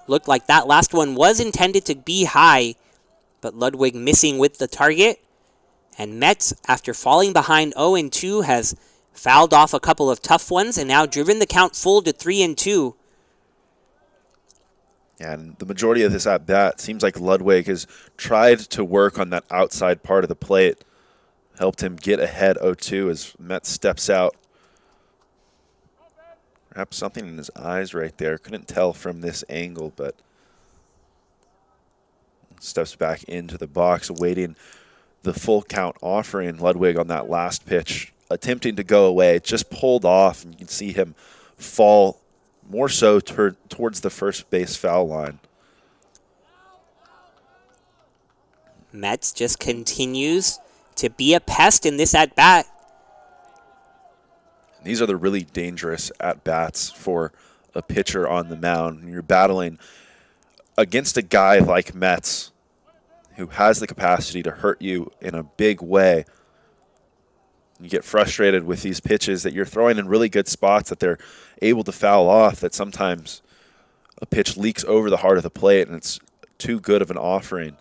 Looked like that last one was intended to be high, but Ludwig missing with the target. And Metz, after falling behind 0-2, has fouled off a couple of tough ones and now driven the count full to 3-2. And the majority of this at-bat seems like Ludwig has tried to work on that outside part of the plate. Helped him get ahead 0-2 as Metz steps out. Perhaps something in his eyes right there. Couldn't tell from this angle, but steps back into the box, awaiting the full count offering. Ludwig on that last pitch, attempting to go away, just pulled off, and you can see him fall more so towards the first base foul line. Metz just continues to be a pest in this at-bat. These are the really dangerous at-bats for a pitcher on the mound. You're battling against a guy like Metz who has the capacity to hurt you in a big way. You get frustrated with these pitches that you're throwing in really good spots that they're able to foul off, that sometimes a pitch leaks over the heart of the plate and it's too good of an offering.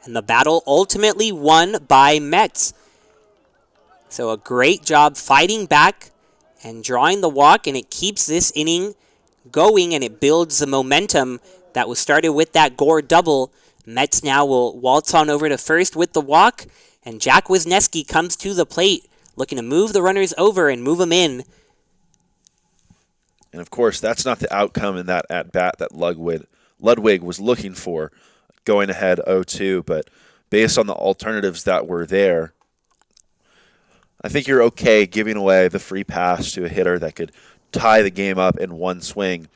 And the battle ultimately won by Metz. So a great job fighting back and drawing the walk, and it keeps this inning going, and it builds the momentum that was started with that Gore double. Metz now will waltz on over to first with the walk, and Jack Wisniewski comes to the plate, looking to move the runners over and move them in. And, of course, that's not the outcome in that at-bat that Ludwig was looking for, going ahead 0-2. But based on the alternatives that were there, I think you're okay giving away the free pass to a hitter that could tie the game up in one swing,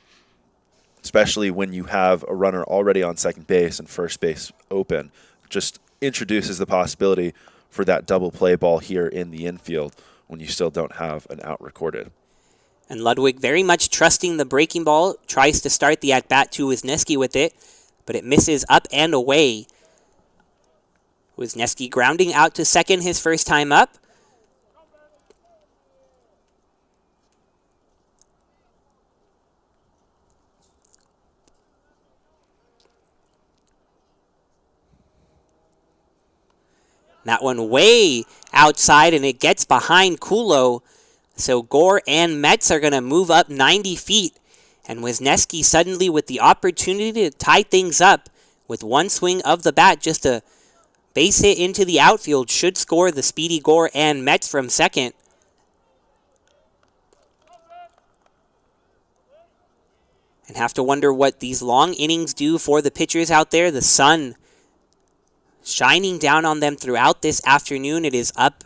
especially when you have a runner already on second base and first base open. Just introduces the possibility for that double play ball here in the infield when you still don't have an out recorded. And Ludwig very much trusting the breaking ball, tries to start the at-bat to Wisniewski with it, but it misses up and away. Wisniewski grounding out to second his first time up. That one way outside, and it gets behind Kulo. So Gore and Metz are going to move up 90 feet. And Wisniewski suddenly with the opportunity to tie things up with one swing of the bat, just a base hit into the outfield, should score the speedy Gore and Metz from second. And have to wonder what these long innings do for the pitchers out there. The sun shining down on them throughout this afternoon. It is up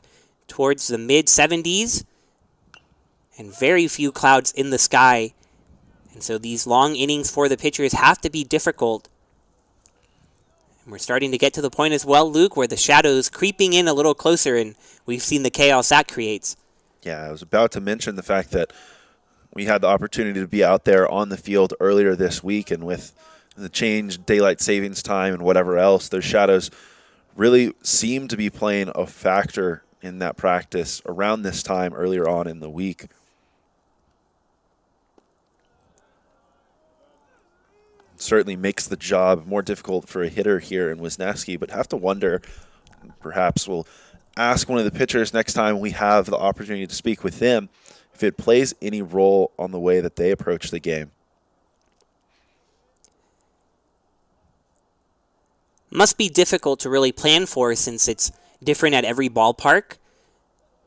towards the mid-70s and very few clouds in the sky. And so these long innings for the pitchers have to be difficult. And we're starting to get to the point as well, Luke, where the shadow's creeping in a little closer, and we've seen the chaos that creates. Yeah, I was about to mention the fact that we had the opportunity to be out there on the field earlier this week, and with the change, daylight savings time, and whatever else, those shadows really seem to be playing a factor in that practice around this time earlier on in the week. Certainly makes the job more difficult for a hitter here in Wisniewski, but have to wonder, perhaps we'll ask one of the pitchers next time we have the opportunity to speak with them, if it plays any role on the way that they approach the game. Must be difficult to really plan for, since it's different at every ballpark,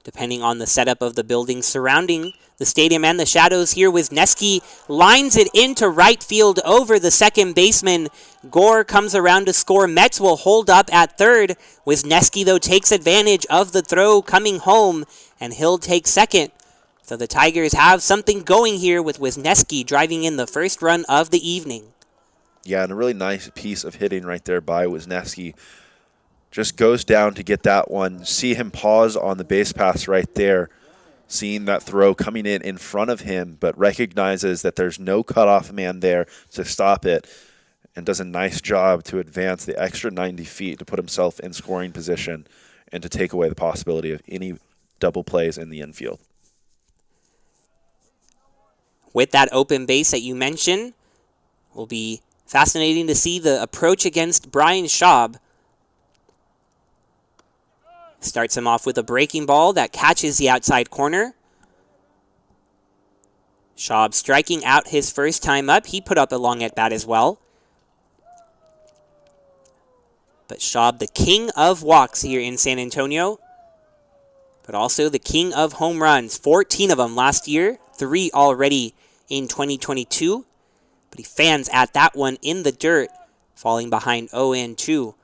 depending on the setup of the buildings surrounding the stadium and the shadows. Here, Wisniewski lines it into right field over the second baseman. Gore comes around to score. Metz will hold up at third. Wisniewski, though, takes advantage of the throw coming home, and he'll take second. So the Tigers have something going here with Wisniewski driving in the first run of the evening. Yeah, and a really nice piece of hitting right there by Wisniewski. Just goes down to get that one. See him pause on the base pass right there, seeing that throw coming in front of him, but recognizes that there's no cutoff man there to stop it, and does a nice job to advance the extra 90 feet to put himself in scoring position and to take away the possibility of any double plays in the infield. With that open base that you mentioned, will be fascinating to see the approach against Brian Schaub. Starts him off with a breaking ball that catches the outside corner. Schaub striking out his first time up. He put up a long at bat as well. But Schaub, the king of walks here in San Antonio, but also the king of home runs. 14 of them last year, 3 already in 2022. But he fans at that one in the dirt, falling behind 0-2.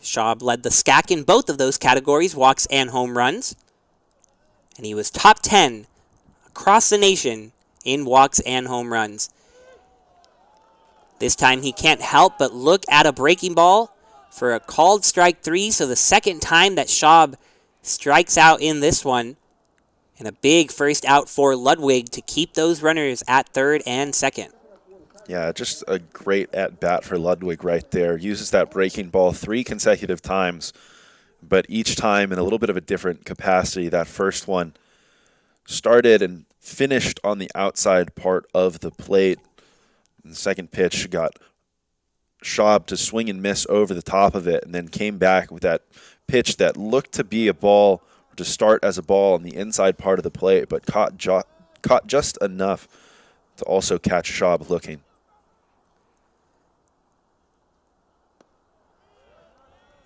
Schaub led the SCAC in both of those categories, walks and home runs. And he was top 10 across the nation in walks and home runs. This time he can't help but look at a breaking ball for a called strike 3, so the second time that Schaub strikes out in this one. And a big first out for Ludwig to keep those runners at third and second. Yeah, just a great at-bat for Ludwig right there. Uses that breaking ball 3 consecutive times, but each time in a little bit of a different capacity. That first one started and finished on the outside part of the plate. And the second pitch got Schaub to swing and miss over the top of it, and then came back with that pitch that looked to be a ball, or to start as a ball on the inside part of the plate, but caught just enough to also catch Schaub looking.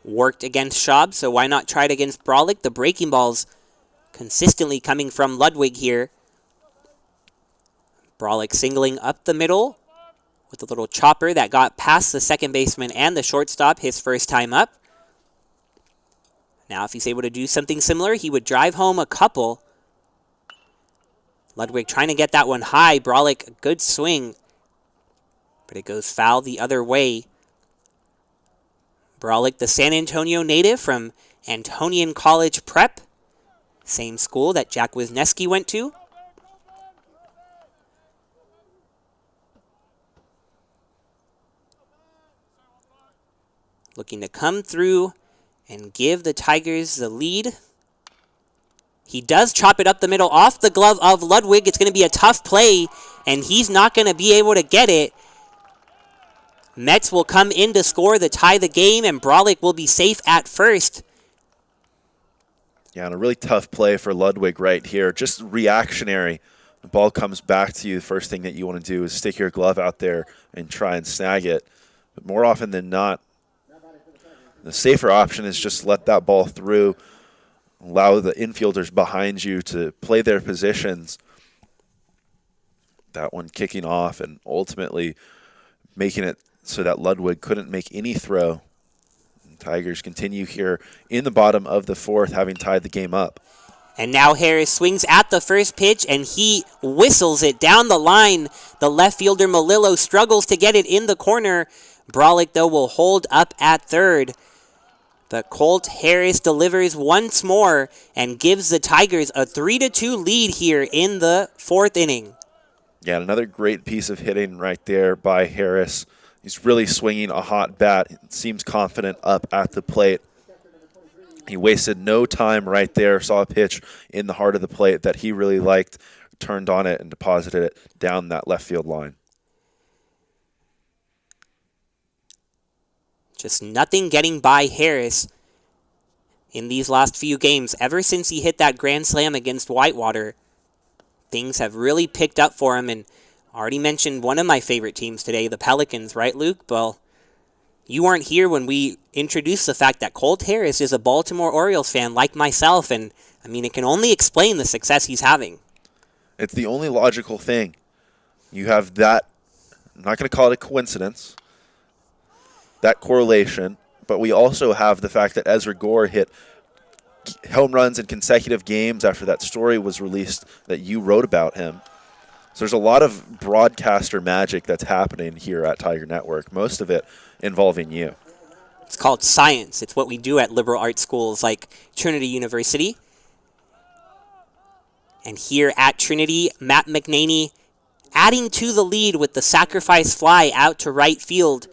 Worked against Schaub, so why not try it against Brolick? The breaking balls consistently coming from Ludwig here. Brolick singling up the middle with a little chopper that got past the second baseman and the shortstop his first time up. Now if he's able to do something similar, he would drive home a couple. Ludwig trying to get that one high. Brolick, a good swing, but it goes foul the other way. Brolick, the San Antonio native from Antonian College Prep, same school that Jack Wisniewski went to. Looking to come through and give the Tigers the lead. He does chop it up the middle off the glove of Ludwig. It's going to be a tough play, and he's not going to be able to get it. Mets will come in to score to tie the game, and Brolick will be safe at first. Yeah, and a really tough play for Ludwig right here. Just reactionary. The ball comes back to you. The first thing that you want to do is stick your glove out there and try and snag it. But more often than not, the safer option is just let that ball through, allow the infielders behind you to play their positions. That one kicking off and ultimately making it so that Ludwig couldn't make any throw. And Tigers continue here in the bottom of the fourth, having tied the game up. And now Harris swings at the first pitch, and he whistles it down the line. The left fielder Malillo struggles to get it in the corner. Brolick, though, will hold up at third. But Colt Harris delivers once more and gives the Tigers a 3-2 lead here in the fourth inning. Yeah, another great piece of hitting right there by Harris. He's really swinging a hot bat. Seems confident up at the plate. He wasted no time right there. Saw a pitch in the heart of the plate that he really liked, turned on it, and deposited it down that left field line. Just nothing getting by Harris in these last few games. Ever since he hit that grand slam against Whitewater, things have really picked up for him. And already mentioned one of my favorite teams today, the Pelicans, right, Luke? Well, you weren't here when we introduced the fact that Colt Harris is a Baltimore Orioles fan like myself, and I mean, it can only explain the success he's having. It's the only logical thing. You have that, I'm not going to call it a coincidence, that correlation, but we also have the fact that Ezra Gore hit home runs in consecutive games after that story was released that you wrote about him. So there's a lot of broadcaster magic that's happening here at Tiger Network, most of it involving you. It's called science. It's what we do at liberal arts schools like Trinity University. And here at Trinity, Matt McNaney adding to the lead with the sacrifice fly out to right field.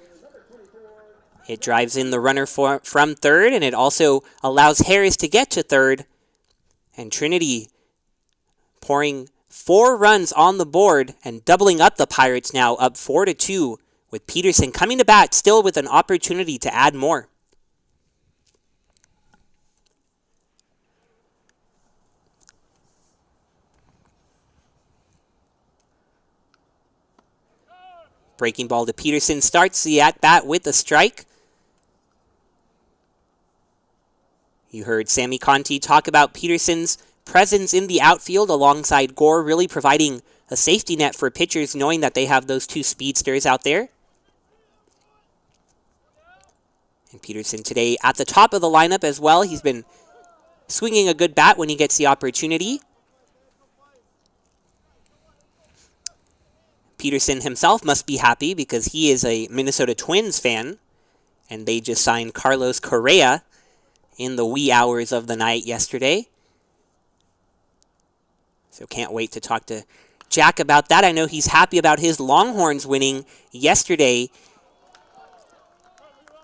It drives in the runner from third, and it also allows Harris to get to third. And Trinity pouring 4 runs on the board and doubling up the Pirates now, up 4-2, with Peterson coming to bat still with an opportunity to add more. Breaking ball to Peterson starts the at-bat with a strike. You heard Sammy Conti talk about Peterson's presence in the outfield alongside Gore, really providing a safety net for pitchers knowing that they have those 2 speedsters out there. And Peterson today at the top of the lineup as well. He's been swinging a good bat when he gets the opportunity. Peterson himself must be happy because he is a Minnesota Twins fan, and they just signed Carlos Correa in the wee hours of the night yesterday. So can't wait to talk to Jack about that. I know he's happy about his Longhorns winning yesterday,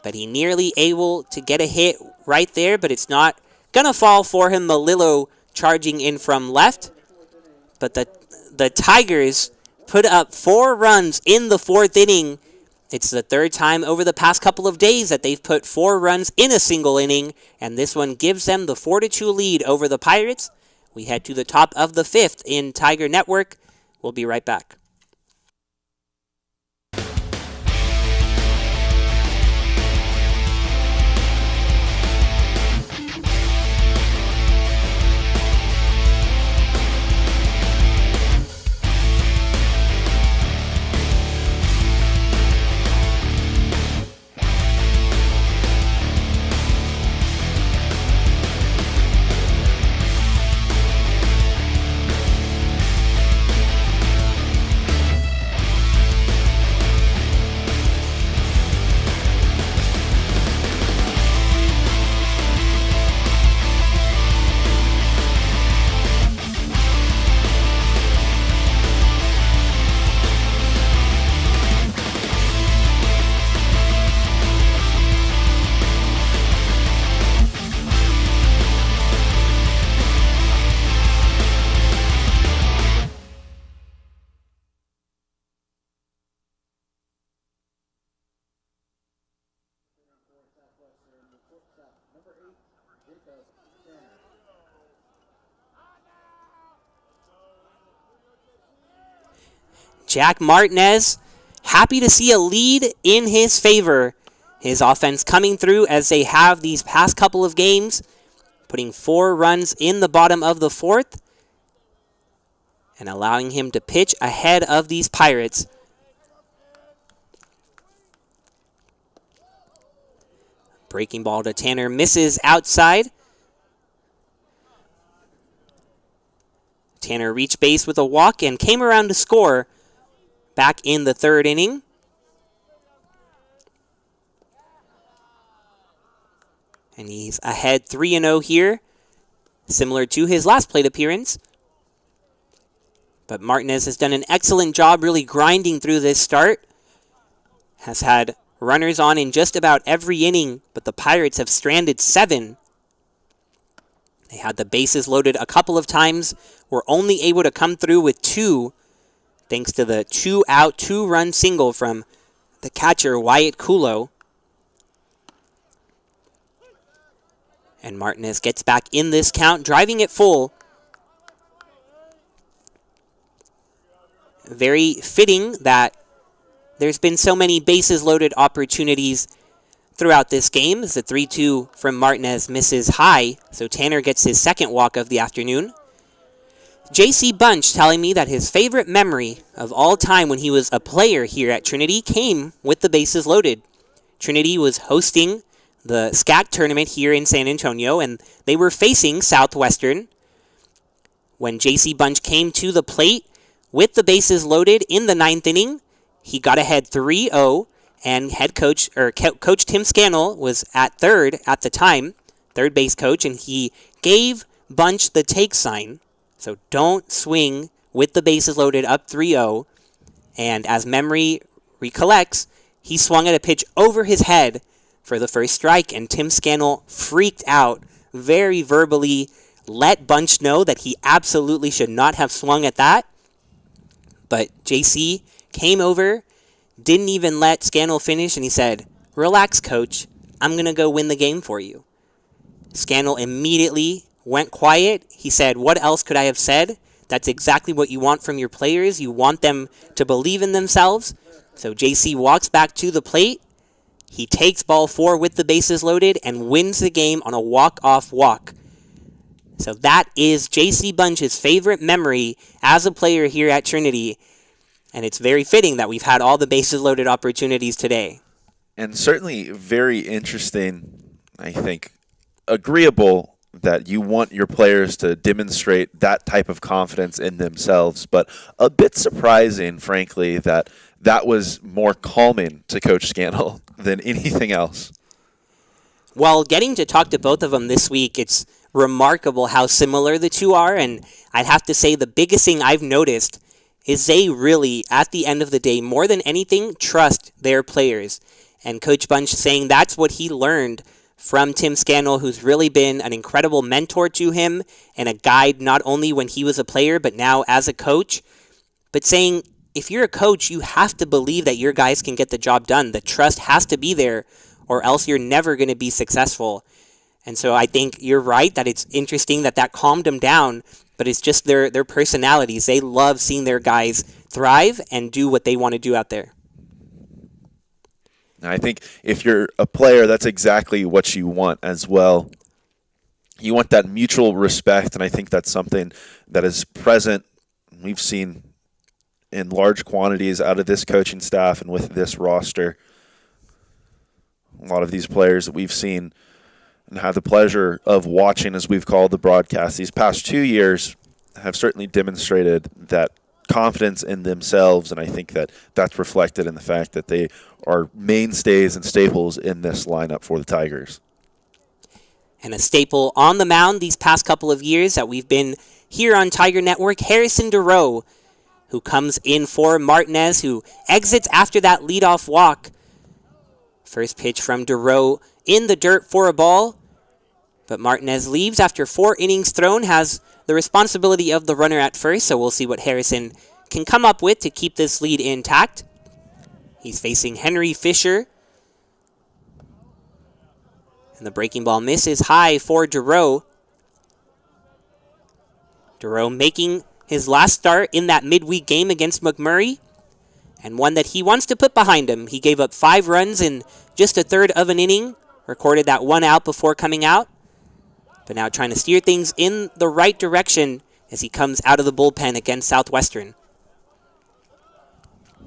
but he nearly able to get a hit right there, but it's not going to fall for him. Malillo charging in from left, but the Tigers put up 4 runs in the 4th inning. It's the 3rd time over the past couple of days that they've put 4 runs in a single inning, and this one gives them the 4-2 lead over the Pirates. We head to the top of the 5th in Tiger Network. We'll be right back. Southwestern, the shortstop, number 8, Jacob Tanner. Jack Martinez, happy to see a lead in his favor. His offense coming through as they have these past couple of games, putting 4 runs in the bottom of the 4th and allowing him to pitch ahead of these Pirates. Breaking ball to Tanner, misses outside. Tanner reached base with a walk and came around to score back in the 3rd inning. And he's ahead 3-0 here, similar to his last plate appearance. But Martinez has done an excellent job really grinding through this start. Has had runners on in just about every inning, but the Pirates have stranded 7. They had the bases loaded a couple of times, were only able to come through with 2, thanks to the 2-out, 2-run single from the catcher, Wyatt Kulo. And Martinez gets back in this count, driving it full. Very fitting that there's been so many bases loaded opportunities throughout this game as the 3-2 from Martinez misses high, so Tanner gets his 2nd walk of the afternoon. J.C. Bunch telling me that his favorite memory of all time when he was a player here at Trinity came with the bases loaded. Trinity was hosting the SCAC tournament here in San Antonio, and they were facing Southwestern. When J.C. Bunch came to the plate with the bases loaded in the 9th inning, he got ahead 3-0, and Coach Tim Scannell was at 3rd at the time, 3rd base coach, and he gave Bunch the take sign. So don't swing with the bases loaded up 3-0. And as memory recollects, he swung at a pitch over his head for the first strike, and Tim Scannell freaked out, very verbally let Bunch know that he absolutely should not have swung at that. But JC came over, didn't even let Scannell finish, and he said, "Relax, coach. I'm going to go win the game for you." Scannell immediately went quiet. He said, "What else could I have said? That's exactly what you want from your players. You want them to believe in themselves." So JC walks back to the plate. He takes ball 4 with the bases loaded and wins the game on a walk-off walk. So that is J.C. Bunch's favorite memory as a player here at Trinity. And it's very fitting that we've had all the bases loaded opportunities today. And certainly very interesting, I think, agreeable that you want your players to demonstrate that type of confidence in themselves, but a bit surprising, frankly, that that was more calming to Coach Scannell than anything else. Well, getting to talk to both of them this week, it's remarkable how similar the two are, and I'd have to say the biggest thing I've noticed is they really, at the end of the day, more than anything, trust their players. And Coach Bunch saying that's what he learned from Tim Scannell, who's really been an incredible mentor to him and a guide not only when he was a player, but now as a coach. But saying, if you're a coach, you have to believe that your guys can get the job done. The trust has to be there, or else you're never going to be successful. And so I think you're right that it's interesting that calmed them down, but it's just their personalities. They love seeing their guys thrive and do what they want to do out there. I think if you're a player, that's exactly what you want as well. You want that mutual respect, and I think that's something that is present. We've seen in large quantities out of this coaching staff and with this roster. A lot of these players that we've seen and had the pleasure of watching, as we've called the broadcast, these past 2 years have certainly demonstrated that confidence in themselves, and I think that that's reflected in the fact that they are mainstays and staples in this lineup for the Tigers. And a staple on the mound these past couple of years that we've been here on Tiger Network, Harrison DeRoe, who comes in for Martinez, who exits after that leadoff walk. First pitch from DeRoe in the dirt for a ball, but Martinez leaves after 4 innings thrown, has the responsibility of the runner at first, so we'll see what Harrison can come up with to keep this lead intact. He's facing Henry Fisher. And the breaking ball misses high for DeRoe. DeRoe making his last start in that midweek game against McMurray, and one that he wants to put behind him. He gave up 5 runs in just a third of an inning, recorded that 1 out before coming out, but now trying to steer things in the right direction as he comes out of the bullpen against Southwestern.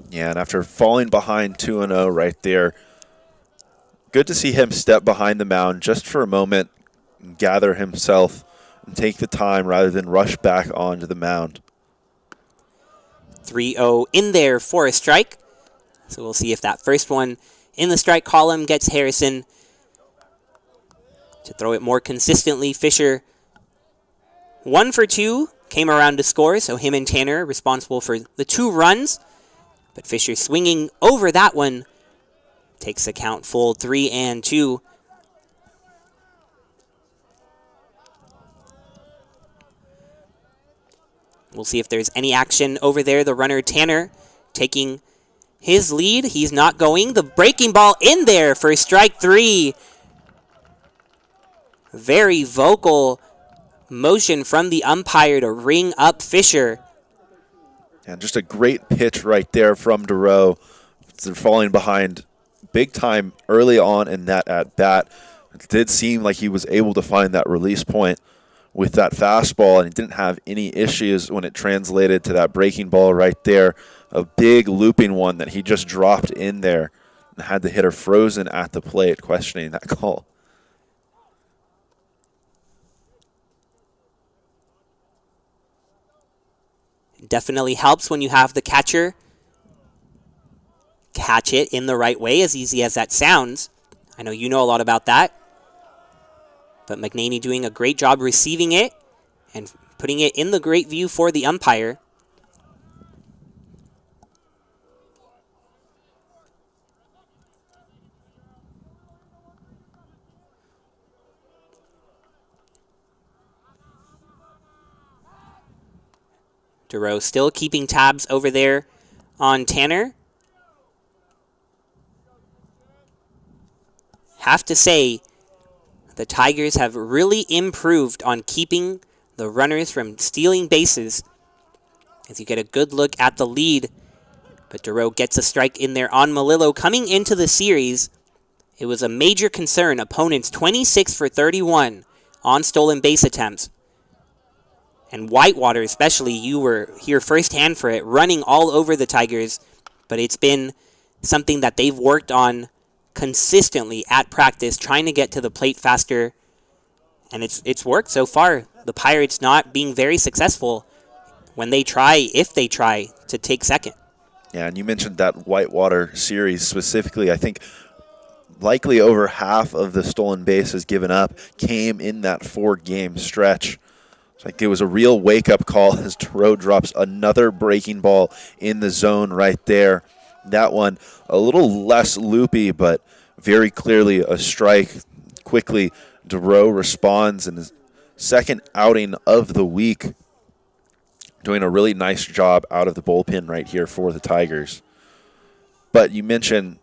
Yeah, and after falling behind 2-0 right there, good to see him step behind the mound just for a moment, gather himself, and take the time rather than rush back onto the mound. 3-0 in there for a strike. So we'll see if that first one in the strike column gets Harrison to throw it more consistently. Fisher 1 for 2 came around to score, so him and Tanner responsible for the 2 runs. But Fisher swinging over that one takes the count full 3-2. We'll see if there's any action over there. The runner Tanner taking his lead. He's not going. The breaking ball in there for strike 3. Very vocal motion from the umpire to ring up Fisher. And just a great pitch right there from DeRoe. They're falling behind big time early on in that at-bat. It did seem like he was able to find that release point with that fastball, and he didn't have any issues when it translated to that breaking ball right there. A big looping one that he just dropped in there and had the hitter frozen at the plate, questioning that call. Definitely helps when you have the catcher catch it in the right way, as easy as that sounds. I know you know a lot about that. But McNaney doing a great job receiving it and putting it in the great view for the umpire. DeRoe still keeping tabs over there on Tanner. Have to say, the Tigers have really improved on keeping the runners from stealing bases. As you get a good look at the lead, but DeRoe gets a strike in there on Melillo. Coming into the series, it was a major concern. Opponents 26 for 31 on stolen base attempts. And Whitewater especially, you were here firsthand for it, running all over the Tigers. But it's been something that they've worked on consistently at practice, trying to get to the plate faster, and it's worked so far. The Pirates not being very successful when they try, if they try, to take second. Yeah, and you mentioned that Whitewater series specifically. I think likely over half of the stolen bases given up came in that 4-game stretch. It's like it was a real wake-up call as Thoreau drops another breaking ball in the zone right there. That one a little less loopy, but very clearly a strike. Quickly, Thoreau responds in his second outing of the week, doing a really nice job out of the bullpen right here for the Tigers. But you mentioned,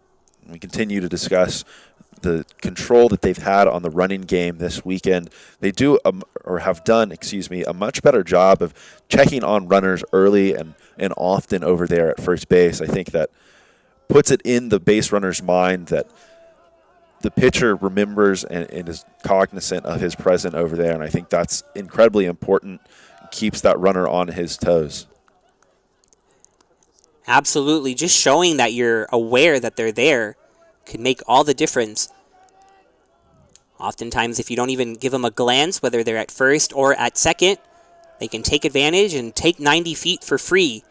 we continue to discuss the control that they've had on the running game this weekend. They do, have done, a much better job of checking on runners early and often over there at first base. I think that puts it in the base runner's mind that the pitcher remembers and is cognizant of his presence over there, and I think that's incredibly important. Keeps that runner on his toes. Absolutely. Just showing that you're aware that they're there could make all the difference. Oftentimes, if you don't even give them a glance, whether they're at first or at second, they can take advantage and take 90 feet for free.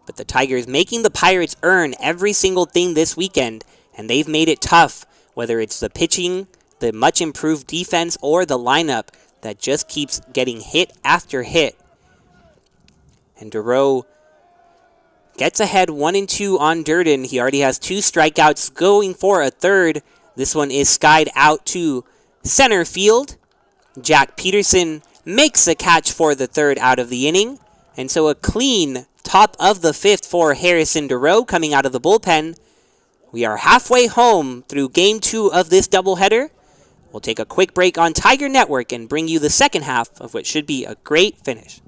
But the Tigers making the Pirates earn every single thing this weekend, and they've made it tough, whether it's the pitching, the much improved defense, or the lineup that just keeps getting hit after hit. And Thoreau gets ahead 1-2 on Durden. He already has 2 strikeouts, going for a third. This one is skied out to center field. Jack Peterson makes a catch for the third out of the inning. And so a clean top of the 5th for Harrison Thoreau coming out of the bullpen. We are halfway home through Game 2 of this doubleheader. We'll take a quick break on Tiger Network and bring you the second half of what should be a great finish.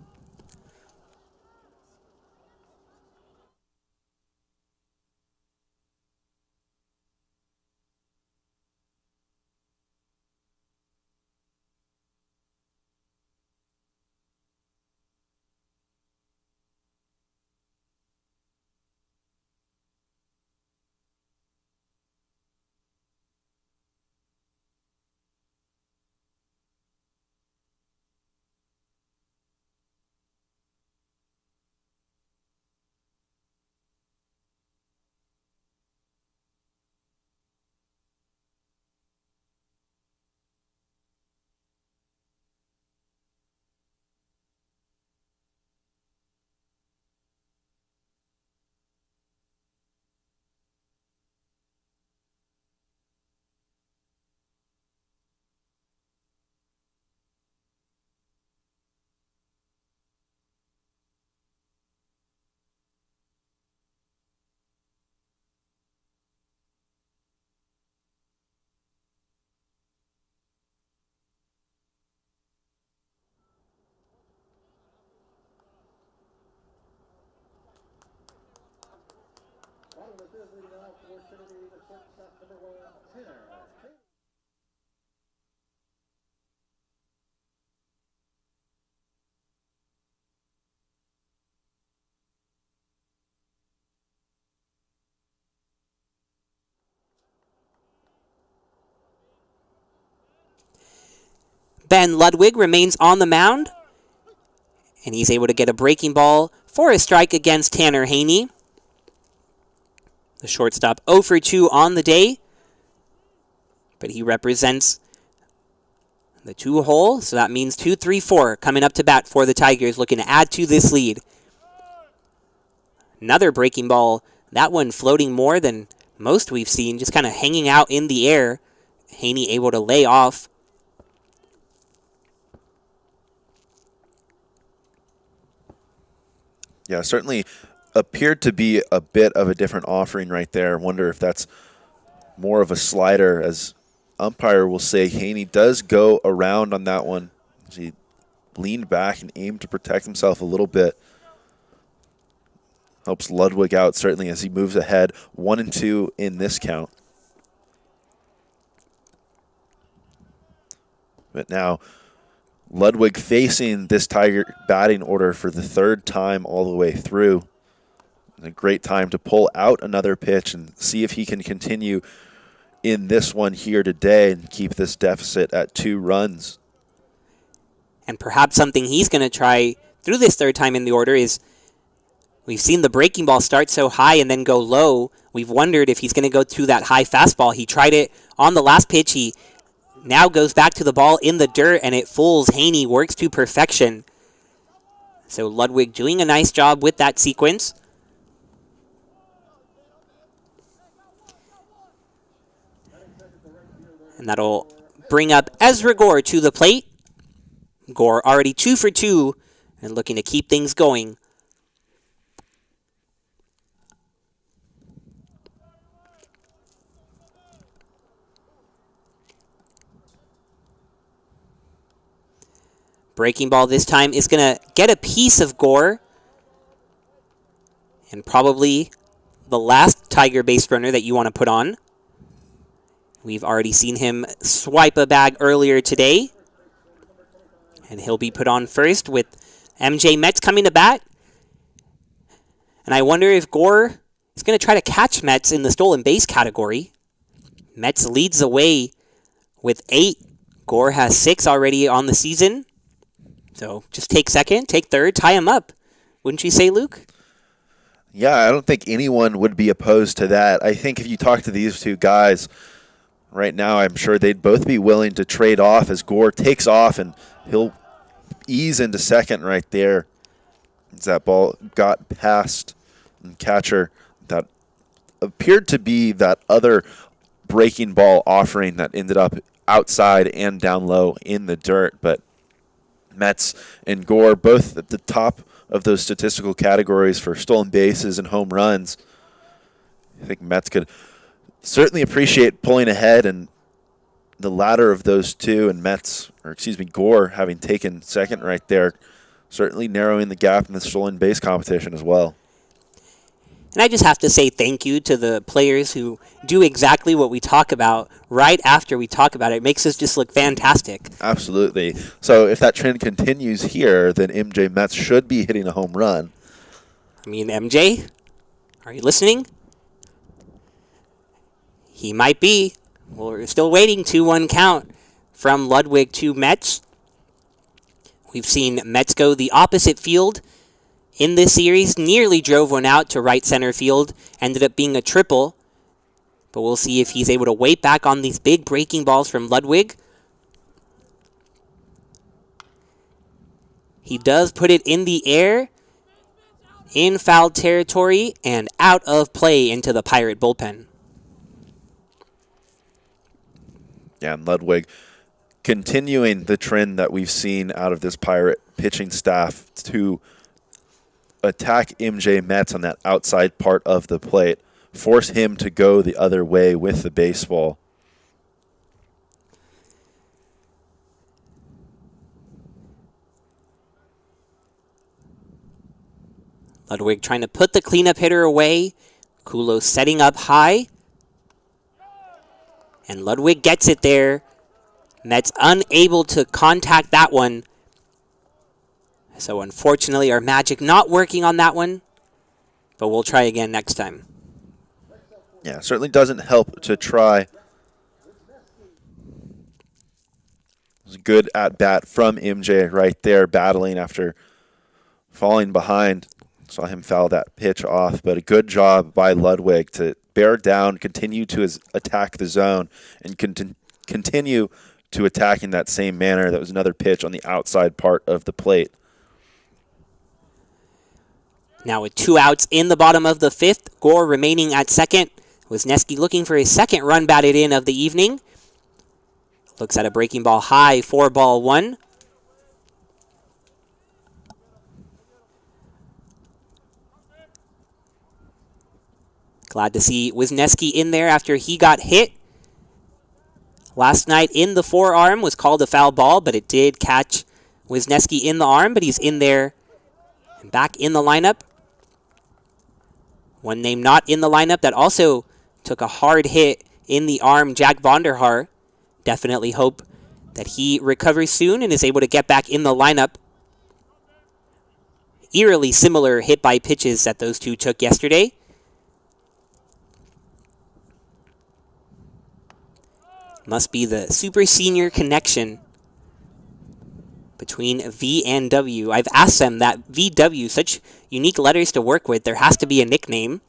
Bottom of the 5th, leading off for Trinity, the shortstop, number 1, Tanner. Ben Ludwig remains on the mound, and he's able to get a breaking ball for a strike against Tanner Haney. The shortstop 0 for 2 on the day, but he represents the 2-hole, so that means 2-3-4 coming up to bat for the Tigers, looking to add to this lead. Another breaking ball, that one floating more than most we've seen, just kind of hanging out in the air. Haney able to lay off. Yeah, certainly appeared to be a bit of a different offering right there. Wonder if that's more of a slider, as umpire will say Haney does go around on that one. He leaned back and aimed to protect himself a little bit. Helps Ludwig out certainly as he moves ahead 1-2 in this count. But now Ludwig facing this Tiger batting order for the 3rd time all the way through. A great time to pull out another pitch and see if he can continue in this one here today and keep this deficit at 2 runs. And perhaps something he's going to try through this third time in the order is, we've seen the breaking ball start so high and then go low. We've wondered if he's going to go through that high fastball. He tried it on the last pitch. He now goes back to the ball in the dirt, and it fools Haney, works to perfection. So Ludwig doing a nice job with that sequence. And that'll bring up Ezra Gore to the plate. Gore already 2 for 2 and looking to keep things going. Breaking ball this time is going to get a piece of Gore. And probably the last Tiger base runner that you want to put on. We've already seen him swipe a bag earlier today. And he'll be put on first with MJ Metz coming to bat. And I wonder if Gore is going to try to catch Metz in the stolen base category. Metz leads the way with 8. Gore has 6 already on the season. So just take second, take third, tie him up. Wouldn't you say, Luke? Yeah, I don't think anyone would be opposed to that. I think if you talk to these two guys right now, I'm sure they'd both be willing to trade off as Gore takes off, and he'll ease into second right there. As that ball got past the catcher, that appeared to be that other breaking ball offering that ended up outside and down low in the dirt. But Metz and Gore both at the top of those statistical categories for stolen bases and home runs. I think Metz could certainly appreciate pulling ahead, and the latter of those two, and Gore having taken second right there, certainly narrowing the gap in the stolen base competition as well. And I just have to say thank you to the players who do exactly what we talk about right after we talk about it. It makes us just look fantastic. Absolutely. So if that trend continues here, then MJ Metz should be hitting a home run. I mean, MJ, are you listening? He might be. Well, we're still waiting. 2-1 count from Ludwig to Metz. We've seen Metz go the opposite field in this series. Nearly drove one out to right center field. Ended up being a triple. But we'll see if he's able to wait back on these big breaking balls from Ludwig. He does put it in the air, in foul territory, and out of play into the Pirate bullpen. Yeah, and Ludwig continuing the trend that we've seen out of this Pirate pitching staff to attack MJ Metz on that outside part of the plate, force him to go the other way with the baseball. Ludwig trying to put the cleanup hitter away. Kulo setting up high. And Ludwig gets it there. Metz unable to contact that one. So unfortunately, our magic not working on that one. But we'll try again next time. Yeah, certainly doesn't help to try. It was a good at-bat from MJ right there, battling after falling behind. Saw him foul that pitch off, but a good job by Ludwig to bear down, continue to attack the zone, and continue to attack in that same manner. That was another pitch on the outside part of the plate. Now with 2 outs in the bottom of the 5th, Gore remaining at second. Wisniewski looking for his second run batted in of the evening. Looks at a breaking ball high, 4-1. Glad to see Wisniewski in there after he got hit. Last night in the forearm was called a foul ball, but it did catch Wisniewski in the arm, but he's in there and back in the lineup. One name not in the lineup that also took a hard hit in the arm, Jack Vonderhaar. Definitely hope that he recovers soon and is able to get back in the lineup. Eerily similar hit by pitches that those two took yesterday. Must be the super senior connection between V and W. I've asked them that VW, such unique letters to work with, there has to be a nickname,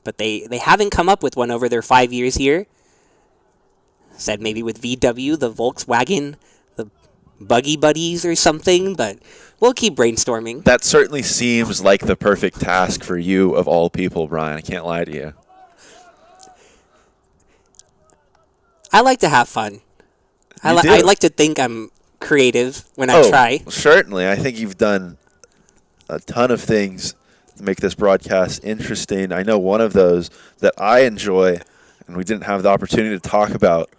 but they haven't come up with one over their 5 years here. Said maybe with VW, the Volkswagen, the Buggy Buddies or something, but we'll keep brainstorming. That certainly seems like the perfect task for you of all people, Brian. I can't lie to you. I like to have fun. I like to think I'm creative when I try. Certainly. I think you've done a ton of things to make this broadcast interesting. I know one of those that I enjoy and we didn't have the opportunity to talk about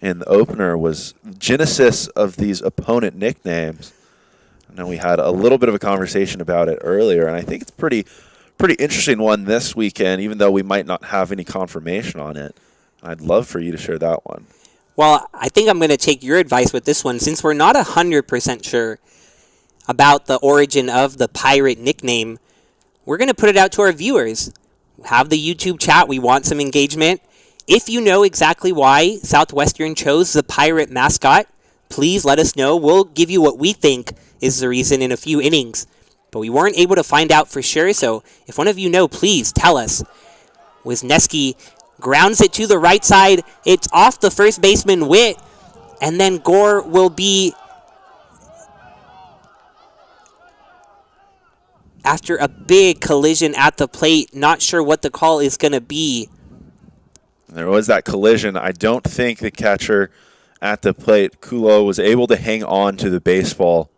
in the opener was genesis of these opponent nicknames. I know we had a little bit of a conversation about it earlier, and I think it's pretty interesting one this weekend, even though we might not have any confirmation on it. I'd love for you to share that one. Well, I think I'm going to take your advice with this one. Since we're not 100% sure about the origin of the pirate nickname, we're going to put it out to our viewers. Have the YouTube chat. We want some engagement. If you know exactly why Southwestern chose the pirate mascot, please let us know. We'll give you what we think is the reason in a few innings. But we weren't able to find out for sure, so if one of you know, please tell us. Wisniewski grounds it to the right side. It's off the first baseman, Witt. And then Gore will be, after a big collision at the plate, not sure what the call is going to be. There was that collision. I don't think the catcher at the plate, Kulo, was able to hang on to the baseball.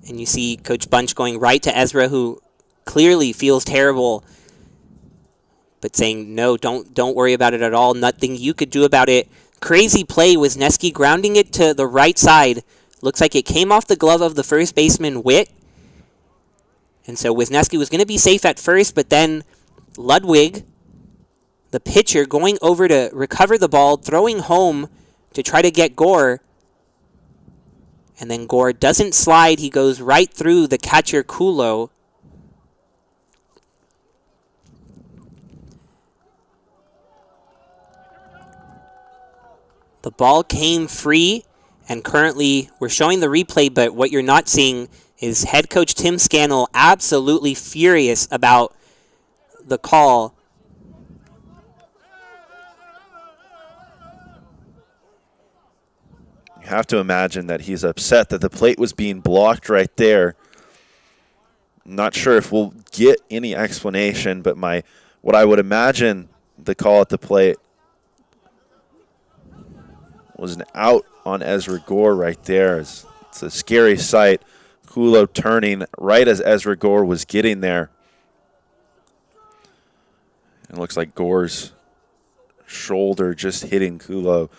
And you see Coach Bunch going right to Ezra, who clearly feels terrible, but saying, no, don't worry about it at all. Nothing you could do about it. Crazy play. Wisniewski grounding it to the right side. Looks like it came off the glove of the first baseman, Witt. And so Wisniewski was going to be safe at first, but then Ludwig, the pitcher, going over to recover the ball, throwing home to try to get Gore. And then Gore doesn't slide. He goes right through the catcher, Kulo. The ball came free, and currently we're showing the replay, but what you're not seeing is head coach Tim Scannell absolutely furious about the call. You have to imagine that he's upset that the plate was being blocked right there. Not sure if we'll get any explanation, but what I would imagine the call at the plate was an out on Ezra Gore right there. It's a scary sight. Kulo turning right as Ezra Gore was getting there. It looks like Gore's shoulder just hitting Kulo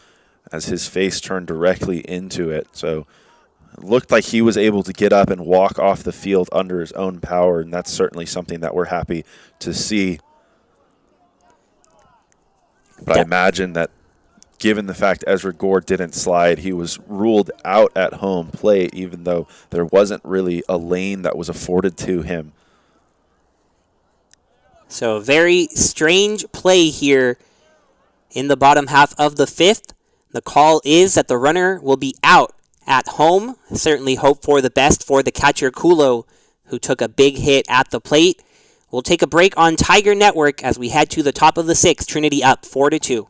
as his face turned directly into it. So it looked like he was able to get up and walk off the field under his own power, and that's certainly something that we're happy to see. But I imagine that given the fact Ezra Gore didn't slide, he was ruled out at home plate, even though there wasn't really a lane that was afforded to him. So a very strange play here in the bottom half of the fifth. The call is that the runner will be out at home. Certainly hope for the best for the catcher, Kulo, who took a big hit at the plate. We'll take a break on Tiger Network as we head to the top of the sixth. Trinity up 4-2.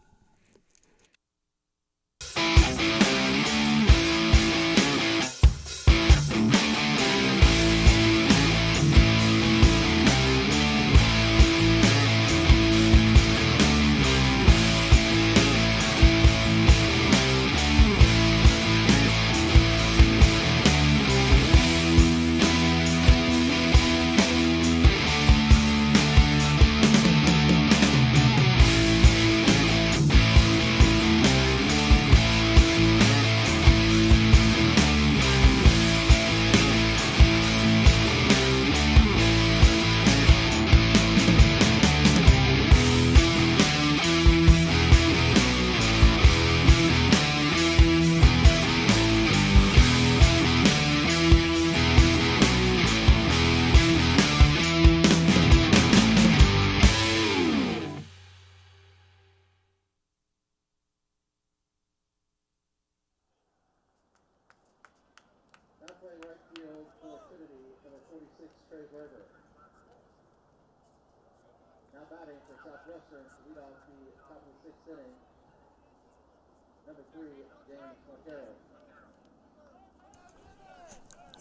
field for Trinity, number 46, Trey Berger. Now batting for Southwestern to lead off the top of the 6th inning, number 3, James Vaquero.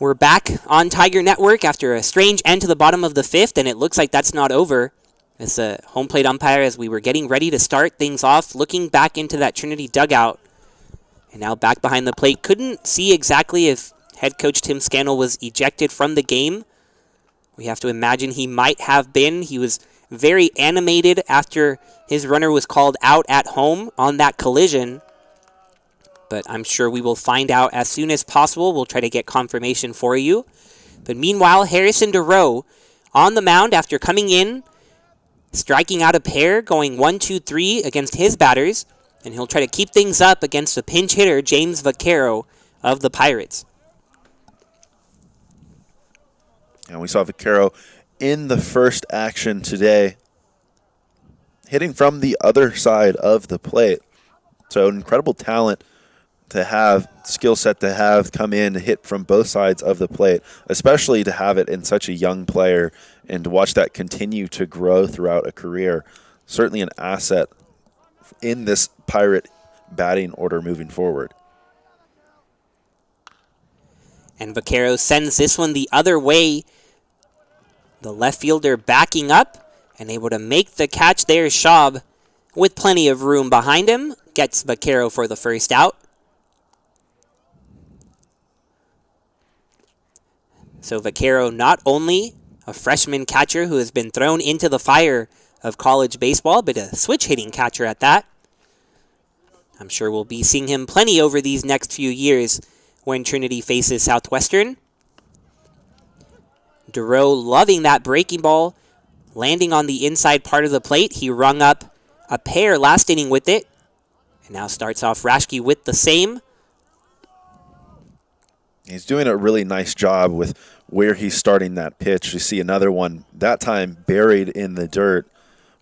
We're back on Tiger Network after a strange end to the bottom of the 5th, and it looks like that's not over. As a home plate umpire, as we were getting ready to start things off, looking back into that Trinity dugout, and now back behind the plate, couldn't see exactly if head coach Tim Scannell was ejected from the game. We have to imagine he might have been. He was very animated after his runner was called out at home on that collision. But I'm sure we will find out as soon as possible. We'll try to get confirmation for you. But meanwhile, Harrison DeRoe on the mound after coming in, striking out a pair, going 1-2-3 against his batters. And he'll try to keep things up against the pinch hitter, James Vaquero of the Pirates. And we saw Vaquero in the first action today, hitting from the other side of the plate. So an incredible talent to have, skill set to have come in to hit from both sides of the plate, especially to have it in such a young player and to watch that continue to grow throughout a career. Certainly an asset in this Pirate batting order moving forward. And Vaquero sends this one the other way. The left fielder backing up and able to make the catch there. Schaub, with plenty of room behind him, gets Vaquero for the first out. So Vaquero, not only a freshman catcher who has been thrown into the fire of college baseball, but a switch-hitting catcher at that. I'm sure we'll be seeing him plenty over these next few years when Trinity faces Southwestern. DeRoe loving that breaking ball, landing on the inside part of the plate. He rung up a pair last inning with it, and now starts off Raschke with the same. He's doing a really nice job with where he's starting that pitch. You see another one, that time buried in the dirt.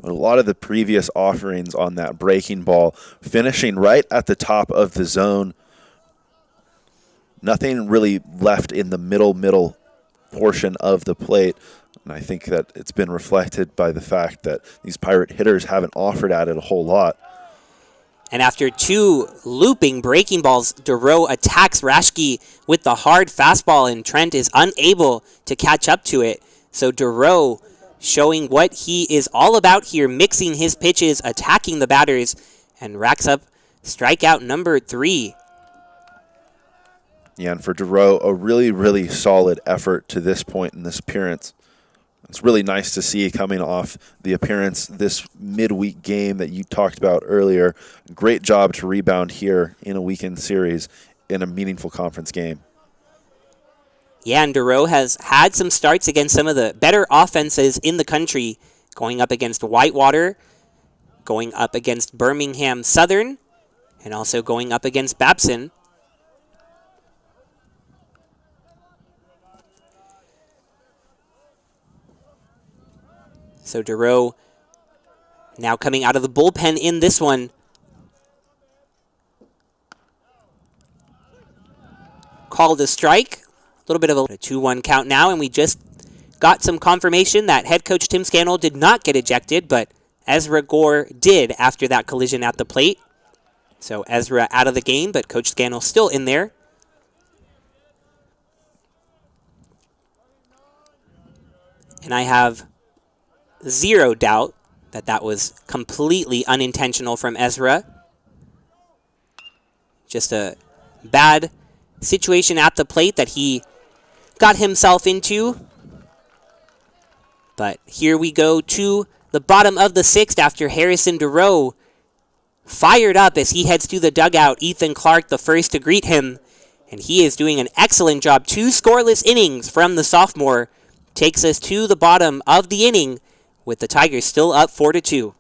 A lot of the previous offerings on that breaking ball, finishing right at the top of the zone. Nothing really left in the middle portion of the plate. And I think that it's been reflected by the fact that these Pirate hitters haven't offered at it a whole lot. And after two looping breaking balls, DeRoe attacks Raschke with the hard fastball, and Trent is unable to catch up to it. So DeRoe showing what he is all about here, mixing his pitches, attacking the batters, and racks up strikeout number 3. Yeah, and for DeRoe, a really solid effort to this point in this appearance. It's really nice to see coming off the appearance this midweek game that you talked about earlier. Great job to rebound here in a weekend series in a meaningful conference game. Yeah, and DeRoe has had some starts against some of the better offenses in the country, going up against Whitewater, going up against Birmingham Southern, and also going up against Babson. So DeRoe now coming out of the bullpen in this one. Called a strike. A little bit of a 2-1 count now, and we just got some confirmation that head coach Tim Scannell did not get ejected, but Ezra Gore did after that collision at the plate. So Ezra out of the game, but Coach Scannell still in there. And I have zero doubt that that was completely unintentional from Ezra. Just a bad situation at the plate that he got himself into. But here we go to the bottom of the 6th after Harrison DeRoe fired up as he heads to the dugout. Ethan Clark the first to greet him, and he is doing an excellent job. 2 scoreless innings from the sophomore takes us to the bottom of the inning with the Tigers still up 4-2.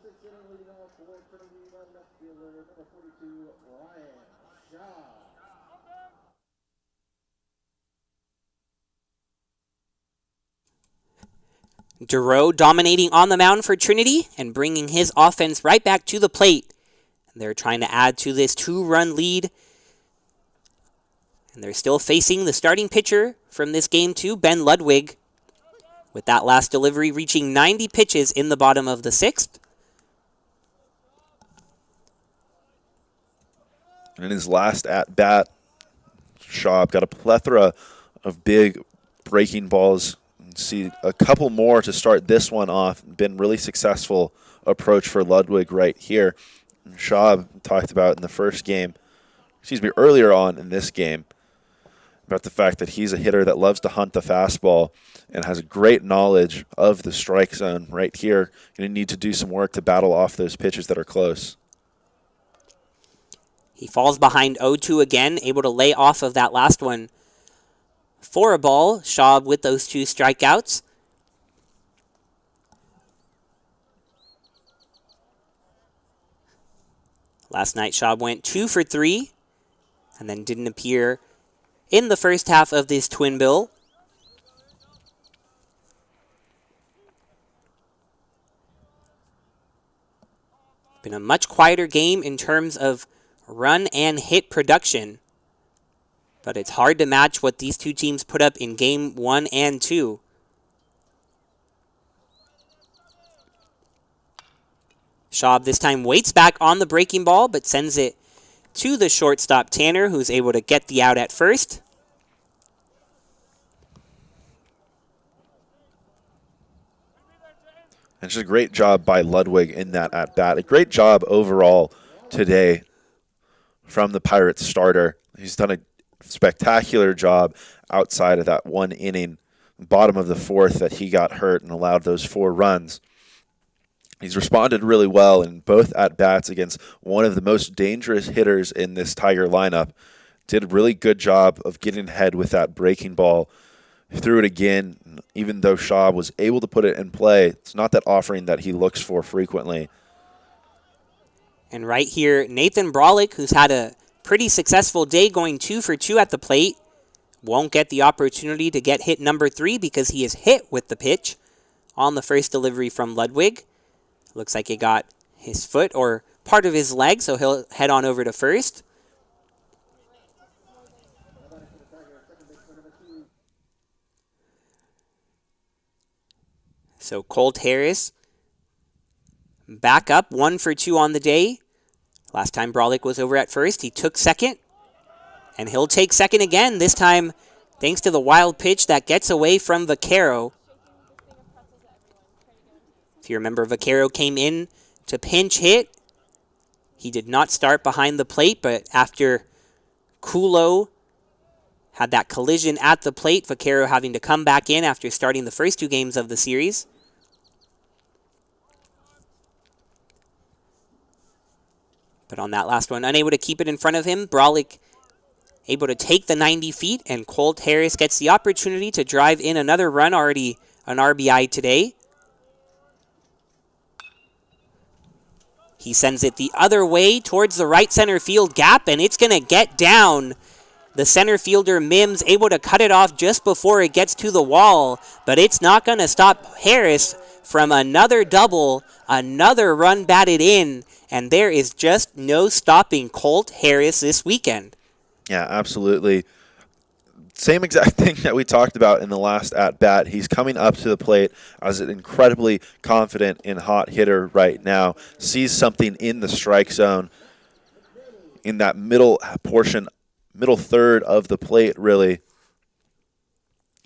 sixth inning, leading off for Trinity, left fielder, number 42, Ryan Shaw. Duro dominating on the mound for Trinity and bringing his offense right back to the plate. They're trying to add to this 2-run lead. And they're still facing the starting pitcher from this game too, Ben Ludwig, with that last delivery reaching 90 pitches in the bottom of the 6th. And in his last at-bat, Shaw got a plethora of big breaking balls. See a couple more to start this one off. Been really successful approach for Ludwig right here. And Shaw talked about in the first game, earlier on in this game, about the fact that he's a hitter that loves to hunt the fastball and has a great knowledge of the strike zone right here. Going to need to do some work to battle off those pitches that are close. He falls behind 0-2 again, able to lay off of that last one for a ball. Shaw with those 2 strikeouts. Last night, Shaw went 2 for 3 and then didn't appear in the first half of this twin bill. Been a much quieter game in terms of run and hit production, but it's hard to match what these two teams put up in game 1 and 2. Schaub this time waits back on the breaking ball, but sends it to the shortstop Tanner, who's able to get the out at first. And just a great job by Ludwig in that at-bat. A great job overall today from the Pirates starter. He's done a spectacular job outside of that 1 inning, bottom of the 4th, that he got hurt and allowed those 4 runs. He's responded really well in both at-bats against one of the most dangerous hitters in this Tiger lineup. Did a really good job of getting ahead with that breaking ball. Threw it again, even though Shaw was able to put it in play. It's not that offering that he looks for frequently. And right here, Nathan Brolick, who's had a pretty successful day going 2 for 2 at the plate, won't get the opportunity to get hit number 3 because he is hit with the pitch on the first delivery from Ludwig. Looks like it got his foot or part of his leg, so he'll head on over to first. So Colt Harris back up 1 for 2 on the day. Last time Brolick was over at first, he took second. And he'll take second again, this time thanks to the wild pitch that gets away from Vaquero. If you remember, Vaquero came in to pinch hit. He did not start behind the plate, but after Kulo had that collision at the plate, Vaquero having to come back in after starting the first 2 games of the series. But on that last one, unable to keep it in front of him, Brolick able to take the 90 feet, and Colt Harris gets the opportunity to drive in another run, already an RBI today. He sends it the other way towards the right center field gap, and it's going to get down. The center fielder, Mims, able to cut it off just before it gets to the wall, but it's not going to stop Harris from another double, another run batted in, and there is just no stopping Colt Harris this weekend. Yeah, absolutely. Same exact thing that we talked about in the last at-bat. He's coming up to the plate as an incredibly confident and hot hitter right now. Sees something in the strike zone in that middle portion, middle third of the plate, really,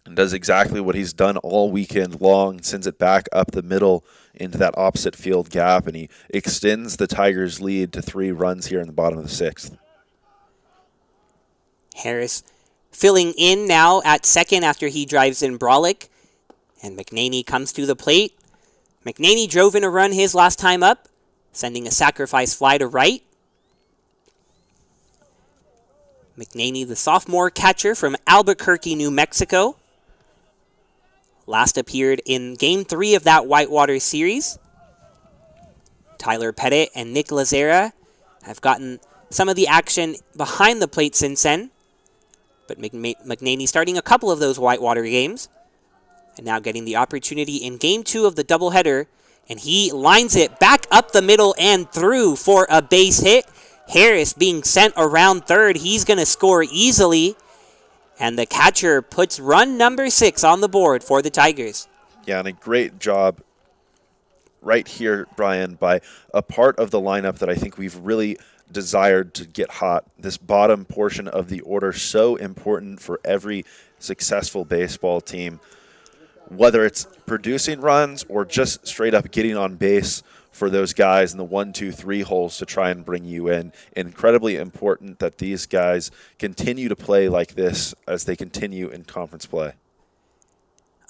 and does exactly what he's done all weekend long. Sends it back up the middle into that opposite field gap, and he extends the Tigers' lead to 3 runs here in the bottom of the 6th. Harris filling in now at second after he drives in Brolick, and McNaney comes to the plate. McNaney drove in a run his last time up, sending a sacrifice fly to right. McNaney, the sophomore catcher from Albuquerque, New Mexico. Last appeared in Game 3 of that Whitewater series. Tyler Pettit and Nick Lazera have gotten some of the action behind the plate since then, but McNaney starting a couple of those Whitewater games, and now getting the opportunity in Game 2 of the doubleheader, and he lines it back up the middle and through for a base hit. Harris being sent around third. He's going to score easily, and the catcher puts run number 6 on the board for the Tigers. Yeah, and a great job right here, Brian, by a part of the lineup that I think we've really desired to get hot. This bottom portion of the order, so important for every successful baseball team, whether it's producing runs or just straight up getting on base for those guys in the 1, 2, 3 holes to try and bring you in. Incredibly important that these guys continue to play like this as they continue in conference play.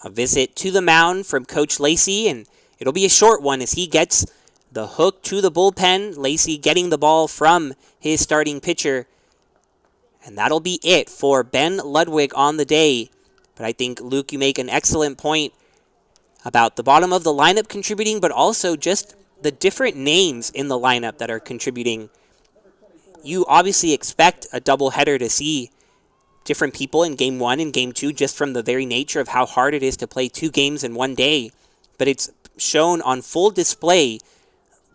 A visit to the mound from Coach Lacey, and it'll be a short one as he gets the hook to the bullpen. Lacey getting the ball from his starting pitcher. And that'll be it for Ben Ludwig on the day. But I think, Luke, you make an excellent point about the bottom of the lineup contributing, but also just the different names in the lineup that are contributing. You obviously expect a doubleheader to see different people in Game 1 and Game 2 just from the very nature of how hard it is to play 2 games in one day. But it's shown on full display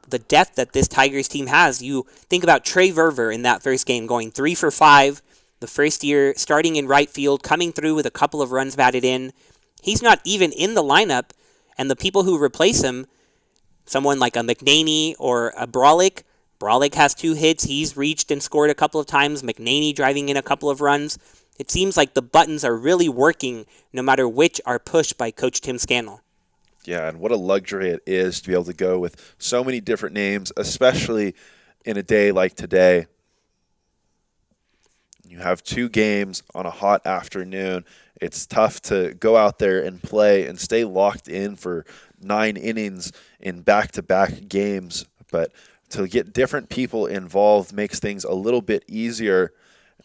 the depth that this Tigers team has. You think about Trey Verver in that first game going 3 for 5, the first year starting in right field, coming through with a couple of runs batted in. He's not even in the lineup, and the people who replace him, someone like a McNaney or a Brolick has 2 hits. He's reached and scored a couple of times. McNaney driving in a couple of runs. It seems like the buttons are really working no matter which are pushed by Coach Tim Scannell. Yeah, and what a luxury it is to be able to go with so many different names, especially in a day like today. You have 2 games on a hot afternoon. It's tough to go out there and play and stay locked in for 9 innings in back-to-back games. But to get different people involved makes things a little bit easier,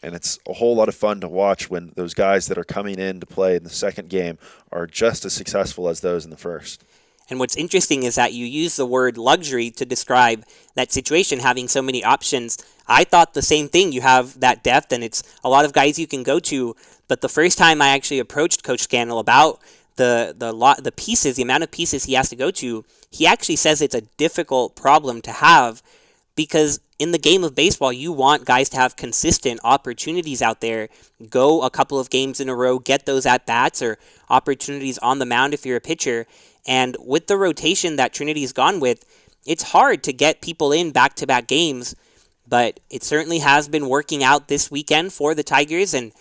and it's a whole lot of fun to watch when those guys that are coming in to play in the second game are just as successful as those in the first. And what's interesting is that you use the word luxury to describe that situation, having so many options. I thought the same thing. You have that depth, and it's a lot of guys you can go to. But the first time I actually approached Coach Scannell about the pieces, the amount of pieces he has to go to, he actually says it's a difficult problem to have, because in the game of baseball, you want guys to have consistent opportunities out there, go a couple of games in a row, get those at-bats or opportunities on the mound if you're a pitcher. And with the rotation that Trinity's gone with, it's hard to get people in back-to-back games, but it certainly has been working out this weekend for the Tigers, and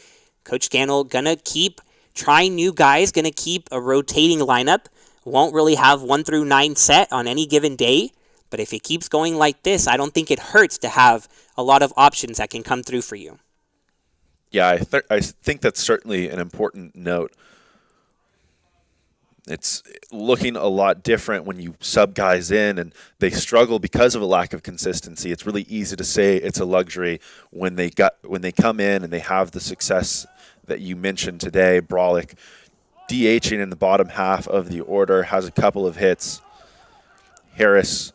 Coach Scannell going to keep trying new guys, going to keep a rotating lineup, won't really have 1 through 9 set on any given day. But if it keeps going like this, I don't think it hurts to have a lot of options that can come through for you. Yeah, I think that's certainly an important note. It's looking a lot different when you sub guys in and they struggle because of a lack of consistency. It's really easy to say it's a luxury when they come in and they have the success that you mentioned today. Brolick DHing in the bottom half of the order, has a couple of hits. Harris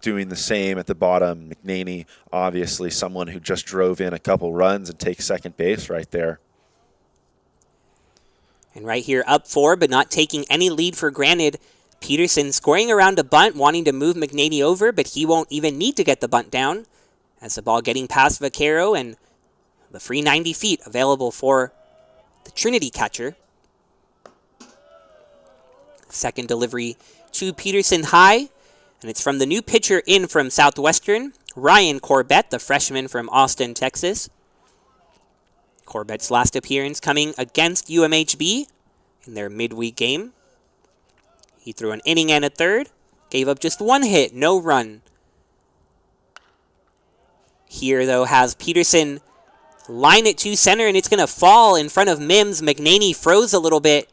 doing the same at the bottom. McNaney, obviously someone who just drove in a couple runs and takes second base right there. And right here, up 4, but not taking any lead for granted. Peterson scoring around a bunt, wanting to move McNaney over, but he won't even need to get the bunt down, as the ball getting past Vaquero, and the free 90 feet available for the Trinity catcher. Second delivery to Peterson high, and it's from the new pitcher in from Southwestern, Ryan Corbett, the freshman from Austin, Texas. Corbett's last appearance coming against UMHB in their midweek game. He threw an inning and a third, gave up just 1 hit, no run. Here, though, has Peterson line it to center, and it's going to fall in front of Mims. McNaney froze a little bit,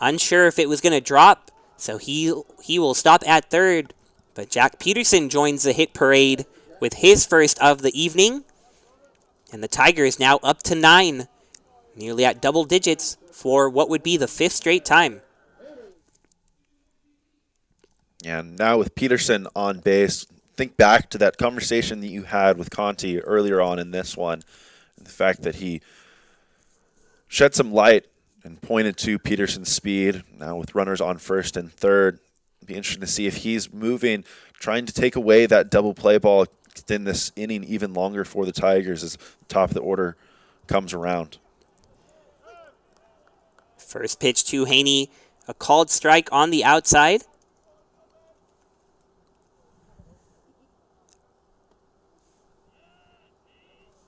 unsure if it was going to drop, so he will stop at third. But Jack Peterson joins the hit parade with his first of the evening. And the Tigers now up to 9, nearly at double digits for what would be the 5th straight time. And now with Peterson on base, think back to that conversation that you had with Conti earlier on in this one, and the fact that he shed some light and pointed to Peterson's speed. Now with runners on first and third, it'll be interesting to see if he's moving, trying to take away that double play ball, extend this inning even longer for the Tigers as the top of the order comes around. First pitch to Haney, a called strike on the outside.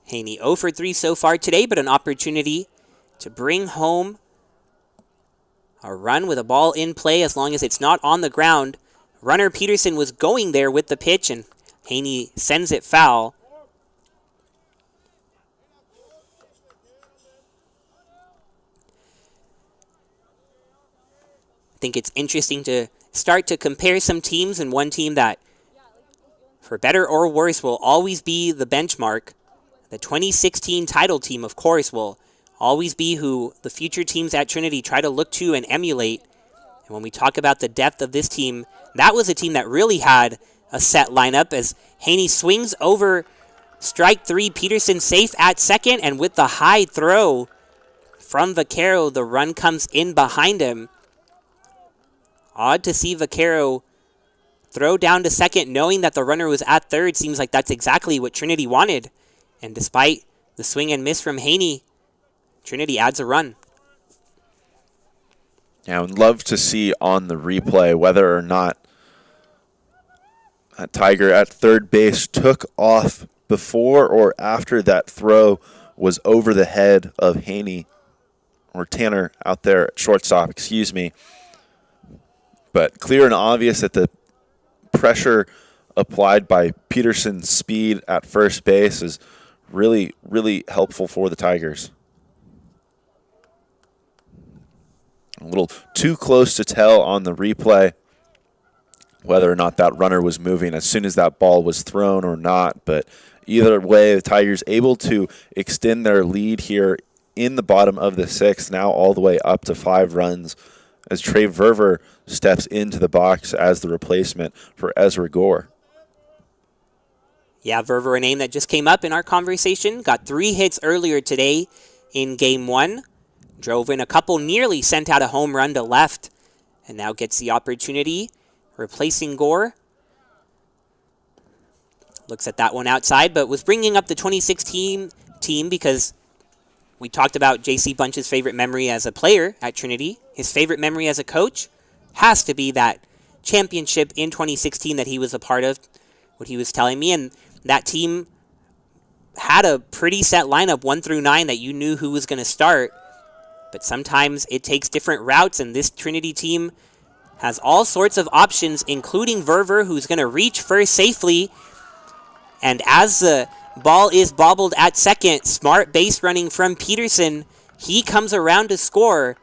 Haney 0 for 3 so far today, but an opportunity to bring home a run with a ball in play as long as it's not on the ground. Runner Peterson was going there with the pitch, and Haney sends it foul. I think it's interesting to start to compare some teams, and one team that, for better or worse, will always be the benchmark. The 2016 title team, of course, will always be who the future teams at Trinity try to look to and emulate. And when we talk about the depth of this team, that was a team that really had a set lineup as Haney swings over strike three. Peterson safe at second, and with the high throw from Vaquero, the run comes in behind him. Odd to see Vaquero throw down to second knowing that the runner was at third. Seems like that's exactly what Trinity wanted. And despite the swing and miss from Haney, Trinity adds a run. Yeah, I would love to see on the replay whether or not that Tiger at third base took off before or after that throw was over the head of Haney, or Tanner out there at shortstop, excuse me. But clear and obvious that the pressure applied by Peterson's speed at first base is really, really helpful for the Tigers. A little too close to tell on the replay whether or not that runner was moving as soon as that ball was thrown or not. But either way, the Tigers able to extend their lead here in the bottom of the sixth, now all the way up to 5 runs, as Trey Verver steps into the box as the replacement for Ezra Gore. Yeah, Verver, a name that just came up in our conversation. Got 3 hits earlier today in Game 1. Drove in a couple, nearly sent out a home run to left, and now gets the opportunity replacing Gore. Looks at that one outside, but was bringing up the 2016 team because we talked about J.C. Bunch's favorite memory as a player at Trinity. His favorite memory as a coach has to be that championship in 2016 that he was a part of, what he was telling me. And that team had a pretty set lineup, 1 through 9, that you knew who was going to start. But sometimes it takes different routes, and this Trinity team has all sorts of options, including Verver, who's going to reach first safely. And as the ball is bobbled at second, smart base running from Peterson. He comes around to score.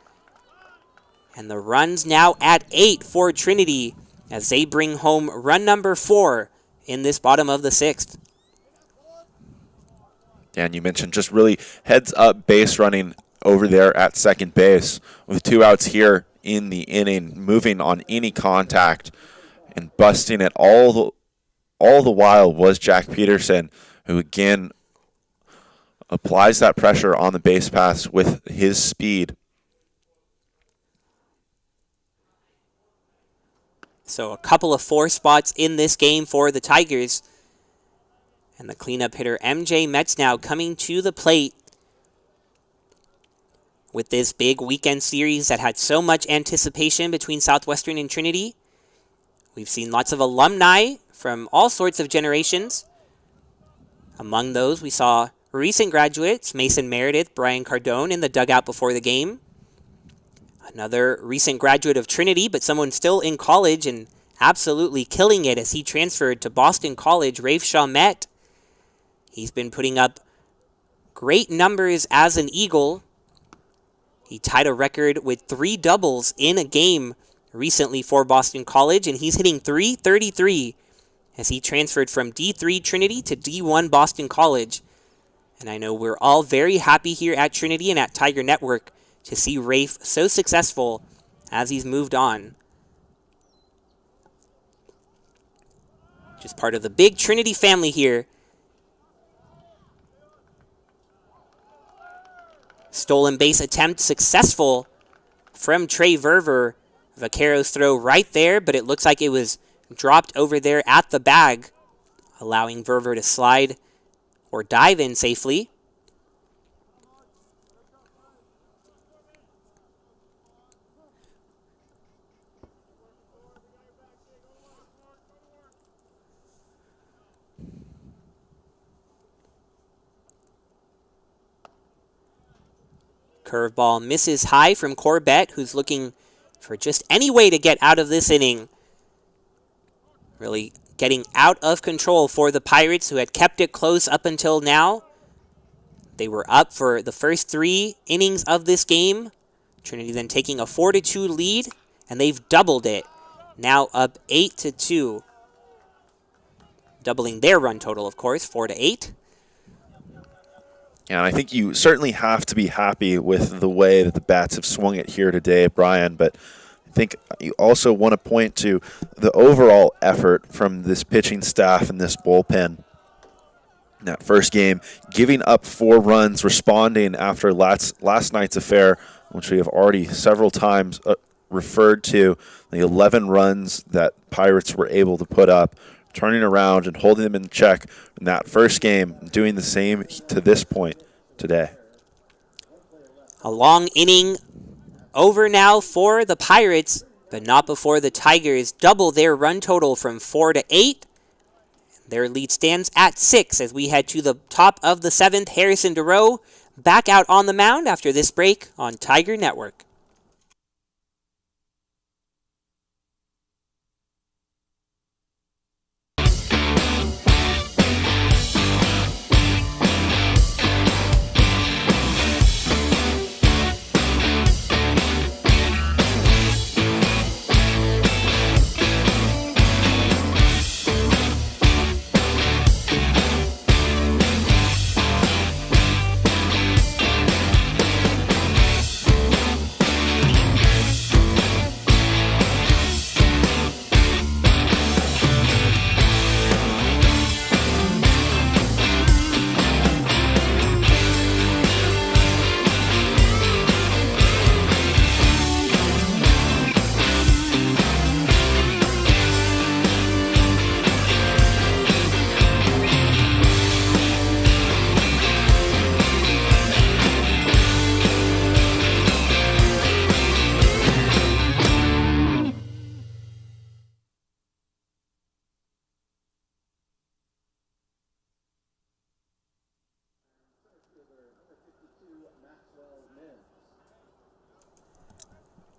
And the run's now at 8 for Trinity as they bring home run number 4 in this bottom of the 6th. Dan, you mentioned just really heads-up base running over there at second base with 2 outs here in the inning, moving on any contact and busting it all the while was Jack Peterson, who again applies that pressure on the base paths with his speed. So a couple of 4 spots in this game for the Tigers. And the cleanup hitter MJ Metz now coming to the plate with this big weekend series that had so much anticipation between Southwestern and Trinity. We've seen lots of alumni from all sorts of generations. Among those, we saw recent graduates, Mason Meredith, Brian Cardone in the dugout before the game. Another recent graduate of Trinity, but someone still in college and absolutely killing it as he transferred to Boston College, Rafe Chalmette. He's been putting up great numbers as an Eagle. He tied a record with 3 doubles in a game recently for Boston College, and he's hitting .333 as he transferred from D3 Trinity to D1 Boston College. And I know we're all very happy here at Trinity and at Tiger Network to see Rafe so successful as he's moved on. Just part of the big Trinity family here. Stolen base attempt successful from Trey Verver. Vaquero's throw right there, but it looks like it was dropped over there at the bag, allowing Verver to slide or dive in safely. Curveball misses high from Corbett, who's looking for just any way to get out of this inning. Really getting out of control for the Pirates, who had kept it close up until now. They were up for the first 3 innings of this game. Trinity then taking a 4-2 lead, and they've doubled it. Now up 8-2. Doubling their run total, of course, 4-8. And I think you certainly have to be happy with the way that the bats have swung it here today, Brian, but I think you also want to point to the overall effort from this pitching staff and this bullpen. In that first game, giving up 4 runs, responding after last night's affair, which we have already several times referred to, the 11 runs that Pirates were able to put up, turning around and holding them in check in that first game, doing the same to this point today. A long inning over now for the Pirates, but not before the Tigers double their run total from 4-8. Their lead stands at 6 as we head to the top of the 7th. Harrison DeRoe back out on the mound after this break on Tiger Network.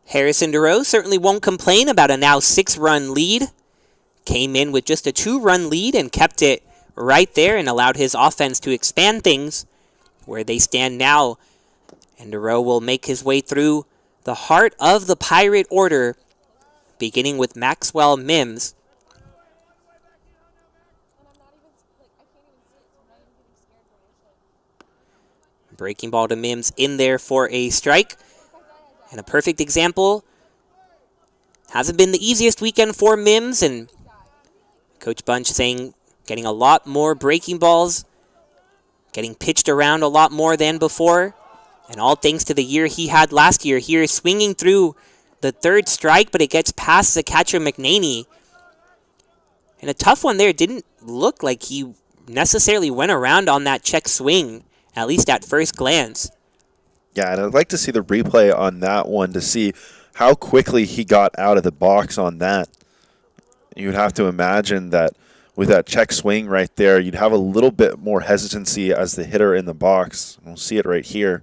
Harrison DeRoe certainly won't complain about a now 6-run lead. Came in with just a 2-run lead and kept it right there and allowed his offense to expand things where they stand now. And DeRoe will make his way through the heart of the Pirate order, beginning with Maxwell Mims. Breaking ball to Mims in there for a strike. And a perfect example. Hasn't been the easiest weekend for Mims, and Coach Bunch saying getting a lot more breaking balls, getting pitched around a lot more than before, and all thanks to the year he had last year. Here swinging through the 3rd strike, but it gets past the catcher McNaney. And a tough one there. Didn't look like he necessarily went around on that check swing, at least at first glance. Yeah, and I'd like to see the replay on that one to see how quickly he got out of the box on that. You'd have to imagine that with that check swing right there, you'd have a little bit more hesitancy as the hitter in the box. We'll see it right here.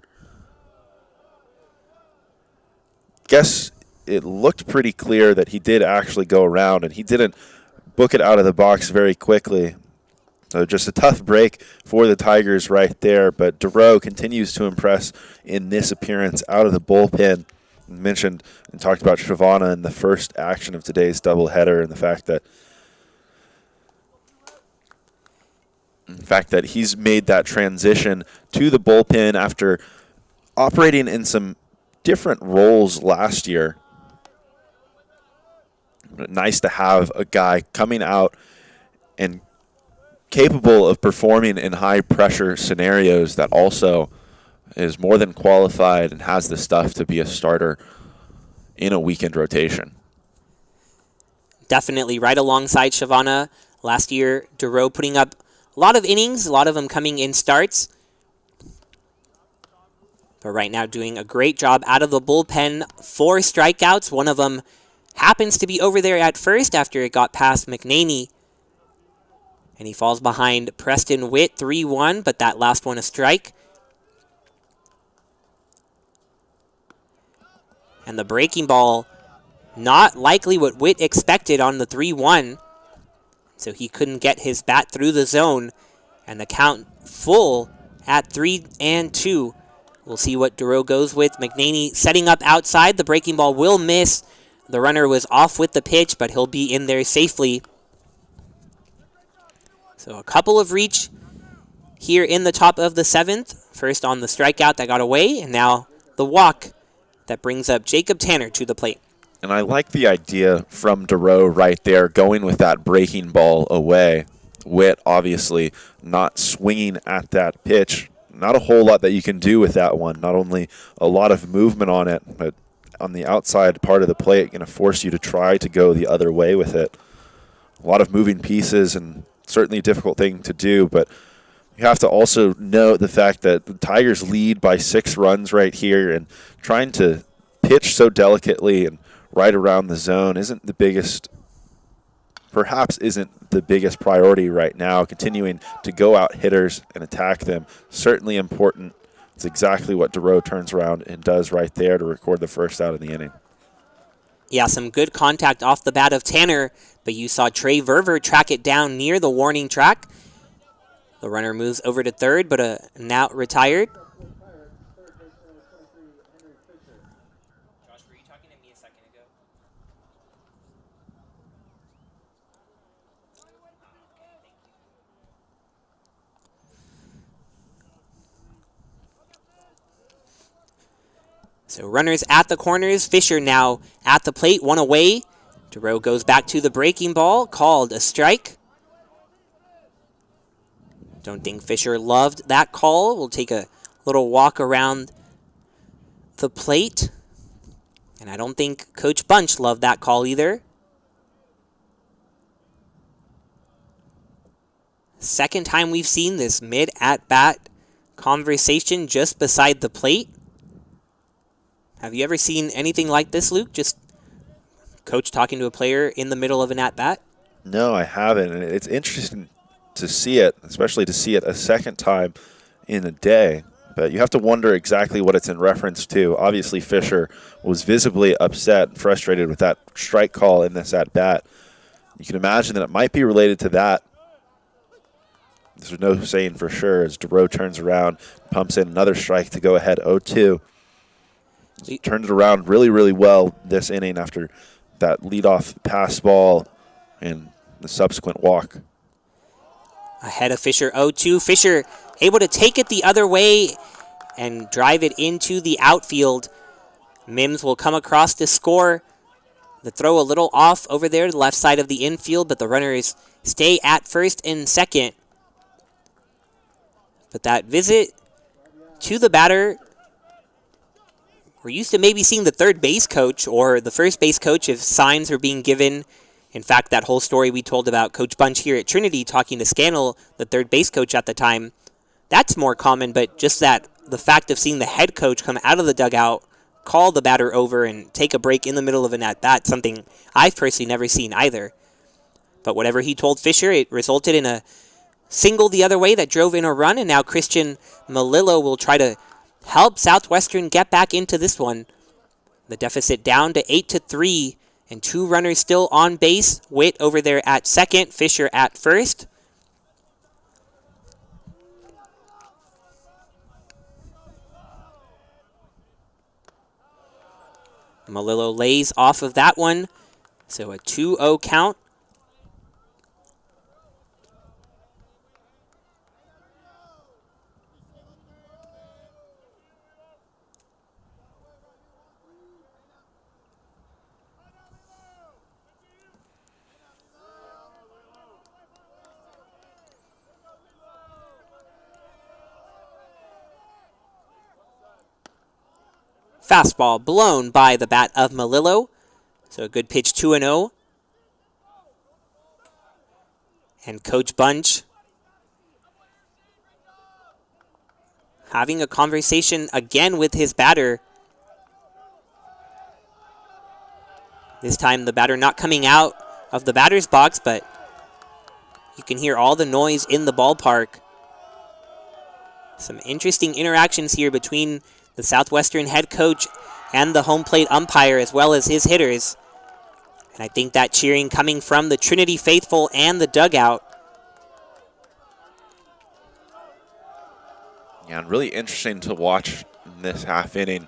Guess it looked pretty clear that he did actually go around, and he didn't book it out of the box very quickly. So just a tough break for the Tigers right there, but DeRoe continues to impress in this appearance out of the bullpen. Mentioned and talked about Shavana in the first action of today's doubleheader, and the fact that he's made that transition to the bullpen after operating in some different roles last year. But nice to have a guy coming out and capable of performing in high-pressure scenarios that also is more than qualified and has the stuff to be a starter in a weekend rotation. Definitely right alongside Shavana. Last year, Duro putting up a lot of innings, a lot of them coming in starts. But right now doing a great job out of the bullpen. 4 strikeouts. One of them happens to be over there at first after it got past McNaney. And he falls behind Preston Witt 3-1, but that last one a strike. And the breaking ball, not likely what Witt expected on the 3-1. So he couldn't get his bat through the zone. And the count full at 3-2. We'll see what Duro goes with. McNaney setting up outside. The breaking ball will miss. The runner was off with the pitch, but he'll be in there safely. So a couple of reach here in the top of the 7th. First on the strikeout that got away, and now the walk that brings up Jacob Tanner to the plate. And I like the idea from Duro right there, going with that breaking ball away. Witt obviously not swinging at that pitch. Not a whole lot that you can do with that one. Not only a lot of movement on it, but on the outside part of the plate, going to force you to try to go the other way with it. A lot of moving pieces and certainly a difficult thing to do, but you have to also note the fact that the Tigers lead by 6 runs right here, and trying to pitch so delicately and right around the zone perhaps isn't the biggest priority right now. Continuing to go out hitters and attack them, certainly important. It's exactly what Duro turns around and does right there to record the first out of the inning. Yeah, some good contact off the bat of Tanner, but you saw Trey Verver track it down near the warning track. The runner moves over to third, but now retired. Josh, were you talking to me a second ago? So runners at the corners. Fisher now at the plate, 1 away. Duro goes back to the breaking ball, called a strike. Don't think Fisher loved that call. We'll take a little walk around the plate. And I don't think Coach Bunch loved that call either. Second time we've seen this mid-at-bat conversation just beside the plate. Have you ever seen anything like this, Luke? Just coach talking to a player in the middle of an at-bat? No, I haven't, and it's interesting to see it, especially to see it a second time in a day. But you have to wonder exactly what it's in reference to. Obviously, Fisher was visibly upset and frustrated with that strike call in this at-bat. You can imagine that it might be related to that. There's no saying for sure as Duro turns around, pumps in another strike to go ahead 0-2. Turned it around really, really well this inning after that leadoff pass ball and the subsequent walk. Ahead of Fisher 0-2. Fisher able to take it the other way and drive it into the outfield. Mims will come across to score. The throw a little off over there to the left side of the infield, but the runners stay at first and second. But that visit to the batter, we're used to maybe seeing the third base coach or the first base coach if signs are being given. In fact, that whole story we told about Coach Bunch here at Trinity talking to Scannell, the third base coach at the time, that's more common, but just that the fact of seeing the head coach come out of the dugout, call the batter over, and take a break in the middle of an at-bat, something I've personally never seen either. But whatever he told Fisher, it resulted in a single the other way that drove in a run, and now Christian Melillo will try to help Southwestern get back into this one. The deficit down to 8-3, and 2 runners still on base. Witt over there at second, Fisher at first. Melillo lays off of that one, so a 2-0 count. Fastball blown by the bat of Melillo. So a good pitch, 2-0. And Coach Bunch having a conversation again with his batter. This time the batter not coming out of the batter's box, but you can hear all the noise in the ballpark. Some interesting interactions here between the Southwestern head coach and the home plate umpire, as well as his hitters. And I think that cheering coming from the Trinity faithful and the dugout. Yeah, and really interesting to watch in this half inning.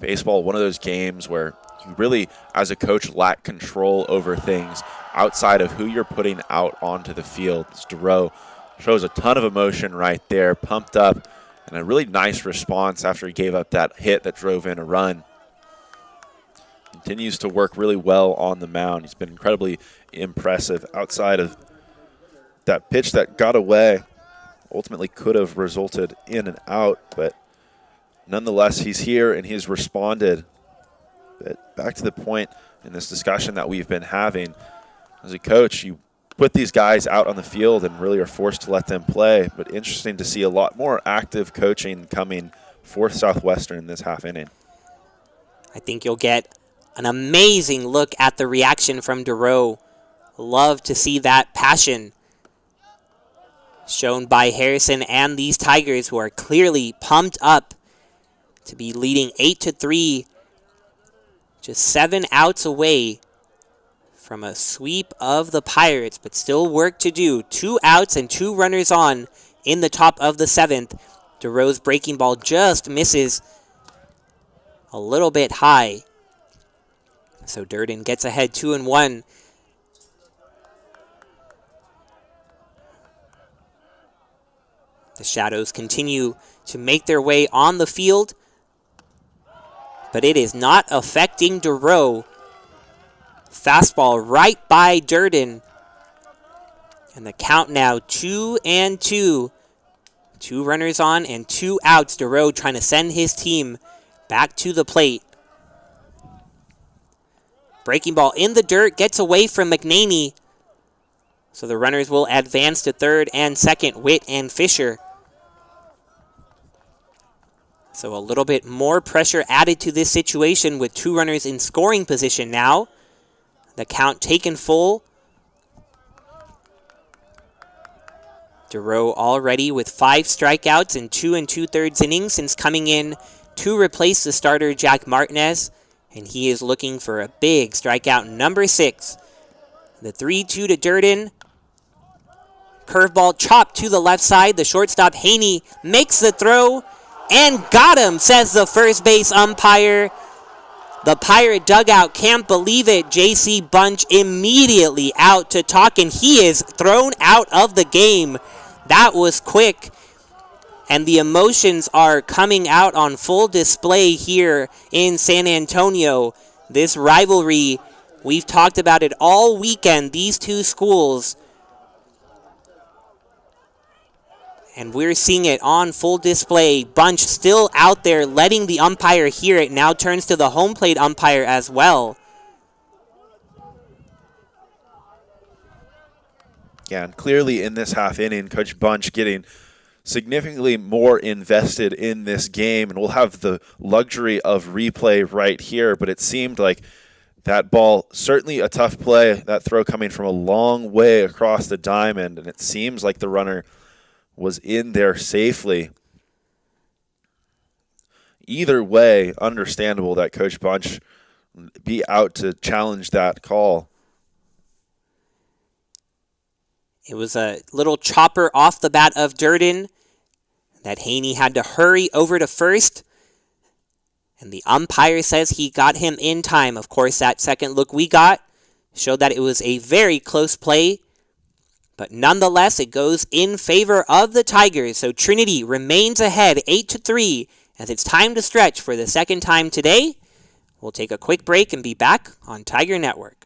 Baseball, one of those games where you really, as a coach, lack control over things outside of who you're putting out onto the field. Durow shows a ton of emotion right there, pumped up, and a really nice response after he gave up that hit that drove in a run. Continues to work really well on the mound. He's been incredibly impressive outside of that pitch that got away. Ultimately could have resulted in an out, but nonetheless, he's here and he's responded. But back to the point in this discussion that we've been having, as a coach, you put these guys out on the field and really are forced to let them play. But interesting to see a lot more active coaching coming for Southwestern in this half inning. I think you'll get an amazing look at the reaction from Durow. Love to see that passion shown by Harrison and these Tigers, who are clearly pumped up to be leading 8-3, just 7 outs away from a sweep of the Pirates, but still work to do. 2 outs and 2 runners on in the top of the 7th. Durow's breaking ball just misses a little bit high. So Durden gets ahead 2-1. The Shadows continue to make their way on the field, but it is not affecting Durow. Fastball right by Durden. And the count now 2-2. 2 runners on and 2 outs. Durow trying to send his team back to the plate. Breaking ball in the dirt, gets away from McNaney. So the runners will advance to third and second, Witt and Fisher. So a little bit more pressure added to this situation with 2 runners in scoring position now. The count taken full. Durow already with 5 strikeouts in 2 2/3 innings since coming in to replace the starter Jack Martinez. And he is looking for a big strikeout, number 6. The 3-2 to Durden. Curveball chopped to the left side. The shortstop Haney makes the throw and got him, says the first base umpire. The Pirate dugout can't believe it. J.C. Bunch immediately out to talk, and he is thrown out of the game. That was quick. And the emotions are coming out on full display here in San Antonio. This rivalry, we've talked about it all weekend, these 2 schools. And we're seeing it on full display. Bunch still out there letting the umpire hear it. Now turns to the home plate umpire as well. Yeah, and clearly in this half inning, Coach Bunch getting significantly more invested in this game, and we'll have the luxury of replay right here, but it seemed like that ball, certainly a tough play, that throw coming from a long way across the diamond, and it seems like the runner was in there safely. Either way, understandable that Coach Bunch be out to challenge that call. It was a little chopper off the bat of Durden that Haney had to hurry over to first. And the umpire says he got him in time. Of course, that second look we got showed that it was a very close play. But nonetheless, it goes in favor of the Tigers. So Trinity remains ahead 8-3 as it's time to stretch for the second time today. We'll take a quick break and be back on Tiger Network.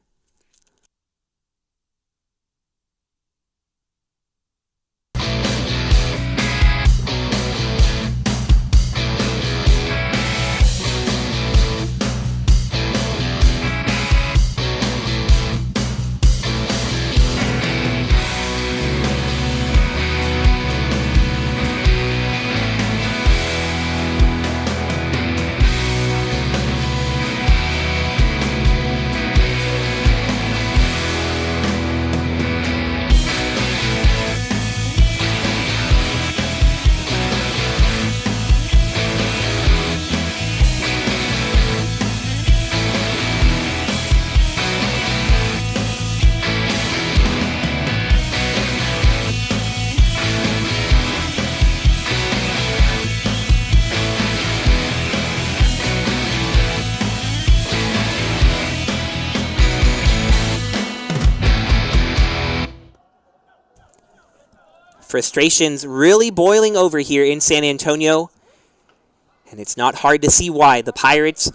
Frustration's really boiling over here in San Antonio, and it's not hard to see why. The Pirates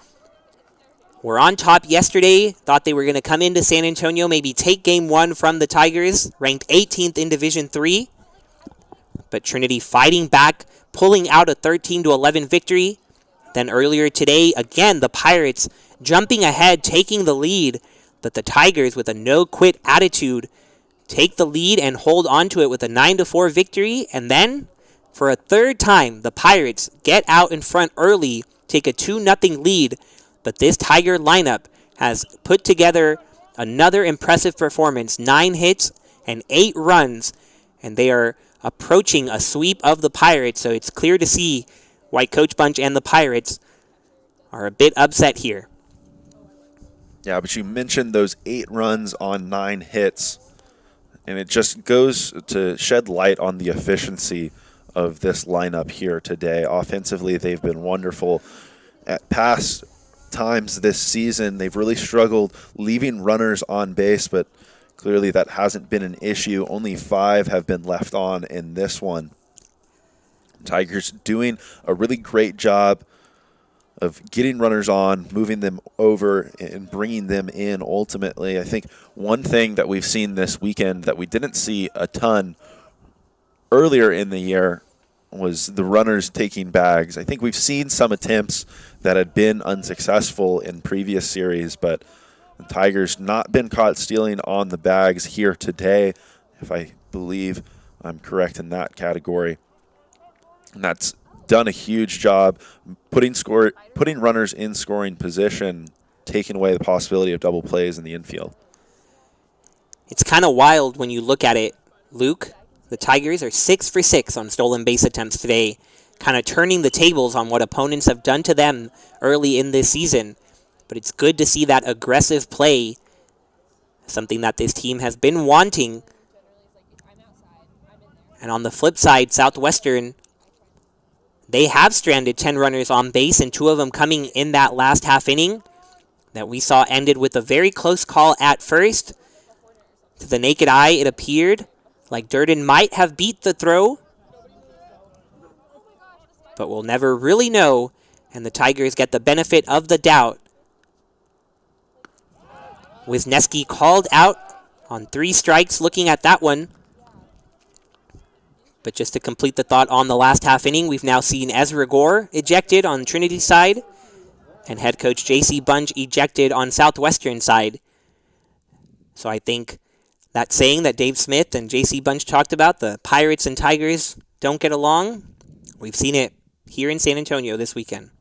were on top yesterday, thought they were going to come into San Antonio, maybe take game one from the Tigers, ranked 18th in Division 3. But Trinity fighting back, pulling out a 13-11 victory. Then earlier today, again, the Pirates jumping ahead, taking the lead. But the Tigers, with a no-quit attitude, take the lead and hold on to it with a 9-4 victory. And then, for a third time, the Pirates get out in front early, take a 2-0 lead. But this Tiger lineup has put together another impressive performance. 9 hits and 8 runs. And they are approaching a sweep of the Pirates. So it's clear to see why Coach Bunch and the Pirates are a bit upset here. Yeah, but you mentioned those 8 runs on 9 hits. And it just goes to shed light on the efficiency of this lineup here today. Offensively, they've been wonderful. At past times this season, they've really struggled leaving runners on base, but clearly that hasn't been an issue. Only 5 have been left on in this one. Tigers doing a really great job of getting runners on, moving them over, and bringing them in ultimately. I think one thing that we've seen this weekend that we didn't see a ton earlier in the year was the runners taking bags. I think we've seen some attempts that had been unsuccessful in previous series, but the Tigers not been caught stealing on the bags here today, if I believe I'm correct in that category. And that's done a huge job putting runners in scoring position, taking away the possibility of double plays in the infield. It's kind of wild when you look at it, Luke. The Tigers are 6 for 6 on stolen base attempts today, kind of turning the tables on what opponents have done to them early in this season. But it's good to see that aggressive play, something that this team has been wanting. And on the flip side, Southwestern, they have stranded 10 runners on base, and 2 of them coming in that last half inning that we saw ended with a very close call at first. To the naked eye, it appeared like Durden might have beat the throw, but we'll never really know, and the Tigers get the benefit of the doubt. Wisniewski called out on 3 strikes looking at that one. But just to complete the thought on the last half inning, we've now seen Ezra Gore ejected on Trinity's side and head coach J.C. Bunch ejected on Southwestern side. So I think that saying that Dave Smith and J.C. Bunch talked about, the Pirates and Tigers don't get along, we've seen it here in San Antonio this weekend.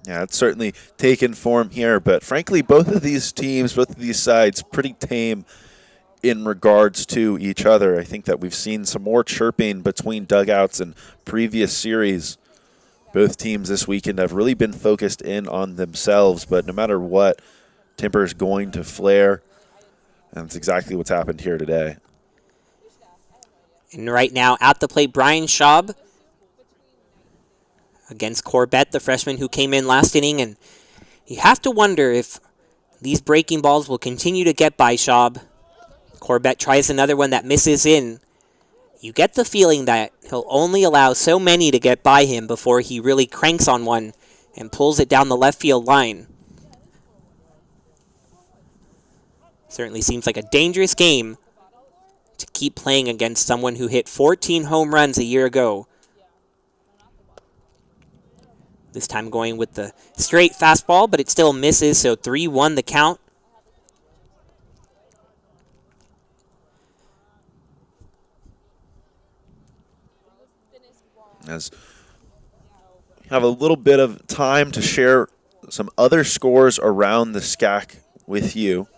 Yeah, it's certainly taken form here, but frankly, both of these teams, both of these sides, pretty tame in regards to each other. I think that we've seen some more chirping between dugouts in previous series. Both teams this weekend have really been focused in on themselves, but no matter what, temper is going to flare, and that's exactly what's happened here today. And right now at the plate, Brian Schaub against Corbett, the freshman who came in last inning, and you have to wonder if these breaking balls will continue to get by Schaub. Corbett tries another one that misses in. You get the feeling that he'll only allow so many to get by him before he really cranks on one and pulls it down the left field line. Certainly seems like a dangerous game to keep playing against someone who hit 14 home runs a year ago. This time going with the straight fastball, but it still misses, so 3-1 the count. As we have a little bit of time to share some other scores around the SCAC with you.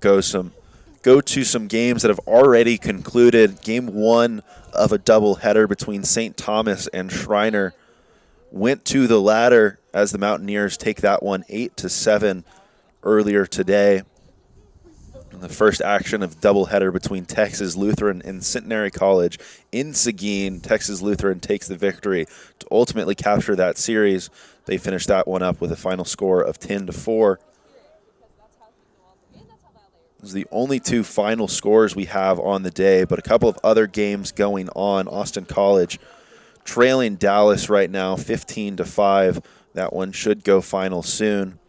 Go to some games that have already concluded. Game 1 of a doubleheader between St. Thomas and Schreiner went to the ladder as the Mountaineers take that one 8-7 earlier today. In the first action of doubleheader between Texas Lutheran and Centenary College in Seguin, Texas Lutheran takes the victory to ultimately capture that series. They finished that one up with a final score of 10-4. Those are the only two final scores we have on the day, but a couple of other games going on. Austin College trailing Dallas right now 15-5. That one should go final soon.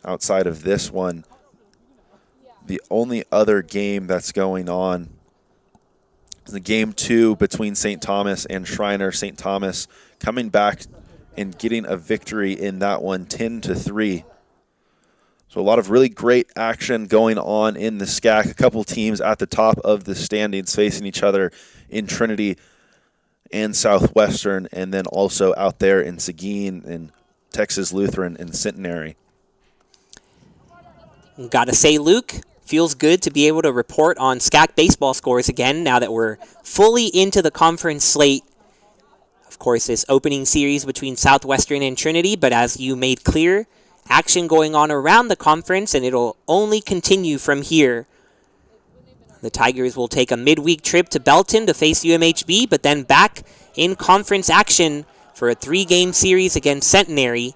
Outside of this one, the only other game that's going on is the game 2 between St. Thomas and Schreiner. St. Thomas coming back and getting a victory in that one, 10-3. So a lot of really great action going on in the SCAC. A couple teams at the top of the standings facing each other in Trinity and Southwestern, and then also out there in Seguin and Texas Lutheran and Centenary. Gotta say, Luke, feels good to be able to report on SCAC baseball scores again now that we're fully into the conference slate. Of course, this opening series between Southwestern and Trinity, but as you made clear, action going on around the conference, and it'll only continue from here. The Tigers will take a midweek trip to Belton to face UMHB, but then back in conference action for a 3-game series against Centenary.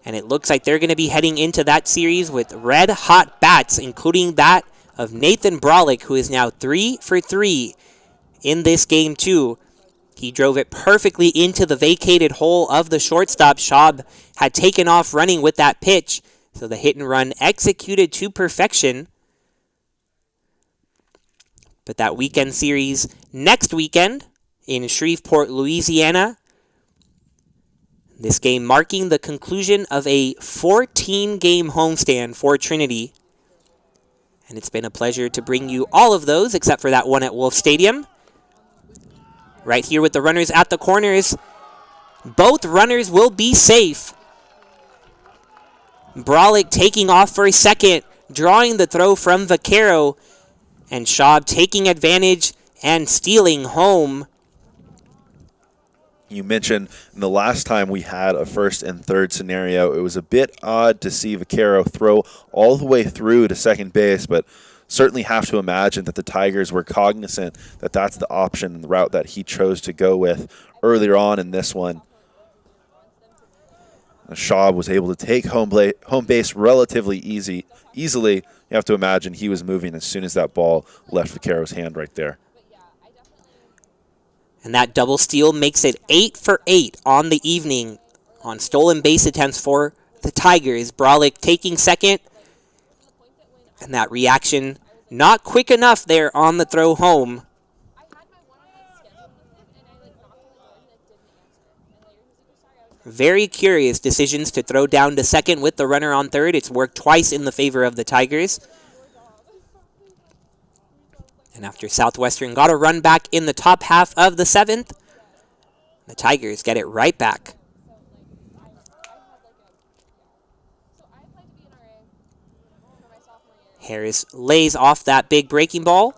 And it looks like they're going to be heading into that series with red-hot bats, including that of Nathan Brolick, who is now 3 for 3 in this game, too. He drove it perfectly into the vacated hole of the shortstop. Schaub had taken off running with that pitch, so the hit and run executed to perfection. But that weekend series next weekend in Shreveport, Louisiana. This game marking the conclusion of a 14-game homestand for Trinity. And it's been a pleasure to bring you all of those, except for that one at Wolf Stadium. Right here with the runners at the corners. Both runners will be safe. Brolick taking off for a second, drawing the throw from Vaquero. And Schaub taking advantage and stealing home. You mentioned the last time we had a first and third scenario, it was a bit odd to see Vaquero throw all the way through to second base, but certainly have to imagine that the Tigers were cognizant that that's the option and the route that he chose to go with earlier on in this one. Schaub was able to take home base relatively easily. You have to imagine he was moving as soon as that ball left Vaquero's hand right there. And that double steal makes it 8 for 8 on the evening on stolen base attempts for the Tigers. Brolick taking second. And that reaction not quick enough there on the throw home. Very curious decisions to throw down to second with the runner on third. It's worked twice in the favor of the Tigers. And after Southwestern got a run back in the top half of the 7th, the Tigers get it right back. Harris lays off that big breaking ball.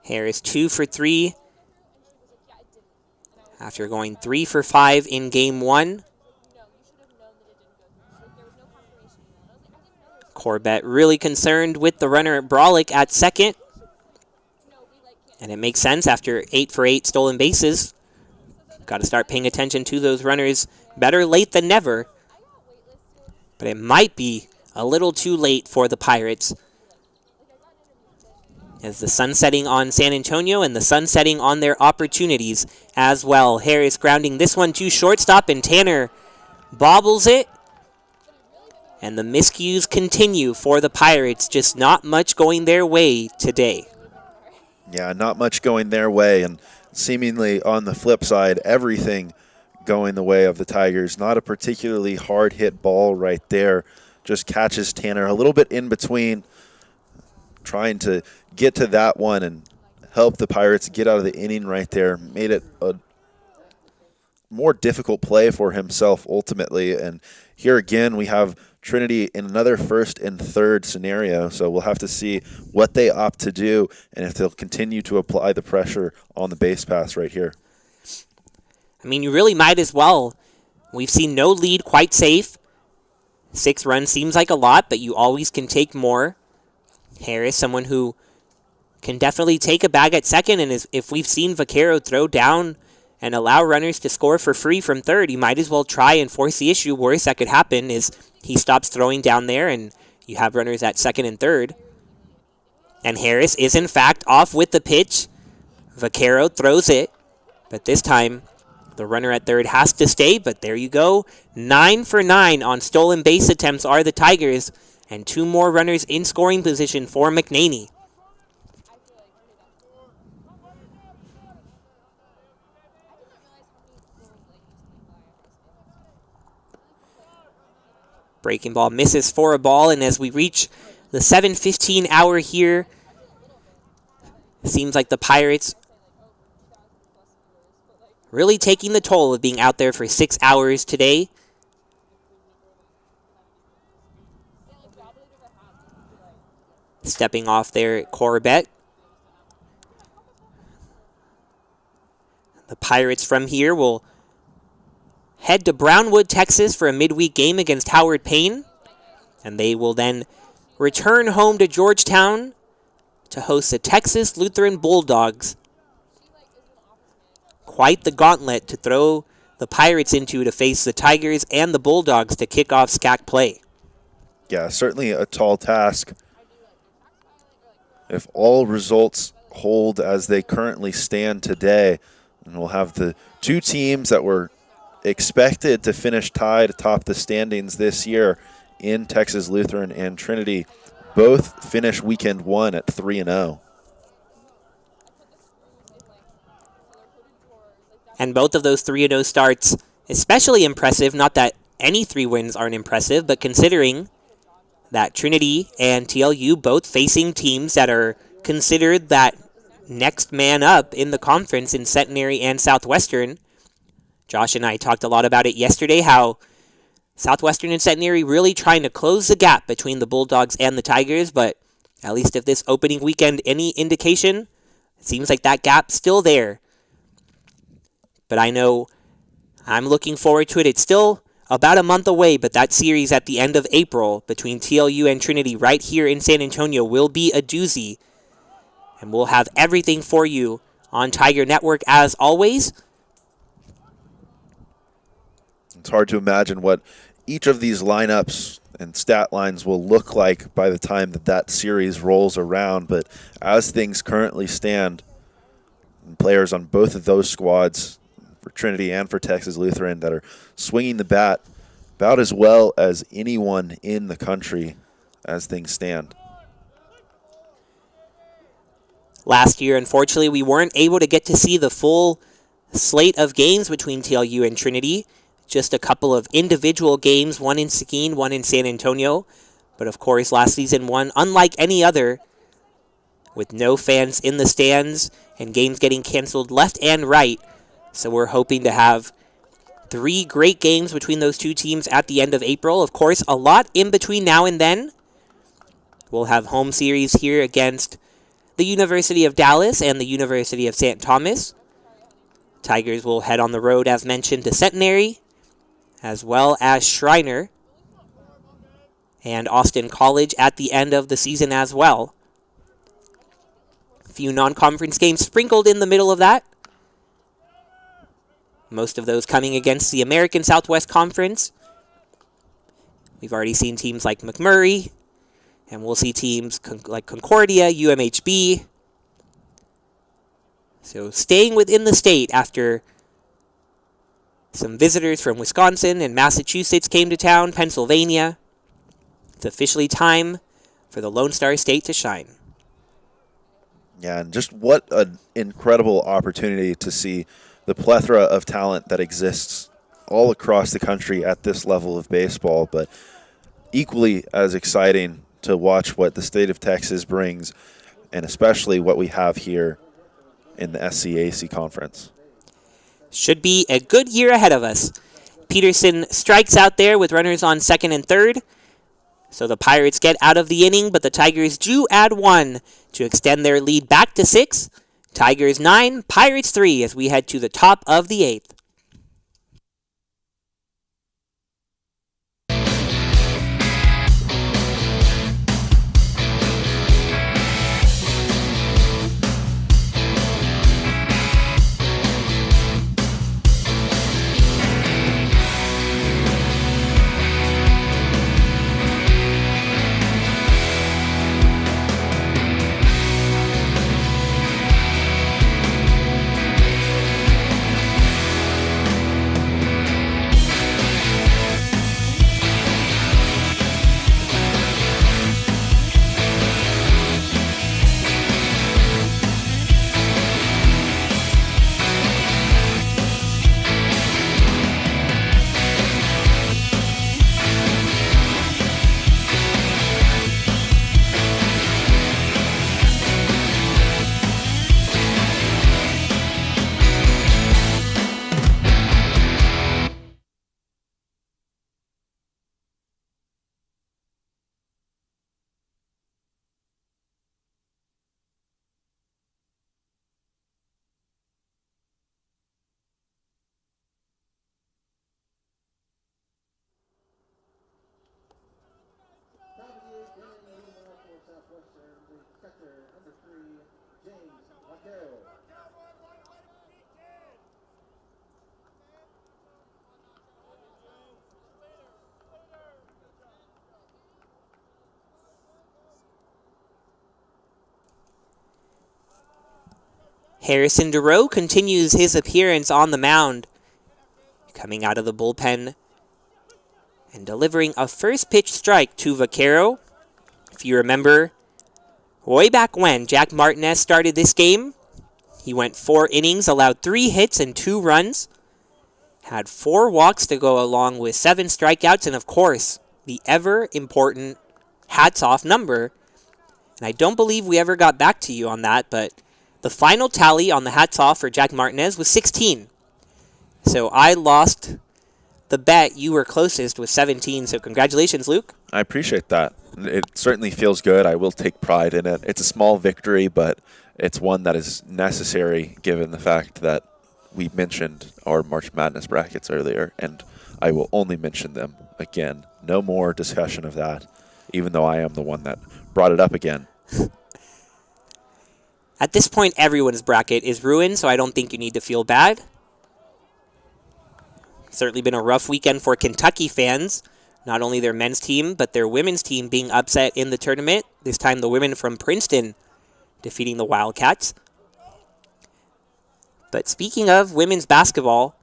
Harris 2 for 3 after going 3 for 5 in game 1. Corbett really concerned with the runner Brolick at second. And it makes sense after 8 for 8 stolen bases. Got to start paying attention to those runners. Better late than never. But it might be a little too late for the Pirates. As the sun setting on San Antonio and the sun setting on their opportunities as well. Harris grounding this one to shortstop, and Tanner bobbles it. And the miscues continue for the Pirates. Just not much going their way today. Yeah, not much going their way, and seemingly on the flip side, everything going the way of the Tigers. Not a particularly hard hit ball right there. Just catches Tanner a little bit in between, trying to get to that one and help the Pirates get out of the inning right there. Made it a more difficult play for himself ultimately. And here again, we have Trinity in another first and third scenario, so we'll have to see what they opt to do and if they'll continue to apply the pressure on the base pass right here. I mean, you really might as well. We've seen no lead quite safe. 6 runs seems like a lot, but you always can take more. Harris, someone who can definitely take a bag at second, and if we've seen Vaquero throw down and allow runners to score for free from third, you might as well try and force the issue. Worst that could happen is he stops throwing down there and you have runners at second and third. And Harris is in fact off with the pitch. Vaquero throws it, but this time the runner at third has to stay, but there you go. 9 for 9 on stolen base attempts are the Tigers, and 2 more runners in scoring position for McNaney. Breaking ball misses for a ball, and as we reach the 7:15 hour here, seems like the Pirates really taking the toll of being out there for 6 hours today. Stepping off there at Corbett. The Pirates from here will head to Brownwood, Texas for a midweek game against Howard Payne. And they will then return home to Georgetown to host the Texas Lutheran Bulldogs. Quite the gauntlet to throw the Pirates into to face the Tigers and the Bulldogs to kick off SCAC play. Yeah, certainly a tall task. If all results hold as they currently stand today, and we'll have the two teams that were expected to finish tied atop the standings this year in Texas Lutheran and Trinity both finish weekend one at 3-0. And both of those 3-0 starts, especially impressive. Not that any 3 wins aren't impressive, but considering that Trinity and TLU both facing teams that are considered that next man up in the conference in Centenary and Southwestern. Josh and I talked a lot about it yesterday, how Southwestern and Centenary really trying to close the gap between the Bulldogs and the Tigers, but at least if this opening weekend any indication, it seems like that gap's still there. But I know I'm looking forward to it. It's still about a month away, but that series at the end of April between TLU and Trinity right here in San Antonio will be a doozy. And we'll have everything for you on Tiger Network as always. It's hard to imagine what each of these lineups and stat lines will look like by the time that series rolls around. But as things currently stand, players on both of those squads, for Trinity and for Texas Lutheran, that are swinging the bat about as well as anyone in the country as things stand. Last year, unfortunately, we weren't able to get to see the full slate of games between TLU and Trinity. Just a couple of individual games, one in Seguin, one in San Antonio. But of course, last season one, unlike any other, with no fans in the stands and games getting canceled left and right. So we're hoping to have 3 great games between those two teams at the end of April. Of course, a lot in between now and then. We'll have home series here against the University of Dallas and the University of St. Thomas. Tigers will head on the road, as mentioned, to Centenary, as well as Schreiner and Austin College at the end of the season as well. A few non-conference games sprinkled in the middle of that. Most of those coming against the American Southwest Conference. We've already seen teams like McMurray, and we'll see teams like Concordia, UMHB. So staying within the state after some visitors from Wisconsin and Massachusetts came to town, Pennsylvania. It's officially time for the Lone Star State to shine. Yeah, and just what an incredible opportunity to see the plethora of talent that exists all across the country at this level of baseball, but equally as exciting to watch what the state of Texas brings, and especially what we have here in the SCAC conference. Should be a good year ahead of us. Peterson strikes out there with runners on second and third. So the Pirates get out of the inning, but the Tigers do add 1 to extend their lead back to 6. Tigers 9, Pirates 3 as we head to the top of the 8th. Vaquero. Harrison DeRoe continues his appearance on the mound, coming out of the bullpen and delivering a first pitch strike to Vaquero. If you remember, way back when Jack Martinez started this game, he went 4 innings, allowed 3 hits and 2 runs, had 4 walks to go along with 7 strikeouts, and of course, the ever-important hats-off number. And I don't believe we ever got back to you on that, but the final tally on the hats-off for Jack Martinez was 16. So I lost the bet. You were closest with 17, so congratulations, Luke. I appreciate that. It certainly feels good. I will take pride in it. It's a small victory, but it's one that is necessary given the fact that we mentioned our March Madness brackets earlier, and I will only mention them again. No more discussion of that, even though I am the one that brought it up again. At this point, everyone's bracket is ruined, so I don't think you need to feel bad. Certainly been a rough weekend for Kentucky fans. Not only their men's team, but their women's team being upset in the tournament. This time the women from Princeton defeating the Wildcats. But speaking of women's basketball,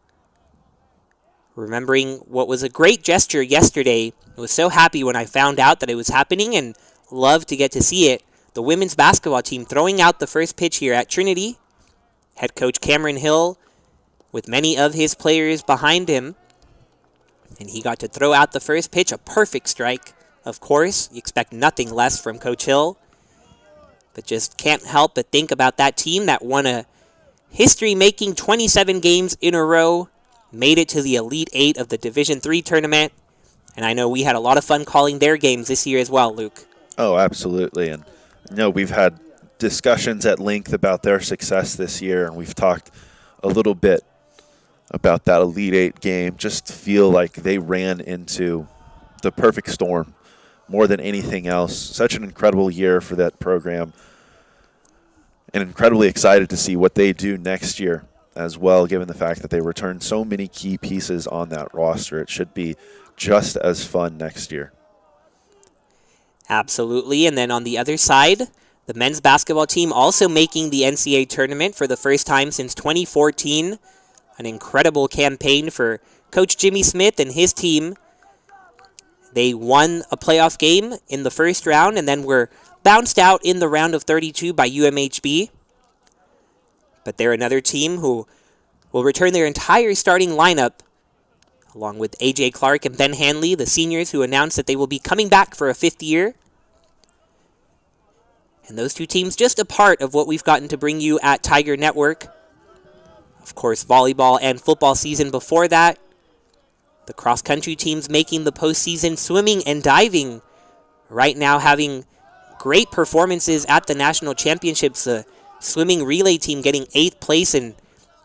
remembering what was a great gesture yesterday, I was so happy when I found out that it was happening and loved to get to see it. The women's basketball team throwing out the first pitch here at Trinity. Head coach Cameron Hill with many of his players behind him. And he got to throw out the first pitch, a perfect strike. Of course, you expect nothing less from Coach Hill. But just can't help but think about that team that won a history-making 27 games in a row, made it to the Elite Eight of the Division III tournament. And I know we had a lot of fun calling their games this year as well, Luke. Oh, absolutely. And we've had discussions at length about their success this year, and we've talked a little bit about that Elite Eight game. Just feel like they ran into the perfect storm more than anything else. Such an incredible year for that program, and incredibly excited to see what they do next year as well, given the fact that they returned so many key pieces on that roster. It should be just as fun next year. Absolutely. And then on the other side, the men's basketball team also making the NCAA tournament for the first time since 2014. An incredible campaign for Coach Jimmy Smith and his team. They won a playoff game in the first round and then were bounced out in the round of 32 by UMHB. But they're another team who will return their entire starting lineup, along with A.J. Clark and Ben Hanley, the seniors who announced that they will be coming back for a 5th year. And those two teams just a part of what we've gotten to bring you at Tiger Network. Of course, volleyball and football season before that. The cross-country teams making the postseason, swimming and diving. Right now having great performances at the national championships. The swimming relay team getting 8th place in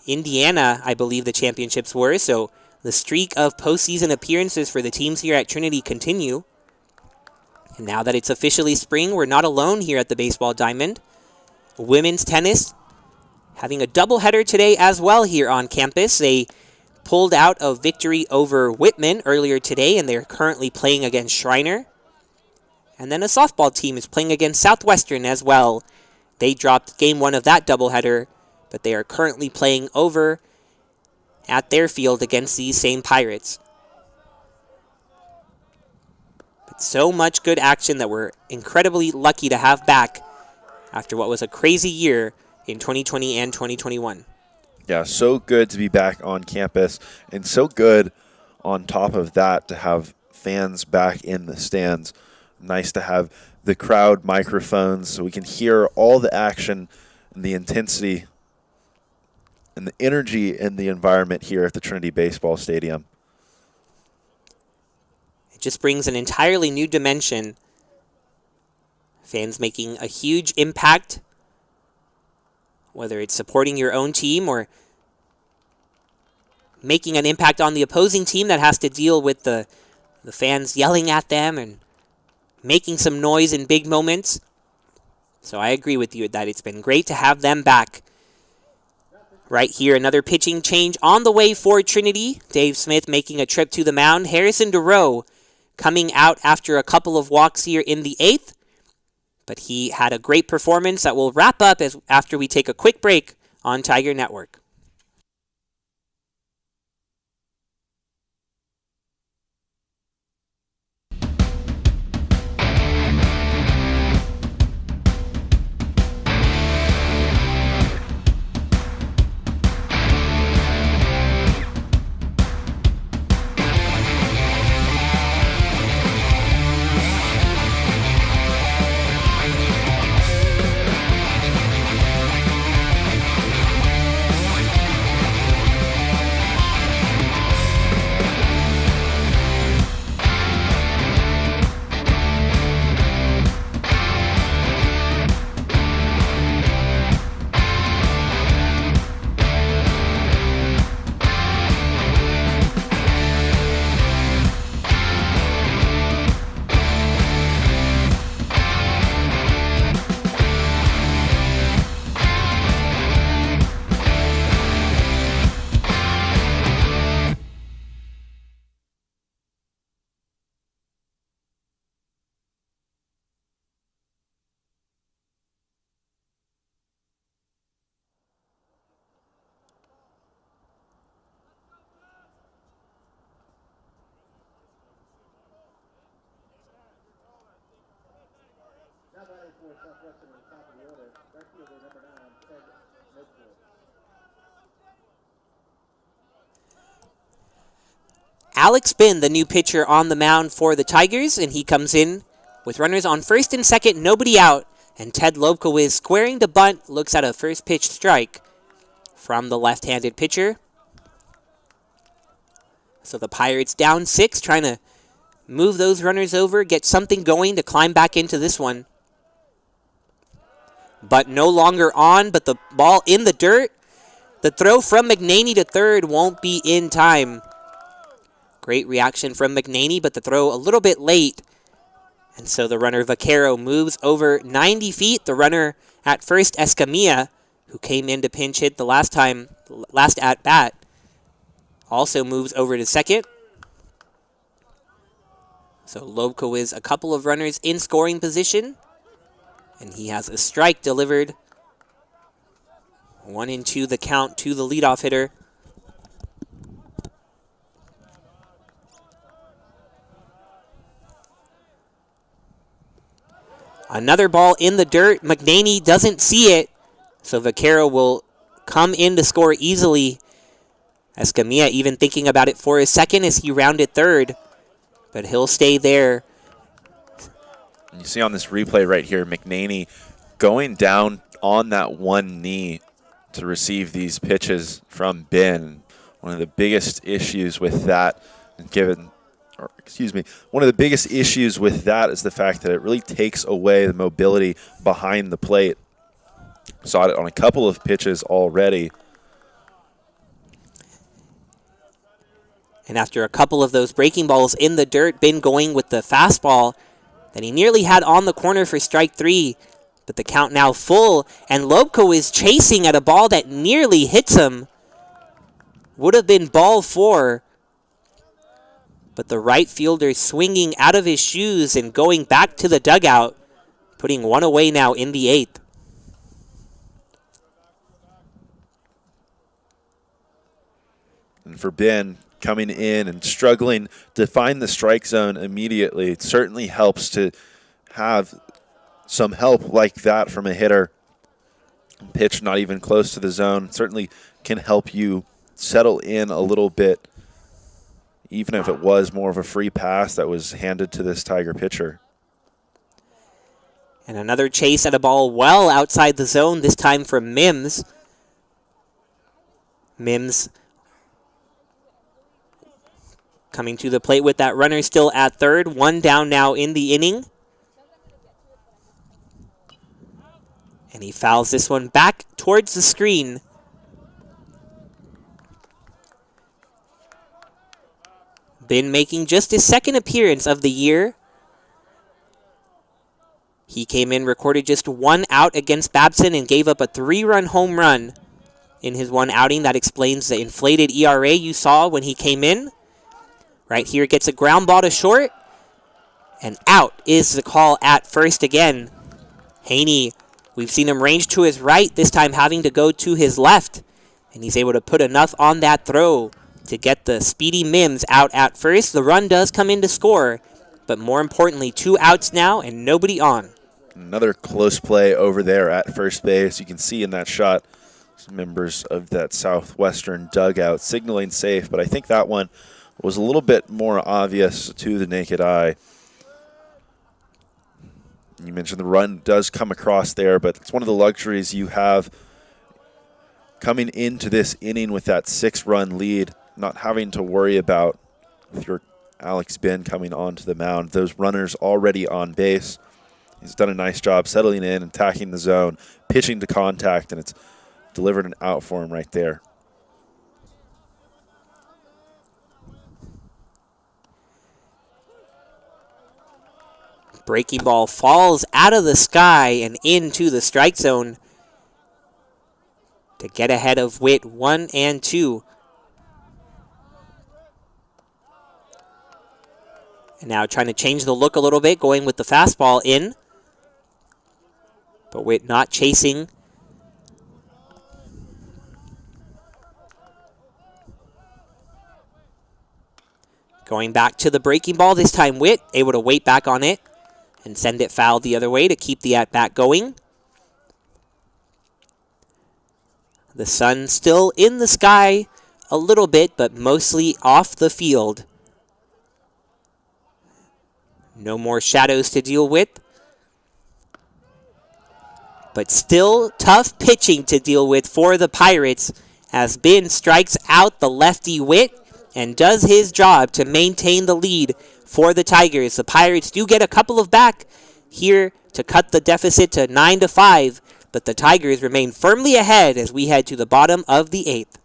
Indiana, I believe the championships were. So the streak of postseason appearances for the teams here at Trinity continue. And now that it's officially spring, we're not alone here at the Baseball Diamond. Women's tennis having a doubleheader today as well here on campus. They pulled out a victory over Whitman earlier today, and they're currently playing against Schreiner. And then a softball team is playing against Southwestern as well. They dropped game 1 of that doubleheader, but they are currently playing over at their field against these same Pirates. But so much good action that we're incredibly lucky to have back after what was a crazy year in 2020 and 2021. Yeah, so good to be back on campus, and so good on top of that to have fans back in the stands. Nice to have the crowd microphones so we can hear all the action and the intensity and the energy in the environment here at the Trinity Baseball Stadium. It just brings an entirely new dimension. Fans making a huge impact, whether it's supporting your own team or making an impact on the opposing team that has to deal with the fans yelling at them and making some noise in big moments. So I agree with you that it's been great to have them back Right here, another pitching change on the way for Trinity. Dave Smith making a trip to the mound. Harrison DeRoe coming out after a couple of walks here in the 8th. But he had a great performance that will wrap up after we take a quick break on Tiger Network. Now batting for Southwestern at the top of the order, right fielder number 9, Ted Lokewood. Alex Bin, the new pitcher on the mound for the Tigers, and he comes in with runners on first and second, nobody out, and Ted Lobkowicz squaring the bunt, looks at a first pitch strike from the left-handed pitcher. So the Pirates down 6, trying to move those runners over, get something going to climb back into this one. But no longer on, but the ball in the dirt. The throw from McNaney to third won't be in time. Great reaction from McNaney, but the throw a little bit late. And so the runner Vaquero moves over 90 feet. The runner at first, Escamilla, who came in to pinch hit the last at bat, also moves over to second. So Lobkowicz a couple of runners in scoring position. And he has a strike delivered. 1-2 the count to the leadoff hitter. Another ball in the dirt. McNaney doesn't see it. So Vaquero will come in to score easily. Escamilla even thinking about it for a second as he rounded third. But he'll stay there. You see on this replay right here, McNaney going down on that one knee to receive these pitches from Bin. One of the biggest issues with that, one of the biggest issues with that is the fact that it really takes away the mobility behind the plate. Saw it on a couple of pitches already. And after a couple of those breaking balls in the dirt, Bin going with the fastball that he nearly had on the corner for strike 3. But the count now full, and Lobko is chasing at a ball that nearly hits him. Would have been ball 4. But the right fielder swinging out of his shoes and going back to the dugout, putting one away now in the 8th. And for Ben, coming in and struggling to find the strike zone immediately, it certainly helps to have some help like that from a hitter. Pitch not even close to the zone certainly can help you settle in a little bit, even if it was more of a free pass that was handed to this Tiger pitcher. And another chase at a ball well outside the zone, this time from Mims. Mims coming to the plate with that runner still at third. One down now in the inning. And he fouls this one back towards the screen. Bin making just his second appearance of the year. He came in, recorded just 1 out against Babson, and gave up a 3-run home run in his one outing. That explains the inflated ERA you saw when he came in. Right here gets a ground ball to short. And out is the call at first again. Haney, we've seen him range to his right, this time having to go to his left. And he's able to put enough on that throw to get the speedy Mims out at first. The run does come in to score, but more importantly, 2 outs now and nobody on. Another close play over there at first base. You can see in that shot some members of that Southwestern dugout signaling safe, but I think that one was a little bit more obvious to the naked eye. You mentioned the run does come across there, but it's one of the luxuries you have coming into this inning with that 6-run lead, not having to worry about with your Alex Ben coming onto the mound. Those runners already on base. He's done a nice job settling in, attacking the zone, pitching to contact, and it's delivered an out for him right there. Breaking ball falls out of the sky and into the strike zone to get ahead of Witt 1-2. And now trying to change the look a little bit, going with the fastball in. But Witt not chasing. Going back to the breaking ball, this time Witt able to wait back on it and send it foul the other way to keep the at-bat going. The sun still in the sky a little bit, but mostly off the field. No more shadows to deal with. But still tough pitching to deal with for the Pirates as Ben strikes out the lefty Witt and does his job to maintain the lead for the Tigers. The Pirates do get a couple of back here to cut the deficit to 9-5, but the Tigers remain firmly ahead as we head to the bottom of the 8th.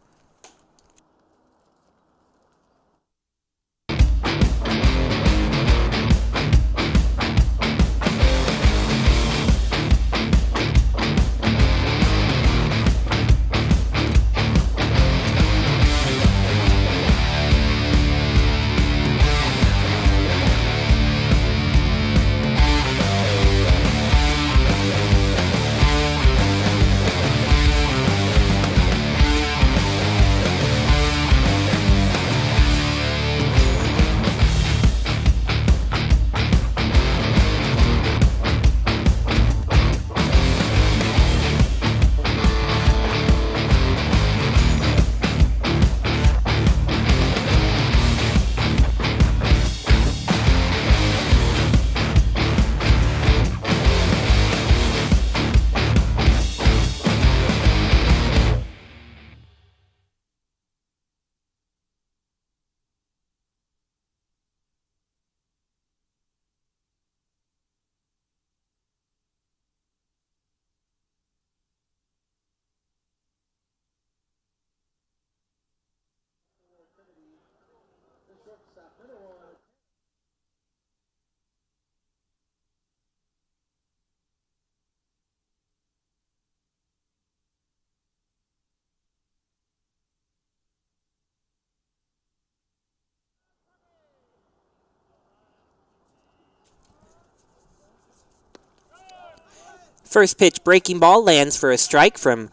First pitch breaking ball lands for a strike from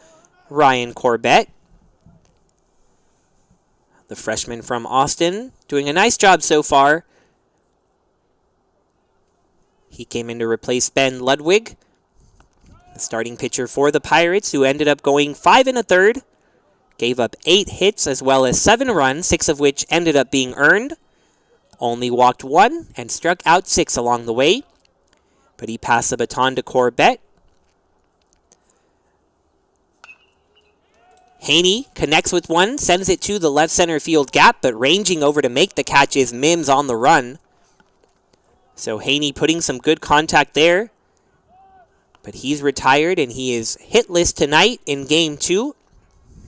Ryan Corbett. The freshman from Austin doing a nice job so far. He came in to replace Ben Ludwig, the starting pitcher for the Pirates, who ended up going 5 1/3. Gave up 8 hits as well as 7 runs, 6 of which ended up being earned. Only walked 1 and struck out 6 along the way. But he passed the baton to Corbett. Haney connects with one, sends it to the left center field gap, but ranging over to make the catch is Mims on the run. So Haney putting some good contact there. But he's retired and he is hitless tonight in Game 2.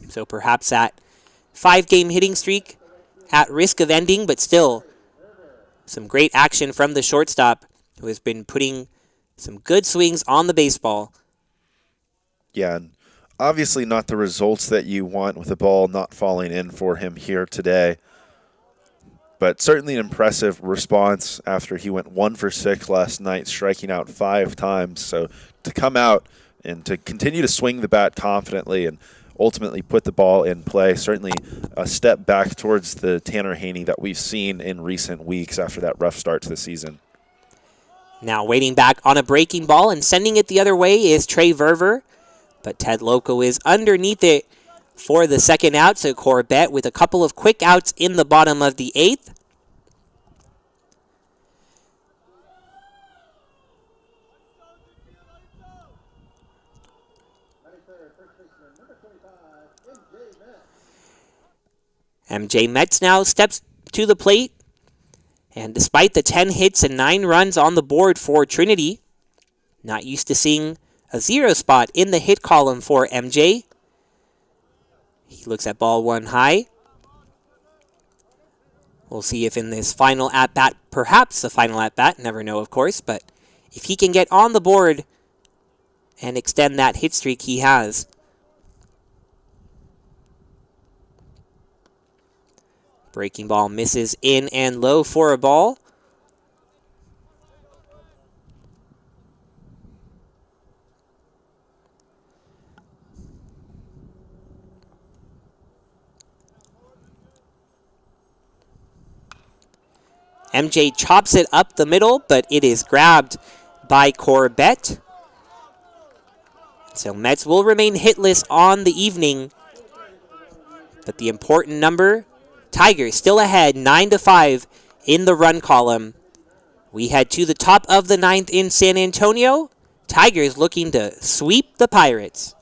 So perhaps that 5-game hitting streak at risk of ending, but still some great action from the shortstop who has been putting some good swings on the baseball. Yeah, and obviously not the results that you want with the ball not falling in for him here today. But certainly an impressive response after he went 1 for 6 last night, striking out 5 times. So to come out and to continue to swing the bat confidently and ultimately put the ball in play, certainly a step back towards the Tanner Haney that we've seen in recent weeks after that rough start to the season. Now waiting back on a breaking ball and sending it the other way is Trey Verver, but Ted Loco is underneath it for the second out, so Corbett with a couple of quick outs in the bottom of the 8th. MJ Metz now steps to the plate, and despite the 10 hits and 9 runs on the board for Trinity, not used to seeing a 0 spot in the hit column for MJ. He looks at ball 1 high. We'll see if in this final at-bat, perhaps the final at-bat, never know of course, but if he can get on the board and extend that hit streak he has. Breaking ball misses in and low for a ball. MJ chops it up the middle, but it is grabbed by Corbett. So Mets will remain hitless on the evening. But the important number, Tigers still ahead 9-5 in the run column. We head to the top of the 9th in San Antonio. Tigers looking to sweep the Pirates.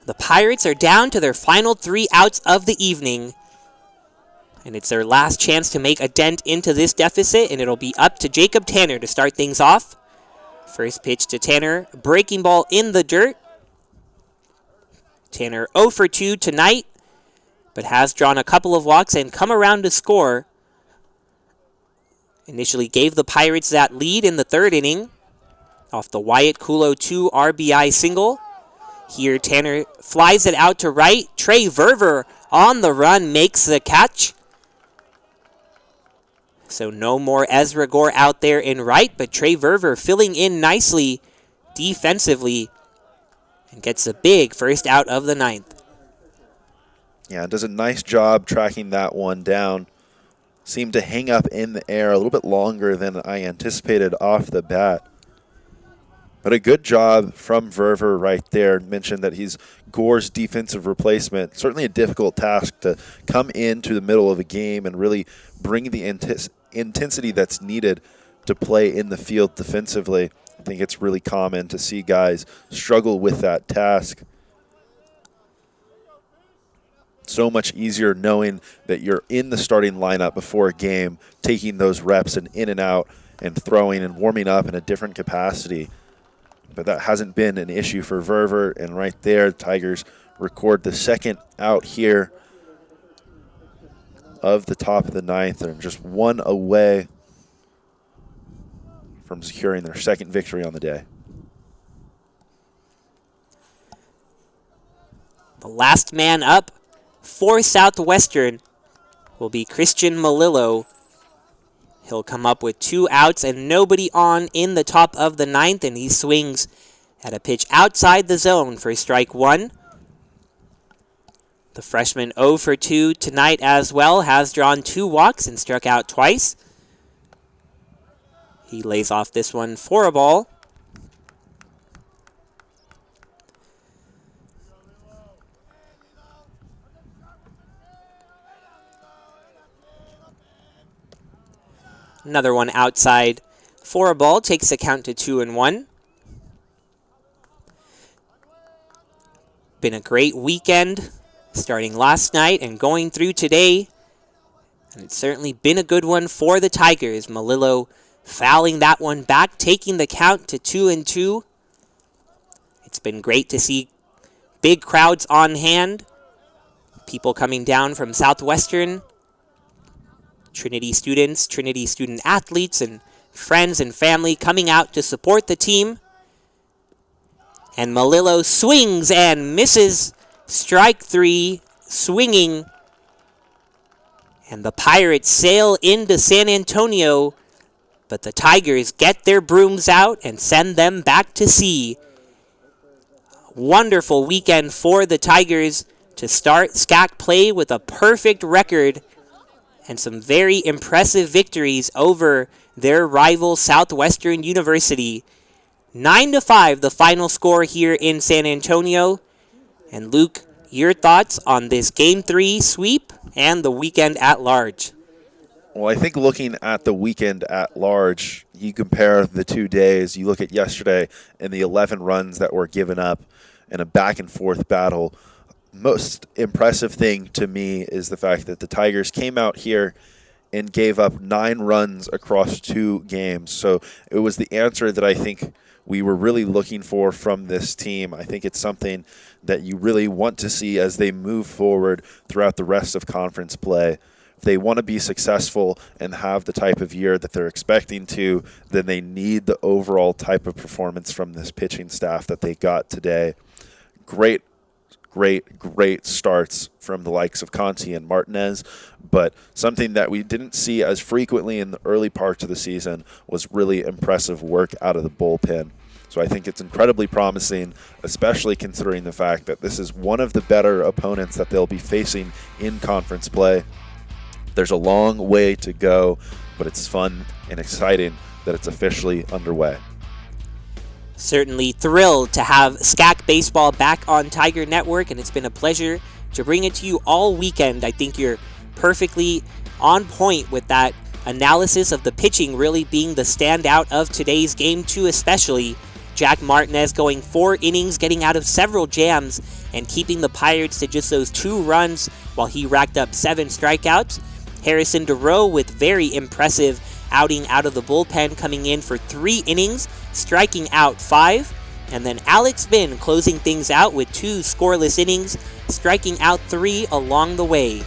The Pirates are down to their final 3 outs of the evening. And it's their last chance to make a dent into this deficit, and it'll be up to Jacob Tanner to start things off. First pitch to Tanner, breaking ball in the dirt. Tanner 0 for 2 tonight, but has drawn a couple of walks and come around to score. Initially gave the Pirates that lead in the 3rd inning off the Wyatt Kulo 2 RBI single. Here, Tanner flies it out to right. Trey Verver on the run makes the catch. So no more Ezra Gore out there in right, but Trey Verver filling in nicely defensively and gets a big first out of the 9th. Yeah, does a nice job tracking that one down. Seemed to hang up in the air a little bit longer than I anticipated off the bat. But a good job from Verver right there. Mentioned that he's Gore's defensive replacement. Certainly a difficult task to come into the middle of a game and really bring the intensity that's needed to play in the field defensively. I think it's really common to see guys struggle with that task. so much easier knowing that you're in the starting lineup before a game, taking those reps and in and out and throwing and warming up in a different capacity. But that hasn't been an issue for Verver, and right there, the Tigers record the second out here of the top of the ninth, and just one away from securing their second victory on the day. The last man up for Southwestern will be Christian Malillo. He'll come up with 2 outs and nobody on in the top of the ninth, and he swings at a pitch outside the zone for strike 1. The freshman 0 for 2 tonight as well, has drawn 2 walks and struck out twice. He lays off this one for a ball. Another one outside for a ball, takes the count to 2-1. Been a great weekend, starting last night and going through today. And it's certainly been a good one for the Tigers. Malillo fouling that one back, taking the count to 2-2. It's been great to see big crowds on hand. People coming down from Southwestern, Trinity students, Trinity student athletes, and friends and family coming out to support the team. And Malillo swings and misses. Strike 3, swinging. And the Pirates sail into San Antonio, but the Tigers get their brooms out and send them back to sea. Wonderful weekend for the Tigers to start SCAC play with a perfect record and some very impressive victories over their rival Southwestern University. 9-5 the final score here in San Antonio. And Luke, your thoughts on this Game 3 sweep and the weekend at large? Well, I think looking at the weekend at large, you compare the 2 days. You look at yesterday and the 11 runs that were given up in a back-and-forth battle. Most impressive thing to me is the fact that the Tigers came out here and gave up 9 runs across 2 games. So it was the answer that I think we were really looking for from this team. I think it's something that you really want to see as they move forward throughout the rest of conference play. If they want to be successful and have the type of year that they're expecting to, then they need the overall type of performance from this pitching staff that they got today. Great starts from the likes of Conti and Martinez, but something that we didn't see as frequently in the early parts of the season was really impressive work out of the bullpen. So I think it's incredibly promising, especially considering the fact that this is one of the better opponents that they'll be facing in conference play. There's a long way to go, but it's fun and exciting that it's officially underway. Certainly thrilled to have SCAC baseball back on Tiger Network, and it's been a pleasure to bring it to you all weekend. I think you're perfectly on point with that analysis of the pitching really being the standout of today's Game 2 especially. Jack Martinez going 4 innings, getting out of several jams, and keeping the Pirates to just those 2 runs while he racked up 7 strikeouts. Harrison DeRoe with very impressive outing out of the bullpen, coming in for 3 innings, striking out 5. And then Alex Bin closing things out with 2 scoreless innings, striking out 3 along the way.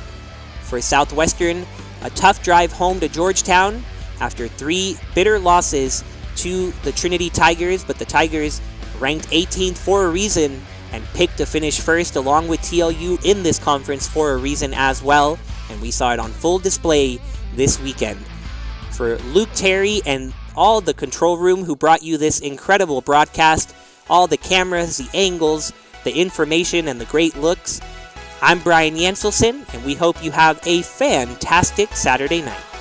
For Southwestern, a tough drive home to Georgetown after 3 bitter losses to the Trinity Tigers, but the Tigers ranked 18th for a reason and picked to finish first along with TLU in this conference for a reason as well, and we saw it on full display this weekend. For Luke Terry and all the control room who brought you this incredible broadcast, all the cameras, the angles, the information, and the great looks, I'm Brian Yanselson, and we hope you have a fantastic Saturday night.